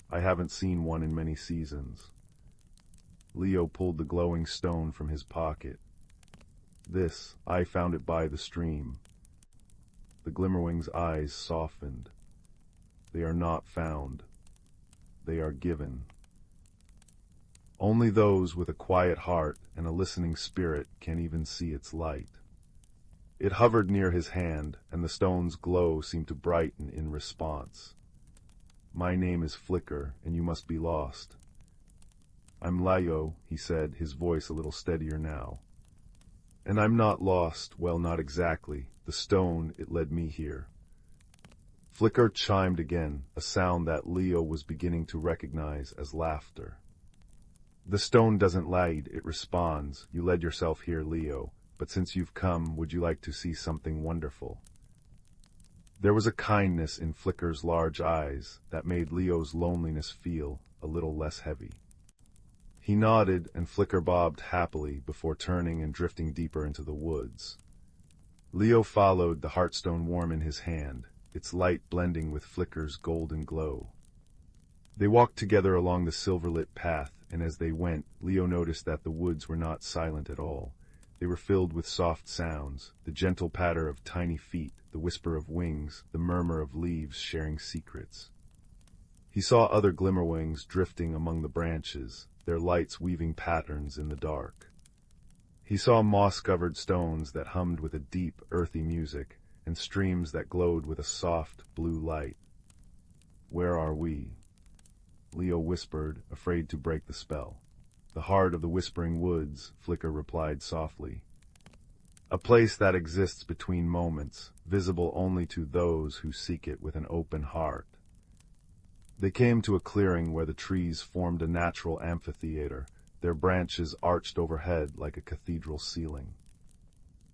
"I haven't seen one in many seasons." Leo pulled the glowing stone from his pocket. I found it by the stream." The glimmerwing's eyes softened. "They are not found. They are given. Only those with a quiet heart and a listening spirit can even see its light." It hovered near his hand, and the stone's glow seemed to brighten in response. "My name is Flicker, and you must be lost." "I'm Lyo," he said, his voice a little steadier now. "And I'm not lost, well, not exactly. The stone, it led me here." Flicker chimed again, a sound that Leo was beginning to recognize as laughter. "The stone doesn't lie, it responds. You led yourself here, Leo, but since you've come, would you like to see something wonderful?" There was a kindness in Flicker's large eyes that made Leo's loneliness feel a little less heavy. He nodded, and Flicker bobbed happily before turning and drifting deeper into the woods. Leo followed, the heartstone warm in his hand, its light blending with Flicker's golden glow. They walked together along the silver-lit path, and as they went, Leo noticed that the woods were not silent at all. They were filled with soft sounds, the gentle patter of tiny feet, the whisper of wings, the murmur of leaves sharing secrets. He saw other glimmerwings drifting among the branches, their lights weaving patterns in the dark. He saw moss-covered stones that hummed with a deep, earthy music, and streams that glowed with a soft, blue light. "Where are we?" Leo whispered, afraid to break the spell. "The heart of the whispering woods," Flicker replied softly. "A place that exists between moments, visible only to those who seek it with an open heart." They came to a clearing where the trees formed a natural amphitheater, their branches arched overhead like a cathedral ceiling.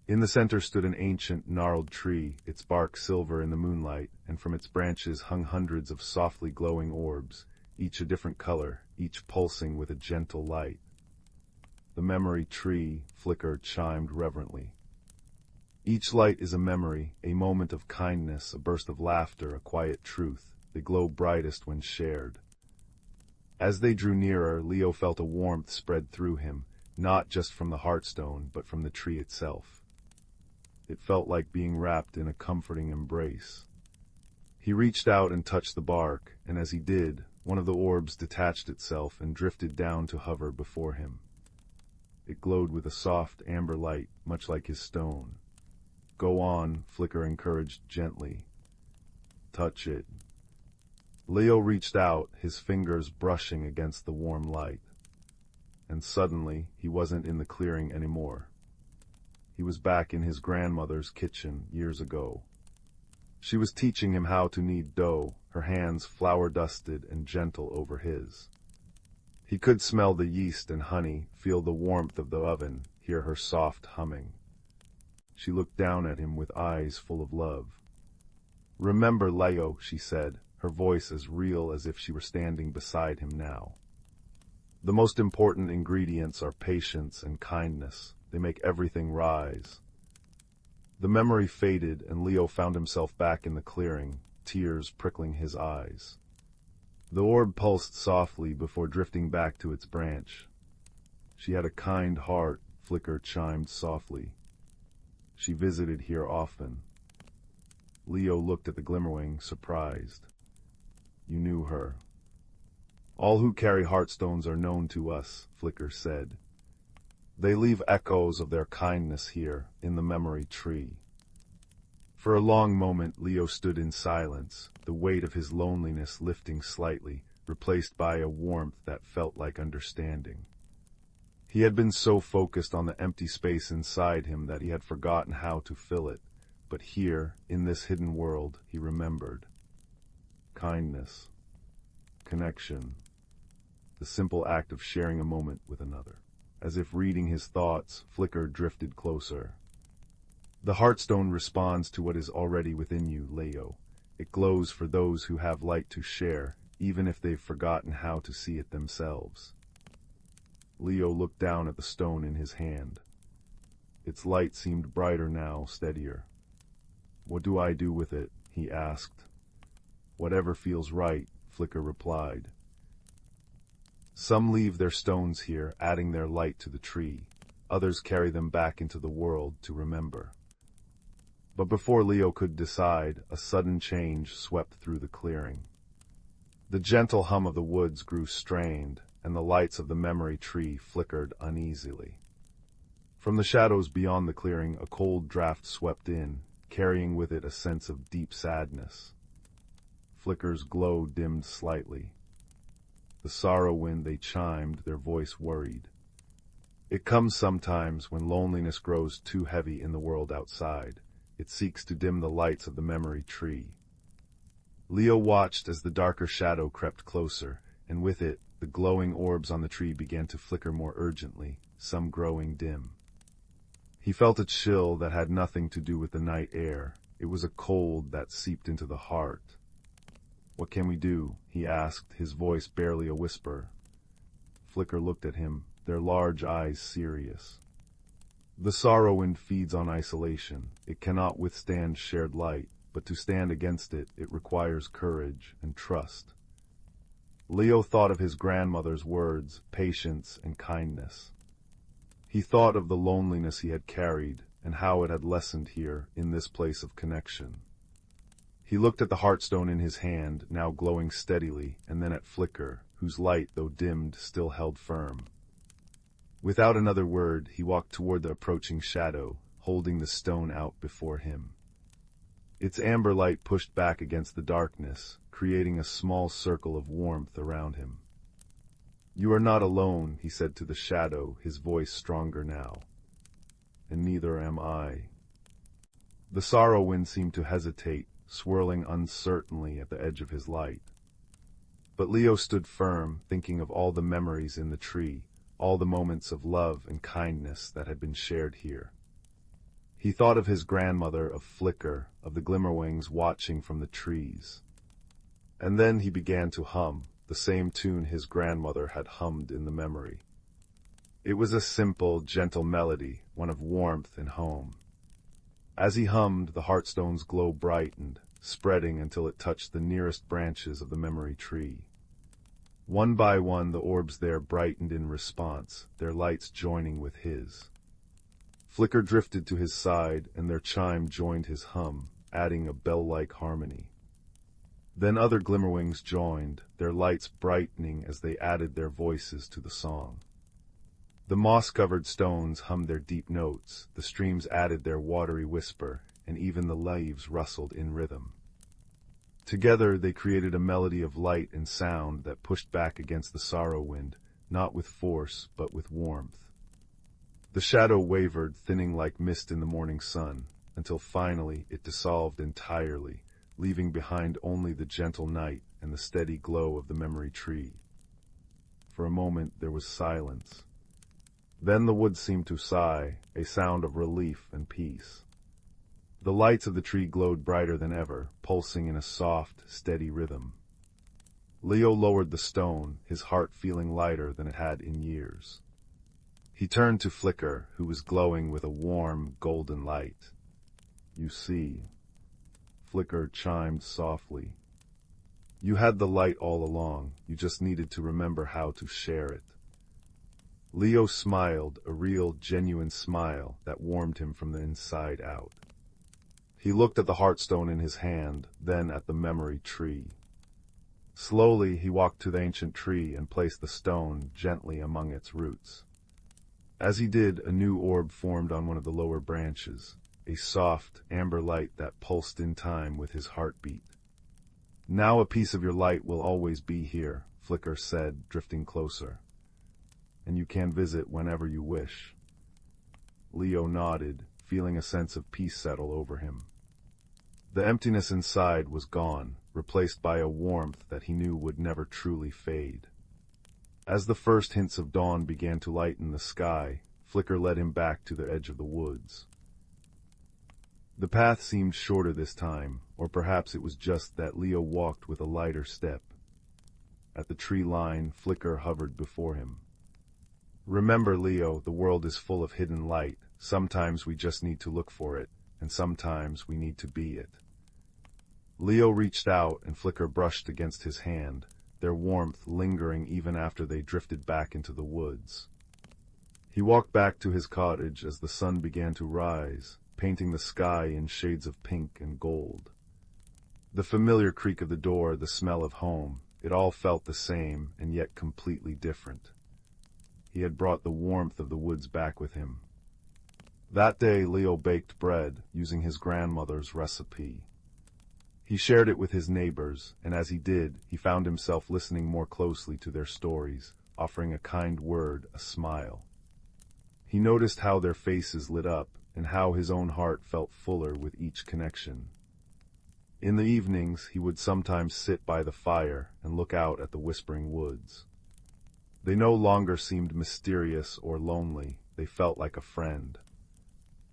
In the center stood an ancient, gnarled tree, its bark silver in the moonlight, and from its branches hung hundreds of softly glowing orbs, each a different color, each pulsing with a gentle light. "The memory tree," Flicker chimed reverently. "Each light is a memory, a moment of kindness, a burst of laughter, a quiet truth. They glow brightest when shared." As they drew nearer, Leo felt a warmth spread through him, not just from the heartstone, but from the tree itself. It felt like being wrapped in a comforting embrace. He reached out and touched the bark, and as he did, one of the orbs detached itself and drifted down to hover before him. It glowed with a soft amber light, much like his stone. "Go on," Flicker encouraged gently. "Touch it." Leo reached out, his fingers brushing against the warm light. And suddenly, he wasn't in the clearing anymore. He was back in his grandmother's kitchen years ago. She was teaching him how to knead dough, her hands flour-dusted and gentle over his. He could smell the yeast and honey, feel the warmth of the oven, hear her soft humming. She looked down at him with eyes full of love. "Remember, Leo," she said, her voice as real as if she were standing beside him now. "The most important ingredients are patience and kindness. They make everything rise." The memory faded, and Leo found himself back in the clearing, tears prickling his eyes. The orb pulsed softly before drifting back to its branch. "She had a kind heart," Flicker chimed softly. "She visited here often." Leo looked at the Glimmerwing, surprised. "You knew her." "All who carry heartstones are known to us," Flicker said. "They leave echoes of their kindness here, in the memory tree." For a long moment Leo stood in silence, the weight of his loneliness lifting slightly, replaced by a warmth that felt like understanding. He had been so focused on the empty space inside him that he had forgotten how to fill it, but here, in this hidden world, he remembered. Kindness. Connection. The simple act of sharing a moment with another. As if reading his thoughts, Flicker drifted closer. "The heartstone responds to what is already within you, Leo. It glows for those who have light to share, even if they've forgotten how to see it themselves." Leo looked down at the stone in his hand. Its light seemed brighter now, steadier. "What do I do with it?" he asked. "Whatever feels right," Flicker replied. "Some leave their stones here, adding their light to the tree. Others carry them back into the world to remember." But before Leo could decide, a sudden change swept through the clearing. The gentle hum of the woods grew strained, and the lights of the memory tree flickered uneasily. From the shadows beyond the clearing, a cold draft swept in, carrying with it a sense of deep sadness. Flicker's glow dimmed slightly. The sorrow wind they chimed, their voice worried. "It comes sometimes when loneliness grows too heavy in the world outside. It seeks to dim the lights of the memory tree." Leo watched as the darker shadow crept closer, and with it, the glowing orbs on the tree began to flicker more urgently, some growing dim. He felt a chill that had nothing to do with the night air. It was a cold that seeped into the heart. "What can we do?" he asked, his voice barely a whisper. Flicker looked at him, their large eyes serious. "The sorrow wind feeds on isolation. It cannot withstand shared light, but to stand against it, it requires courage and trust." Leo thought of his grandmother's words, patience and kindness. He thought of the loneliness he had carried, and how it had lessened here, in this place of connection. He looked at the heartstone in his hand, now glowing steadily, and then at Flicker, whose light, though dimmed, still held firm. Without another word, he walked toward the approaching shadow, holding the stone out before him. Its amber light pushed back against the darkness, creating a small circle of warmth around him. "You are not alone," he said to the shadow, his voice stronger now. "And neither am I." The sorrow wind seemed to hesitate, swirling uncertainly at the edge of his light. But Leo stood firm, thinking of all the memories in the tree, all the moments of love and kindness that had been shared here. He thought of his grandmother, of Flicker, of the Glimmerwings watching from the trees. And then he began to hum, the same tune his grandmother had hummed in the memory. It was a simple, gentle melody, one of warmth and home. As he hummed, the heartstone's glow brightened, spreading until it touched the nearest branches of the memory tree. One by one, the orbs there brightened in response, their lights joining with his. Flicker drifted to his side, and their chime joined his hum, adding a bell-like harmony. Then other Glimmerwings joined, their lights brightening as they added their voices to the song. The moss-covered stones hummed their deep notes, the streams added their watery whisper, and even the leaves rustled in rhythm. Together they created a melody of light and sound that pushed back against the sorrow wind, not with force, but with warmth. The shadow wavered, thinning like mist in the morning sun, until finally it dissolved entirely, leaving behind only the gentle night and the steady glow of the memory tree. For a moment there was silence. Then the wood seemed to sigh, a sound of relief and peace. The lights of the tree glowed brighter than ever, pulsing in a soft, steady rhythm. Leo lowered the stone, his heart feeling lighter than it had in years. He turned to Flicker, who was glowing with a warm, golden light. "You see," Flicker chimed softly. "You had the light all along, you just needed to remember how to share it." Leo smiled, a real, genuine smile that warmed him from the inside out. He looked at the heartstone in his hand, then at the memory tree. Slowly he walked to the ancient tree and placed the stone gently among its roots. As he did, a new orb formed on one of the lower branches, a soft, amber light that pulsed in time with his heartbeat. "Now a piece of your light will always be here," Flicker said, drifting closer. "And you can visit whenever you wish." Leo nodded, feeling a sense of peace settle over him. The emptiness inside was gone, replaced by a warmth that he knew would never truly fade. As the first hints of dawn began to lighten the sky, Flicker led him back to the edge of the woods. The path seemed shorter this time, or perhaps it was just that Leo walked with a lighter step. At the tree line, Flicker hovered before him. "Remember, Leo, the world is full of hidden light. Sometimes we just need to look for it, and sometimes we need to be it." Leo reached out, and Flicker brushed against his hand, their warmth lingering even after they drifted back into the woods. He walked back to his cottage as the sun began to rise, painting the sky in shades of pink and gold. The familiar creak of the door, the smell of home, it all felt the same and yet completely different. He had brought the warmth of the woods back with him. That day Leo baked bread, using his grandmother's recipe. He shared it with his neighbors, and as he did, he found himself listening more closely to their stories, offering a kind word, a smile. He noticed how their faces lit up, and how his own heart felt fuller with each connection. In the evenings, he would sometimes sit by the fire and look out at the whispering woods. They no longer seemed mysterious or lonely, they felt like a friend.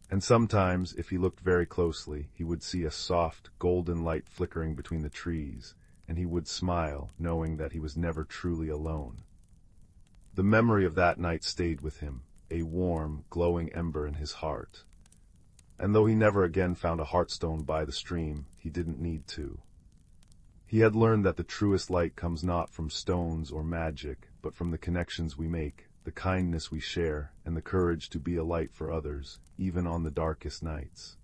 And sometimes, if he looked very closely, he would see a soft, golden light flickering between the trees, and he would smile, knowing that he was never truly alone. The memory of that night stayed with him, a warm, glowing ember in his heart. And though he never again found a heartstone by the stream, he didn't need to. He had learned that the truest light comes not from stones or magic, but from the connections we make, the kindness we share, and the courage to be a light for others, even on the darkest nights.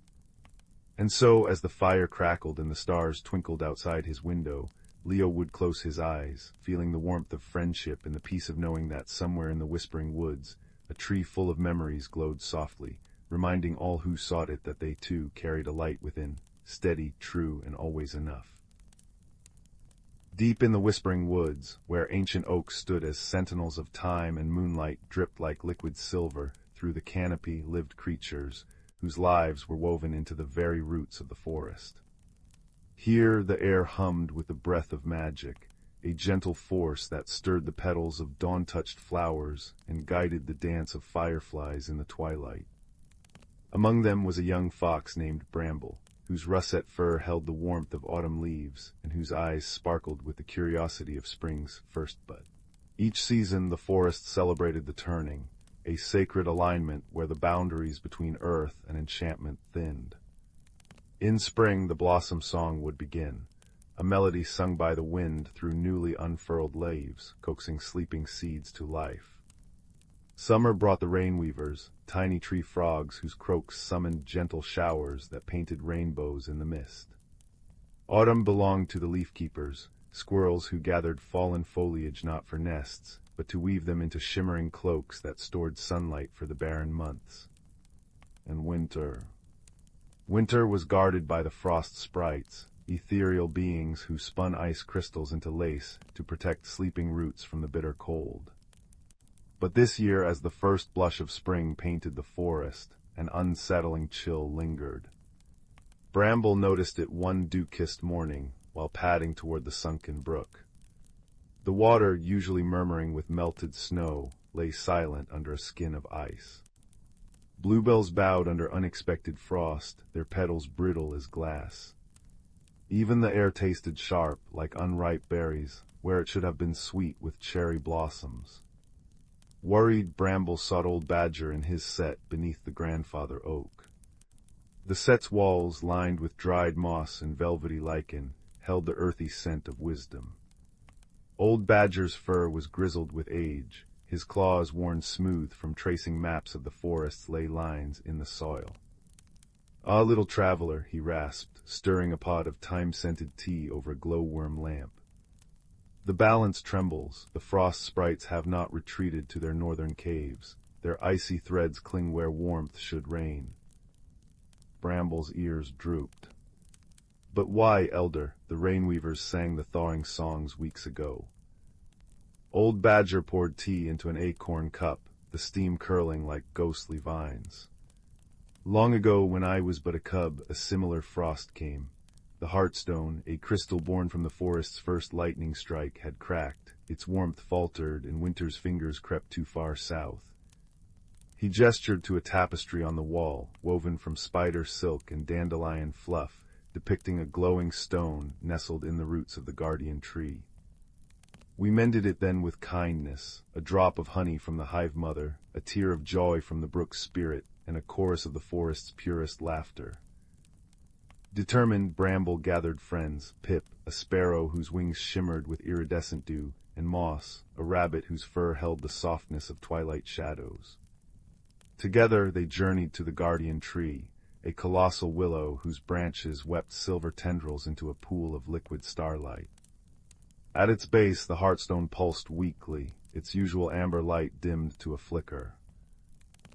And so, as the fire crackled and the stars twinkled outside his window, Leo would close his eyes, feeling the warmth of friendship and the peace of knowing that somewhere in the whispering woods, a tree full of memories glowed softly, reminding all who sought it that they too carried a light within, steady, true, and always enough. Deep in the whispering woods, where ancient oaks stood as sentinels of time and moonlight dripped like liquid silver through the canopy, lived creatures whose lives were woven into the very roots of the forest. Here the air hummed with the breath of magic, a gentle force that stirred the petals of dawn-touched flowers and guided the dance of fireflies in the twilight. Among them was a young fox named Bramble, whose russet fur held the warmth of autumn leaves and whose eyes sparkled with the curiosity of spring's first bud. Each season the forest celebrated the turning, a sacred alignment where the boundaries between earth and enchantment thinned. In spring the blossom song would begin, a melody sung by the wind through newly unfurled leaves, coaxing sleeping seeds to life. Summer brought the rainweavers, tiny tree frogs whose croaks summoned gentle showers that painted rainbows in the mist. Autumn belonged to the leaf keepers, squirrels who gathered fallen foliage not for nests, but to weave them into shimmering cloaks that stored sunlight for the barren months. And winter. Winter was guarded by the frost sprites, ethereal beings who spun ice crystals into lace to protect sleeping roots from the bitter cold. But this year, as the first blush of spring painted the forest, an unsettling chill lingered. Bramble noticed it one dew-kissed morning while padding toward the sunken brook. The water, usually murmuring with melted snow, lay silent under a skin of ice. Bluebells bowed under unexpected frost, their petals brittle as glass. Even the air tasted sharp, like unripe berries, where it should have been sweet with cherry blossoms. Worried, Bramble sought Old Badger in his set beneath the grandfather oak. The set's walls, lined with dried moss and velvety lichen, held the earthy scent of wisdom. Old Badger's fur was grizzled with age, his claws worn smooth from tracing maps of the forest's ley lines in the soil. "Ah, little traveler," he rasped, stirring a pot of time-scented tea over a glowworm lamp. "The balance trembles, the frost sprites have not retreated to their northern caves, their icy threads cling where warmth should reign." Bramble's ears drooped. "But why, Elder?" the rainweavers sang the thawing songs weeks ago. Old Badger poured tea into an acorn cup, the steam curling like ghostly vines. "Long ago, when I was but a cub, a similar frost came. The heartstone, a crystal born from the forest's first lightning strike, had cracked, its warmth faltered, and winter's fingers crept too far south." He gestured to a tapestry on the wall, woven from spider silk and dandelion fluff, depicting a glowing stone nestled in the roots of the guardian tree. "We mended it then with kindness, a drop of honey from the hive mother, a tear of joy from the brook's spirit, and a chorus of the forest's purest laughter." Determined, Bramble gathered friends, Pip, a sparrow whose wings shimmered with iridescent dew, and Moss, a rabbit whose fur held the softness of twilight shadows. Together they journeyed to the guardian tree, a colossal willow whose branches wept silver tendrils into a pool of liquid starlight. At its base the heartstone pulsed weakly, its usual amber light dimmed to a flicker.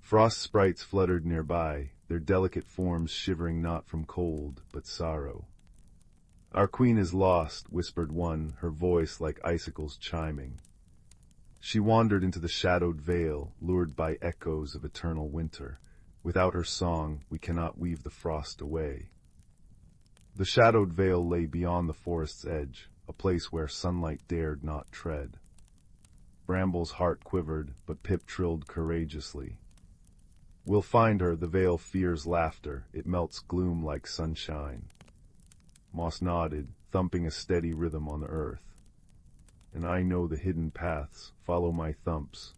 Frost sprites fluttered nearby, their delicate forms shivering not from cold, but sorrow. "Our queen is lost," whispered one, her voice like icicles chiming. "She wandered into the shadowed vale, lured by echoes of eternal winter. Without her song, we cannot weave the frost away." The shadowed vale lay beyond the forest's edge, a place where sunlight dared not tread. Bramble's heart quivered, but Pip trilled courageously. "We'll find her, the veil fears laughter, it melts gloom like sunshine." Moss nodded, thumping a steady rhythm on the earth. "And I know the hidden paths, follow my thumps."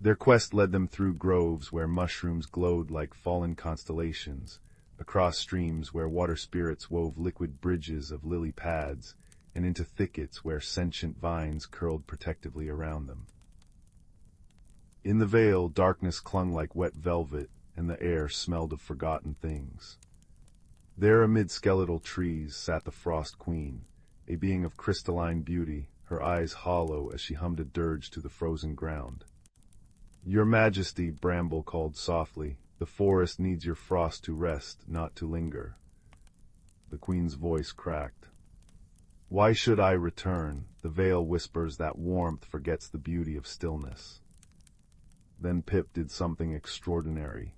Their quest led them through groves where mushrooms glowed like fallen constellations, across streams where water spirits wove liquid bridges of lily pads, and into thickets where sentient vines curled protectively around them. In the vale, darkness clung like wet velvet, and the air smelled of forgotten things. There amid skeletal trees sat the Frost Queen, a being of crystalline beauty, her eyes hollow as she hummed a dirge to the frozen ground. "Your Majesty," Bramble called softly, "the forest needs your frost to rest, not to linger." The queen's voice cracked. "Why should I return?" The veil whispers that warmth forgets the beauty of stillness. Then Pip did something extraordinary.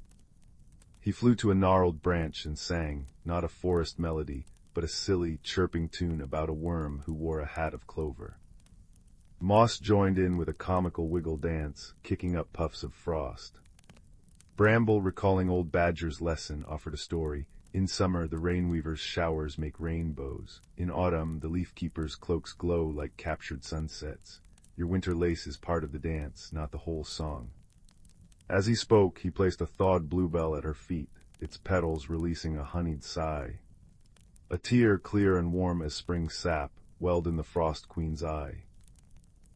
He flew to a gnarled branch and sang, not a forest melody, but a silly, chirping tune about a worm who wore a hat of clover. Moss joined in with a comical wiggle dance, kicking up puffs of frost. Bramble, recalling old Badger's lesson, offered a story. In summer, the rainweaver's showers make rainbows. In autumn, the leaf-keeper's cloaks glow like captured sunsets. Your winter lace is part of the dance, not the whole song. As he spoke, he placed a thawed bluebell at her feet, its petals releasing a honeyed sigh. A tear, clear and warm as spring sap, welled in the Frost Queen's eye.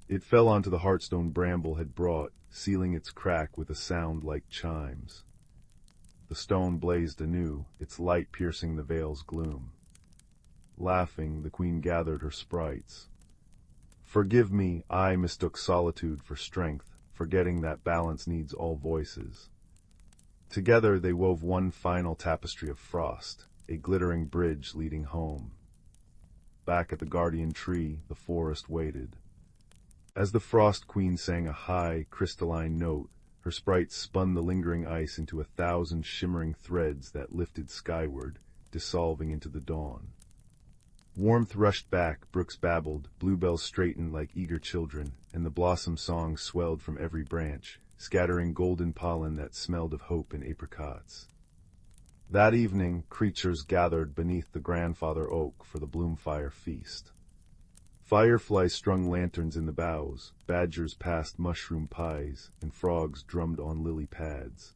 It fell onto the heartstone Bramble had brought, sealing its crack with a sound like chimes. The stone blazed anew, its light piercing the veil's gloom. Laughing, the queen gathered her sprites. "Forgive me, I mistook solitude for strength, forgetting that balance needs all voices." Together they wove one final tapestry of frost, a glittering bridge leading home. Back at the guardian tree, the forest waited. As the Frost Queen sang a high, crystalline note, her sprites spun the lingering ice into 1,000 shimmering threads that lifted skyward, dissolving into the dawn. Warmth rushed back, brooks babbled, bluebells straightened like eager children, and the blossom song swelled from every branch, scattering golden pollen that smelled of hope and apricots. That evening, creatures gathered beneath the grandfather oak for the Bloomfire feast. Fireflies strung lanterns in the boughs, badgers passed mushroom pies, and frogs drummed on lily pads.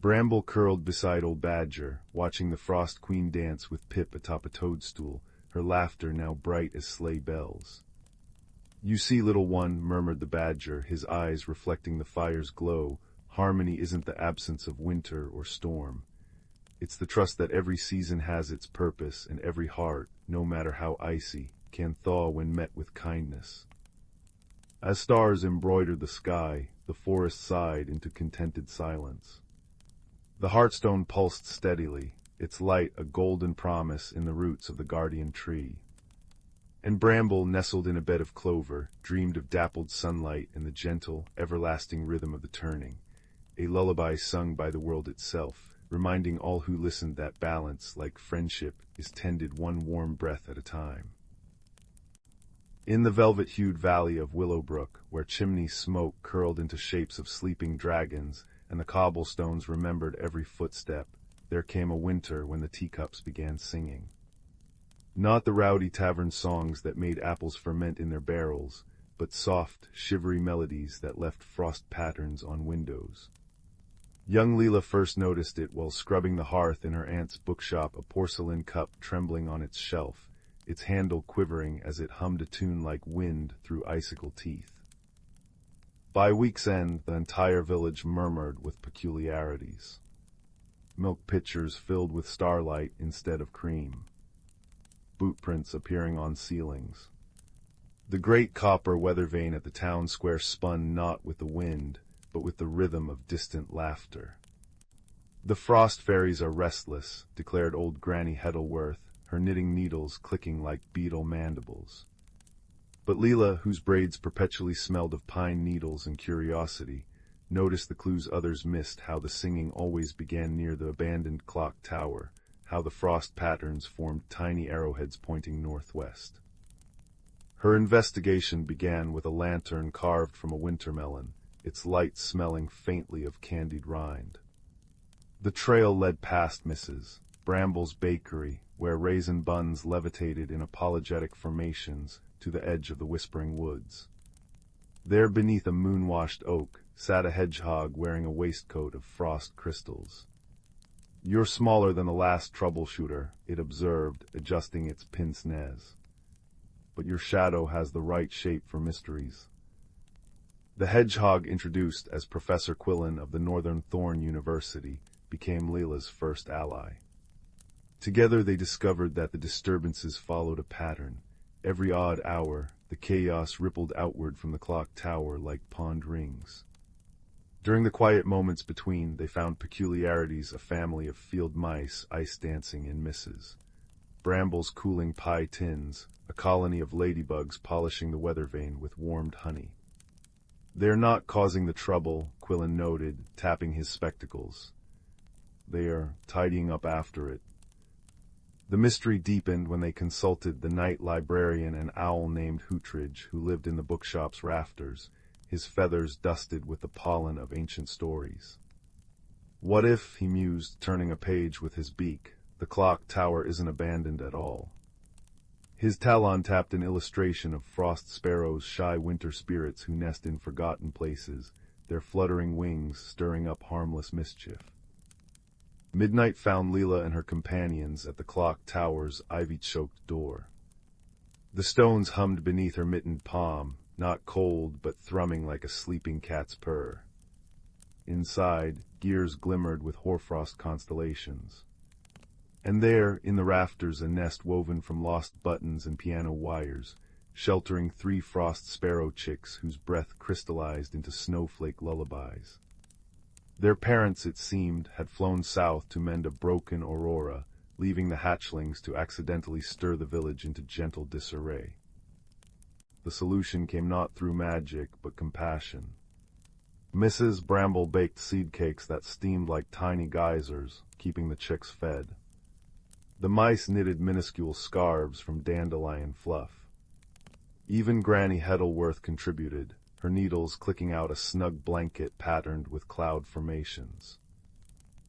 Bramble curled beside old Badger, watching the Frost Queen dance with Pip atop a toadstool, her laughter now bright as sleigh bells. "You see, little one," murmured the Badger, his eyes reflecting the fire's glow, "harmony isn't the absence of winter or storm. It's the trust that every season has its purpose, and every heart, no matter how icy, can thaw when met with kindness." As stars embroidered the sky, the forest sighed into contented silence. The heartstone pulsed steadily, its light a golden promise in the roots of the guardian tree. And Bramble, nestled in a bed of clover, dreamed of dappled sunlight and the gentle, everlasting rhythm of the turning, a lullaby sung by the world itself, reminding all who listened that balance, like friendship, is tended one warm breath at a time. In the velvet-hued valley of Willowbrook, where chimney smoke curled into shapes of sleeping dragons, and the cobblestones remembered every footstep, there came a winter when the teacups began singing. Not the rowdy tavern songs that made apples ferment in their barrels, but soft, shivery melodies that left frost patterns on windows. Young Lyra first noticed it while scrubbing the hearth in her aunt's bookshop, a porcelain cup trembling on its shelf, its handle quivering as it hummed a tune like wind through icicle teeth. By week's end, the entire village murmured with peculiarities. Milk pitchers filled with starlight instead of cream. Bootprints appearing on ceilings. The great copper weather vane at the town square spun not with the wind, but with the rhythm of distant laughter. "The frost fairies are restless," declared old Granny Heddleworth, her knitting needles clicking like beetle mandibles. But Lyra, whose braids perpetually smelled of pine needles and curiosity, noticed the clues others missed, how the singing always began near the abandoned clock tower, how the frost patterns formed tiny arrowheads pointing northwest. Her investigation began with a lantern carved from a wintermelon, its light smelling faintly of candied rind. The trail led past Mrs. Bramble's bakery, where raisin buns levitated in apologetic formations, to the edge of the whispering woods. There, beneath a moon-washed oak, sat a hedgehog wearing a waistcoat of frost crystals. "You're smaller than the last troubleshooter," it observed, adjusting its pince-nez. "But your shadow has the right shape for mysteries." The hedgehog, introduced as Professor Quillen of the Northern Thorn University, became Lyra's first ally. Together they discovered that the disturbances followed a pattern, Every odd hour, the chaos rippled outward from the clock tower like pond rings. During the quiet moments between, they found peculiarities: a family of field mice ice dancing in misses, brambles cooling pie tins, a colony of ladybugs polishing the weather vane with warmed honey. "They're not causing the trouble," Quillen noted, tapping his spectacles. "They are tidying up after it." The mystery deepened when they consulted the night librarian, an owl named Hootridge, who lived in the bookshop's rafters, his feathers dusted with the pollen of ancient stories. "What if," he mused, turning a page with his beak, "the clock tower isn't abandoned at all?" His talon tapped an illustration of frost sparrows, shy winter spirits who nest in forgotten places, their fluttering wings stirring up harmless mischief. Midnight found Lyra and her companions at the clock tower's ivy-choked door. The stones hummed beneath her mittened palm, not cold but thrumming like a sleeping cat's purr. Inside, gears glimmered with hoarfrost constellations. And there, in the rafters, a nest woven from lost buttons and piano wires, sheltering 3 frost sparrow chicks whose breath crystallized into snowflake lullabies. Their parents, it seemed, had flown south to mend a broken aurora, leaving the hatchlings to accidentally stir the village into gentle disarray. The solution came not through magic, but compassion. Mrs. Bramble baked seed cakes that steamed like tiny geysers, keeping the chicks fed. The mice knitted minuscule scarves from dandelion fluff. Even Granny Heddleworth contributed, her needles clicking out a snug blanket patterned with cloud formations.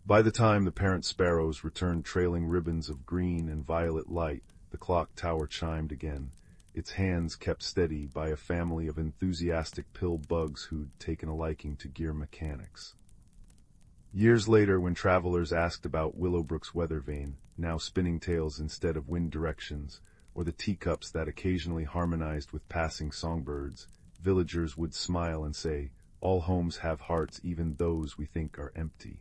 By the time the parent sparrows returned trailing ribbons of green and violet light, the clock tower chimed again, its hands kept steady by a family of enthusiastic pill bugs who'd taken a liking to gear mechanics. Years later, when travelers asked about Willowbrook's weather vane, now spinning tales instead of wind directions, or the teacups that occasionally harmonized with passing songbirds, villagers would smile and say, "All homes have hearts, even those we think are empty."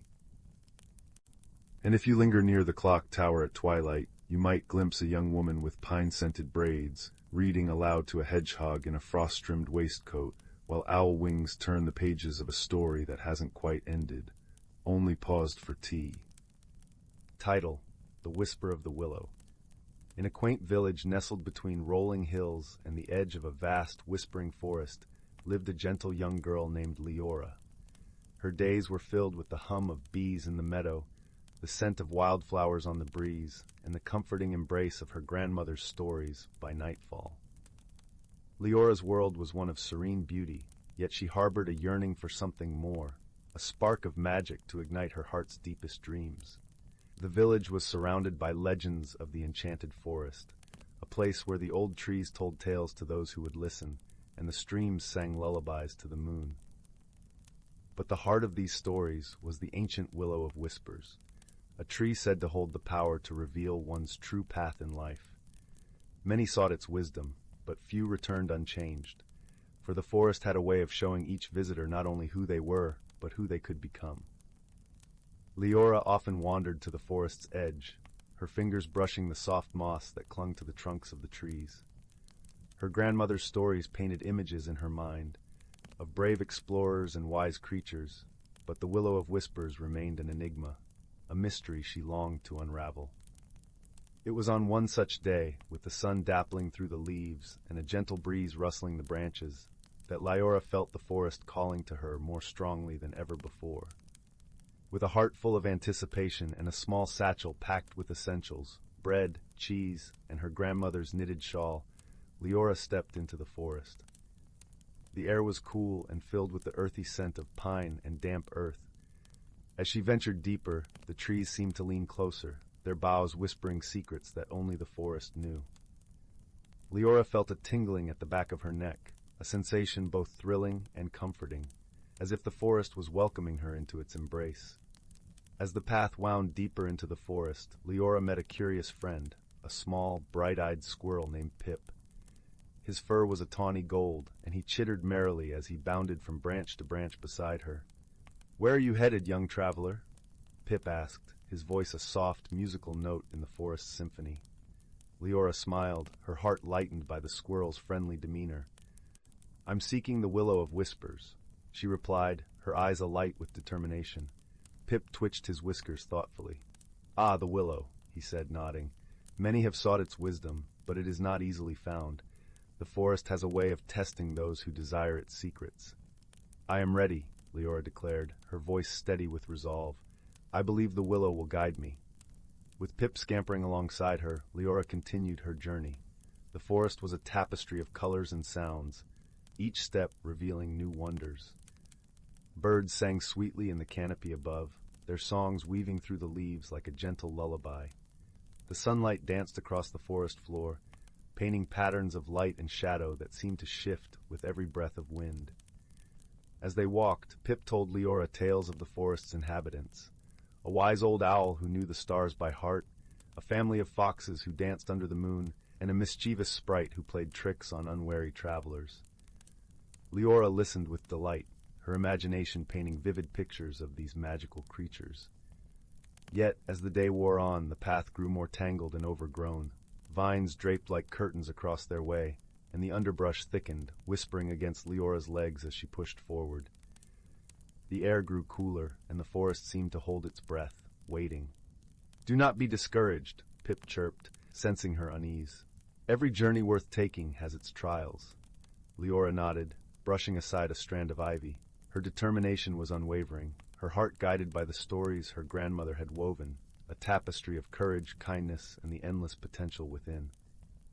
And if you linger near the clock tower at twilight, you might glimpse a young woman with pine-scented braids, reading aloud to a hedgehog in a frost-trimmed waistcoat, while owl wings turn the pages of a story that hasn't quite ended, only paused for tea. Title: The Whisper of the Willow. In a quaint village nestled between rolling hills and the edge of a vast, whispering forest, lived a gentle young girl named Lyra. Her days were filled with the hum of bees in the meadow, the scent of wildflowers on the breeze, and the comforting embrace of her grandmother's stories by nightfall. Lyra's world was one of serene beauty, yet she harbored a yearning for something more, a spark of magic to ignite her heart's deepest dreams. The village was surrounded by legends of the enchanted forest, a place where the old trees told tales to those who would listen, and the streams sang lullabies to the moon. But the heart of these stories was the ancient Willow of Whispers, a tree said to hold the power to reveal one's true path in life. Many sought its wisdom, but few returned unchanged, for the forest had a way of showing each visitor not only who they were, but who they could become. Lyra often wandered to the forest's edge, her fingers brushing the soft moss that clung to the trunks of the trees. Her grandmother's stories painted images in her mind, of brave explorers and wise creatures, but the Willow of Whispers remained an enigma, a mystery she longed to unravel. It was on one such day, with the sun dappling through the leaves and a gentle breeze rustling the branches, that Lyra felt the forest calling to her more strongly than ever before. With a heart full of anticipation and a small satchel packed with essentials, bread, cheese, and her grandmother's knitted shawl, Lyra stepped into the forest. The air was cool and filled with the earthy scent of pine and damp earth. As she ventured deeper, the trees seemed to lean closer, their boughs whispering secrets that only the forest knew. Lyra felt a tingling at the back of her neck, a sensation both thrilling and comforting, as if the forest was welcoming her into its embrace. As the path wound deeper into the forest, Lyra met a curious friend, a small, bright-eyed squirrel named Pip. His fur was a tawny gold, and he chittered merrily as he bounded from branch to branch beside her. "Where are you headed, young traveler?" Pip asked, his voice a soft, musical note in the forest symphony. Lyra smiled, her heart lightened by the squirrel's friendly demeanor. "I'm seeking the Willow of Whispers," she replied, her eyes alight with determination. Pip twitched his whiskers thoughtfully. "Ah, the willow," he said, nodding. "Many have sought its wisdom, but it is not easily found. The forest has a way of testing those who desire its secrets." "I am ready," Lyra declared, her voice steady with resolve. "I believe the willow will guide me." With Pip scampering alongside her, Lyra continued her journey. The forest was a tapestry of colors and sounds, each step revealing new wonders. Birds sang sweetly in the canopy above, their songs weaving through the leaves like a gentle lullaby. The sunlight danced across the forest floor, painting patterns of light and shadow that seemed to shift with every breath of wind. As they walked, Pip told Lyra tales of the forest's inhabitants. A wise old owl who knew the stars by heart, a family of foxes who danced under the moon, and a mischievous sprite who played tricks on unwary travelers. Lyra listened with delight, her imagination painting vivid pictures of these magical creatures. Yet, as the day wore on, the path grew more tangled and overgrown. Vines draped like curtains across their way, and the underbrush thickened, whispering against Lyra's legs as she pushed forward. The air grew cooler, and the forest seemed to hold its breath, waiting. "Do not be discouraged," Pip chirped, sensing her unease. "Every journey worth taking has its trials." Lyra nodded, brushing aside a strand of ivy. Her determination was unwavering, her heart guided by the stories her grandmother had woven, a tapestry of courage, kindness, and the endless potential within.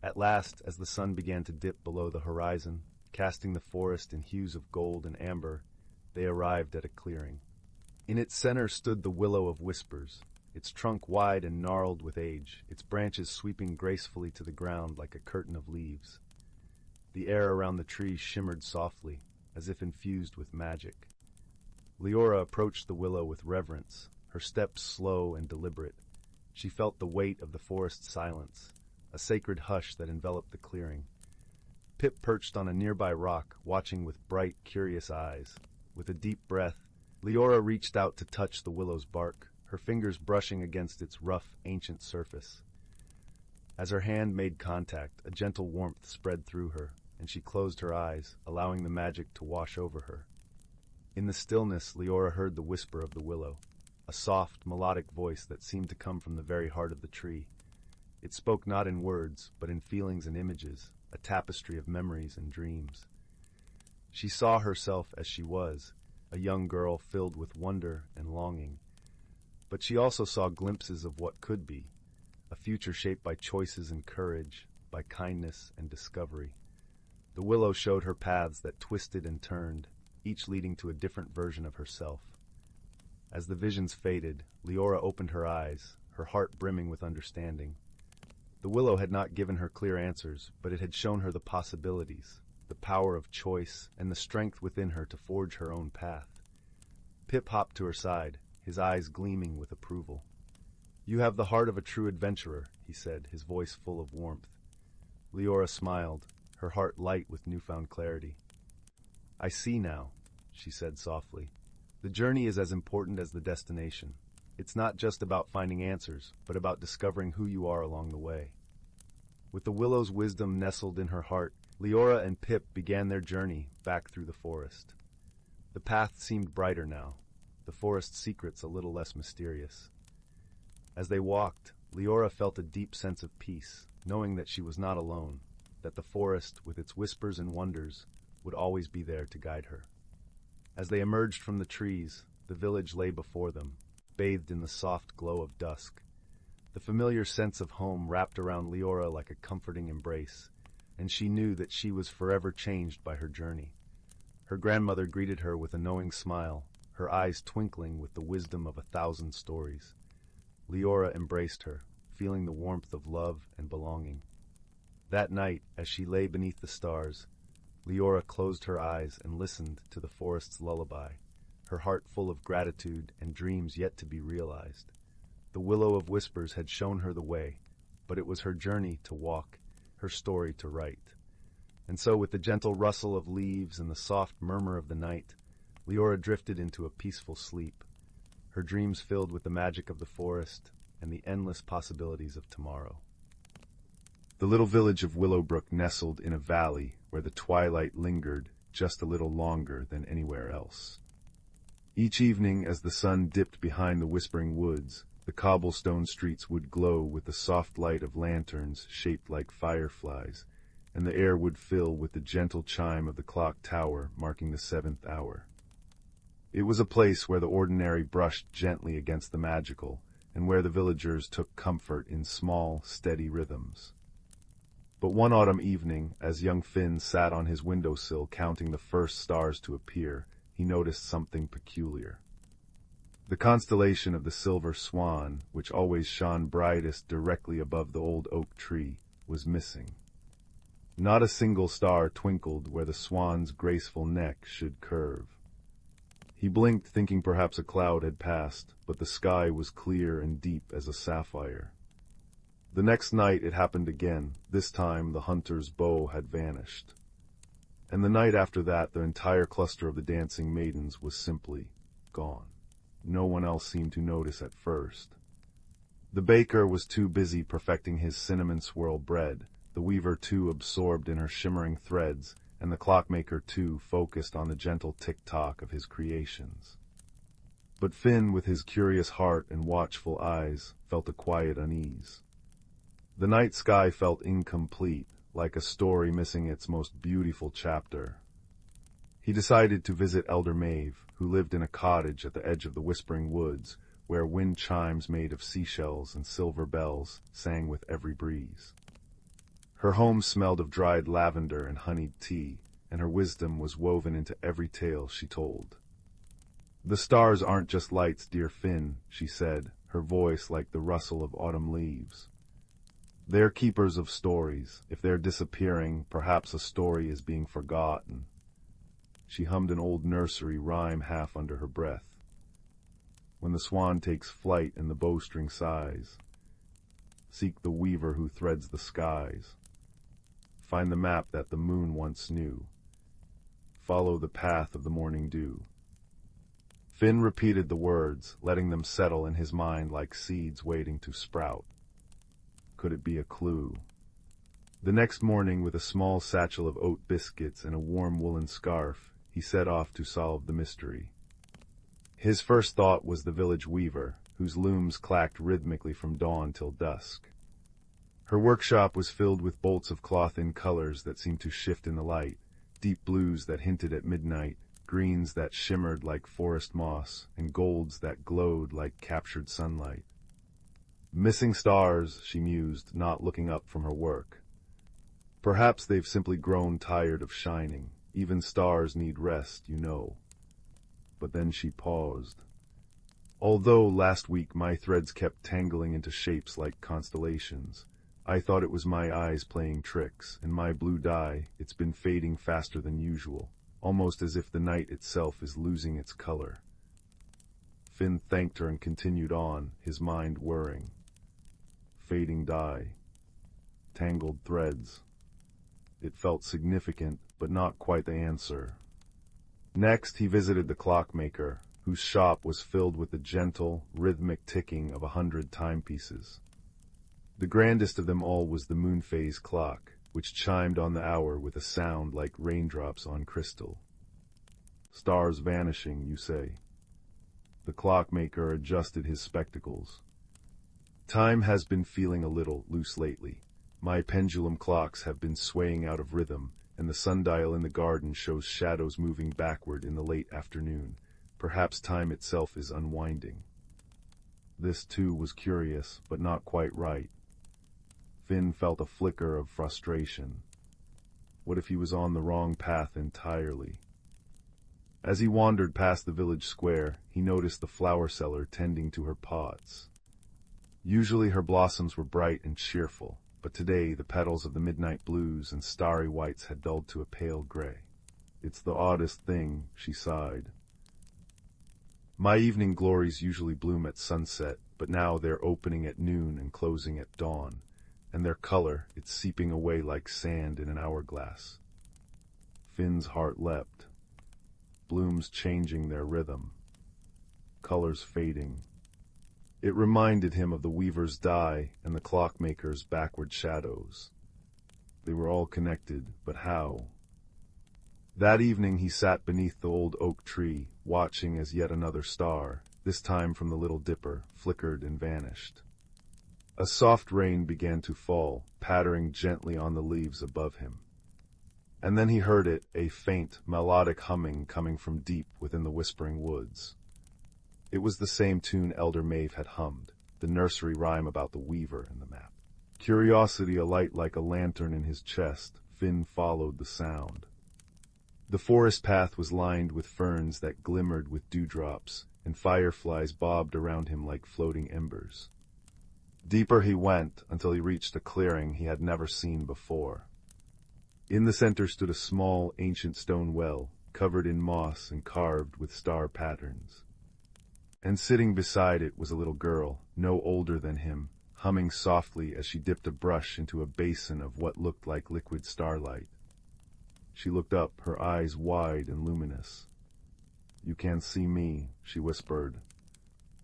At last, as the sun began to dip below the horizon, casting the forest in hues of gold and amber, they arrived at a clearing. In its center stood the Willow of Whispers, its trunk wide and gnarled with age, its branches sweeping gracefully to the ground like a curtain of leaves. The air around the tree shimmered softly, as if infused with magic. Lyra approached the willow with reverence, her steps slow and deliberate. She felt the weight of the forest's silence, a sacred hush that enveloped the clearing. Pip perched on a nearby rock, watching with bright, curious eyes. With a deep breath, Lyra reached out to touch the willow's bark, her fingers brushing against its rough, ancient surface. As her hand made contact, a gentle warmth spread through her, and she closed her eyes, allowing the magic to wash over her. In the stillness, Lyra heard the whisper of the willow, a soft, melodic voice that seemed to come from the very heart of the tree. It spoke not in words, but in feelings and images, a tapestry of memories and dreams. She saw herself as she was, a young girl filled with wonder and longing. But she also saw glimpses of what could be, a future shaped by choices and courage, by kindness and discovery. The willow showed her paths that twisted and turned, each leading to a different version of herself. As the visions faded, Lyra opened her eyes, her heart brimming with understanding. The willow had not given her clear answers, but it had shown her the possibilities, the power of choice, and the strength within her to forge her own path. Pip hopped to her side, his eyes gleaming with approval. "You have the heart of a true adventurer," he said, his voice full of warmth. Lyra smiled, her heart light with newfound clarity. "I see now," she said softly. "The journey is as important as the destination. It's not just about finding answers, but about discovering who you are along the way." With the willow's wisdom nestled in her heart, Lyra and Pip began their journey back through the forest. The path seemed brighter now, the forest's secrets a little less mysterious. As they walked, Lyra felt a deep sense of peace, knowing that she was not alone, that the forest, with its whispers and wonders, would always be there to guide her. As they emerged from the trees, the village lay before them, bathed in the soft glow of dusk. The familiar sense of home wrapped around Lyra like a comforting embrace, and she knew that she was forever changed by her journey. Her grandmother greeted her with a knowing smile, her eyes twinkling with the wisdom of 1,000 stories. Lyra embraced her, feeling the warmth of love and belonging. That night, as she lay beneath the stars, Lyra closed her eyes and listened to the forest's lullaby, her heart full of gratitude and dreams yet to be realized. The Willow of Whispers had shown her the way, but it was her journey to walk, her story to write. And so, with the gentle rustle of leaves and the soft murmur of the night, Lyra drifted into a peaceful sleep, her dreams filled with the magic of the forest and the endless possibilities of tomorrow. The little village of Willowbrook nestled in a valley where the twilight lingered just a little longer than anywhere else. Each evening, as the sun dipped behind the whispering woods, the cobblestone streets would glow with the soft light of lanterns shaped like fireflies, and the air would fill with the gentle chime of the clock tower marking the 7th hour. It was a place where the ordinary brushed gently against the magical, and where the villagers took comfort in small, steady rhythms. But one autumn evening, as young Finn sat on his windowsill counting the first stars to appear, he noticed something peculiar. The constellation of the silver swan, which always shone brightest directly above the old oak tree, was missing. Not a single star twinkled where the swan's graceful neck should curve. He blinked, thinking perhaps a cloud had passed, but the sky was clear and deep as a sapphire. The next night it happened again. This time the hunter's bow had vanished. And the night after that, the entire cluster of the dancing maidens was simply gone. No one else seemed to notice at first. The baker was too busy perfecting his cinnamon swirl bread, the weaver too absorbed in her shimmering threads, and the clockmaker too focused on the gentle tick-tock of his creations. But Finn, with his curious heart and watchful eyes, felt a quiet unease. The night sky felt incomplete, like a story missing its most beautiful chapter. He decided to visit Elder Maeve, who lived in a cottage at the edge of the whispering woods, where wind chimes made of seashells and silver bells sang with every breeze. Her home smelled of dried lavender and honeyed tea, and her wisdom was woven into every tale she told. "The stars aren't just lights, dear Finn," she said, her voice like the rustle of autumn leaves. "They're keepers of stories. If they're disappearing, perhaps a story is being forgotten." She hummed an old nursery rhyme half under her breath. "When the swan takes flight and the bowstring sighs, seek the weaver who threads the skies. Find the map that the moon once knew. Follow the path of the morning dew." Finn repeated the words, letting them settle in his mind like seeds waiting to sprout. Could it be a clue? The next morning, with a small satchel of oat biscuits and a warm woolen scarf, he set off to solve the mystery. His first thought was the village weaver, whose looms clacked rhythmically from dawn till dusk. Her workshop was filled with bolts of cloth in colors that seemed to shift in the light, deep blues that hinted at midnight, greens that shimmered like forest moss, and golds that glowed like captured sunlight. "Missing stars," she mused, not looking up from her work. "Perhaps they've simply grown tired of shining. Even stars need rest, you know." But then she paused. "Although last week my threads kept tangling into shapes like constellations, I thought it was my eyes playing tricks, and my blue dye, it's been fading faster than usual, almost as if the night itself is losing its color." Finn thanked her and continued on, his mind whirring. Fading dye. Tangled threads. It felt significant, but not quite the answer. Next, he visited the clockmaker, whose shop was filled with the gentle, rhythmic ticking of 100 timepieces. The grandest of them all was the moon phase clock, which chimed on the hour with a sound like raindrops on crystal. "Stars vanishing, you say?" The clockmaker adjusted his spectacles. "Time has been feeling a little loose lately. My pendulum clocks have been swaying out of rhythm, and the sundial in the garden shows shadows moving backward in the late afternoon. Perhaps time itself is unwinding." This, too, was curious, but not quite right. Finn felt a flicker of frustration. What if he was on the wrong path entirely? As he wandered past the village square, he noticed the flower seller tending to her pots. Usually her blossoms were bright and cheerful, but today the petals of the midnight blues and starry whites had dulled to a pale gray. "It's the oddest thing," she sighed. "My evening glories usually bloom at sunset, but now they're opening at noon and closing at dawn, and their color, it's seeping away like sand in an hourglass." Finn's heart leapt. Blooms changing their rhythm. Colors fading. It reminded him of the weaver's dye and the clockmaker's backward shadows. They were all connected, but how? That evening he sat beneath the old oak tree, watching as yet another star, this time from the Little Dipper, flickered and vanished. A soft rain began to fall, pattering gently on the leaves above him. And then he heard it, a faint, melodic humming coming from deep within the whispering woods. It was the same tune Elder Maeve had hummed, the nursery rhyme about the weaver and the map. Curiosity alight like a lantern in his chest, Finn followed the sound. The forest path was lined with ferns that glimmered with dewdrops, and fireflies bobbed around him like floating embers. Deeper he went until he reached a clearing he had never seen before. In the center stood a small, ancient stone well, covered in moss and carved with star patterns. And sitting beside it was a little girl, no older than him, humming softly as she dipped a brush into a basin of what looked like liquid starlight. She looked up, her eyes wide and luminous. "You can't see me," she whispered.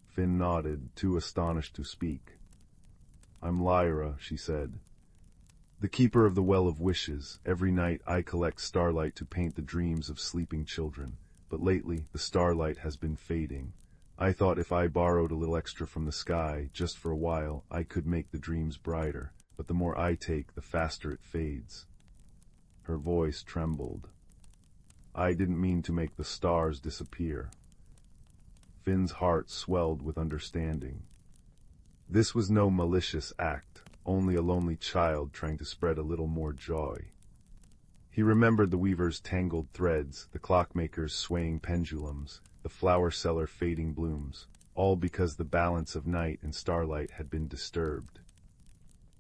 Finn nodded, too astonished to speak. "I'm Lyra," she said. "The keeper of the Well of Wishes. Every night I collect starlight to paint the dreams of sleeping children, but lately the starlight has been fading. I thought if I borrowed a little extra from the sky, just for a while, I could make the dreams brighter, but the more I take, the faster it fades." Her voice trembled. "I didn't mean to make the stars disappear." Finn's heart swelled with understanding. This was no malicious act, only a lonely child trying to spread a little more joy. He remembered the weaver's tangled threads, the clockmaker's swaying pendulums, the flower seller fading blooms, all because the balance of night and starlight had been disturbed.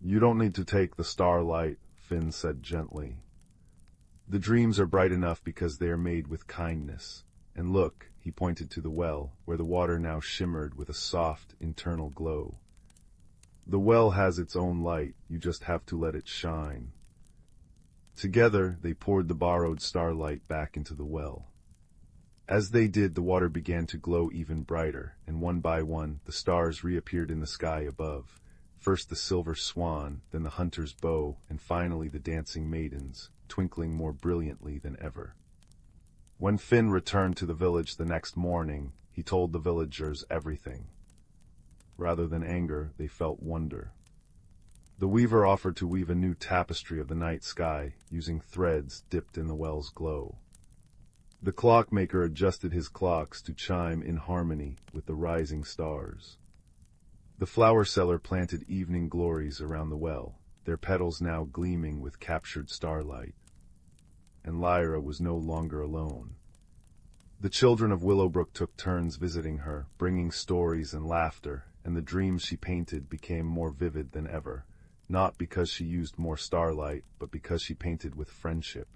"You don't need to take the starlight," Finn said gently. "The dreams are bright enough because they are made with kindness. And look," he pointed to the well, where the water now shimmered with a soft, internal glow. "The well has its own light, you just have to let it shine." Together, they poured the borrowed starlight back into the well. As they did, the water began to glow even brighter, and one by one, the stars reappeared in the sky above. First the silver swan, then the hunter's bow, and finally the dancing maidens, twinkling more brilliantly than ever. When Finn returned to the village the next morning, he told the villagers everything. Rather than anger, they felt wonder. The weaver offered to weave a new tapestry of the night sky, using threads dipped in the well's glow. The clockmaker adjusted his clocks to chime in harmony with the rising stars. The flower seller planted evening glories around the well, their petals now gleaming with captured starlight. And Lyra was no longer alone. The children of Willowbrook took turns visiting her, bringing stories and laughter, and the dreams she painted became more vivid than ever, not because she used more starlight, but because she painted with friendship.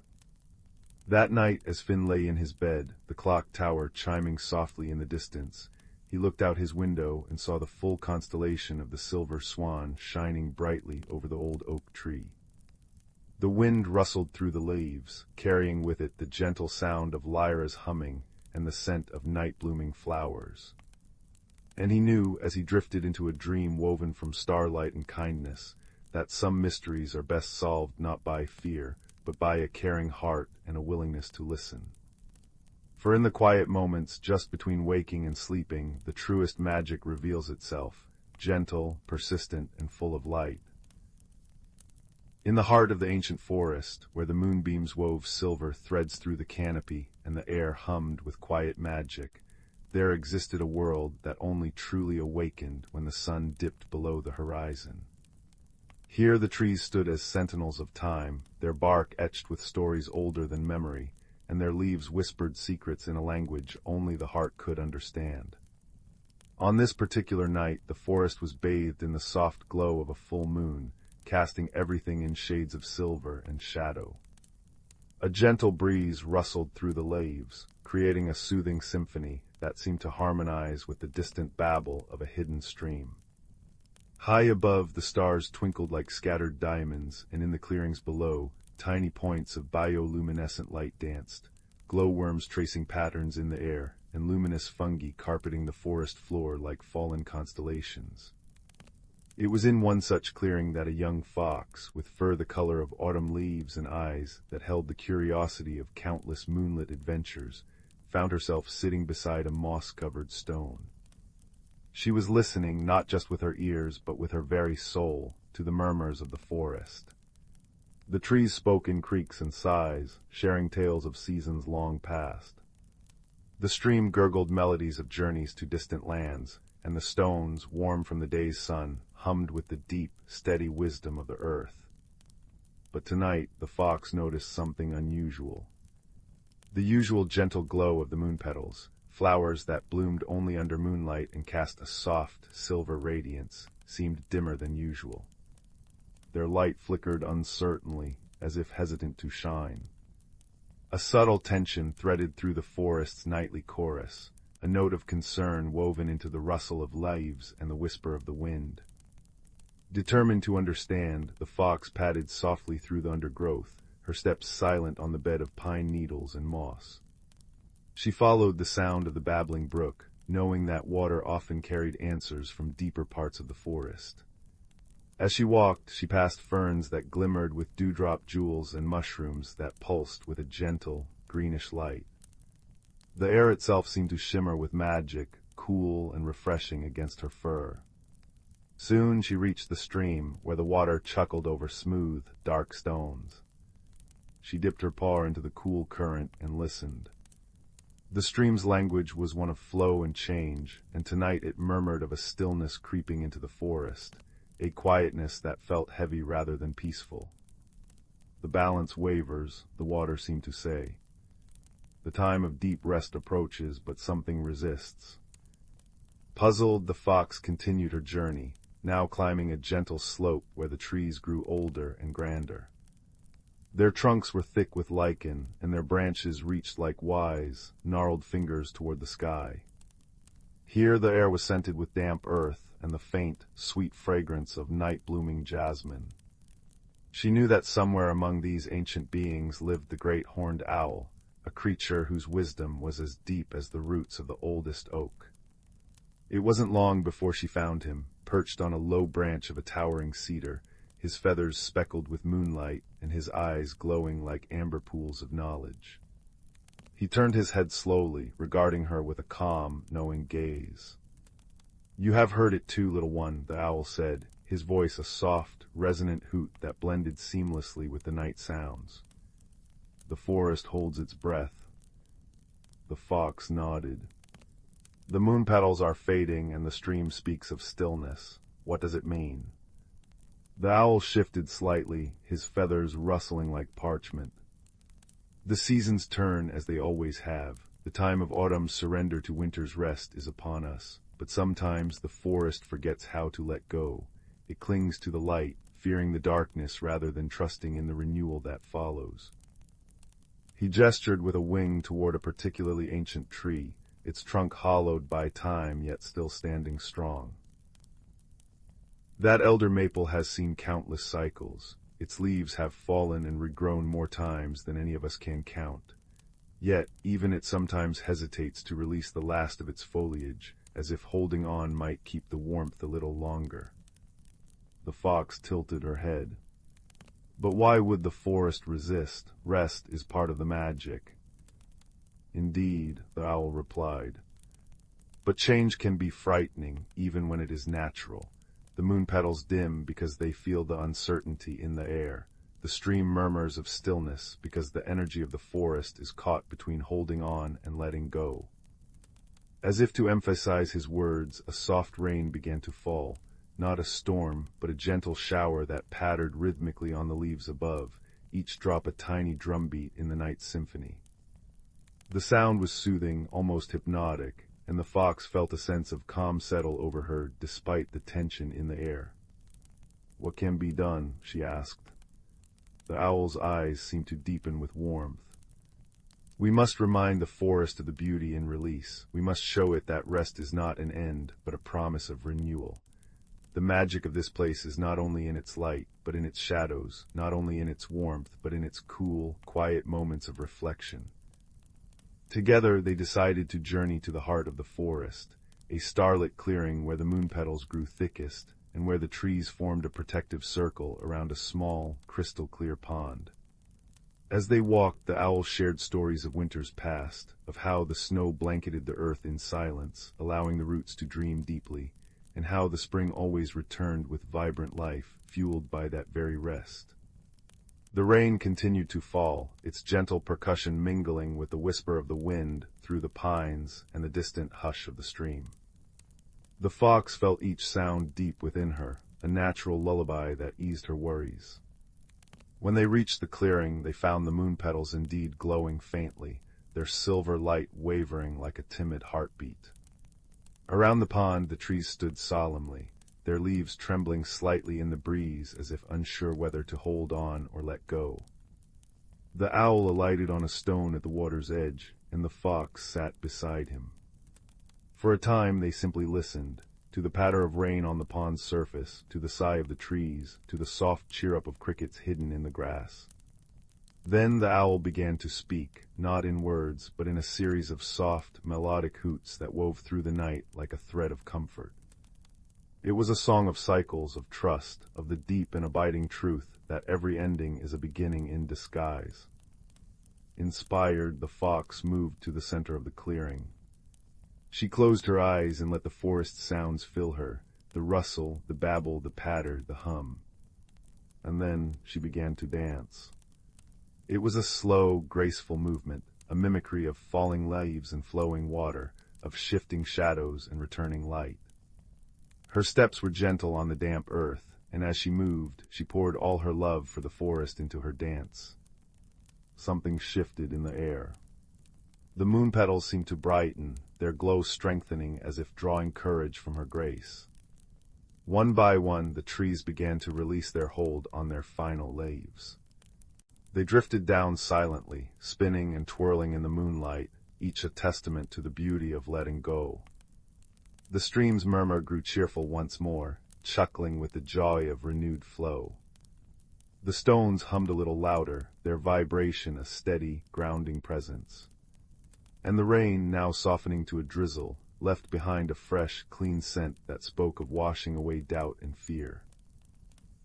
That night, as Finn lay in his bed, the clock tower chiming softly in the distance, he looked out his window and saw the full constellation of the silver swan shining brightly over the old oak tree. The wind rustled through the leaves, carrying with it the gentle sound of Lyra's humming and the scent of night-blooming flowers. And he knew, as he drifted into a dream woven from starlight and kindness, that some mysteries are best solved not by fear, but by a caring heart and a willingness to listen. For in the quiet moments just between waking and sleeping, the truest magic reveals itself, gentle, persistent, and full of light. In the heart of the ancient forest, where the moonbeams wove silver threads through the canopy and the air hummed with quiet magic, there existed a world that only truly awakened when the sun dipped below the horizon. Here the trees stood as sentinels of time, their bark etched with stories older than memory, and their leaves whispered secrets in a language only the heart could understand. On this particular night, the forest was bathed in the soft glow of a full moon, casting everything in shades of silver and shadow. A gentle breeze rustled through the leaves, creating a soothing symphony that seemed to harmonize with the distant babble of a hidden stream. High above, the stars twinkled like scattered diamonds, and in the clearings below, tiny points of bioluminescent light danced, glowworms tracing patterns in the air, and luminous fungi carpeting the forest floor like fallen constellations. It was in one such clearing that a young fox, with fur the color of autumn leaves and eyes that held the curiosity of countless moonlit adventures, found herself sitting beside a moss-covered stone. She was listening not just with her ears but with her very soul to the murmurs of the forest. The trees spoke in creaks and sighs, sharing tales of seasons long past. The stream gurgled melodies of journeys to distant lands, and the stones, warm from the day's sun, hummed with the deep, steady wisdom of the earth. But tonight the fox noticed something unusual. The usual gentle glow of the moon petals, flowers that bloomed only under moonlight and cast a soft, silver radiance, seemed dimmer than usual. Their light flickered uncertainly, as if hesitant to shine. A subtle tension threaded through the forest's nightly chorus, a note of concern woven into the rustle of leaves and the whisper of the wind. Determined to understand, the fox padded softly through the undergrowth, her steps silent on the bed of pine needles and moss. She followed the sound of the babbling brook, knowing that water often carried answers from deeper parts of the forest. As she walked, she passed ferns that glimmered with dewdrop jewels and mushrooms that pulsed with a gentle, greenish light. The air itself seemed to shimmer with magic, cool and refreshing against her fur. Soon she reached the stream, where the water chuckled over smooth, dark stones. She dipped her paw into the cool current and listened. The stream's language was one of flow and change, and tonight it murmured of a stillness creeping into the forest, a quietness that felt heavy rather than peaceful. The balance wavers, the water seemed to say. The time of deep rest approaches, but something resists. Puzzled, the fox continued her journey, now climbing a gentle slope where the trees grew older and grander. Their trunks were thick with lichen, and their branches reached like wise, gnarled fingers toward the sky. Here the air was scented with damp earth and the faint, sweet fragrance of night-blooming jasmine. She knew that somewhere among these ancient beings lived the great horned owl, a creature whose wisdom was as deep as the roots of the oldest oak. It wasn't long before she found him, perched on a low branch of a towering cedar, his feathers speckled with moonlight and his eyes glowing like amber pools of knowledge. He turned his head slowly, regarding her with a calm, knowing gaze. "You have heard it too, little one," the owl said, his voice a soft, resonant hoot that blended seamlessly with the night sounds. "The forest holds its breath." The fox nodded. "The moon petals are fading and the stream speaks of stillness. What does it mean?" The owl shifted slightly, his feathers rustling like parchment. "The seasons turn as they always have. The time of autumn's surrender to winter's rest is upon us, but sometimes the forest forgets how to let go. It clings to the light, fearing the darkness rather than trusting in the renewal that follows." He gestured with a wing toward a particularly ancient tree, its trunk hollowed by time yet still standing strong. "That elder maple has seen countless cycles. Its leaves have fallen and regrown more times than any of us can count. Yet, even it sometimes hesitates to release the last of its foliage, as if holding on might keep the warmth a little longer." The fox tilted her head. "But why would the forest resist? Rest is part of the magic." "Indeed," the owl replied. "But change can be frightening, even when it is natural. The moon petals dim because they feel the uncertainty in the air. The stream murmurs of stillness because the energy of the forest is caught between holding on and letting go." As if to emphasize his words, a soft rain began to fall, not a storm, but a gentle shower that pattered rhythmically on the leaves above, each drop a tiny drumbeat in the night symphony. The sound was soothing, almost hypnotic, and the fox felt a sense of calm settle over her despite the tension in the air. "What can be done?" she asked. The owl's eyes seemed to deepen with warmth. "We must remind the forest of the beauty in release. We must show it that rest is not an end, but a promise of renewal. The magic of this place is not only in its light, but in its shadows, not only in its warmth, but in its cool, quiet moments of reflection." Together they decided to journey to the heart of the forest, a starlit clearing where the moon petals grew thickest, and and where the trees formed a protective circle around a small, crystal-clear pond. As they walked, the owl shared stories of winters past, of how the snow blanketed the earth in silence, allowing the roots to dream deeply, and how the spring always returned with vibrant life, fueled by that very rest. The rain continued to fall, its gentle percussion mingling with the whisper of the wind through the pines and the distant hush of the stream. The fox felt each sound deep within her, a natural lullaby that eased her worries. When they reached the clearing, they found the moon petals indeed glowing faintly, their silver light wavering like a timid heartbeat. Around the pond, the trees stood solemnly, their leaves trembling slightly in the breeze as if unsure whether to hold on or let go. The owl alighted on a stone at the water's edge, and the fox sat beside him. For a time they simply listened, to the patter of rain on the pond's surface, to the sigh of the trees, to the soft cheer-up of crickets hidden in the grass. Then the owl began to speak, not in words, but in a series of soft, melodic hoots that wove through the night like a thread of comfort. It was a song of cycles, of trust, of the deep and abiding truth that every ending is a beginning in disguise. Inspired, the fox moved to the center of the clearing. She closed her eyes and let the forest sounds fill her, the rustle, the babble, the patter, the hum. And then she began to dance. It was a slow, graceful movement, a mimicry of falling leaves and flowing water, of shifting shadows and returning light. Her steps were gentle on the damp earth, and as she moved, she poured all her love for the forest into her dance. Something shifted in the air. The moon petals seemed to brighten, their glow strengthening as if drawing courage from her grace. One by one, the trees began to release their hold on their final leaves. They drifted down silently, spinning and twirling in the moonlight, each a testament to the beauty of letting go. The stream's murmur grew cheerful once more, chuckling with the joy of renewed flow. The stones hummed a little louder, their vibration a steady, grounding presence. And the rain, now softening to a drizzle, left behind a fresh, clean scent that spoke of washing away doubt and fear.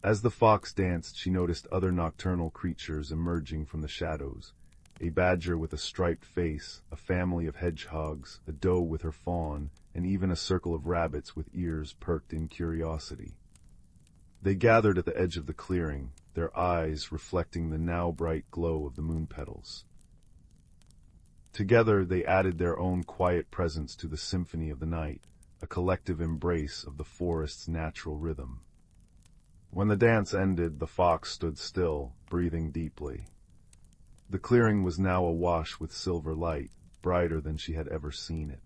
As the fox danced, she noticed other nocturnal creatures emerging from the shadows, a badger with a striped face, a family of hedgehogs, a doe with her fawn, and even a circle of rabbits with ears perked in curiosity. They gathered at the edge of the clearing, their eyes reflecting the now bright glow of the moon petals. Together they added their own quiet presence to the symphony of the night, a collective embrace of the forest's natural rhythm. When the dance ended, the fox stood still, breathing deeply. The clearing was now awash with silver light, brighter than she had ever seen it.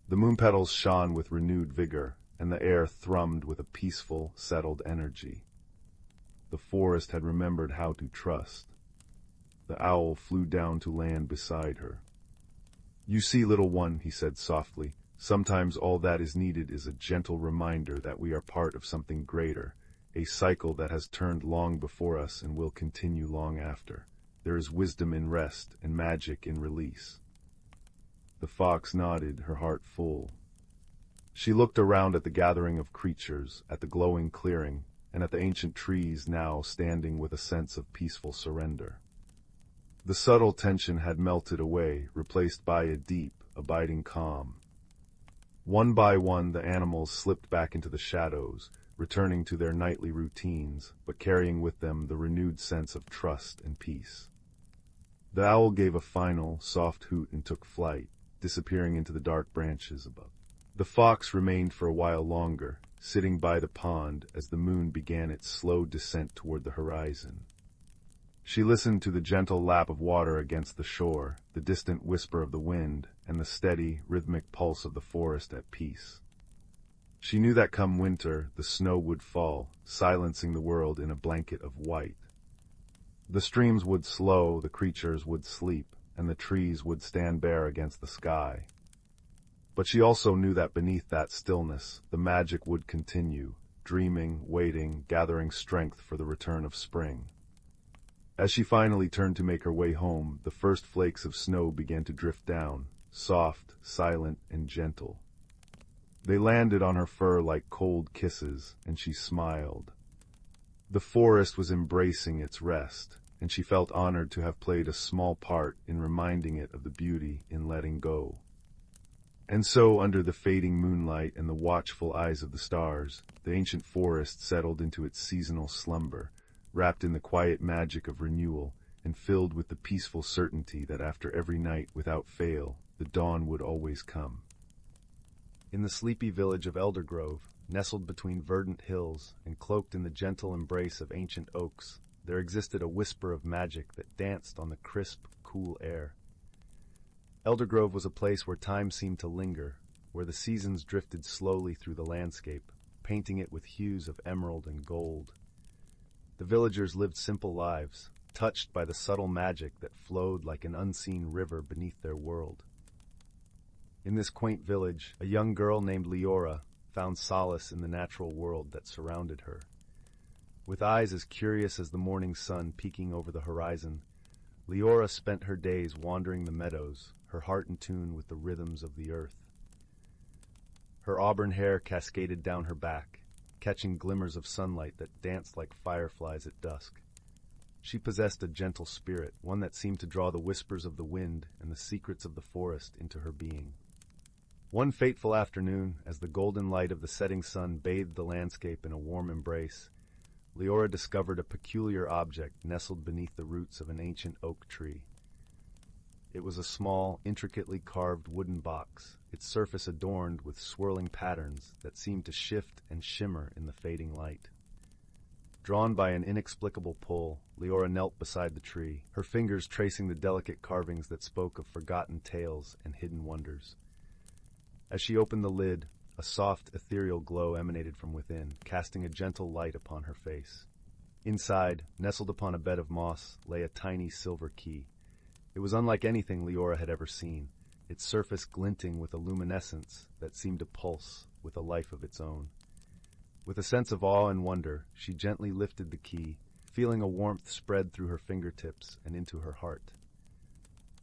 The moon petals shone with renewed vigor, and the air thrummed with a peaceful, settled energy. The forest had remembered how to trust. The owl flew down to land beside her. "You see, little one," he said softly, "sometimes all that is needed is a gentle reminder that we are part of something greater, a cycle that has turned long before us and will continue long after. There is wisdom in rest and magic in release." The fox nodded, her heart full. She looked around at the gathering of creatures, at the glowing clearing, and at the ancient trees now standing with a sense of peaceful surrender. The subtle tension had melted away, replaced by a deep, abiding calm. One by one, the animals slipped back into the shadows, returning to their nightly routines, but carrying with them the renewed sense of trust and peace. The owl gave a final, soft hoot and took flight, disappearing into the dark branches above. The fox remained for a while longer, sitting by the pond as the moon began its slow descent toward the horizon. She listened to the gentle lap of water against the shore, the distant whisper of the wind, and the steady, rhythmic pulse of the forest at peace. She knew that come winter, the snow would fall, silencing the world in a blanket of white. The streams would slow, the creatures would sleep, and the trees would stand bare against the sky. But she also knew that beneath that stillness, the magic would continue, dreaming, waiting, gathering strength for the return of spring. As she finally turned to make her way home, the first flakes of snow began to drift down, soft, silent, and gentle. They landed on her fur like cold kisses, and she smiled. The forest was embracing its rest, and she felt honored to have played a small part in reminding it of the beauty in letting go. And so, under the fading moonlight and the watchful eyes of the stars, the ancient forest settled into its seasonal slumber, wrapped in the quiet magic of renewal, and filled with the peaceful certainty that after every night without fail, the dawn would always come. In the sleepy village of Elderglow, nestled between verdant hills and cloaked in the gentle embrace of ancient oaks, there existed a whisper of magic that danced on the crisp, cool air. Eldergrove was a place where time seemed to linger, where the seasons drifted slowly through the landscape, painting it with hues of emerald and gold. The villagers lived simple lives, touched by the subtle magic that flowed like an unseen river beneath their world. In this quaint village, a young girl named Lyra found solace in the natural world that surrounded her. With eyes as curious as the morning sun peeking over the horizon, Lyra spent her days wandering the meadows, her heart in tune with the rhythms of the earth. Her auburn hair cascaded down her back, catching glimmers of sunlight that danced like fireflies at dusk. She possessed a gentle spirit, one that seemed to draw the whispers of the wind and the secrets of the forest into her being. One fateful afternoon, as the golden light of the setting sun bathed the landscape in a warm embrace, Lyra discovered a peculiar object nestled beneath the roots of an ancient oak tree. It was a small, intricately carved wooden box, its surface adorned with swirling patterns that seemed to shift and shimmer in the fading light. Drawn by an inexplicable pull, Lyra knelt beside the tree, her fingers tracing the delicate carvings that spoke of forgotten tales and hidden wonders. As she opened the lid, a soft, ethereal glow emanated from within, casting a gentle light upon her face. Inside, nestled upon a bed of moss, lay a tiny silver key. It was unlike anything Lyra had ever seen, its surface glinting with a luminescence that seemed to pulse with a life of its own. With a sense of awe and wonder, she gently lifted the key, feeling a warmth spread through her fingertips and into her heart.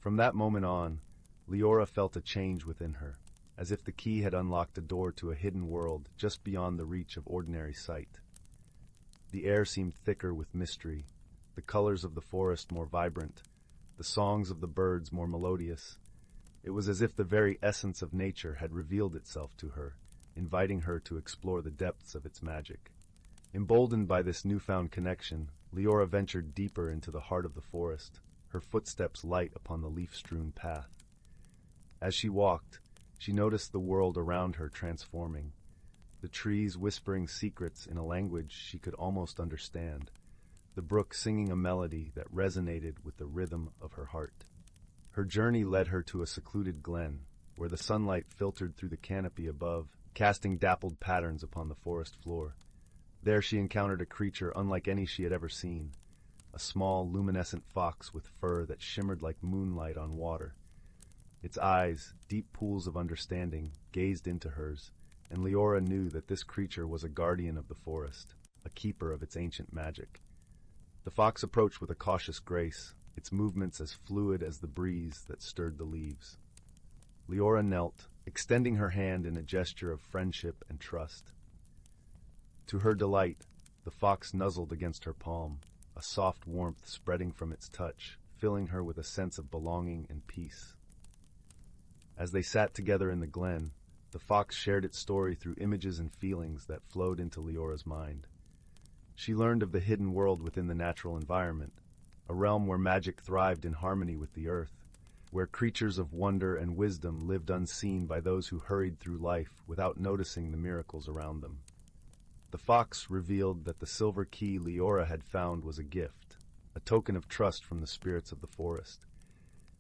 From that moment on, Lyra felt a change within her, as if the key had unlocked a door to a hidden world just beyond the reach of ordinary sight. The air seemed thicker with mystery, the colors of the forest more vibrant, the songs of the birds more melodious. It was as if the very essence of nature had revealed itself to her, inviting her to explore the depths of its magic. Emboldened by this newfound connection, Lyra ventured deeper into the heart of the forest, her footsteps light upon the leaf-strewn path. As she walked, she noticed the world around her transforming, the trees whispering secrets in a language she could almost understand, the brook singing a melody that resonated with the rhythm of her heart. Her journey led her to a secluded glen, where the sunlight filtered through the canopy above, casting dappled patterns upon the forest floor. There she encountered a creature unlike any she had ever seen, a small, luminescent fox with fur that shimmered like moonlight on water. Its eyes, deep pools of understanding, gazed into hers, and Lyra knew that this creature was a guardian of the forest, a keeper of its ancient magic. The fox approached with a cautious grace, its movements as fluid as the breeze that stirred the leaves. Lyra knelt, extending her hand in a gesture of friendship and trust. To her delight, the fox nuzzled against her palm, a soft warmth spreading from its touch, filling her with a sense of belonging and peace. As they sat together in the glen, the fox shared its story through images and feelings that flowed into Lyra's mind. She learned of the hidden world within the natural environment, a realm where magic thrived in harmony with the earth, where creatures of wonder and wisdom lived unseen by those who hurried through life without noticing the miracles around them. The fox revealed that the silver key Lyra had found was a gift, a token of trust from the spirits of the forest.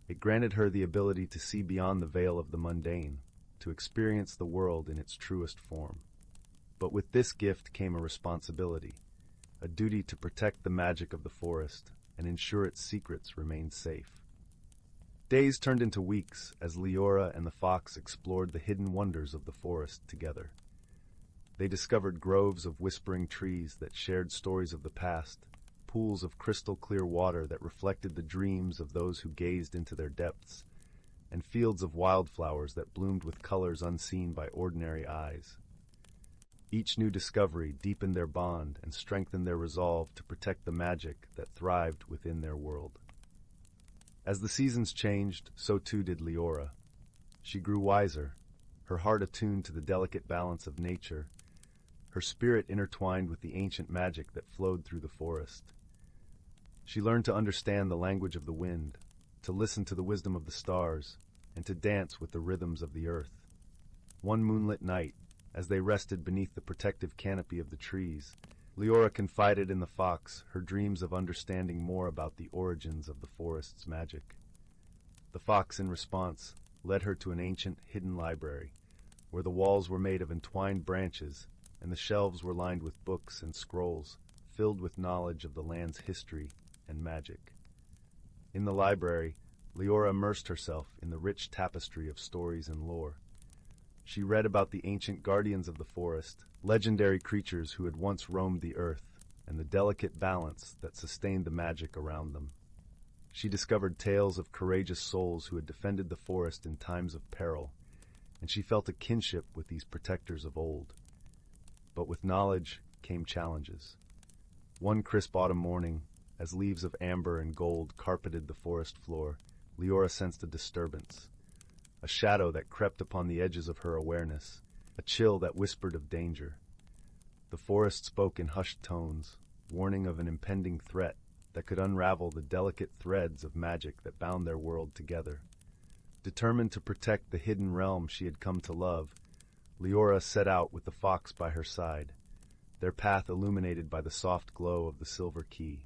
It granted her the ability to see beyond the veil of the mundane, to experience the world in its truest form. But with this gift came a responsibility, a duty to protect the magic of the forest and ensure its secrets remained safe. Days turned into weeks as Lyra and the fox explored the hidden wonders of the forest together. They discovered groves of whispering trees that shared stories of the past, pools of crystal-clear water that reflected the dreams of those who gazed into their depths, and fields of wildflowers that bloomed with colors unseen by ordinary eyes. Each new discovery deepened their bond and strengthened their resolve to protect the magic that thrived within their world. As the seasons changed, so too did Lyra. She grew wiser, her heart attuned to the delicate balance of nature, her spirit intertwined with the ancient magic that flowed through the forest. She learned to understand the language of the wind, to listen to the wisdom of the stars, and to dance with the rhythms of the earth. One moonlit night, as they rested beneath the protective canopy of the trees, Lyra confided in the fox her dreams of understanding more about the origins of the forest's magic. The fox, in response, led her to an ancient, hidden library, where the walls were made of entwined branches and the shelves were lined with books and scrolls filled with knowledge of the land's history and magic. In the library, Lyra immersed herself in the rich tapestry of stories and lore. She read about the ancient guardians of the forest, legendary creatures who had once roamed the earth, and the delicate balance that sustained the magic around them. She discovered tales of courageous souls who had defended the forest in times of peril, and she felt a kinship with these protectors of old. But with knowledge came challenges. One crisp autumn morning, as leaves of amber and gold carpeted the forest floor, Lyra sensed a disturbance, a shadow that crept upon the edges of her awareness, a chill that whispered of danger. The forest spoke in hushed tones, warning of an impending threat that could unravel the delicate threads of magic that bound their world together. Determined to protect the hidden realm she had come to love, Lyra set out with the fox by her side, their path illuminated by the soft glow of the silver key.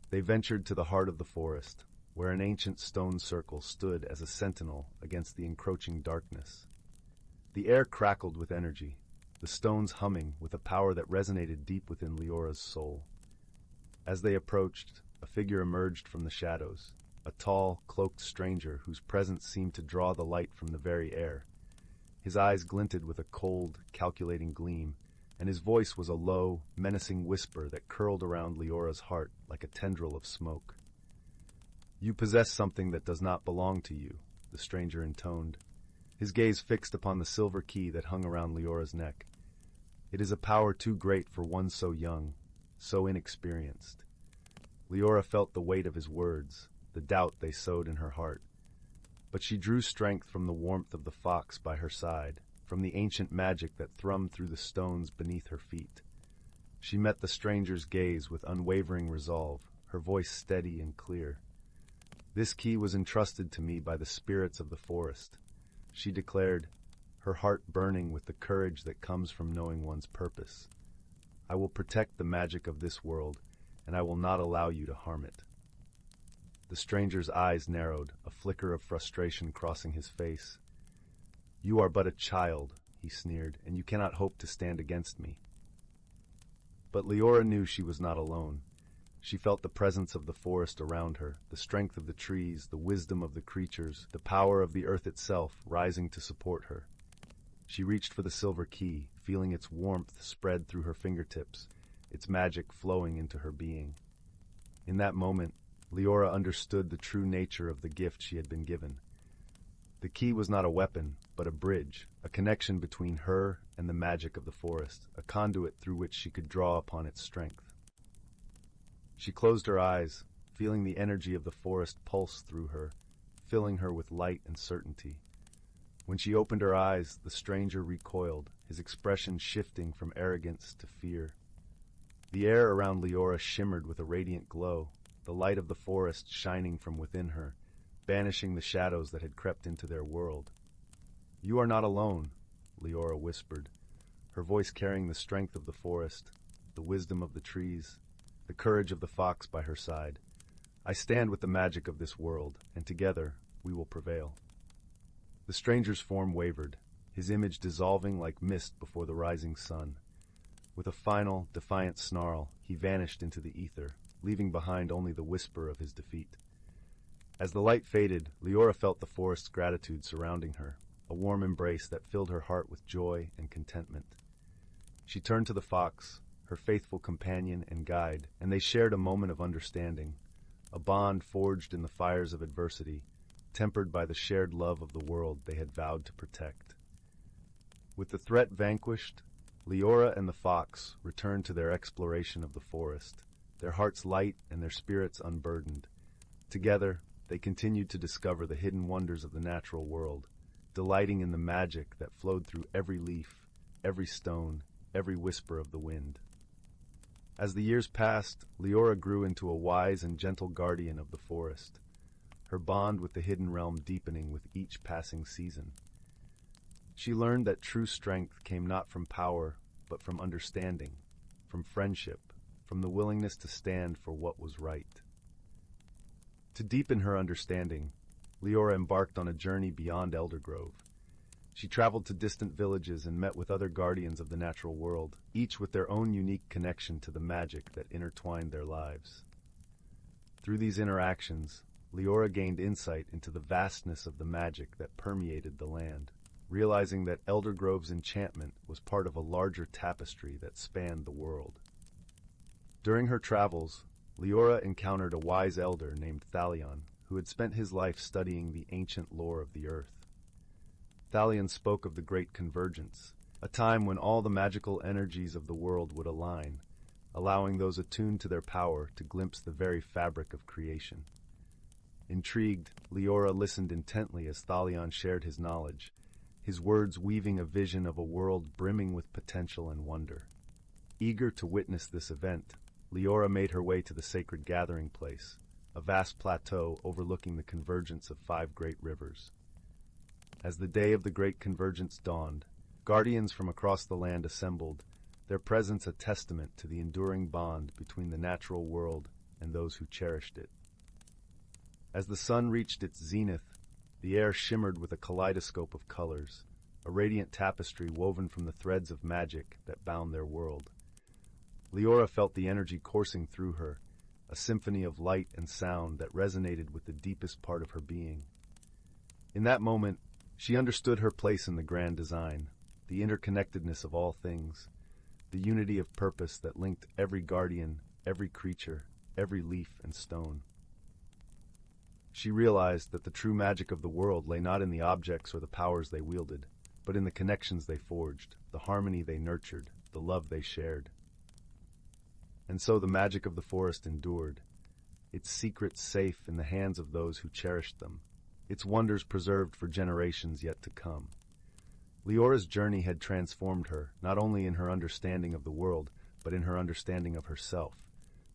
They ventured to the heart of the forest, where an ancient stone circle stood as a sentinel against the encroaching darkness. The air crackled with energy, the stones humming with a power that resonated deep within Lyra's soul. As they approached, a figure emerged from the shadows, a tall, cloaked stranger whose presence seemed to draw the light from the very air. His eyes glinted with a cold, calculating gleam, and his voice was a low, menacing whisper that curled around Lyra's heart like a tendril of smoke. "You possess something that does not belong to you," the stranger intoned, his gaze fixed upon the silver key that hung around Lyra's neck. "It is a power too great for one so young, so inexperienced." Lyra felt the weight of his words, the doubt they sowed in her heart. But she drew strength from the warmth of the fox by her side, from the ancient magic that thrummed through the stones beneath her feet. She met the stranger's gaze with unwavering resolve, her voice steady and clear. "This key was entrusted to me by the spirits of the forest," she declared, her heart burning with the courage that comes from knowing one's purpose. "I will protect the magic of this world, and I will not allow you to harm it." The stranger's eyes narrowed, a flicker of frustration crossing his face. "You are but a child," he sneered, "and you cannot hope to stand against me." But Lyra knew she was not alone. She felt the presence of the forest around her, the strength of the trees, the wisdom of the creatures, the power of the earth itself rising to support her. She reached for the silver key, feeling its warmth spread through her fingertips, its magic flowing into her being. In that moment, Lyra understood the true nature of the gift she had been given. The key was not a weapon, but a bridge, a connection between her and the magic of the forest, a conduit through which she could draw upon its strength. She closed her eyes, feeling the energy of the forest pulse through her, filling her with light and certainty. When she opened her eyes, the stranger recoiled, his expression shifting from arrogance to fear. The air around Lyra shimmered with a radiant glow, the light of the forest shining from within her, banishing the shadows that had crept into their world. "You are not alone," Lyra whispered, her voice carrying the strength of the forest, the wisdom of the trees, the courage of the fox by her side. "I stand with the magic of this world, and together we will prevail." The stranger's form wavered, his image dissolving like mist before the rising sun. With a final, defiant snarl, he vanished into the ether, leaving behind only the whisper of his defeat. As the light faded, Lyra felt the forest's gratitude surrounding her, a warm embrace that filled her heart with joy and contentment. She turned to the fox, her faithful companion and guide, and they shared a moment of understanding, a bond forged in the fires of adversity, tempered by the shared love of the world they had vowed to protect. With the threat vanquished, Lyra and the fox returned to their exploration of the forest, their hearts light and their spirits unburdened. Together, they continued to discover the hidden wonders of the natural world, delighting in the magic that flowed through every leaf, every stone, every whisper of the wind. As the years passed, Lyra grew into a wise and gentle guardian of the forest, her bond with the hidden realm deepening with each passing season. She learned that true strength came not from power, but from understanding, from friendship, from the willingness to stand for what was right. To deepen her understanding, Lyra embarked on a journey beyond Elderglow. She traveled to distant villages and met with other guardians of the natural world, each with their own unique connection to the magic that intertwined their lives. Through these interactions, Lyra gained insight into the vastness of the magic that permeated the land, realizing that Elderglow's enchantment was part of a larger tapestry that spanned the world. During her travels, Lyra encountered a wise elder named Thalion, who had spent his life studying the ancient lore of the earth. Thalion spoke of the Great Convergence, a time when all the magical energies of the world would align, allowing those attuned to their power to glimpse the very fabric of creation. Intrigued, Lyra listened intently as Thalion shared his knowledge, his words weaving a vision of a world brimming with potential and wonder. Eager to witness this event, Lyra made her way to the sacred gathering place, a vast plateau overlooking the convergence of 5 great rivers. As the day of the Great Convergence dawned, guardians from across the land assembled, their presence a testament to the enduring bond between the natural world and those who cherished it. As the sun reached its zenith, the air shimmered with a kaleidoscope of colors, a radiant tapestry woven from the threads of magic that bound their world. Lyra felt the energy coursing through her, a symphony of light and sound that resonated with the deepest part of her being. In that moment, she understood her place in the grand design, the interconnectedness of all things, the unity of purpose that linked every guardian, every creature, every leaf and stone. She realized that the true magic of the world lay not in the objects or the powers they wielded, but in the connections they forged, the harmony they nurtured, the love they shared. And so the magic of the forest endured, its secrets safe in the hands of those who cherished them, its wonders preserved for generations yet to come. Lyra's journey had transformed her, not only in her understanding of the world, but in her understanding of herself,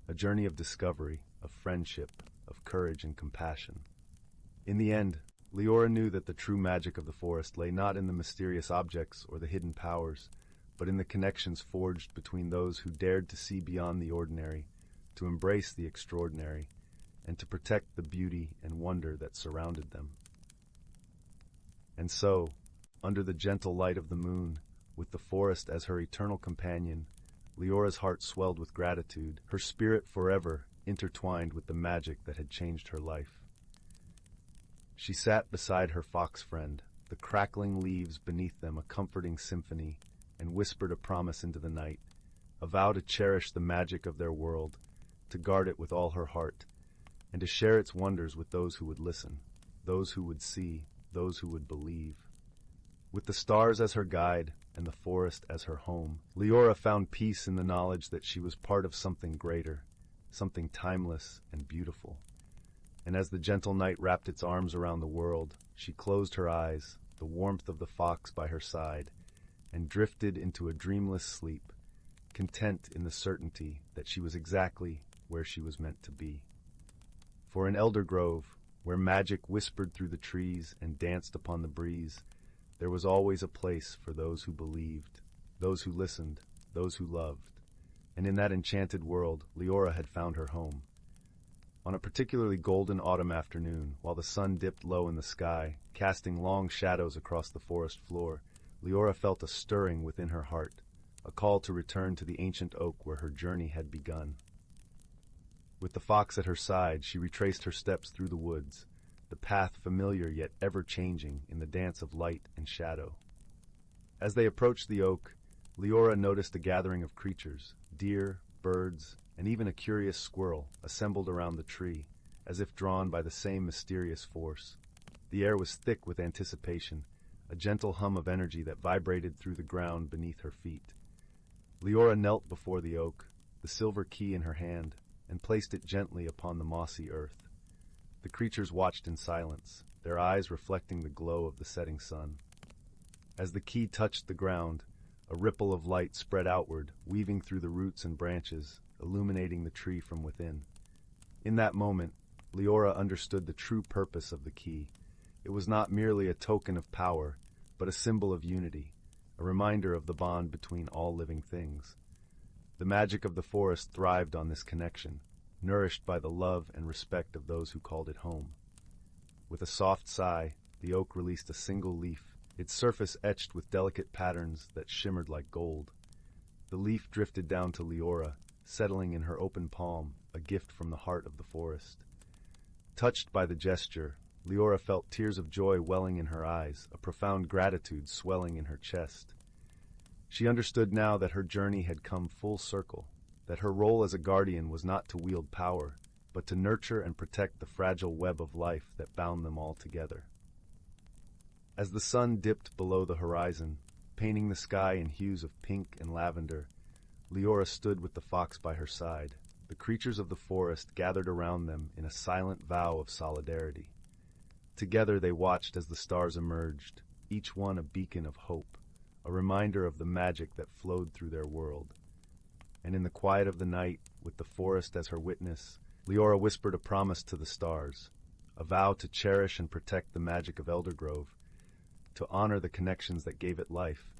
a journey of discovery, of friendship, of courage and compassion. In the end, Lyra knew that the true magic of the forest lay not in the mysterious objects or the hidden powers, but in the connections forged between those who dared to see beyond the ordinary, to embrace the extraordinary, and to protect the beauty and wonder that surrounded them. And so, under the gentle light of the moon, with the forest as her eternal companion, Lyra's heart swelled with gratitude, her spirit forever intertwined with the magic that had changed her life. She sat beside her fox friend, the crackling leaves beneath them a comforting symphony, and whispered a promise into the night, a vow to cherish the magic of their world, to guard it with all her heart, and to share its wonders with those who would listen, those who would see, those who would believe. With the stars as her guide and the forest as her home, Lyra found peace in the knowledge that she was part of something greater, something timeless and beautiful. And as the gentle night wrapped its arms around the world, she closed her eyes, the warmth of the fox by her side, and drifted into a dreamless sleep, content in the certainty that she was exactly where she was meant to be. For in Elderglow, where magic whispered through the trees and danced upon the breeze, there was always a place for those who believed, those who listened, those who loved. And in that enchanted world, Lyra had found her home. On a particularly golden autumn afternoon, while the sun dipped low in the sky, casting long shadows across the forest floor, Lyra felt a stirring within her heart, a call to return to the ancient oak where her journey had begun. With the fox at her side, she retraced her steps through the woods, the path familiar yet ever-changing in the dance of light and shadow. As they approached the oak, Lyra noticed a gathering of creatures, deer, birds, and even a curious squirrel assembled around the tree, as if drawn by the same mysterious force. The air was thick with anticipation, a gentle hum of energy that vibrated through the ground beneath her feet. Lyra knelt before the oak, the silver key in her hand, and placed it gently upon the mossy earth. The creatures watched in silence, their eyes reflecting the glow of the setting sun. As the key touched the ground, a ripple of light spread outward, weaving through the roots and branches, illuminating the tree from within. In that moment, Lyra understood the true purpose of the key. It was not merely a token of power, but a symbol of unity, a reminder of the bond between all living things. The magic of the forest thrived on this connection, nourished by the love and respect of those who called it home. With a soft sigh, the oak released a single leaf, its surface etched with delicate patterns that shimmered like gold. The leaf drifted down to Lyra, settling in her open palm, a gift from the heart of the forest. Touched by the gesture, Lyra felt tears of joy welling in her eyes, a profound gratitude swelling in her chest. She understood now that her journey had come full circle, that her role as a guardian was not to wield power, but to nurture and protect the fragile web of life that bound them all together. As the sun dipped below the horizon, painting the sky in hues of pink and lavender, Lyra stood with the fox by her side. The creatures of the forest gathered around them in a silent vow of solidarity. Together they watched as the stars emerged, each one a beacon of hope, a reminder of the magic that flowed through their world. And in the quiet of the night, with the forest as her witness, Lyra whispered a promise to the stars, a vow to cherish and protect the magic of Elderglow, to honor the connections that gave it life,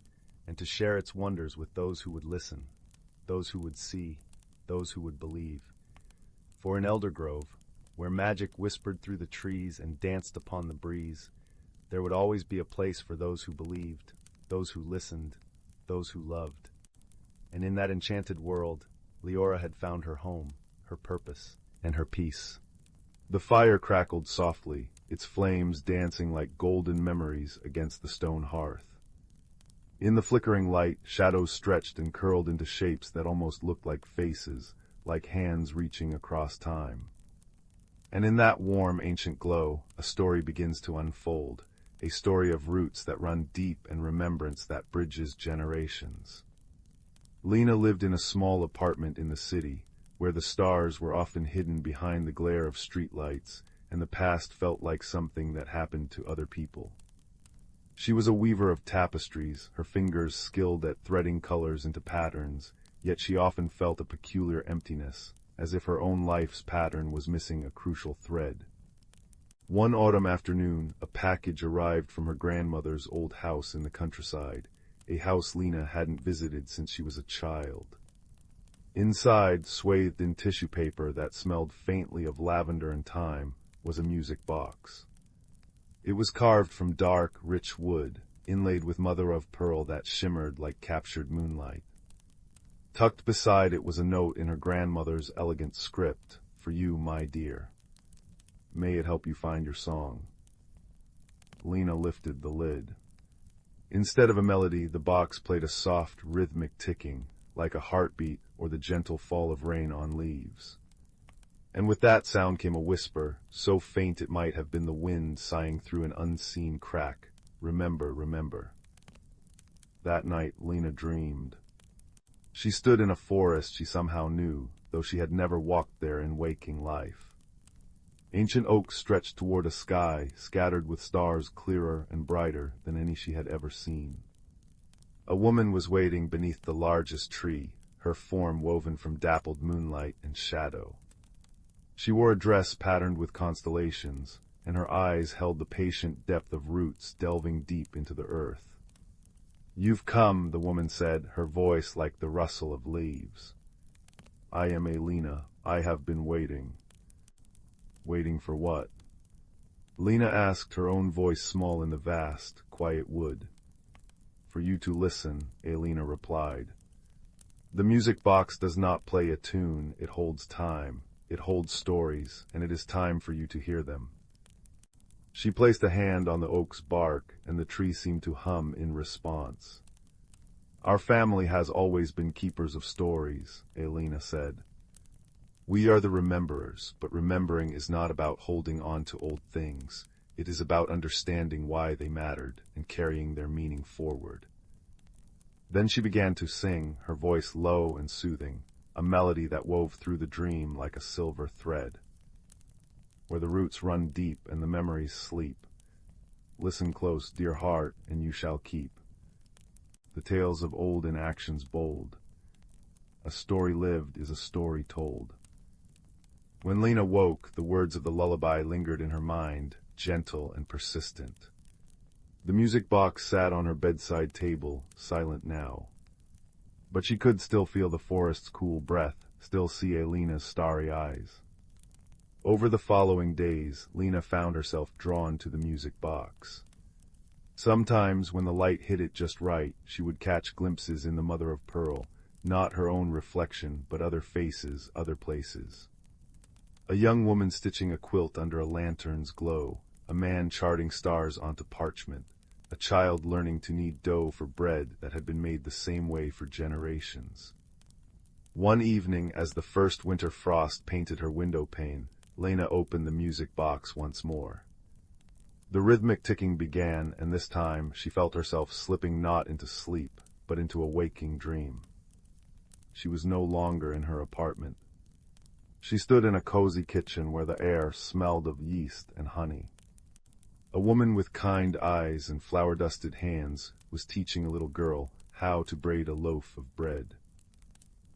and to share its wonders with those who would listen, those who would see, those who would believe. For in Elderglow, where magic whispered through the trees and danced upon the breeze, there would always be a place for those who believed, those who listened, those who loved. And in that enchanted world, Lyra had found her home, her purpose, and her peace. The fire crackled softly, its flames dancing like golden memories against the stone hearth. In the flickering light, shadows stretched and curled into shapes that almost looked like faces, like hands reaching across time. And in that warm, ancient glow, a story begins to unfold, a story of roots that run deep and remembrance that bridges generations. Lena lived in a small apartment in the city, where the stars were often hidden behind the glare of streetlights, and the past felt like something that happened to other people. She was a weaver of tapestries, her fingers skilled at threading colors into patterns, yet she often felt a peculiar emptiness, as if her own life's pattern was missing a crucial thread. One autumn afternoon, a package arrived from her grandmother's old house in the countryside, a house Lena hadn't visited since she was a child. Inside, swathed in tissue paper that smelled faintly of lavender and thyme, was a music box. It was carved from dark, rich wood, inlaid with mother-of-pearl that shimmered like captured moonlight. Tucked beside it was a note in her grandmother's elegant script, "For you, my dear. May it help you find your song." Lena lifted the lid. Instead of a melody, the box played a soft, rhythmic ticking, like a heartbeat or the gentle fall of rain on leaves. And with that sound came a whisper, so faint it might have been the wind sighing through an unseen crack. "Remember, remember." That night, Lena dreamed. She stood in a forest she somehow knew, though she had never walked there in waking life. Ancient oaks stretched toward a sky scattered with stars clearer and brighter than any she had ever seen. A woman was waiting beneath the largest tree, her form woven from dappled moonlight and shadow. She wore a dress patterned with constellations, and her eyes held the patient depth of roots delving deep into the earth. "You've come," the woman said, her voice like the rustle of leaves. "I am Lena. I have been waiting." Waiting for what? Lena asked, her own voice small in the vast, quiet wood. "For you to listen," Lena replied. "The music box does not play a tune, it holds time. It holds stories, and it is time for you to hear them." She placed a hand on the oak's bark, and the tree seemed to hum in response. "Our family has always been keepers of stories," Lena said. "We are the rememberers, but remembering is not about holding on to old things. It is about understanding why they mattered and carrying their meaning forward. Then she began to sing, her voice low and soothing, a melody that wove through the dream like a silver thread. Where the roots run deep and the memories sleep, listen close, dear heart, and you shall keep the tales of old in actions bold. A story lived is a story told. When Lena woke, the words of the lullaby lingered in her mind, gentle and persistent. The music box sat on her bedside table, silent now. But she could still feel the forest's cool breath, still see Lena's starry eyes. Over the following days, Lena found herself drawn to the music box. Sometimes, when the light hit it just right, she would catch glimpses in the mother of pearl, not her own reflection, but other faces, other places. A young woman stitching a quilt under a lantern's glow, a man charting stars onto parchment, a child learning to knead dough for bread that had been made the same way for generations. One evening, as the first winter frost painted her window pane, Lena opened the music box once more. The rhythmic ticking began, and this time she felt herself slipping not into sleep, but into a waking dream. She was no longer in her apartment. She stood in a cozy kitchen where the air smelled of yeast and honey. A woman with kind eyes and flour-dusted hands was teaching a little girl how to braid a loaf of bread.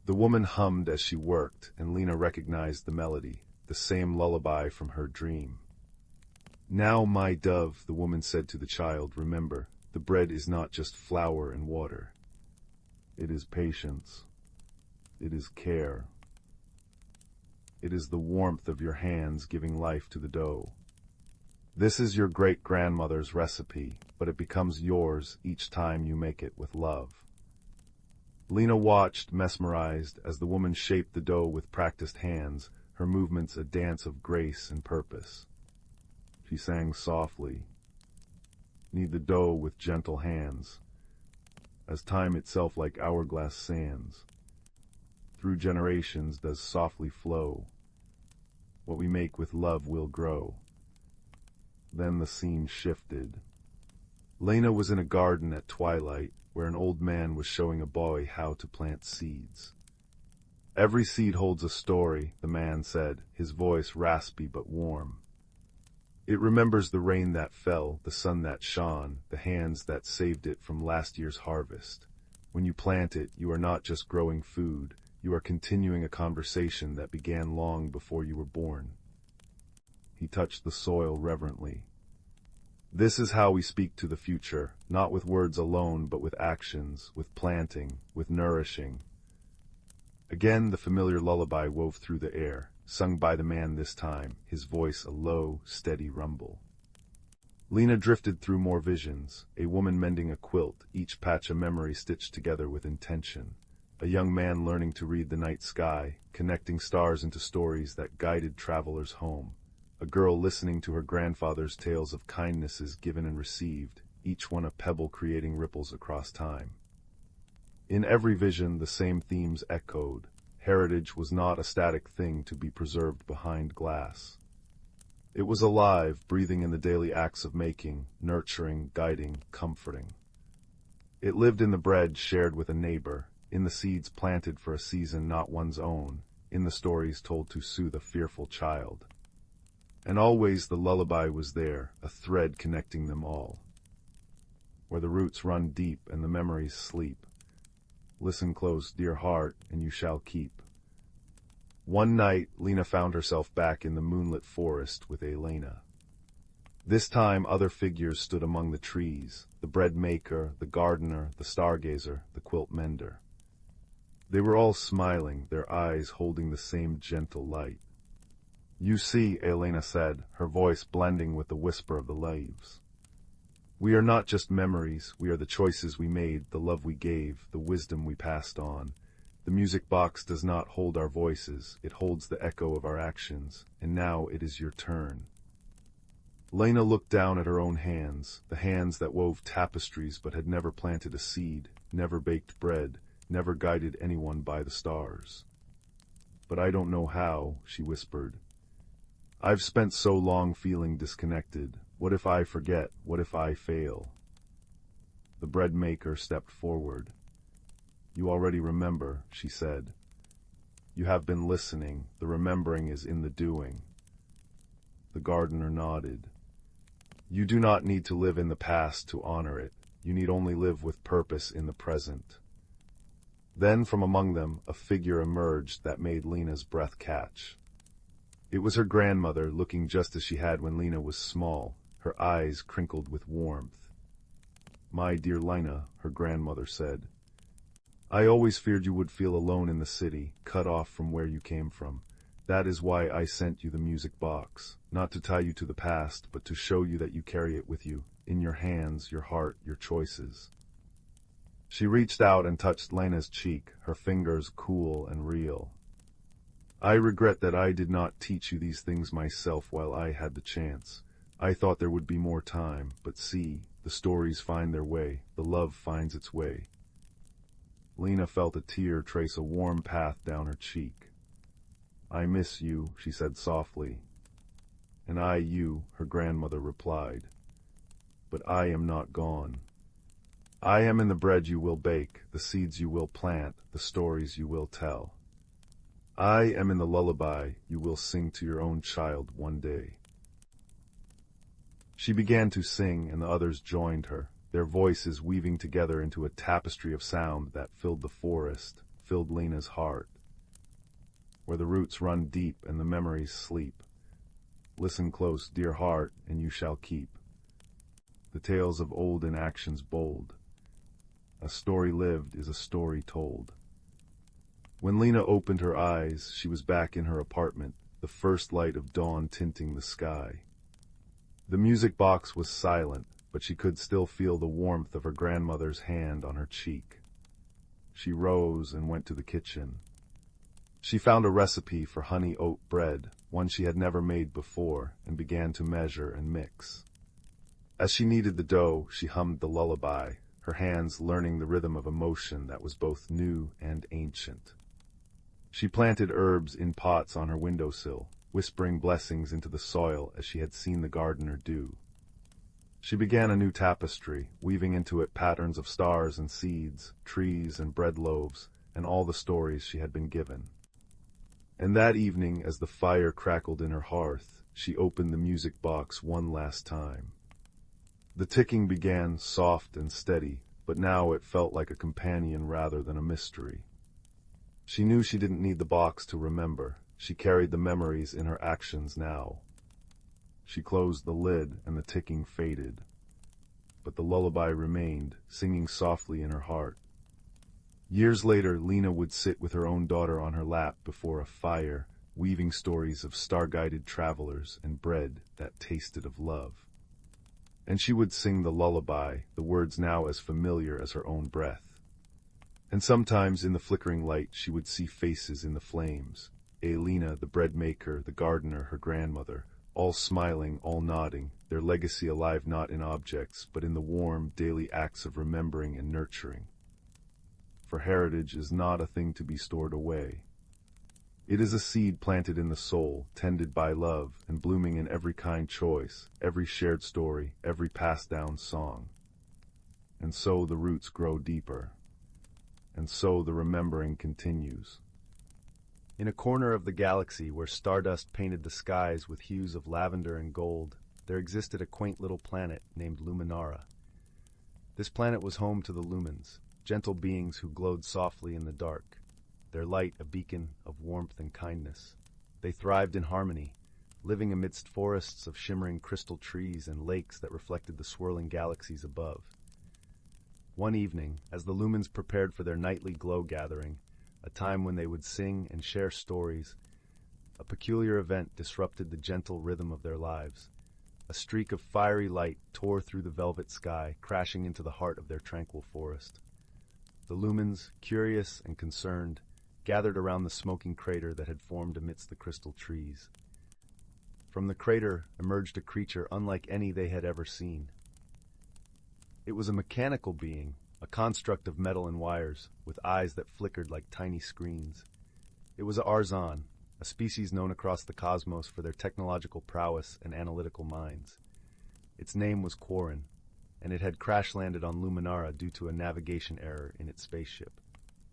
The woman hummed as she worked, and Lena recognized the melody, the same lullaby from her dream. "Now, my dove," the woman said to the child, "remember, the bread is not just flour and water. It is patience. It is care. It is the warmth of your hands giving life to the dough. This is your great-grandmother's recipe, but it becomes yours each time you make it with love." Lena watched, mesmerized, as the woman shaped the dough with practiced hands, her movements a dance of grace and purpose. She sang softly, "Knead the dough with gentle hands, as time itself like hourglass sands. Through generations does softly flow. What we make with love will grow." Then the scene shifted. Lena was in a garden at twilight, where an old man was showing a boy how to plant seeds. "Every seed holds a story," the man said, his voice raspy but warm. "It remembers the rain that fell, the sun that shone, the hands that saved it from last year's harvest. When you plant it, you are not just growing food, you are continuing a conversation that began long before you were born." He touched the soil reverently. "This is how we speak to the future, not with words alone, but with actions, with planting, with nourishing." Again the familiar lullaby wove through the air, sung by the man this time, his voice a low, steady rumble. Lena drifted through more visions, a woman mending a quilt, each patch a memory stitched together with intention. A young man learning to read the night sky, connecting stars into stories that guided travelers home. A girl listening to her grandfather's tales of kindnesses given and received, each one a pebble creating ripples across time. In every vision the same themes echoed. Heritage was not a static thing to be preserved behind glass. It was alive, breathing in the daily acts of making, nurturing, guiding, comforting. It lived in the bread shared with a neighbor, in the seeds planted for a season not one's own, in the stories told to soothe a fearful child. And always the lullaby was there, a thread connecting them all. Where the roots run deep and the memories sleep, listen close, dear heart, and you shall keep. One night, Lena found herself back in the moonlit forest with Elena. This time other figures stood among the trees, the bread maker, the gardener, the stargazer, the quilt mender. They were all smiling, their eyes holding the same gentle light. "You see," Elena said, her voice blending with the whisper of the leaves. "We are not just memories, we are the choices we made, the love we gave, the wisdom we passed on. The music box does not hold our voices, it holds the echo of our actions, and now it is your turn." Lena looked down at her own hands, the hands that wove tapestries but had never planted a seed, never baked bread, never guided anyone by the stars. "But I don't know how," she whispered. "I've spent so long feeling disconnected, What if I forget? What if I fail? The bread maker stepped forward. You already remember, she said. You have been listening. The remembering is in the doing. The gardener nodded. You do not need to live in the past to honor it. You need only live with purpose in the present. Then from among them, a figure emerged that made Lena's breath catch. It was her grandmother, looking just as she had when Lena was small, her eyes crinkled with warmth. My dear Lena, her grandmother said, I always feared you would feel alone in the city, cut off from where you came from. That is why I sent you the music box, not to tie you to the past, but to show you that you carry it with you, in your hands, your heart, your choices. She reached out and touched Lena's cheek, her fingers cool and real. I regret that I did not teach you these things myself while I had the chance. I thought there would be more time, but see, the stories find their way, the love finds its way. Lena felt a tear trace a warm path down her cheek. I miss you, she said softly. And I you, her grandmother replied. But I am not gone. I am in the bread you will bake, the seeds you will plant, the stories you will tell. I am in the lullaby you will sing to your own child one day. She began to sing, and the others joined her, their voices weaving together into a tapestry of sound that filled the forest, filled Lena's heart. Where the roots run deep and the memories sleep. Listen close, dear heart, and you shall keep the tales of old in actions bold. A story lived is a story told. When Lena opened her eyes, she was back in her apartment, the first light of dawn tinting the sky. The music box was silent, but she could still feel the warmth of her grandmother's hand on her cheek. She rose and went to the kitchen. She found a recipe for honey oat bread, one she had never made before, and began to measure and mix. As she kneaded the dough, she hummed the lullaby, her hands learning the rhythm of emotion that was both new and ancient. She planted herbs in pots on her windowsill, whispering blessings into the soil as she had seen the gardener do. She began a new tapestry, weaving into it patterns of stars and seeds, trees and bread loaves, and all the stories she had been given. And that evening, as the fire crackled in her hearth, she opened the music box one last time. The ticking began soft and steady, but now it felt like a companion rather than a mystery. She knew she didn't need the box to remember. She carried the memories in her actions now. She closed the lid and the ticking faded. But the lullaby remained, singing softly in her heart. Years later, Lena would sit with her own daughter on her lap before a fire, weaving stories of star-guided travelers and bread that tasted of love. And she would sing the lullaby, the words now as familiar as her own breath. And sometimes in the flickering light she would see faces in the flames. Lena, the bread maker, the gardener, her grandmother, all smiling, all nodding, their legacy alive not in objects, but in the warm, daily acts of remembering and nurturing. For heritage is not a thing to be stored away. It is a seed planted in the soul, tended by love, and blooming in every kind choice, every shared story, every passed-down song. And so the roots grow deeper. And so the remembering continues. In a corner of the galaxy where stardust painted the skies with hues of lavender and gold, there existed a quaint little planet named Luminara. This planet was home to the lumens, gentle beings who glowed softly in the dark, their light a beacon of warmth and kindness. They thrived in harmony, living amidst forests of shimmering crystal trees and lakes that reflected the swirling galaxies above. One evening, as the lumens prepared for their nightly glow gathering, a time when they would sing and share stories, a peculiar event disrupted the gentle rhythm of their lives. A streak of fiery light tore through the velvet sky, crashing into the heart of their tranquil forest. The lumens, curious and concerned, gathered around the smoking crater that had formed amidst the crystal trees. From the crater emerged a creature unlike any they had ever seen. It was a mechanical being, a construct of metal and wires, with eyes that flickered like tiny screens. It was a Arzon, a species known across the cosmos for their technological prowess and analytical minds. Its name was Corwin, and it had crash-landed on Luminara due to a navigation error in its spaceship.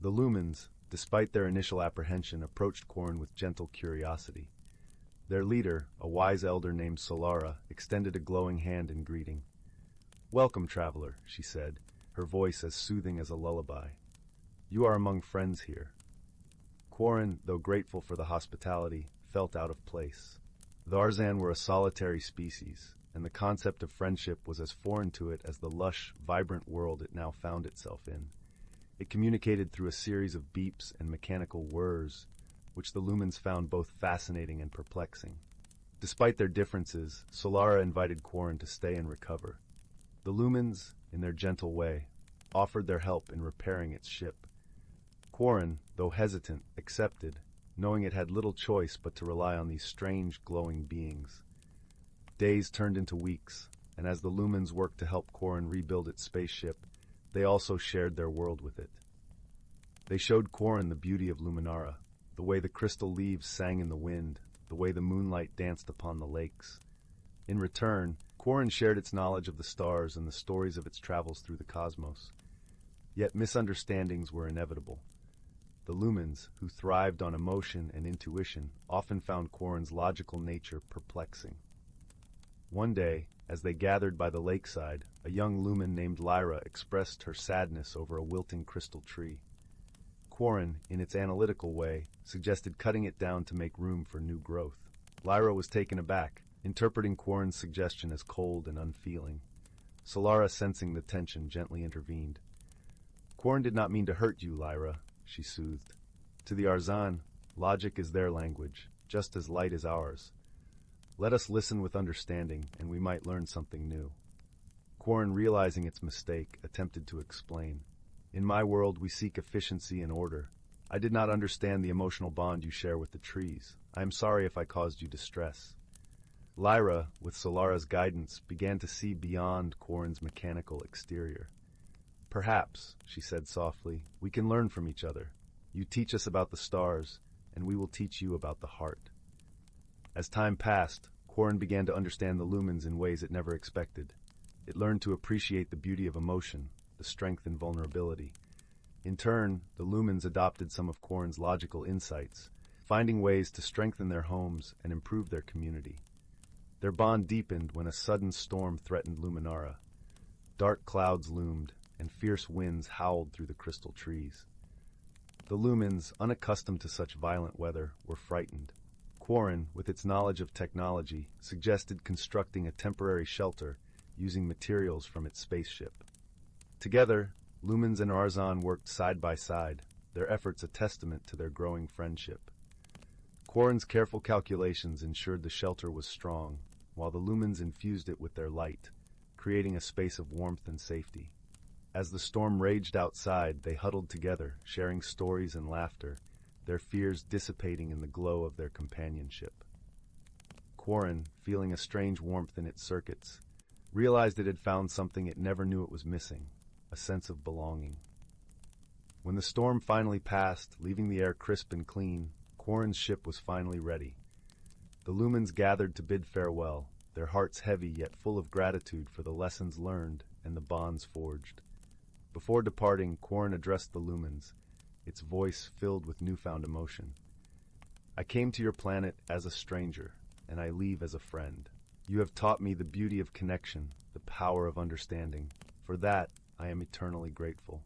The Lumens, despite their initial apprehension, approached Corwin with gentle curiosity. Their leader, a wise elder named Solara, extended a glowing hand in greeting. "Welcome, traveler," she said, her voice as soothing as a lullaby. "You are among friends here." Corwin, though grateful for the hospitality, felt out of place. The Arzan were a solitary species, and the concept of friendship was as foreign to it as the lush, vibrant world it now found itself in. It communicated through a series of beeps and mechanical whirs, which the Lumens found both fascinating and perplexing. Despite their differences, Solara invited Corwin to stay and recover. The Lumens, in their gentle way, offered their help in repairing its ship. Corwin, though hesitant, accepted, knowing it had little choice but to rely on these strange, glowing beings. Days turned into weeks, and as the Lumens worked to help Corwin rebuild its spaceship, they also shared their world with it. They showed Corwin the beauty of Luminara, the way the crystal leaves sang in the wind, the way the moonlight danced upon the lakes. In return, Corwin shared its knowledge of the stars and the stories of its travels through the cosmos. Yet misunderstandings were inevitable. The Lumens, who thrived on emotion and intuition, often found Corwin's logical nature perplexing. One day, as they gathered by the lakeside, a young Lumen named Lyra expressed her sadness over a wilting crystal tree. Corwin, in its analytical way, suggested cutting it down to make room for new growth. Lyra was taken aback, interpreting Corwin's suggestion as cold and unfeeling. Solara, sensing the tension, gently intervened. "Corwin did not mean to hurt you, Lyra," she soothed. "To the Arzan, logic is their language, just as light is ours. Let us listen with understanding, and we might learn something new." Corwin, realizing its mistake, attempted to explain. "In my world, we seek efficiency and order. I did not understand the emotional bond you share with the trees. I am sorry if I caused you distress." Lyra, with Solara's guidance, began to see beyond Corwin's mechanical exterior. "Perhaps," she said softly, "we can learn from each other. You teach us about the stars, and we will teach you about the heart." As time passed, Corwin began to understand the Lumens in ways it never expected. It learned to appreciate the beauty of emotion, the strength and vulnerability. In turn, the Lumens adopted some of Corwin's logical insights, finding ways to strengthen their homes and improve their community. Their bond deepened when a sudden storm threatened Luminara. Dark clouds loomed, and fierce winds howled through the crystal trees. The Lumens, unaccustomed to such violent weather, were frightened. Corwin, with its knowledge of technology, suggested constructing a temporary shelter using materials from its spaceship. Together, Lumens and Arzan worked side by side, their efforts a testament to their growing friendship. Corwin's careful calculations ensured the shelter was strong, while the Lumens infused it with their light, creating a space of warmth and safety. As the storm raged outside, they huddled together, sharing stories and laughter, their fears dissipating in the glow of their companionship. Corwin, feeling a strange warmth in its circuits, realized it had found something it never knew it was missing, a sense of belonging. When the storm finally passed, leaving the air crisp and clean, Corwin's ship was finally ready. The Lumens gathered to bid farewell, their hearts heavy yet full of gratitude for the lessons learned and the bonds forged. Before departing, Corwin addressed the Lumens, its voice filled with newfound emotion. "I came to your planet as a stranger, and I leave as a friend. You have taught me the beauty of connection, the power of understanding. For that, I am eternally grateful."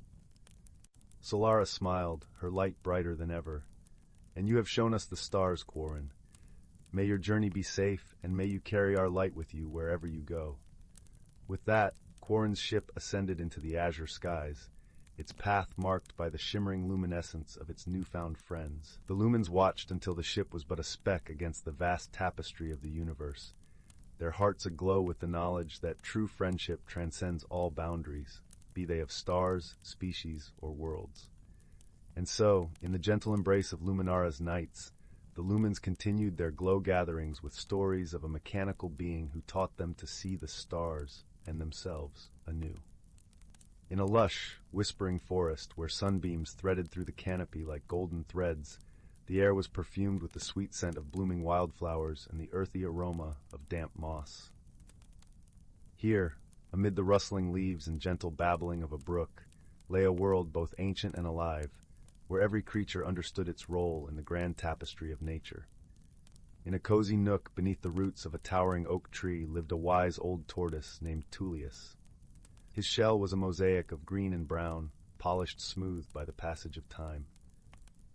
Solara smiled, her light brighter than ever. "And you have shown us the stars, Corwin. May your journey be safe, and may you carry our light with you wherever you go." With that, Corwin's ship ascended into the azure skies, its path marked by the shimmering luminescence of its newfound friends. The Lumens watched until the ship was but a speck against the vast tapestry of the universe, their hearts aglow with the knowledge that true friendship transcends all boundaries, be they of stars, species, or worlds. And so, in the gentle embrace of Luminara's nights, the Lumens continued their glow gatherings with stories of a mechanical being who taught them to see the stars and themselves anew. In a lush, whispering forest where sunbeams threaded through the canopy like golden threads, the air was perfumed with the sweet scent of blooming wildflowers and the earthy aroma of damp moss. Here, amid the rustling leaves and gentle babbling of a brook, lay a world both ancient and alive, where every creature understood its role in the grand tapestry of nature. In a cozy nook beneath the roots of a towering oak tree lived a wise old tortoise named Tullius. His shell was a mosaic of green and brown, polished smooth by the passage of time.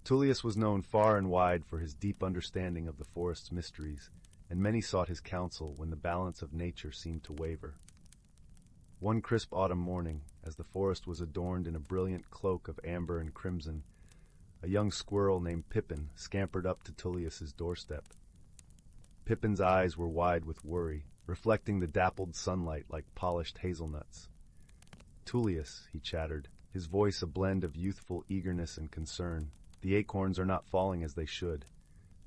Tullius was known far and wide for his deep understanding of the forest's mysteries, and many sought his counsel when the balance of nature seemed to waver. One crisp autumn morning, as the forest was adorned in a brilliant cloak of amber and crimson, a young squirrel named Pippin scampered up to Tullius's doorstep. Pippin's eyes were wide with worry, reflecting the dappled sunlight like polished hazelnuts. "Tullius," he chattered, his voice a blend of youthful eagerness and concern, "the acorns are not falling as they should.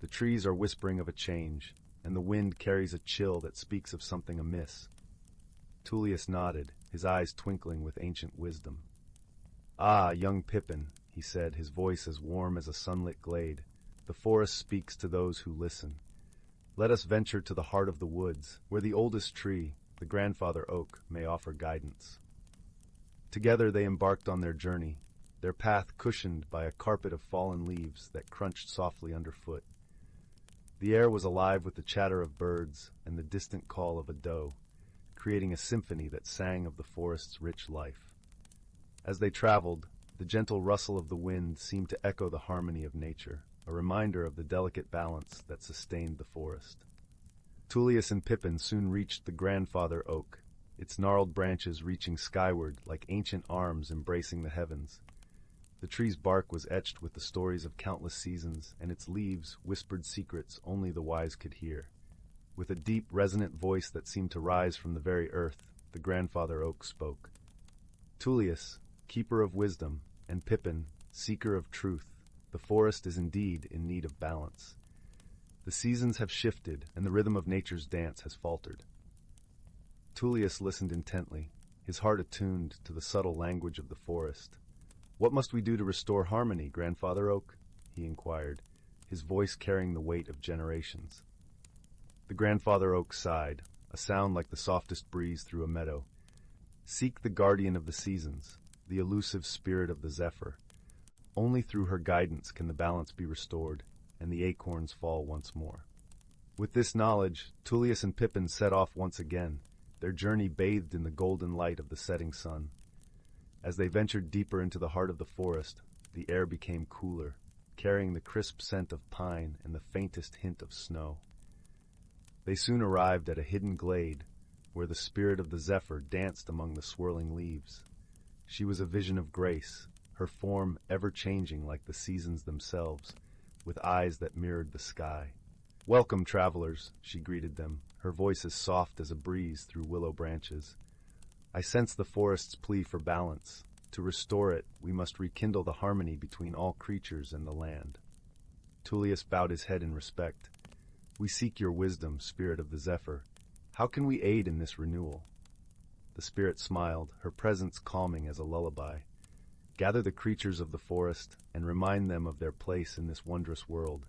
The trees are whispering of a change, and the wind carries a chill that speaks of something amiss." Tullius nodded, his eyes twinkling with ancient wisdom. "Ah, young Pippin," he said, his voice as warm as a sunlit glade, "the forest speaks to those who listen. Let us venture to the heart of the woods, where the oldest tree, the grandfather oak, may offer guidance." Together they embarked on their journey, their path cushioned by a carpet of fallen leaves that crunched softly underfoot. The air was alive with the chatter of birds and the distant call of a doe, creating a symphony that sang of the forest's rich life. As they traveled, the gentle rustle of the wind seemed to echo the harmony of nature, a reminder of the delicate balance that sustained the forest. Tullius and Pippin soon reached the grandfather oak, its gnarled branches reaching skyward like ancient arms embracing the heavens. The tree's bark was etched with the stories of countless seasons, and its leaves whispered secrets only the wise could hear. With a deep, resonant voice that seemed to rise from the very earth, the grandfather oak spoke. "Tullius, keeper of wisdom, and Pippin, seeker of truth, the forest is indeed in need of balance. The seasons have shifted, and the rhythm of nature's dance has faltered." Tullius listened intently, his heart attuned to the subtle language of the forest. "What must we do to restore harmony, Grandfather Oak?" he inquired, his voice carrying the weight of generations. The Grandfather Oak sighed, a sound like the softest breeze through a meadow. "Seek the guardian of the seasons, the elusive spirit of the zephyr. Only through her guidance can the balance be restored, and the acorns fall once more." With this knowledge, Tullius and Pippin set off once again, their journey bathed in the golden light of the setting sun. As they ventured deeper into the heart of the forest, the air became cooler, carrying the crisp scent of pine and the faintest hint of snow. They soon arrived at a hidden glade, where the spirit of the zephyr danced among the swirling leaves. She was a vision of grace, her form ever-changing like the seasons themselves, with eyes that mirrored the sky. "Welcome, travelers," she greeted them, her voice as soft as a breeze through willow branches. "I sense the forest's plea for balance. To restore it, we must rekindle the harmony between all creatures and the land." Tullius bowed his head in respect. "We seek your wisdom, spirit of the zephyr. How can we aid in this renewal?" The spirit smiled, her presence calming as a lullaby. "Gather the creatures of the forest and remind them of their place in this wondrous world.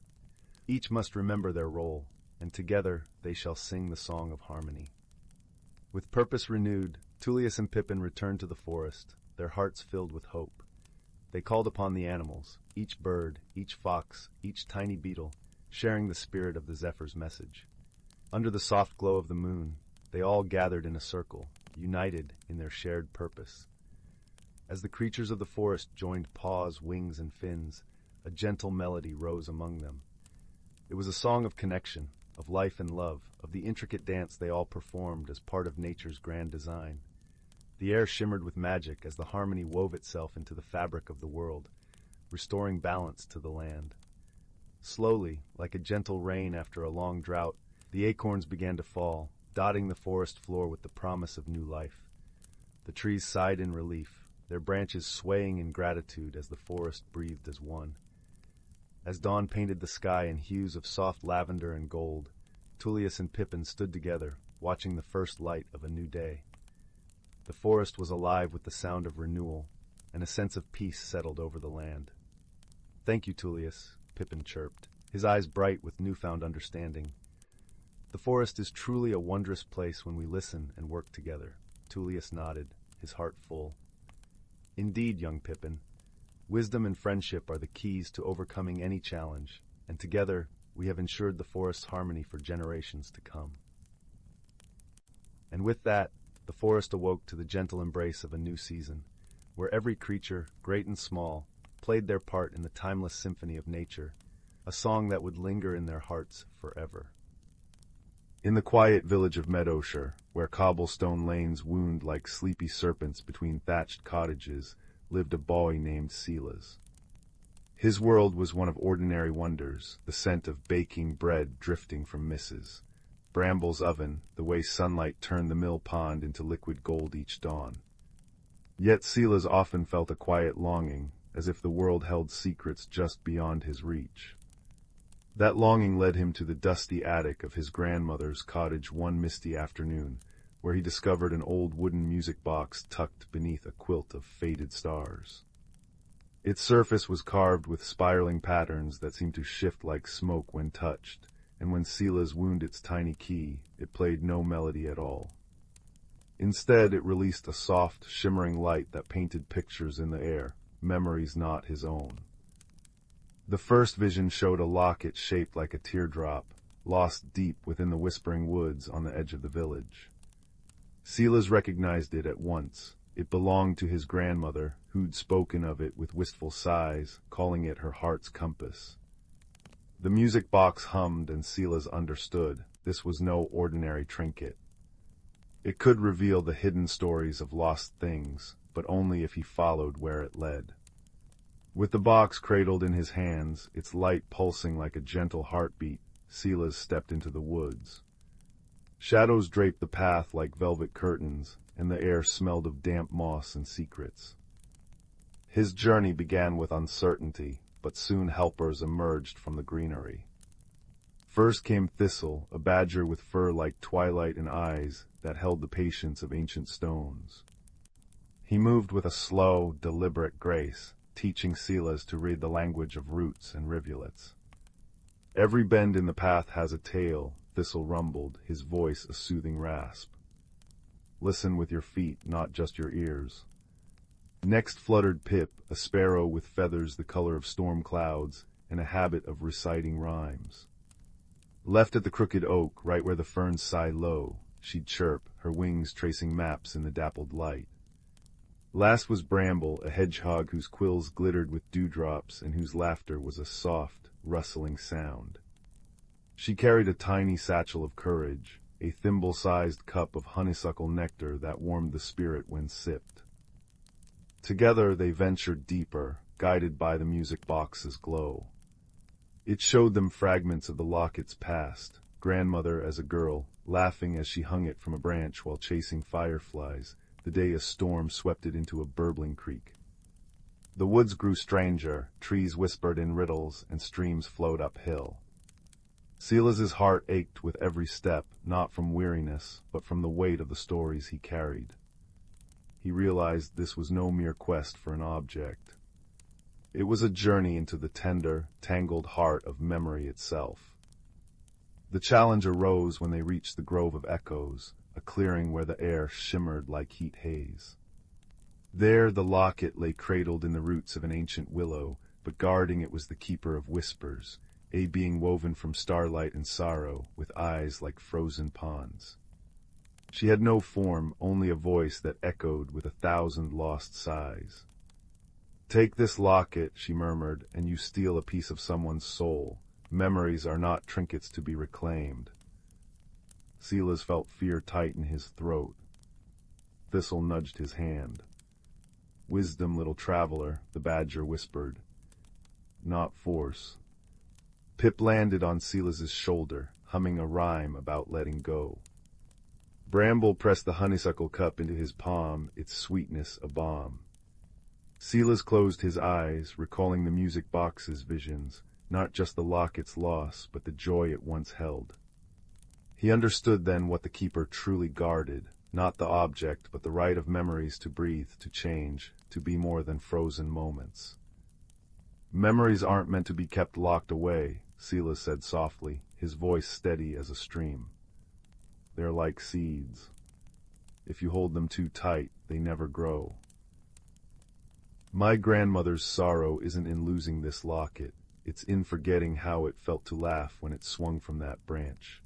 Each must remember their role, and together they shall sing the song of harmony." With purpose renewed, Tullius and Pippin returned to the forest, their hearts filled with hope. They called upon the animals, each bird, each fox, each tiny beetle, sharing the spirit of the zephyr's message. Under the soft glow of the moon, they all gathered in a circle, united in their shared purpose. As the creatures of the forest joined paws, wings, and fins, a gentle melody rose among them. It was a song of connection, of life and love, of the intricate dance they all performed as part of nature's grand design. The air shimmered with magic as the harmony wove itself into the fabric of the world, restoring balance to the land. Slowly, like a gentle rain after a long drought, the acorns began to fall, dotting the forest floor with the promise of new life. The trees sighed in relief, their branches swaying in gratitude as the forest breathed as one. As dawn painted the sky in hues of soft lavender and gold, Tullius and Pippin stood together, watching the first light of a new day. The forest was alive with the sound of renewal, and a sense of peace settled over the land. "Thank you, Tullius," Pippin chirped, his eyes bright with newfound understanding. The forest is truly a wondrous place when we listen and work together. Tullius nodded, his heart full. Indeed, young Pippin, wisdom and friendship are the keys to overcoming any challenge, and together we have ensured the forest's harmony for generations to come. And with that, the forest awoke to the gentle embrace of a new season, where every creature, great and small, played their part in the timeless symphony of nature, a song that would linger in their hearts forever. In the quiet village of Meadowshire, where cobblestone lanes wound like sleepy serpents between thatched cottages, lived a boy named Silas. His world was one of ordinary wonders, the scent of baking bread drifting from Mrs. Bramble's oven, the way sunlight turned the mill pond into liquid gold each dawn. Yet Silas often felt a quiet longing, as if the world held secrets just beyond his reach. That longing led him to the dusty attic of his grandmother's cottage one misty afternoon, where he discovered an old wooden music box tucked beneath a quilt of faded stars. Its surface was carved with spiraling patterns that seemed to shift like smoke when touched, and when Silas wound its tiny key, it played no melody at all. Instead, it released a soft, shimmering light that painted pictures in the air, memories not his own. The first vision showed a locket shaped like a teardrop, lost deep within the whispering woods on the edge of the village. Silas recognized it at once. It belonged to his grandmother, who'd spoken of it with wistful sighs, calling it her heart's compass. The music box hummed, and Silas understood this was no ordinary trinket. It could reveal the hidden stories of lost things, but only if he followed where it led. With the box cradled in his hands, its light pulsing like a gentle heartbeat, Silas stepped into the woods. Shadows draped the path like velvet curtains, and the air smelled of damp moss and secrets. His journey began with uncertainty, but soon helpers emerged from the greenery. First came Thistle, a badger with fur like twilight and eyes that held the patience of ancient stones. He moved with a slow, deliberate grace, teaching Silas to read the language of roots and rivulets. Every bend in the path has a tale, Thistle rumbled, his voice a soothing rasp. Listen with your feet, not just your ears. Next fluttered Pip, a sparrow with feathers the color of storm clouds, and a habit of reciting rhymes. Left at the crooked oak, right where the ferns sigh low, she'd chirp, her wings tracing maps in the dappled light. Last was Bramble, a hedgehog whose quills glittered with dewdrops and whose laughter was a soft, rustling sound. She carried a tiny satchel of courage, a thimble-sized cup of honeysuckle nectar that warmed the spirit when sipped. Together they ventured deeper, guided by the music box's glow. It showed them fragments of the locket's past, grandmother as a girl, laughing as she hung it from a branch while chasing fireflies, the day a storm swept it into a burbling creek. The woods grew stranger, trees whispered in riddles, and streams flowed uphill. Silas's heart ached with every step, not from weariness, but from the weight of the stories he carried. He realized this was no mere quest for an object. It was a journey into the tender, tangled heart of memory itself. The challenge arose when they reached the Grove of Echoes, a clearing where the air shimmered like heat haze. There the locket lay cradled in the roots of an ancient willow, but guarding it was the keeper of whispers, a being woven from starlight and sorrow, with eyes like frozen ponds. She had no form, only a voice that echoed with 1,000 lost sighs. "Take this locket," she murmured, "and you steal a piece of someone's soul. Memories are not trinkets to be reclaimed." Silas felt fear tighten his throat. Thistle nudged his hand. "Wisdom, little traveler," the badger whispered. "Not force." Pip landed on Silas's shoulder, humming a rhyme about letting go. Bramble pressed the honeysuckle cup into his palm, its sweetness a balm. Silas closed his eyes, recalling the music box's visions, not just the locket's loss, but the joy it once held. He understood then what the keeper truly guarded, not the object, but the right of memories to breathe, to change, to be more than frozen moments. "Memories aren't meant to be kept locked away," Silas said softly, his voice steady as a stream. They're like seeds. If you hold them too tight, they never grow. My grandmother's sorrow isn't in losing this locket. It's in forgetting how it felt to laugh when it swung from that branch.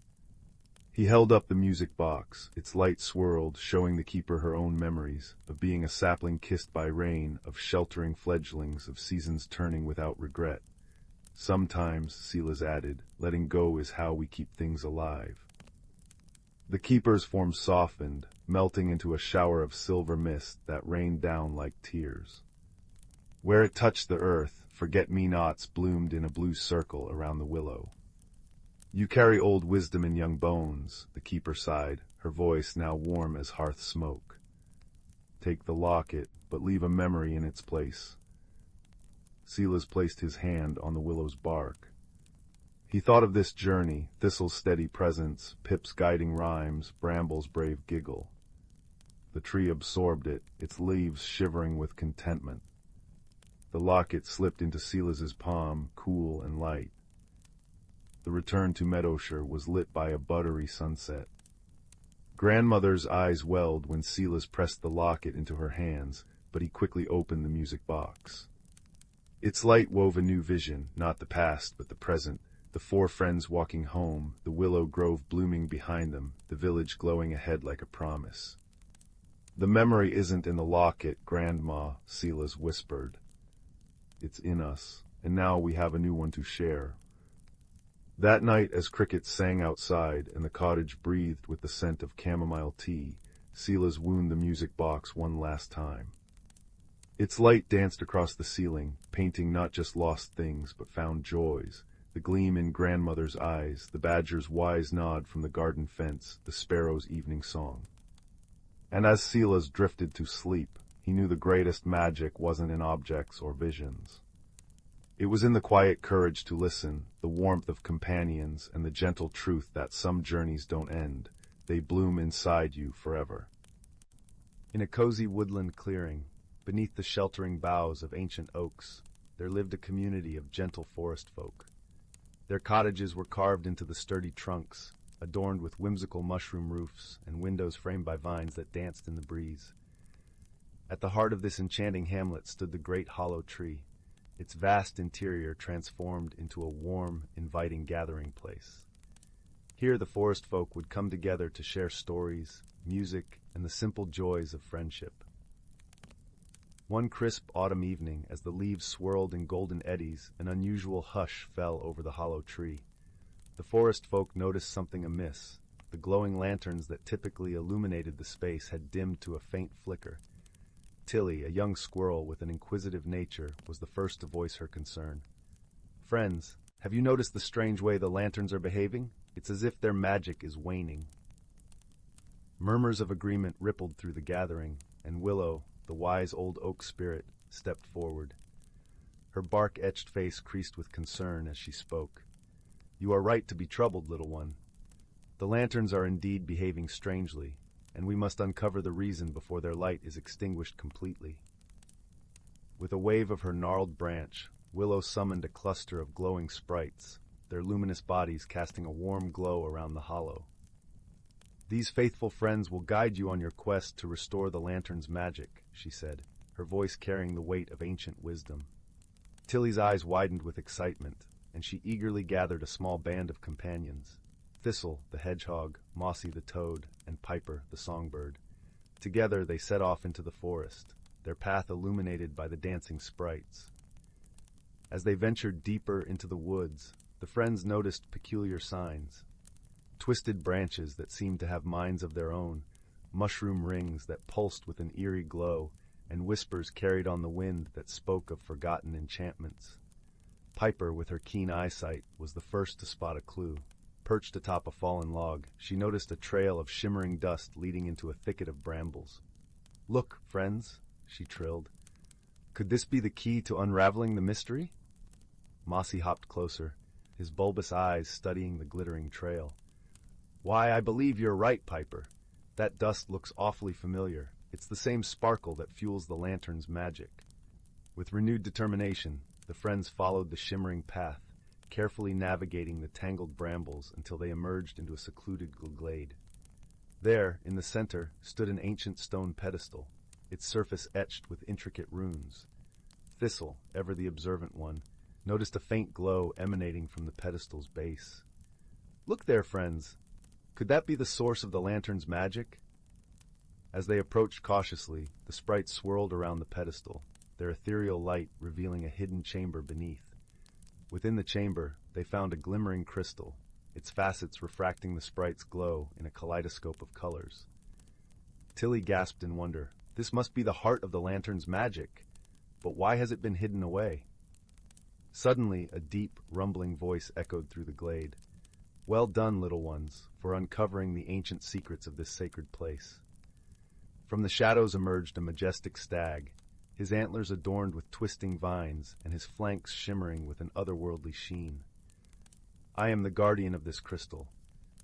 He held up the music box. Its light swirled, showing the keeper her own memories, of being a sapling kissed by rain, of sheltering fledglings, of seasons turning without regret. Sometimes, Silas added, letting go is how we keep things alive. The keeper's form softened, melting into a shower of silver mist that rained down like tears. Where it touched the earth, forget-me-nots bloomed in a blue circle around the willow. You carry old wisdom in young bones, the keeper sighed, her voice now warm as hearth smoke. Take the locket, but leave a memory in its place. Silas placed his hand on the willow's bark. He thought of this journey, Thistle's steady presence, Pip's guiding rhymes, Bramble's brave giggle. The tree absorbed it, its leaves shivering with contentment. The locket slipped into Silas's palm, cool and light. The return to Meadowshire was lit by a buttery sunset. Grandmother's eyes welled when Silas pressed the locket into her hands, but he quickly opened the music box. Its light wove a new vision, not the past, but the present, the four friends walking home, the willow grove blooming behind them, the village glowing ahead like a promise. The memory isn't in the locket, Grandma, Silas whispered. It's in us, and now we have a new one to share. That night, as crickets sang outside and the cottage breathed with the scent of chamomile tea, Silas wound the music box one last time. Its light danced across the ceiling, painting not just lost things but found joys, the gleam in grandmother's eyes, the badger's wise nod from the garden fence, the sparrow's evening song. And as Silas drifted to sleep, he knew the greatest magic wasn't in objects or visions. It was in the quiet courage to listen, the warmth of companions, and the gentle truth that some journeys don't end, they bloom inside you forever. In a cozy woodland clearing, beneath the sheltering boughs of ancient oaks, there lived a community of gentle forest folk. Their cottages were carved into the sturdy trunks, adorned with whimsical mushroom roofs and windows framed by vines that danced in the breeze. At the heart of this enchanting hamlet stood the great hollow tree, its vast interior transformed into a warm, inviting gathering place. Here the forest folk would come together to share stories, music, and the simple joys of friendship. One crisp autumn evening, as the leaves swirled in golden eddies, an unusual hush fell over the hollow tree. The forest folk noticed something amiss. The glowing lanterns that typically illuminated the space had dimmed to a faint flicker. Tilly, a young squirrel with an inquisitive nature, was the first to voice her concern. "Friends, have you noticed the strange way the lanterns are behaving? It's as if their magic is waning." Murmurs of agreement rippled through the gathering, and Willow, the wise old oak spirit, stepped forward. Her bark-etched face creased with concern as she spoke. "You are right to be troubled, little one. The lanterns are indeed behaving strangely, and we must uncover the reason before their light is extinguished completely." With a wave of her gnarled branch, Willow summoned a cluster of glowing sprites, their luminous bodies casting a warm glow around the hollow. "These faithful friends will guide you on your quest to restore the lantern's magic," she said, her voice carrying the weight of ancient wisdom. Tilly's eyes widened with excitement, and she eagerly gathered a small band of companions. Thistle, the hedgehog, Mossy the toad, and Piper, the songbird. Together they set off into the forest, their path illuminated by the dancing sprites. As they ventured deeper into the woods, the friends noticed peculiar signs. Twisted branches that seemed to have minds of their own, mushroom rings that pulsed with an eerie glow, and whispers carried on the wind that spoke of forgotten enchantments. Piper, with her keen eyesight, was the first to spot a clue. Perched atop a fallen log, she noticed a trail of shimmering dust leading into a thicket of brambles. "Look, friends," she trilled. "Could this be the key to unraveling the mystery?" Mossy hopped closer, his bulbous eyes studying the glittering trail. "Why, I believe you're right, Piper. That dust looks awfully familiar. It's the same sparkle that fuels the lantern's magic." With renewed determination, the friends followed the shimmering path, carefully navigating the tangled brambles until they emerged into a secluded glade. There, in the center, stood an ancient stone pedestal, its surface etched with intricate runes. Thistle, ever the observant one, noticed a faint glow emanating from the pedestal's base. "Look there, friends! Could that be the source of the lantern's magic?" As they approached cautiously, the sprites swirled around the pedestal, their ethereal light revealing a hidden chamber beneath. Within the chamber, they found a glimmering crystal, its facets refracting the sprite's glow in a kaleidoscope of colors. Tilly gasped in wonder. This must be the heart of the lantern's magic. But why has it been hidden away? Suddenly, a deep, rumbling voice echoed through the glade. "Well done, little ones, for uncovering the ancient secrets of this sacred place." From the shadows emerged a majestic stag, his antlers adorned with twisting vines and his flanks shimmering with an otherworldly sheen. "I am the guardian of this crystal,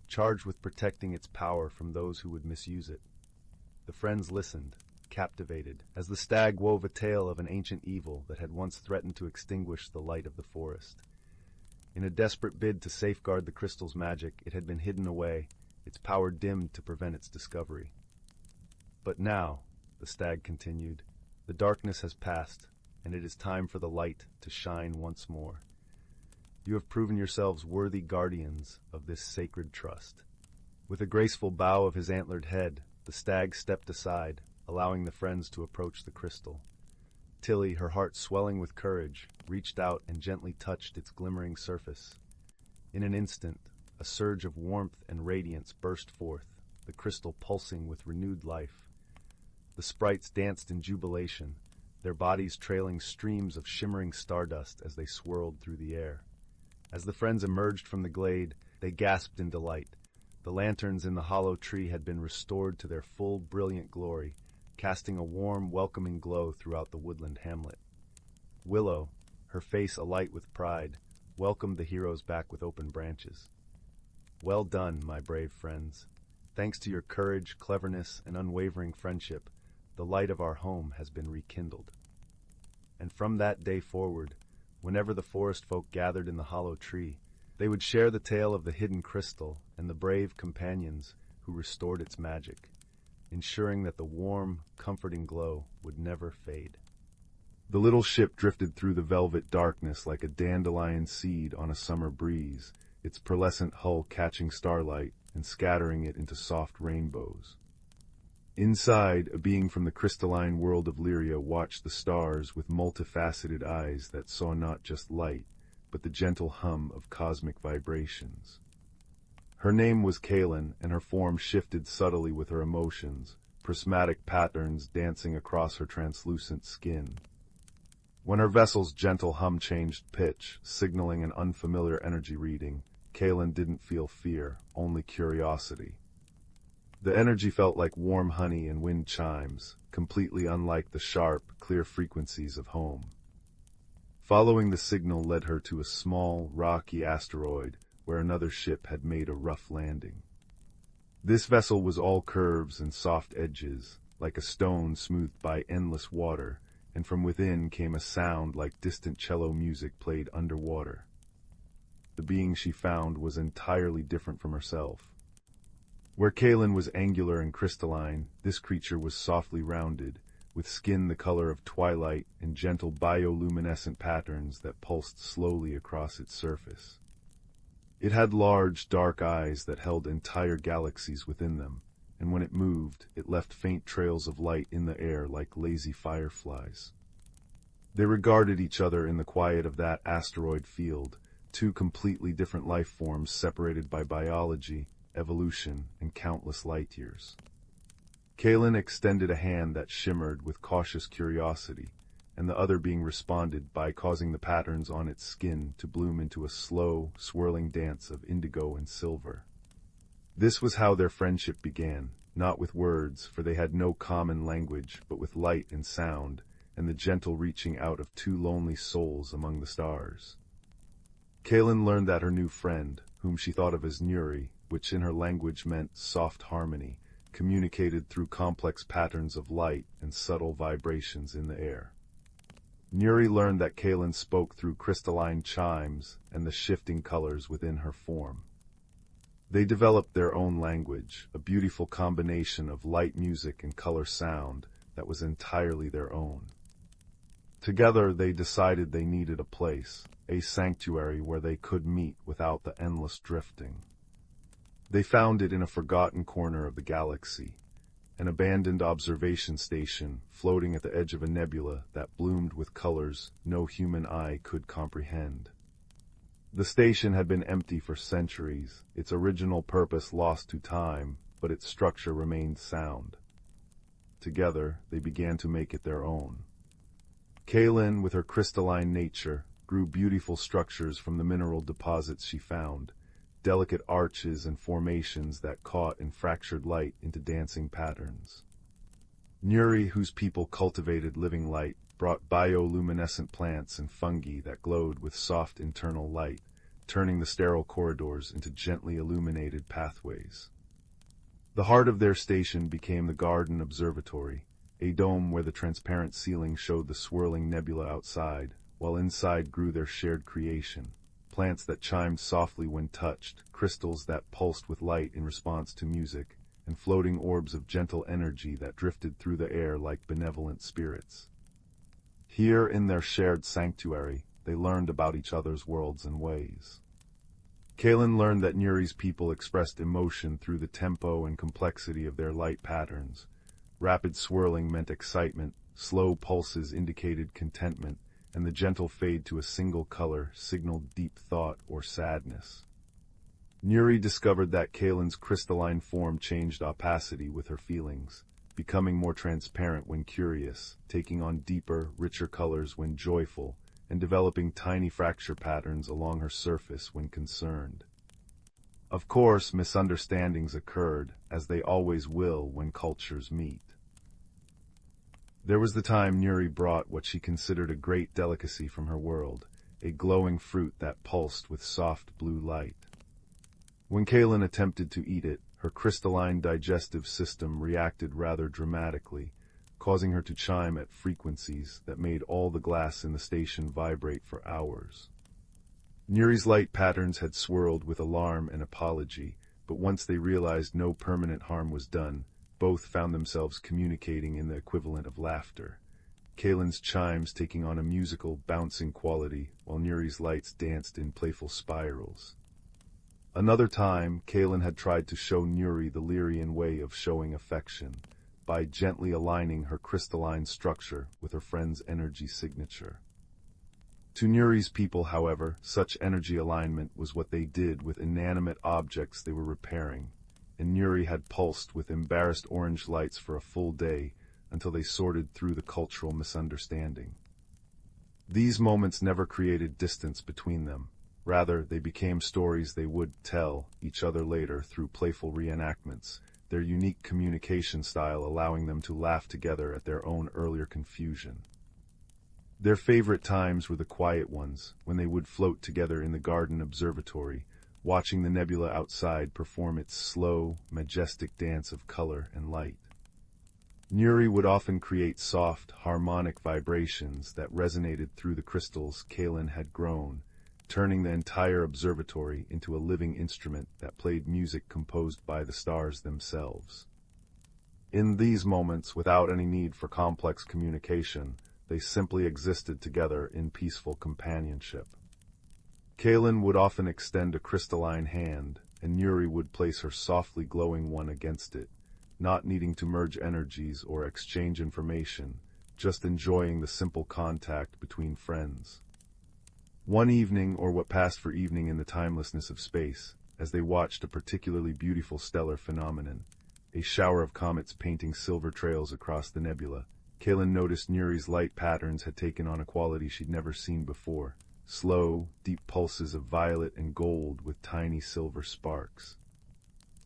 charged with protecting its power from those who would misuse it." The friends listened, captivated, as the stag wove a tale of an ancient evil that had once threatened to extinguish the light of the forest. In a desperate bid to safeguard the crystal's magic, it had been hidden away, its power dimmed to prevent its discovery. "But now," the stag continued, "the darkness has passed, and it is time for the light to shine once more. You have proven yourselves worthy guardians of this sacred trust." With a graceful bow of his antlered head, the stag stepped aside, allowing the friends to approach the crystal. Tilly, her heart swelling with courage, reached out and gently touched its glimmering surface. In an instant, a surge of warmth and radiance burst forth, the crystal pulsing with renewed life. The sprites danced in jubilation, their bodies trailing streams of shimmering stardust as they swirled through the air. As the friends emerged from the glade, they gasped in delight. The lanterns in the hollow tree had been restored to their full, brilliant glory, casting a warm, welcoming glow throughout the woodland hamlet. Willow, her face alight with pride, welcomed the heroes back with open branches. "Well done, my brave friends. Thanks to your courage, cleverness, and unwavering friendship, the light of our home has been rekindled." And from that day forward, whenever the forest folk gathered in the hollow tree, they would share the tale of the hidden crystal and the brave companions who restored its magic, ensuring that the warm, comforting glow would never fade. The little ship drifted through the velvet darkness like a dandelion seed on a summer breeze, its pearlescent hull catching starlight and scattering it into soft rainbows. Inside, a being from the crystalline world of Lyra watched the stars with multifaceted eyes that saw not just light, but the gentle hum of cosmic vibrations. Her name was Kaelen, and her form shifted subtly with her emotions, prismatic patterns dancing across her translucent skin. When her vessel's gentle hum changed pitch, signaling an unfamiliar energy reading, Kaelen didn't feel fear, only curiosity. The energy felt like warm honey and wind chimes, completely unlike the sharp, clear frequencies of home. Following the signal led her to a small, rocky asteroid where another ship had made a rough landing. This vessel was all curves and soft edges, like a stone smoothed by endless water, and from within came a sound like distant cello music played underwater. The being she found was entirely different from herself. Where Kaelen was angular and crystalline, this creature was softly rounded, with skin the color of twilight and gentle bioluminescent patterns that pulsed slowly across its surface. It had large, dark eyes that held entire galaxies within them, and when it moved, it left faint trails of light in the air like lazy fireflies. They regarded each other in the quiet of that asteroid field, two completely different life forms separated by biology, evolution, and countless light years. Kaelen extended a hand that shimmered with cautious curiosity, and the other being responded by causing the patterns on its skin to bloom into a slow, swirling dance of indigo and silver. This was how their friendship began, not with words, for they had no common language, but with light and sound, and the gentle reaching out of two lonely souls among the stars. Kaelen learned that her new friend, whom she thought of as Nuri, which in her language meant soft harmony, communicated through complex patterns of light and subtle vibrations in the air. Nuri learned that Kaelen spoke through crystalline chimes and the shifting colors within her form. They developed their own language, a beautiful combination of light music and color sound that was entirely their own. Together, they decided they needed a place, a sanctuary where they could meet without the endless drifting. They found it in a forgotten corner of the galaxy, an abandoned observation station floating at the edge of a nebula that bloomed with colors no human eye could comprehend. The station had been empty for centuries, its original purpose lost to time, but its structure remained sound. Together, they began to make it their own. Kaelen, with her crystalline nature, grew beautiful structures from the mineral deposits she found, delicate arches and formations that caught and fractured light into dancing patterns. Nuri, whose people cultivated living light, brought bioluminescent plants and fungi that glowed with soft internal light, turning the sterile corridors into gently illuminated pathways. The heart of their station became the garden observatory, a dome where the transparent ceiling showed the swirling nebula outside, while inside grew their shared creation, plants that chimed softly when touched, crystals that pulsed with light in response to music, and floating orbs of gentle energy that drifted through the air like benevolent spirits. Here in their shared sanctuary, they learned about each other's worlds and ways. Kaelen learned that Nuri's people expressed emotion through the tempo and complexity of their light patterns. Rapid swirling meant excitement, slow pulses indicated contentment, and the gentle fade to a single color signaled deep thought or sadness. Nuri discovered that Kaelen's crystalline form changed opacity with her feelings, becoming more transparent when curious, taking on deeper, richer colors when joyful, and developing tiny fracture patterns along her surface when concerned. Of course, misunderstandings occurred, as they always will when cultures meet. There was the time Nuri brought what she considered a great delicacy from her world, a glowing fruit that pulsed with soft blue light. When Kaelen attempted to eat it, her crystalline digestive system reacted rather dramatically, causing her to chime at frequencies that made all the glass in the station vibrate for hours. Nuri's light patterns had swirled with alarm and apology, but once they realized no permanent harm was done, both found themselves communicating in the equivalent of laughter, Kaelen's chimes taking on a musical, bouncing quality, while Nuri's lights danced in playful spirals. Another time, Kaelen had tried to show Nuri the Lyrian way of showing affection, by gently aligning her crystalline structure with her friend's energy signature. To Nuri's people, however, such energy alignment was what they did with inanimate objects they were repairing, and Nuri had pulsed with embarrassed orange lights for a full day until they sorted through the cultural misunderstanding. These moments never created distance between them. Rather, they became stories they would tell each other later through playful reenactments, their unique communication style allowing them to laugh together at their own earlier confusion. Their favorite times were the quiet ones, when they would float together in the garden observatory, watching the nebula outside perform its slow, majestic dance of color and light. Nuri would often create soft, harmonic vibrations that resonated through the crystals Kaelen had grown, turning the entire observatory into a living instrument that played music composed by the stars themselves. In these moments, without any need for complex communication, they simply existed together in peaceful companionship. Kaelen would often extend a crystalline hand, and Nuri would place her softly glowing one against it, not needing to merge energies or exchange information, just enjoying the simple contact between friends. One evening, or what passed for evening in the timelessness of space, as they watched a particularly beautiful stellar phenomenon, a shower of comets painting silver trails across the nebula, Kaelen noticed Nuri's light patterns had taken on a quality she'd never seen before, slow, deep pulses of violet and gold with tiny silver sparks.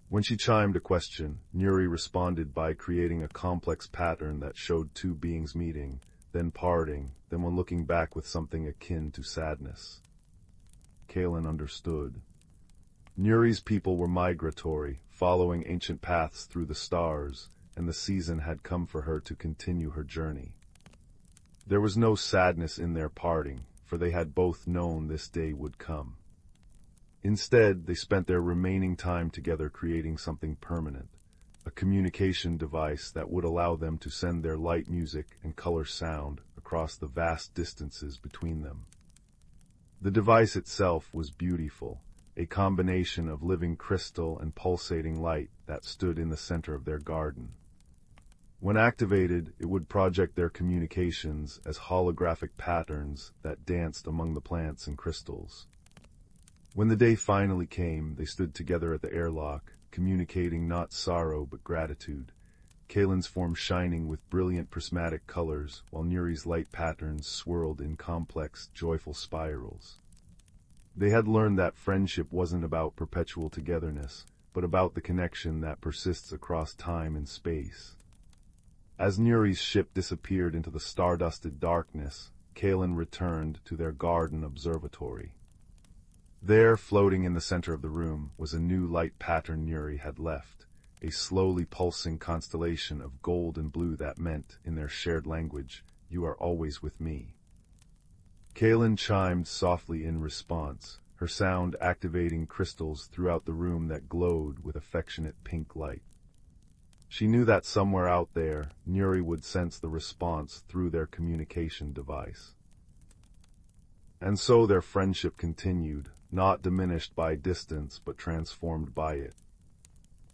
When she chimed a question, Nuri responded by creating a complex pattern that showed two beings meeting, then parting, then one looking back with something akin to sadness. Kaelen understood. Nuri's people were migratory, following ancient paths through the stars, and the season had come for her to continue her journey. There was no sadness in their parting, for they had both known this day would come. Instead, they spent their remaining time together creating something permanent, a communication device that would allow them to send their light music and color sound across the vast distances between them. The device itself was beautiful, a combination of living crystal and pulsating light that stood in the center of their garden. When activated, it would project their communications as holographic patterns that danced among the plants and crystals. When the day finally came, they stood together at the airlock, communicating not sorrow but gratitude, Kaelen's form shining with brilliant prismatic colors, while Nuri's light patterns swirled in complex, joyful spirals. They had learned that friendship wasn't about perpetual togetherness, but about the connection that persists across time and space. As Nuri's ship disappeared into the star-dusted darkness, Kaelen returned to their garden observatory. There, floating in the center of the room, was a new light pattern Nuri had left, a slowly pulsing constellation of gold and blue that meant, in their shared language, "You are always with me." Kaelen chimed softly in response, her sound activating crystals throughout the room that glowed with affectionate pink light. She knew that somewhere out there, Nuri would sense the response through their communication device. And so their friendship continued, not diminished by distance but transformed by it.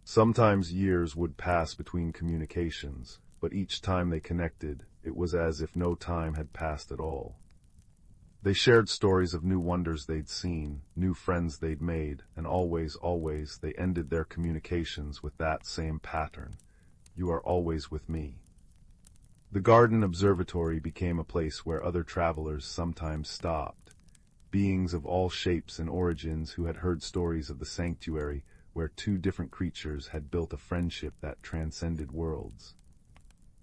Sometimes years would pass between communications, but each time they connected, it was as if no time had passed at all. They shared stories of new wonders they'd seen, new friends they'd made, and always, they ended their communications with that same pattern. "You are always with me." The garden observatory became a place where other travelers sometimes stopped. Beings of all shapes and origins who had heard stories of the sanctuary where two different creatures had built a friendship that transcended worlds.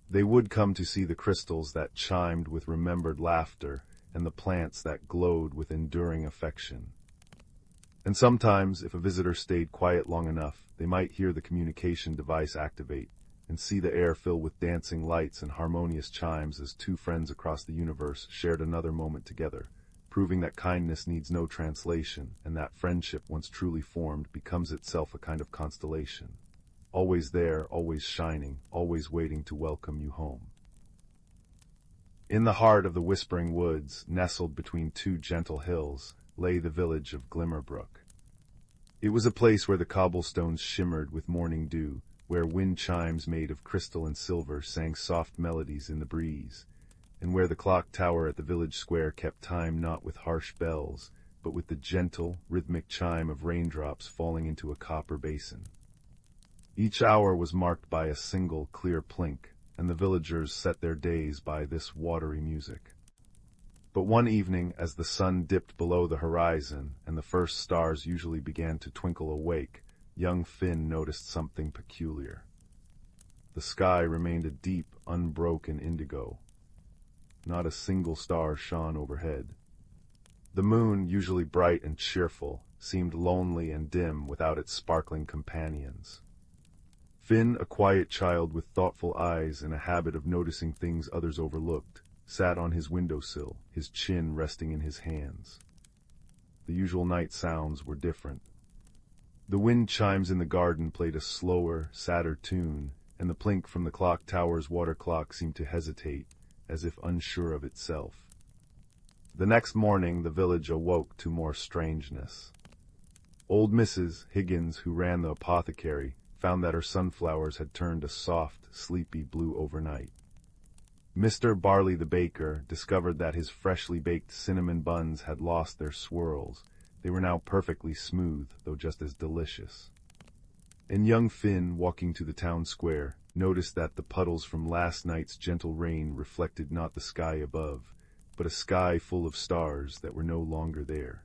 They would come to see the crystals that chimed with remembered laughter and the plants that glowed with enduring affection. And sometimes, if a visitor stayed quiet long enough, they might hear the communication device activate and see the air fill with dancing lights and harmonious chimes as two friends across the universe shared another moment together, proving that kindness needs no translation and that friendship, once truly formed, becomes itself a kind of constellation. Always there, always shining, always waiting to welcome you home. In the heart of the Whispering Woods, nestled between two gentle hills, lay the village of Glimmerbrook. It was a place where the cobblestones shimmered with morning dew, where wind chimes made of crystal and silver sang soft melodies in the breeze, and where the clock tower at the village square kept time not with harsh bells, but with the gentle, rhythmic chime of raindrops falling into a copper basin. Each hour was marked by a single, clear plink, and the villagers set their days by this watery music. But one evening, as the sun dipped below the horizon and the first stars usually began to twinkle awake, young Finn noticed something peculiar. The sky remained a deep, unbroken indigo. Not a single star shone overhead. The moon, usually bright and cheerful, seemed lonely and dim without its sparkling companions. Finn, a quiet child with thoughtful eyes and a habit of noticing things others overlooked, sat on his windowsill, his chin resting in his hands. The usual night sounds were different. The wind chimes in the garden played a slower, sadder tune, and the plink from the clock tower's water clock seemed to hesitate, as if unsure of itself. The next morning the village awoke to more strangeness. Old Mrs. Higgins, who ran the apothecary, found that her sunflowers had turned a soft, sleepy blue overnight. Mr. Barley the baker discovered that his freshly baked cinnamon buns had lost their swirls. They were now perfectly smooth, though just as delicious. And young Finn, walking to the town square, noticed that the puddles from last night's gentle rain reflected not the sky above, but a sky full of stars that were no longer there.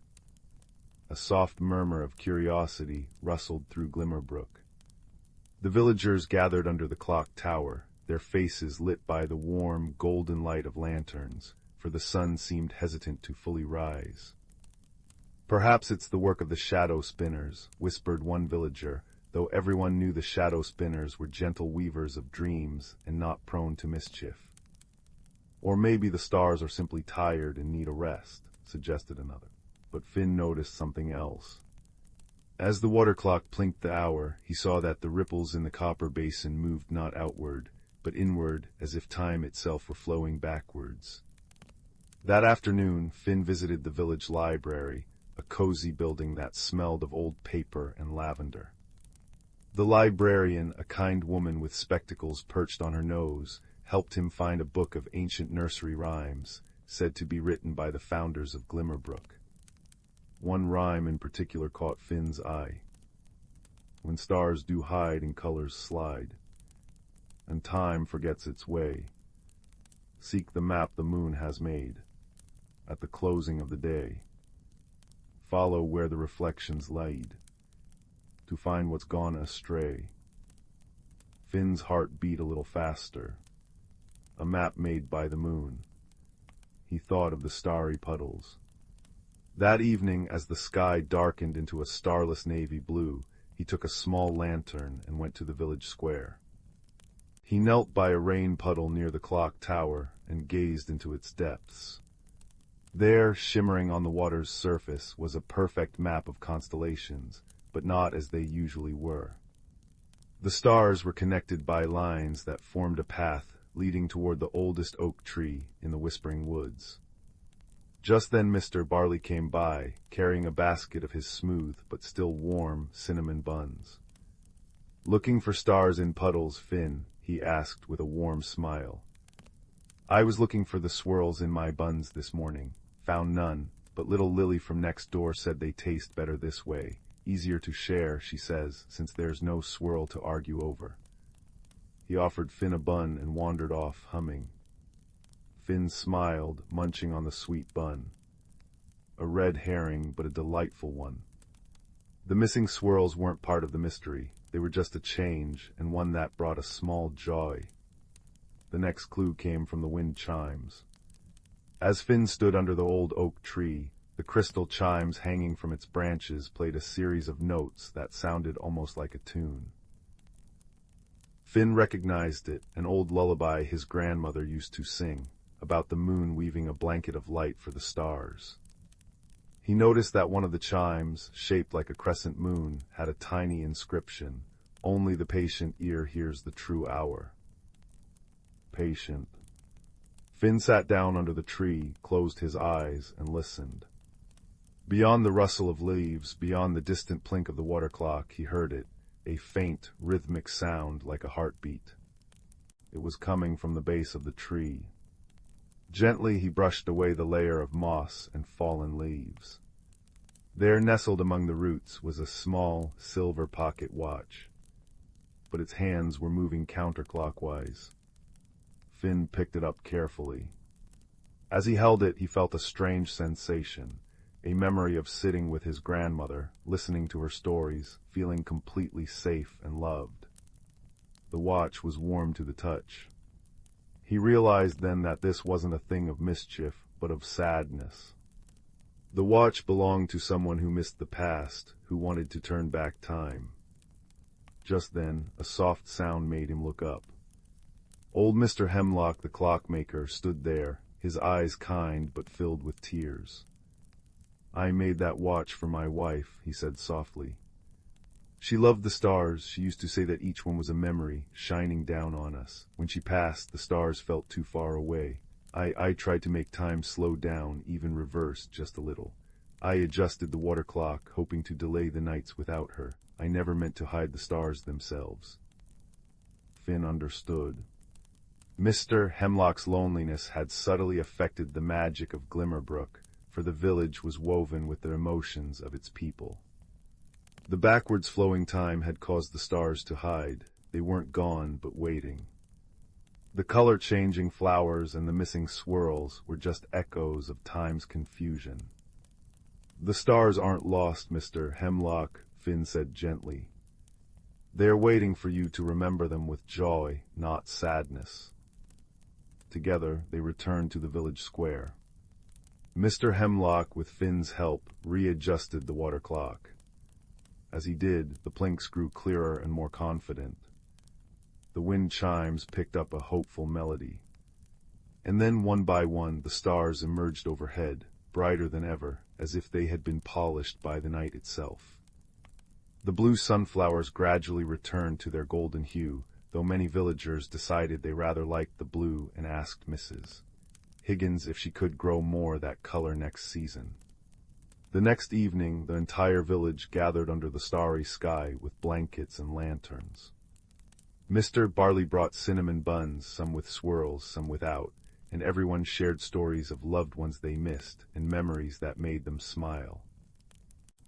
A soft murmur of curiosity rustled through Glimmerbrook. The villagers gathered under the clock tower, their faces lit by the warm, golden light of lanterns, for the sun seemed hesitant to fully rise. "Perhaps it's the work of the shadow spinners," whispered one villager, though everyone knew the shadow spinners were gentle weavers of dreams and not prone to mischief. "Or maybe the stars are simply tired and need a rest," suggested another. But Finn noticed something else. As the water clock plinked the hour, he saw that the ripples in the copper basin moved not outward, but inward, as if time itself were flowing backwards. That afternoon, Finn visited the village library, a cozy building that smelled of old paper and lavender. The librarian, a kind woman with spectacles perched on her nose, helped him find a book of ancient nursery rhymes, said to be written by the founders of Glimmerbrook. One rhyme in particular caught Finn's eye. When stars do hide and colors slide, and time forgets its way, seek the map the moon has made, at the closing of the day. Follow where the reflections lead, to find what's gone astray. Finn's heart beat a little faster. A map made by the moon. He thought of the starry puddles. That evening, as the sky darkened into a starless navy blue, he took a small lantern and went to the village square. He knelt by a rain puddle near the clock tower and gazed into its depths. There, shimmering on the water's surface, was a perfect map of constellations, but not as they usually were. The stars were connected by lines that formed a path leading toward the oldest oak tree in the Whispering Woods. Just then Mr. Barley came by, carrying a basket of his smooth but still warm cinnamon buns. "Looking for stars in puddles, Finn?" he asked with a warm smile. "I was looking for the swirls in my buns this morning. Found none, but little Lily from next door said they taste better this way. Easier to share, she says, since there's no swirl to argue over." He offered Finn a bun and wandered off, humming. Finn smiled, munching on the sweet bun. A red herring, but a delightful one. The missing swirls weren't part of the mystery. They were just a change, and one that brought a small joy. The next clue came from the wind chimes. As Finn stood under the old oak tree, the crystal chimes hanging from its branches played a series of notes that sounded almost like a tune. Finn recognized it, an old lullaby his grandmother used to sing, about the moon weaving a blanket of light for the stars. He noticed that one of the chimes, shaped like a crescent moon, had a tiny inscription, "Only the patient ear hears the true hour." Patient. Finn sat down under the tree, closed his eyes, and listened. Beyond the rustle of leaves, beyond the distant plink of the water clock, he heard it, a faint, rhythmic sound like a heartbeat. It was coming from the base of the tree. Gently he brushed away the layer of moss and fallen leaves. There, nestled among the roots, was a small, silver pocket watch. But its hands were moving counterclockwise. Finn picked it up carefully. As he held it, he felt a strange sensation, a memory of sitting with his grandmother, listening to her stories, feeling completely safe and loved. The watch was warm to the touch. He realized then that this wasn't a thing of mischief, but of sadness. The watch belonged to someone who missed the past, who wanted to turn back time. Just then, a soft sound made him look up. Old Mr. Hemlock, the clockmaker, stood there, his eyes kind but filled with tears. "I made that watch for my wife," he said softly. "She loved the stars. She used to say that each one was a memory, shining down on us. When she passed, the stars felt too far away. I tried to make time slow down, even reverse just a little. I adjusted the water clock, hoping to delay the nights without her. I never meant to hide the stars themselves." Finn understood. Mr. Hemlock's loneliness had subtly affected the magic of Glimmerbrook, for the village was woven with the emotions of its people. The backwards flowing time had caused the stars to hide. They weren't gone, but waiting. The color-changing flowers and the missing swirls were just echoes of time's confusion. "The stars aren't lost, Mr. Hemlock," Finn said gently. "They're waiting for you to remember them with joy, not sadness." Together, they returned to the village square. Mr. Hemlock, with Finn's help, readjusted the water clock. As he did, the plinks grew clearer and more confident. The wind chimes picked up a hopeful melody. And then, one by one, the stars emerged overhead, brighter than ever, as if they had been polished by the night itself. The blue sunflowers gradually returned to their golden hue, though many villagers decided they rather liked the blue and asked Mrs. Higgins if she could grow more that color next season. The next evening, the entire village gathered under the starry sky with blankets and lanterns. Mr. Barley brought cinnamon buns, some with swirls, some without, and everyone shared stories of loved ones they missed and memories that made them smile.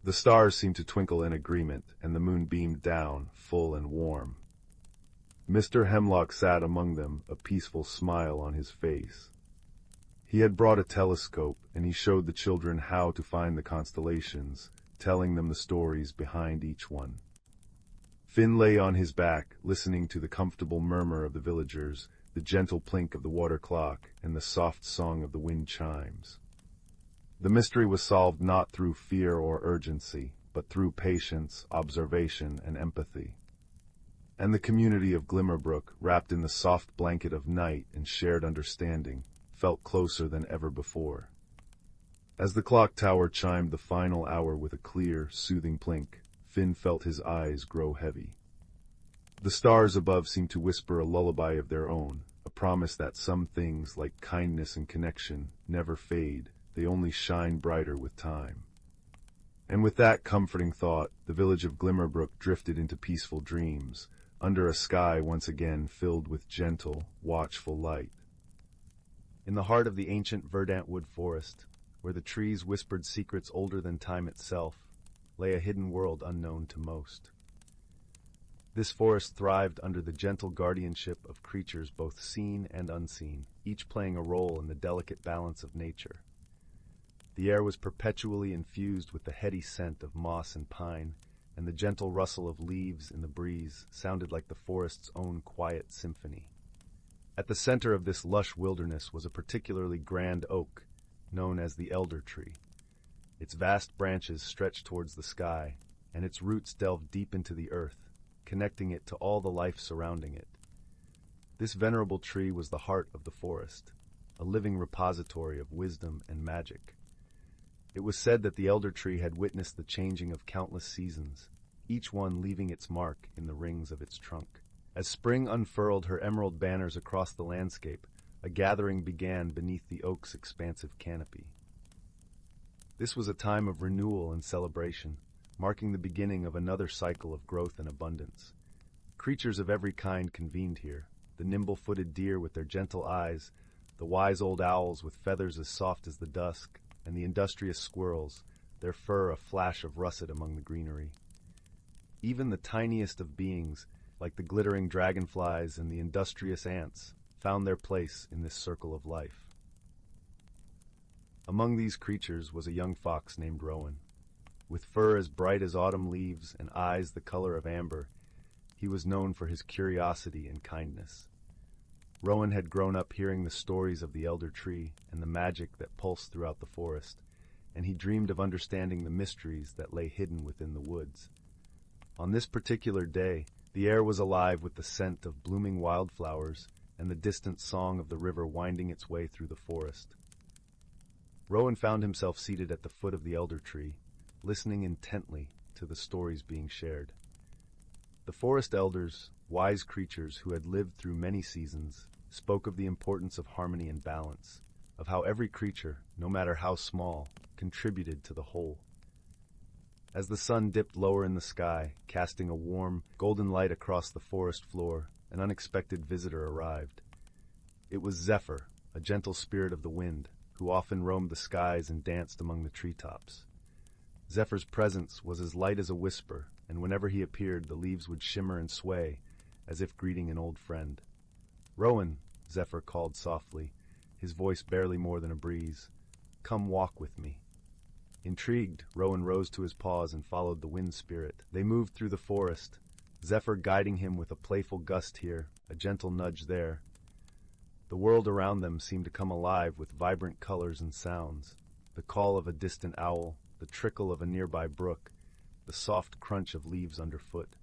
The stars seemed to twinkle in agreement, and the moon beamed down, full and warm. Mr. Hemlock sat among them, a peaceful smile on his face. He had brought a telescope, and he showed the children how to find the constellations, telling them the stories behind each one. Finn lay on his back, listening to the comfortable murmur of the villagers, the gentle plink of the water clock, and the soft song of the wind chimes. The mystery was solved not through fear or urgency, but through patience, observation, and empathy. And the community of Glimmerbrook, wrapped in the soft blanket of night and shared understanding, felt closer than ever before. As the clock tower chimed the final hour with a clear, soothing plink, Finn felt his eyes grow heavy. The stars above seemed to whisper a lullaby of their own, a promise that some things, like kindness and connection, never fade, they only shine brighter with time. And with that comforting thought, the village of Glimmerbrook drifted into peaceful dreams, under a sky once again filled with gentle, watchful light. In the heart of the ancient verdant wood forest, where the trees whispered secrets older than time itself, lay a hidden world unknown to most. This forest thrived under the gentle guardianship of creatures both seen and unseen, each playing a role in the delicate balance of nature. The air was perpetually infused with the heady scent of moss and pine, and the gentle rustle of leaves in the breeze sounded like the forest's own quiet symphony. At the center of this lush wilderness was a particularly grand oak, known as the elder tree. Its vast branches stretched towards the sky, and its roots delved deep into the earth, connecting it to all the life surrounding it. This venerable tree was the heart of the forest, a living repository of wisdom and magic. It was said that the elder tree had witnessed the changing of countless seasons, each one leaving its mark in the rings of its trunk. As spring unfurled her emerald banners across the landscape, a gathering began beneath the oak's expansive canopy. This was a time of renewal and celebration, marking the beginning of another cycle of growth and abundance. Creatures of every kind convened here, the nimble-footed deer with their gentle eyes, the wise old owls with feathers as soft as the dusk, and the industrious squirrels, their fur a flash of russet among the greenery. Even the tiniest of beings, like the glittering dragonflies and the industrious ants, found their place in this circle of life. Among these creatures was a young fox named Rowan. With fur as bright as autumn leaves and eyes the color of amber, he was known for his curiosity and kindness. Rowan had grown up hearing the stories of the elder tree and the magic that pulsed throughout the forest, and he dreamed of understanding the mysteries that lay hidden within the woods. On this particular day, the air was alive with the scent of blooming wildflowers and the distant song of the river winding its way through the forest. Rowan found himself seated at the foot of the elder tree, listening intently to the stories being shared. The forest elders, wise creatures who had lived through many seasons, spoke of the importance of harmony and balance, of how every creature, no matter how small, contributed to the whole. As the sun dipped lower in the sky, casting a warm, golden light across the forest floor, an unexpected visitor arrived. It was Zephyr, a gentle spirit of the wind, who often roamed the skies and danced among the treetops. Zephyr's presence was as light as a whisper, and whenever he appeared, the leaves would shimmer and sway, as if greeting an old friend. "Rowan," Zephyr called softly, his voice barely more than a breeze, "come walk with me." Intrigued, Rowan rose to his paws and followed the wind spirit. They moved through the forest, Zephyr guiding him with a playful gust here, a gentle nudge there. The world around them seemed to come alive with vibrant colors and sounds, the call of a distant owl, the trickle of a nearby brook, the soft crunch of leaves underfoot.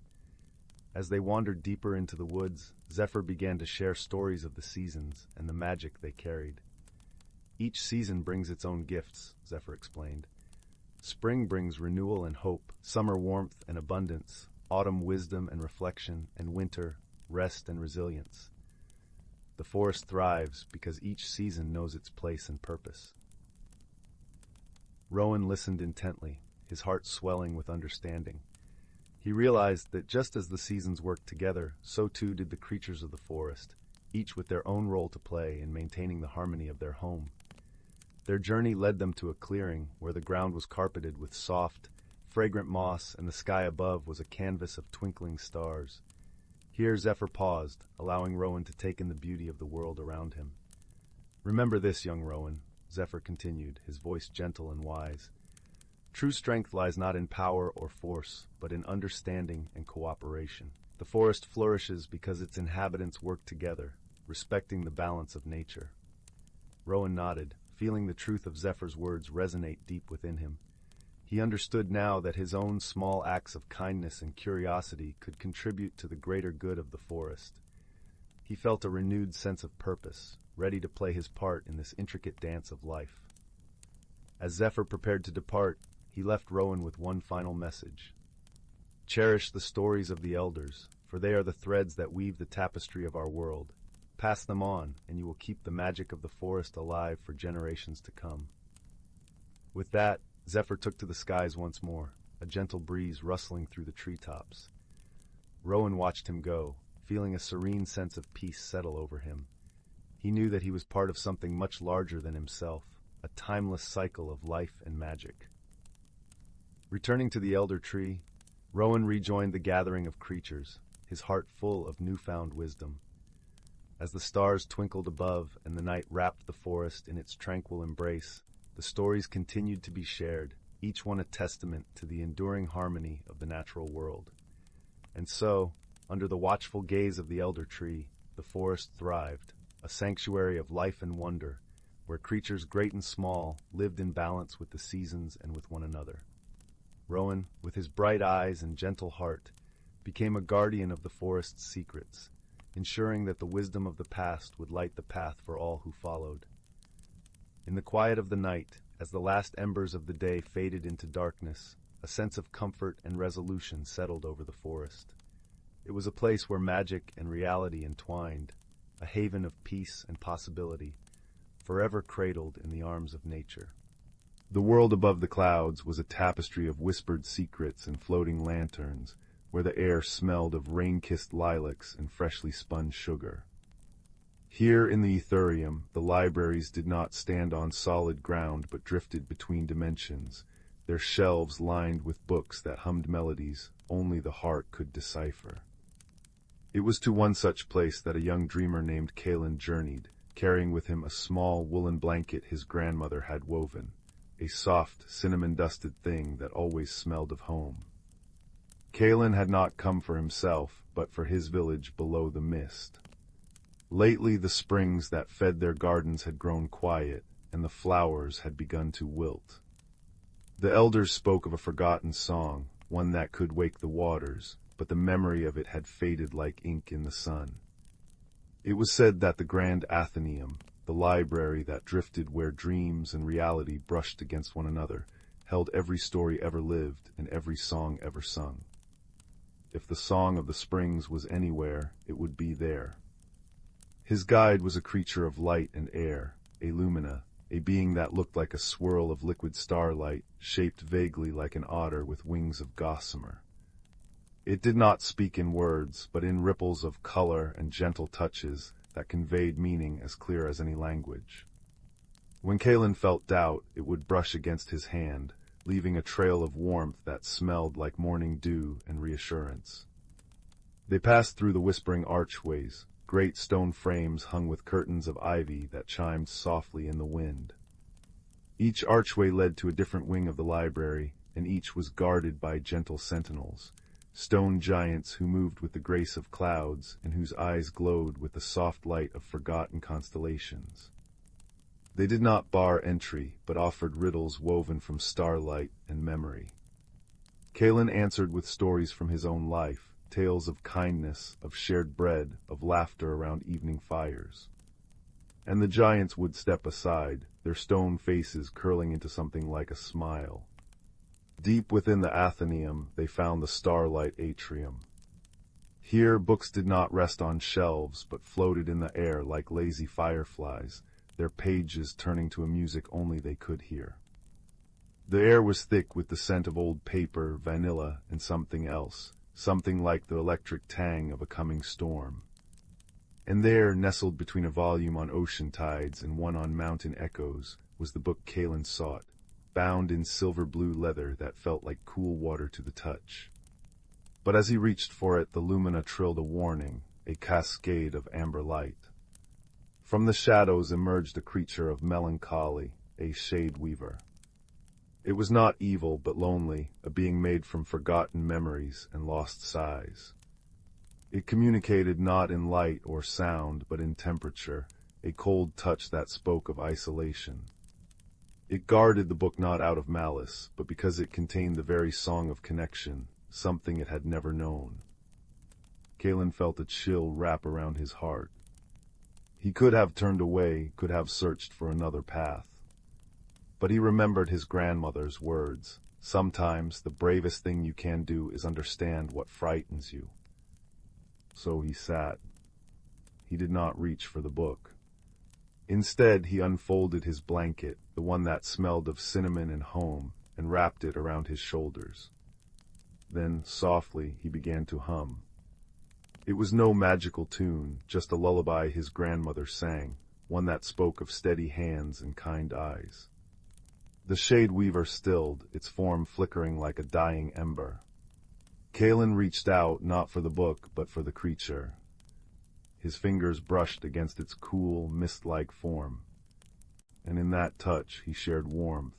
As they wandered deeper into the woods, Zephyr began to share stories of the seasons and the magic they carried. "Each season brings its own gifts," Zephyr explained. Spring brings renewal and hope, summer warmth and abundance, autumn wisdom and reflection, and winter rest and resilience. The forest thrives because each season knows its place and purpose. Rowan listened intently, his heart swelling with understanding. He realized that just as the seasons worked together, so too did the creatures of the forest, each with their own role to play in maintaining the harmony of their home. Their journey led them to a clearing where the ground was carpeted with soft, fragrant moss and the sky above was a canvas of twinkling stars. Here Zephyr paused, allowing Rowan to take in the beauty of the world around him. "Remember this, young Rowan," Zephyr continued, his voice gentle and wise. "True strength lies not in power or force, but in understanding and cooperation. The forest flourishes because its inhabitants work together, respecting the balance of nature." Rowan nodded, feeling the truth of Zephyr's words resonate deep within him. He understood now that his own small acts of kindness and curiosity could contribute to the greater good of the forest. He felt a renewed sense of purpose, ready to play his part in this intricate dance of life. As Zephyr prepared to depart, he left Rowan with one final message. "Cherish the stories of the elders, for they are the threads that weave the tapestry of our world. Pass them on, and you will keep the magic of the forest alive for generations to come." With that, Zephyr took to the skies once more, a gentle breeze rustling through the treetops. Rowan watched him go, feeling a serene sense of peace settle over him. He knew that he was part of something much larger than himself, a timeless cycle of life and magic. Returning to the elder tree, Rowan rejoined the gathering of creatures, his heart full of newfound wisdom. As the stars twinkled above and the night wrapped the forest in its tranquil embrace, the stories continued to be shared, each one a testament to the enduring harmony of the natural world. And so, under the watchful gaze of the elder tree, the forest thrived, a sanctuary of life and wonder, where creatures great and small lived in balance with the seasons and with one another. Rowan, with his bright eyes and gentle heart, became a guardian of the forest's secrets, ensuring that the wisdom of the past would light the path for all who followed. In the quiet of the night, as the last embers of the day faded into darkness, a sense of comfort and resolution settled over the forest. It was a place where magic and reality entwined, a haven of peace and possibility, forever cradled in the arms of nature. The world above the clouds was a tapestry of whispered secrets and floating lanterns, where the air smelled of rain-kissed lilacs and freshly spun sugar. Here in the Etherium, the libraries did not stand on solid ground but drifted between dimensions, their shelves lined with books that hummed melodies only the heart could decipher. It was to one such place that a young dreamer named Kaelen journeyed, carrying with him a small woolen blanket his grandmother had woven, a soft, cinnamon-dusted thing that always smelled of home. Kaelen had not come for himself, but for his village below the mist. Lately the springs that fed their gardens had grown quiet, and the flowers had begun to wilt. The elders spoke of a forgotten song, one that could wake the waters, but the memory of it had faded like ink in the sun. It was said that the Grand Athenaeum, the library that drifted where dreams and reality brushed against one another, held every story ever lived and every song ever sung. If the song of the springs was anywhere, it would be there. His guide was a creature of light and air, a lumina, a being that looked like a swirl of liquid starlight, shaped vaguely like an otter with wings of gossamer. It did not speak in words, but in ripples of color and gentle touches that conveyed meaning as clear as any language. When Kaelen felt doubt, it would brush against his hand, leaving a trail of warmth that smelled like morning dew and reassurance. They passed through the whispering archways, great stone frames hung with curtains of ivy that chimed softly in the wind. Each archway led to a different wing of the library, and each was guarded by gentle sentinels, stone giants who moved with the grace of clouds and whose eyes glowed with the soft light of forgotten constellations. They did not bar entry, but offered riddles woven from starlight and memory. Kaelen answered with stories from his own life, tales of kindness, of shared bread, of laughter around evening fires. And the giants would step aside, their stone faces curling into something like a smile. Deep within the Athenaeum, they found the Starlight Atrium. Here, books did not rest on shelves, but floated in the air like lazy fireflies, their pages turning to a music only they could hear. The air was thick with the scent of old paper, vanilla, and something else, something like the electric tang of a coming storm. And there, nestled between a volume on ocean tides and one on mountain echoes, was the book Kaelen sought, bound in silver-blue leather that felt like cool water to the touch. But as he reached for it, the lumina trilled a warning, a cascade of amber light. From the shadows emerged a creature of melancholy, a shade weaver. It was not evil but lonely, a being made from forgotten memories and lost sighs. It communicated not in light or sound but in temperature, a cold touch that spoke of isolation. It guarded the book not out of malice, but because it contained the very song of connection, something it had never known. Kaelen felt a chill wrap around his heart. He could have turned away, could have searched for another path. But he remembered his grandmother's words, "Sometimes the bravest thing you can do is understand what frightens you." So he sat. He did not reach for the book. Instead, he unfolded his blanket, the one that smelled of cinnamon and home, and wrapped it around his shoulders. Then, softly, he began to hum. It was no magical tune, just a lullaby his grandmother sang, one that spoke of steady hands and kind eyes. The shade weaver stilled, its form flickering like a dying ember. Kaelen reached out, not for the book, but for the creature. His fingers brushed against its cool, mist-like form. And in that touch, he shared warmth.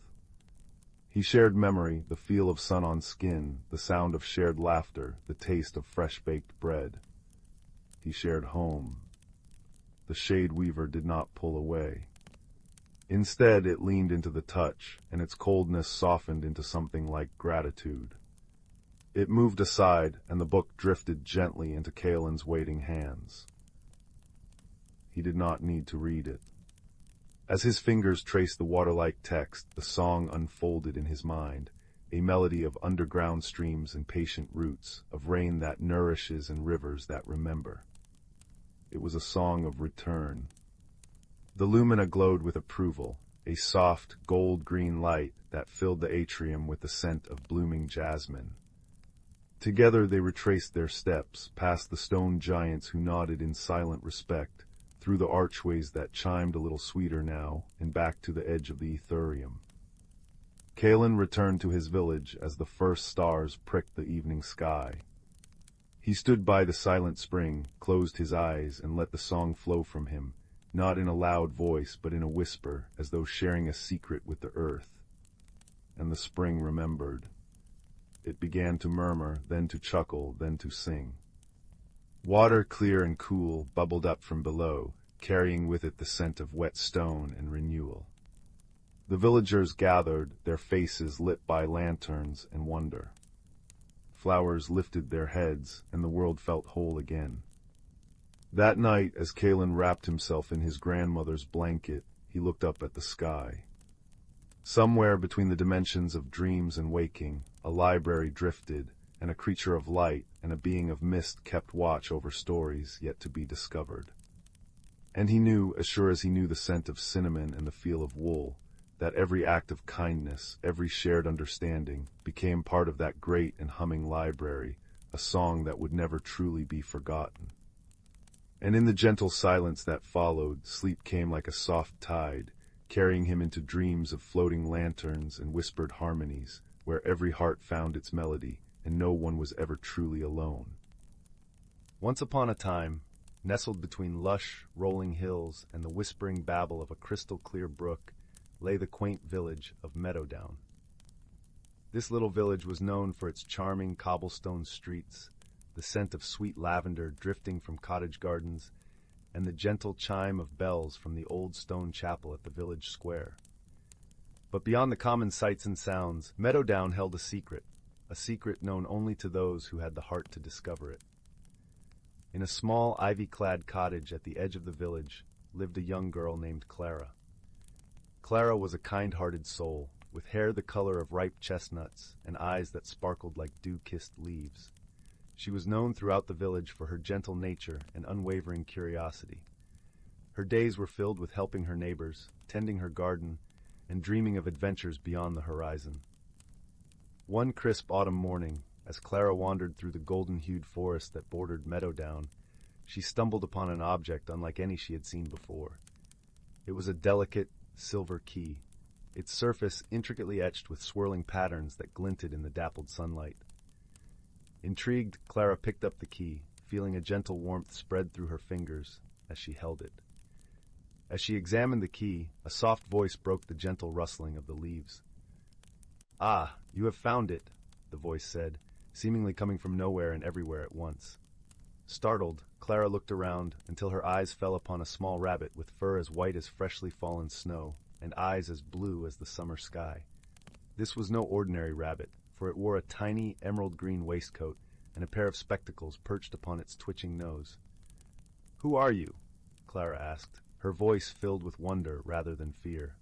He shared memory, the feel of sun on skin, the sound of shared laughter, the taste of fresh-baked bread. He shared home. The shade weaver did not pull away. Instead, it leaned into the touch, and its coldness softened into something like gratitude. It moved aside, and the book drifted gently into Kaelen's waiting hands. He did not need to read it. As his fingers traced the water-like text, the song unfolded in his mind, a melody of underground streams and patient roots, of rain that nourishes and rivers that remember. It was a song of return. The lumina glowed with approval, a soft, gold-green light that filled the atrium with the scent of blooming jasmine. Together they retraced their steps, past the stone giants who nodded in silent respect, through the archways that chimed a little sweeter now, and back to the edge of the Etherium. Kaelen returned to his village as the first stars pricked the evening sky. He stood by the silent spring, closed his eyes, and let the song flow from him, not in a loud voice but in a whisper, as though sharing a secret with the earth. And the spring remembered. It began to murmur, then to chuckle, then to sing. Water, clear and cool, bubbled up from below, carrying with it the scent of wet stone and renewal. The villagers gathered, their faces lit by lanterns and wonder. Flowers lifted their heads, and the world felt whole again. That night, as Kaelen wrapped himself in his grandmother's blanket, he looked up at the sky. Somewhere between the dimensions of dreams and waking, a library drifted, and a creature of light and a being of mist kept watch over stories yet to be discovered. And he knew, as sure as he knew the scent of cinnamon and the feel of wool, that every act of kindness, every shared understanding, became part of that great and humming library, a song that would never truly be forgotten. And in the gentle silence that followed, sleep came like a soft tide, carrying him into dreams of floating lanterns and whispered harmonies, where every heart found its melody, and no one was ever truly alone. Once upon a time, nestled between lush, rolling hills and the whispering babble of a crystal-clear brook, lay the quaint village of Meadowdown. This little village was known for its charming cobblestone streets, the scent of sweet lavender drifting from cottage gardens, and the gentle chime of bells from the old stone chapel at the village square. But beyond the common sights and sounds, Meadowdown held a secret known only to those who had the heart to discover it. In a small, ivy-clad cottage at the edge of the village lived a young girl named Clara. Clara was a kind-hearted soul, with hair the color of ripe chestnuts and eyes that sparkled like dew-kissed leaves. She was known throughout the village for her gentle nature and unwavering curiosity. Her days were filled with helping her neighbors, tending her garden, and dreaming of adventures beyond the horizon. One crisp autumn morning, as Clara wandered through the golden-hued forest that bordered Meadowdown, she stumbled upon an object unlike any she had seen before. It was a delicate, silver key, its surface intricately etched with swirling patterns that glinted in the dappled sunlight. Intrigued, Clara picked up the key, feeling a gentle warmth spread through her fingers as she held it. As she examined the key, a soft voice broke the gentle rustling of the leaves. "Ah, you have found it," the voice said, seemingly coming from nowhere and everywhere at once. Startled, Clara looked around until her eyes fell upon a small rabbit with fur as white as freshly fallen snow and eyes as blue as the summer sky. This was no ordinary rabbit, for it wore a tiny emerald-green waistcoat and a pair of spectacles perched upon its twitching nose. "Who are you?" Clara asked, her voice filled with wonder rather than fear.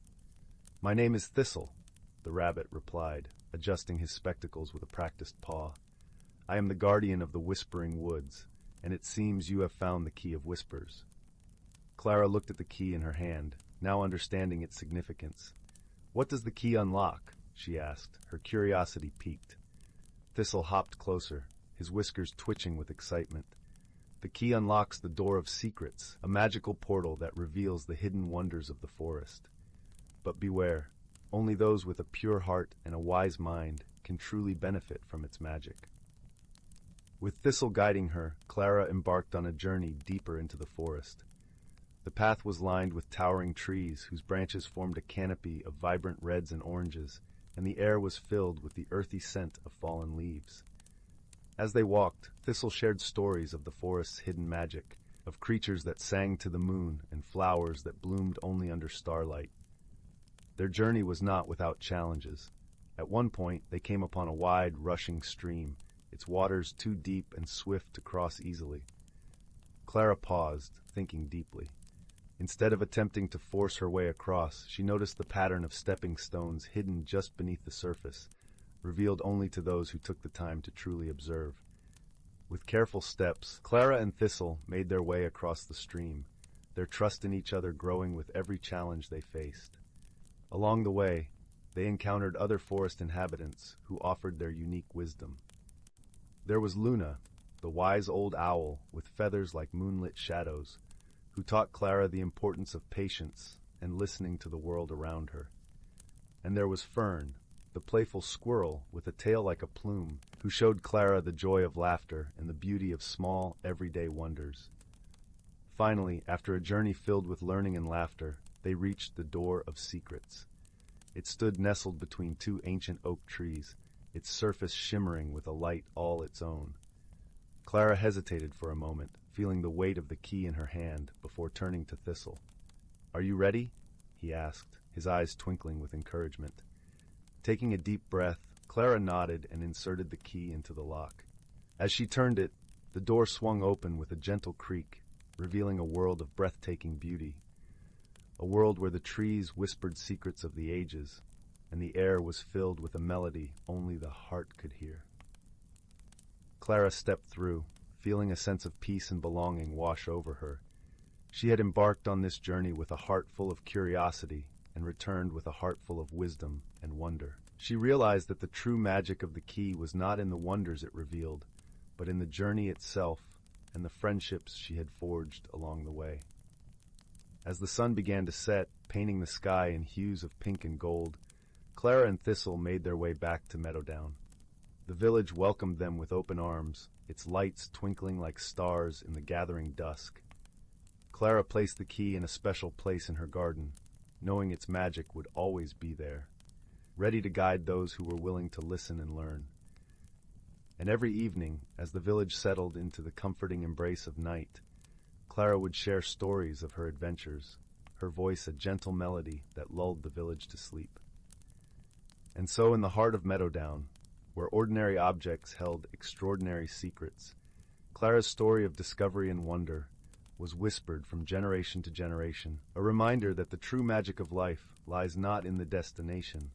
"My name is Thistle," the rabbit replied, adjusting his spectacles with a practiced paw. "I am the guardian of the Whispering Woods, and it seems you have found the Key of Whispers." Clara looked at the key in her hand, now understanding its significance. "What does the key unlock?" she asked, her curiosity piqued. Thistle hopped closer, his whiskers twitching with excitement. "The key unlocks the Door of Secrets, a magical portal that reveals the hidden wonders of the forest. But beware, only those with a pure heart and a wise mind can truly benefit from its magic." With Thistle guiding her, Clara embarked on a journey deeper into the forest. The path was lined with towering trees whose branches formed a canopy of vibrant reds and oranges, and the air was filled with the earthy scent of fallen leaves. As they walked, Thistle shared stories of the forest's hidden magic, of creatures that sang to the moon and flowers that bloomed only under starlight. Their journey was not without challenges. At one point, they came upon a wide, rushing stream, its waters too deep and swift to cross easily. Clara paused, thinking deeply. Instead of attempting to force her way across, she noticed the pattern of stepping stones hidden just beneath the surface, revealed only to those who took the time to truly observe. With careful steps, Clara and Thistle made their way across the stream, their trust in each other growing with every challenge they faced. Along the way, they encountered other forest inhabitants who offered their unique wisdom. There was Luna, the wise old owl with feathers like moonlit shadows, who taught Clara the importance of patience and listening to the world around her. And there was Fern, the playful squirrel with a tail like a plume, who showed Clara the joy of laughter and the beauty of small, everyday wonders. Finally, after a journey filled with learning and laughter, they reached the Door of Secrets. It stood nestled between two ancient oak trees, its surface shimmering with a light all its own. Clara hesitated for a moment, feeling the weight of the key in her hand, before turning to Thistle. "Are you ready?" he asked, his eyes twinkling with encouragement. Taking a deep breath, Clara nodded and inserted the key into the lock. As she turned it, the door swung open with a gentle creak, revealing a world of breathtaking beauty. A world where the trees whispered secrets of the ages, and the air was filled with a melody only the heart could hear. Clara stepped through, feeling a sense of peace and belonging wash over her. She had embarked on this journey with a heart full of curiosity and returned with a heart full of wisdom and wonder. She realized that the true magic of the key was not in the wonders it revealed, but in the journey itself and the friendships she had forged along the way. As the sun began to set, painting the sky in hues of pink and gold, Clara and Thistle made their way back to Meadowdown. The village welcomed them with open arms, its lights twinkling like stars in the gathering dusk. Clara placed the key in a special place in her garden, knowing its magic would always be there, ready to guide those who were willing to listen and learn. And every evening, as the village settled into the comforting embrace of night, Clara would share stories of her adventures, her voice a gentle melody that lulled the village to sleep. And so in the heart of Meadowdown, where ordinary objects held extraordinary secrets, Clara's story of discovery and wonder was whispered from generation to generation, a reminder that the true magic of life lies not in the destination,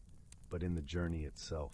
but but in the journey itself.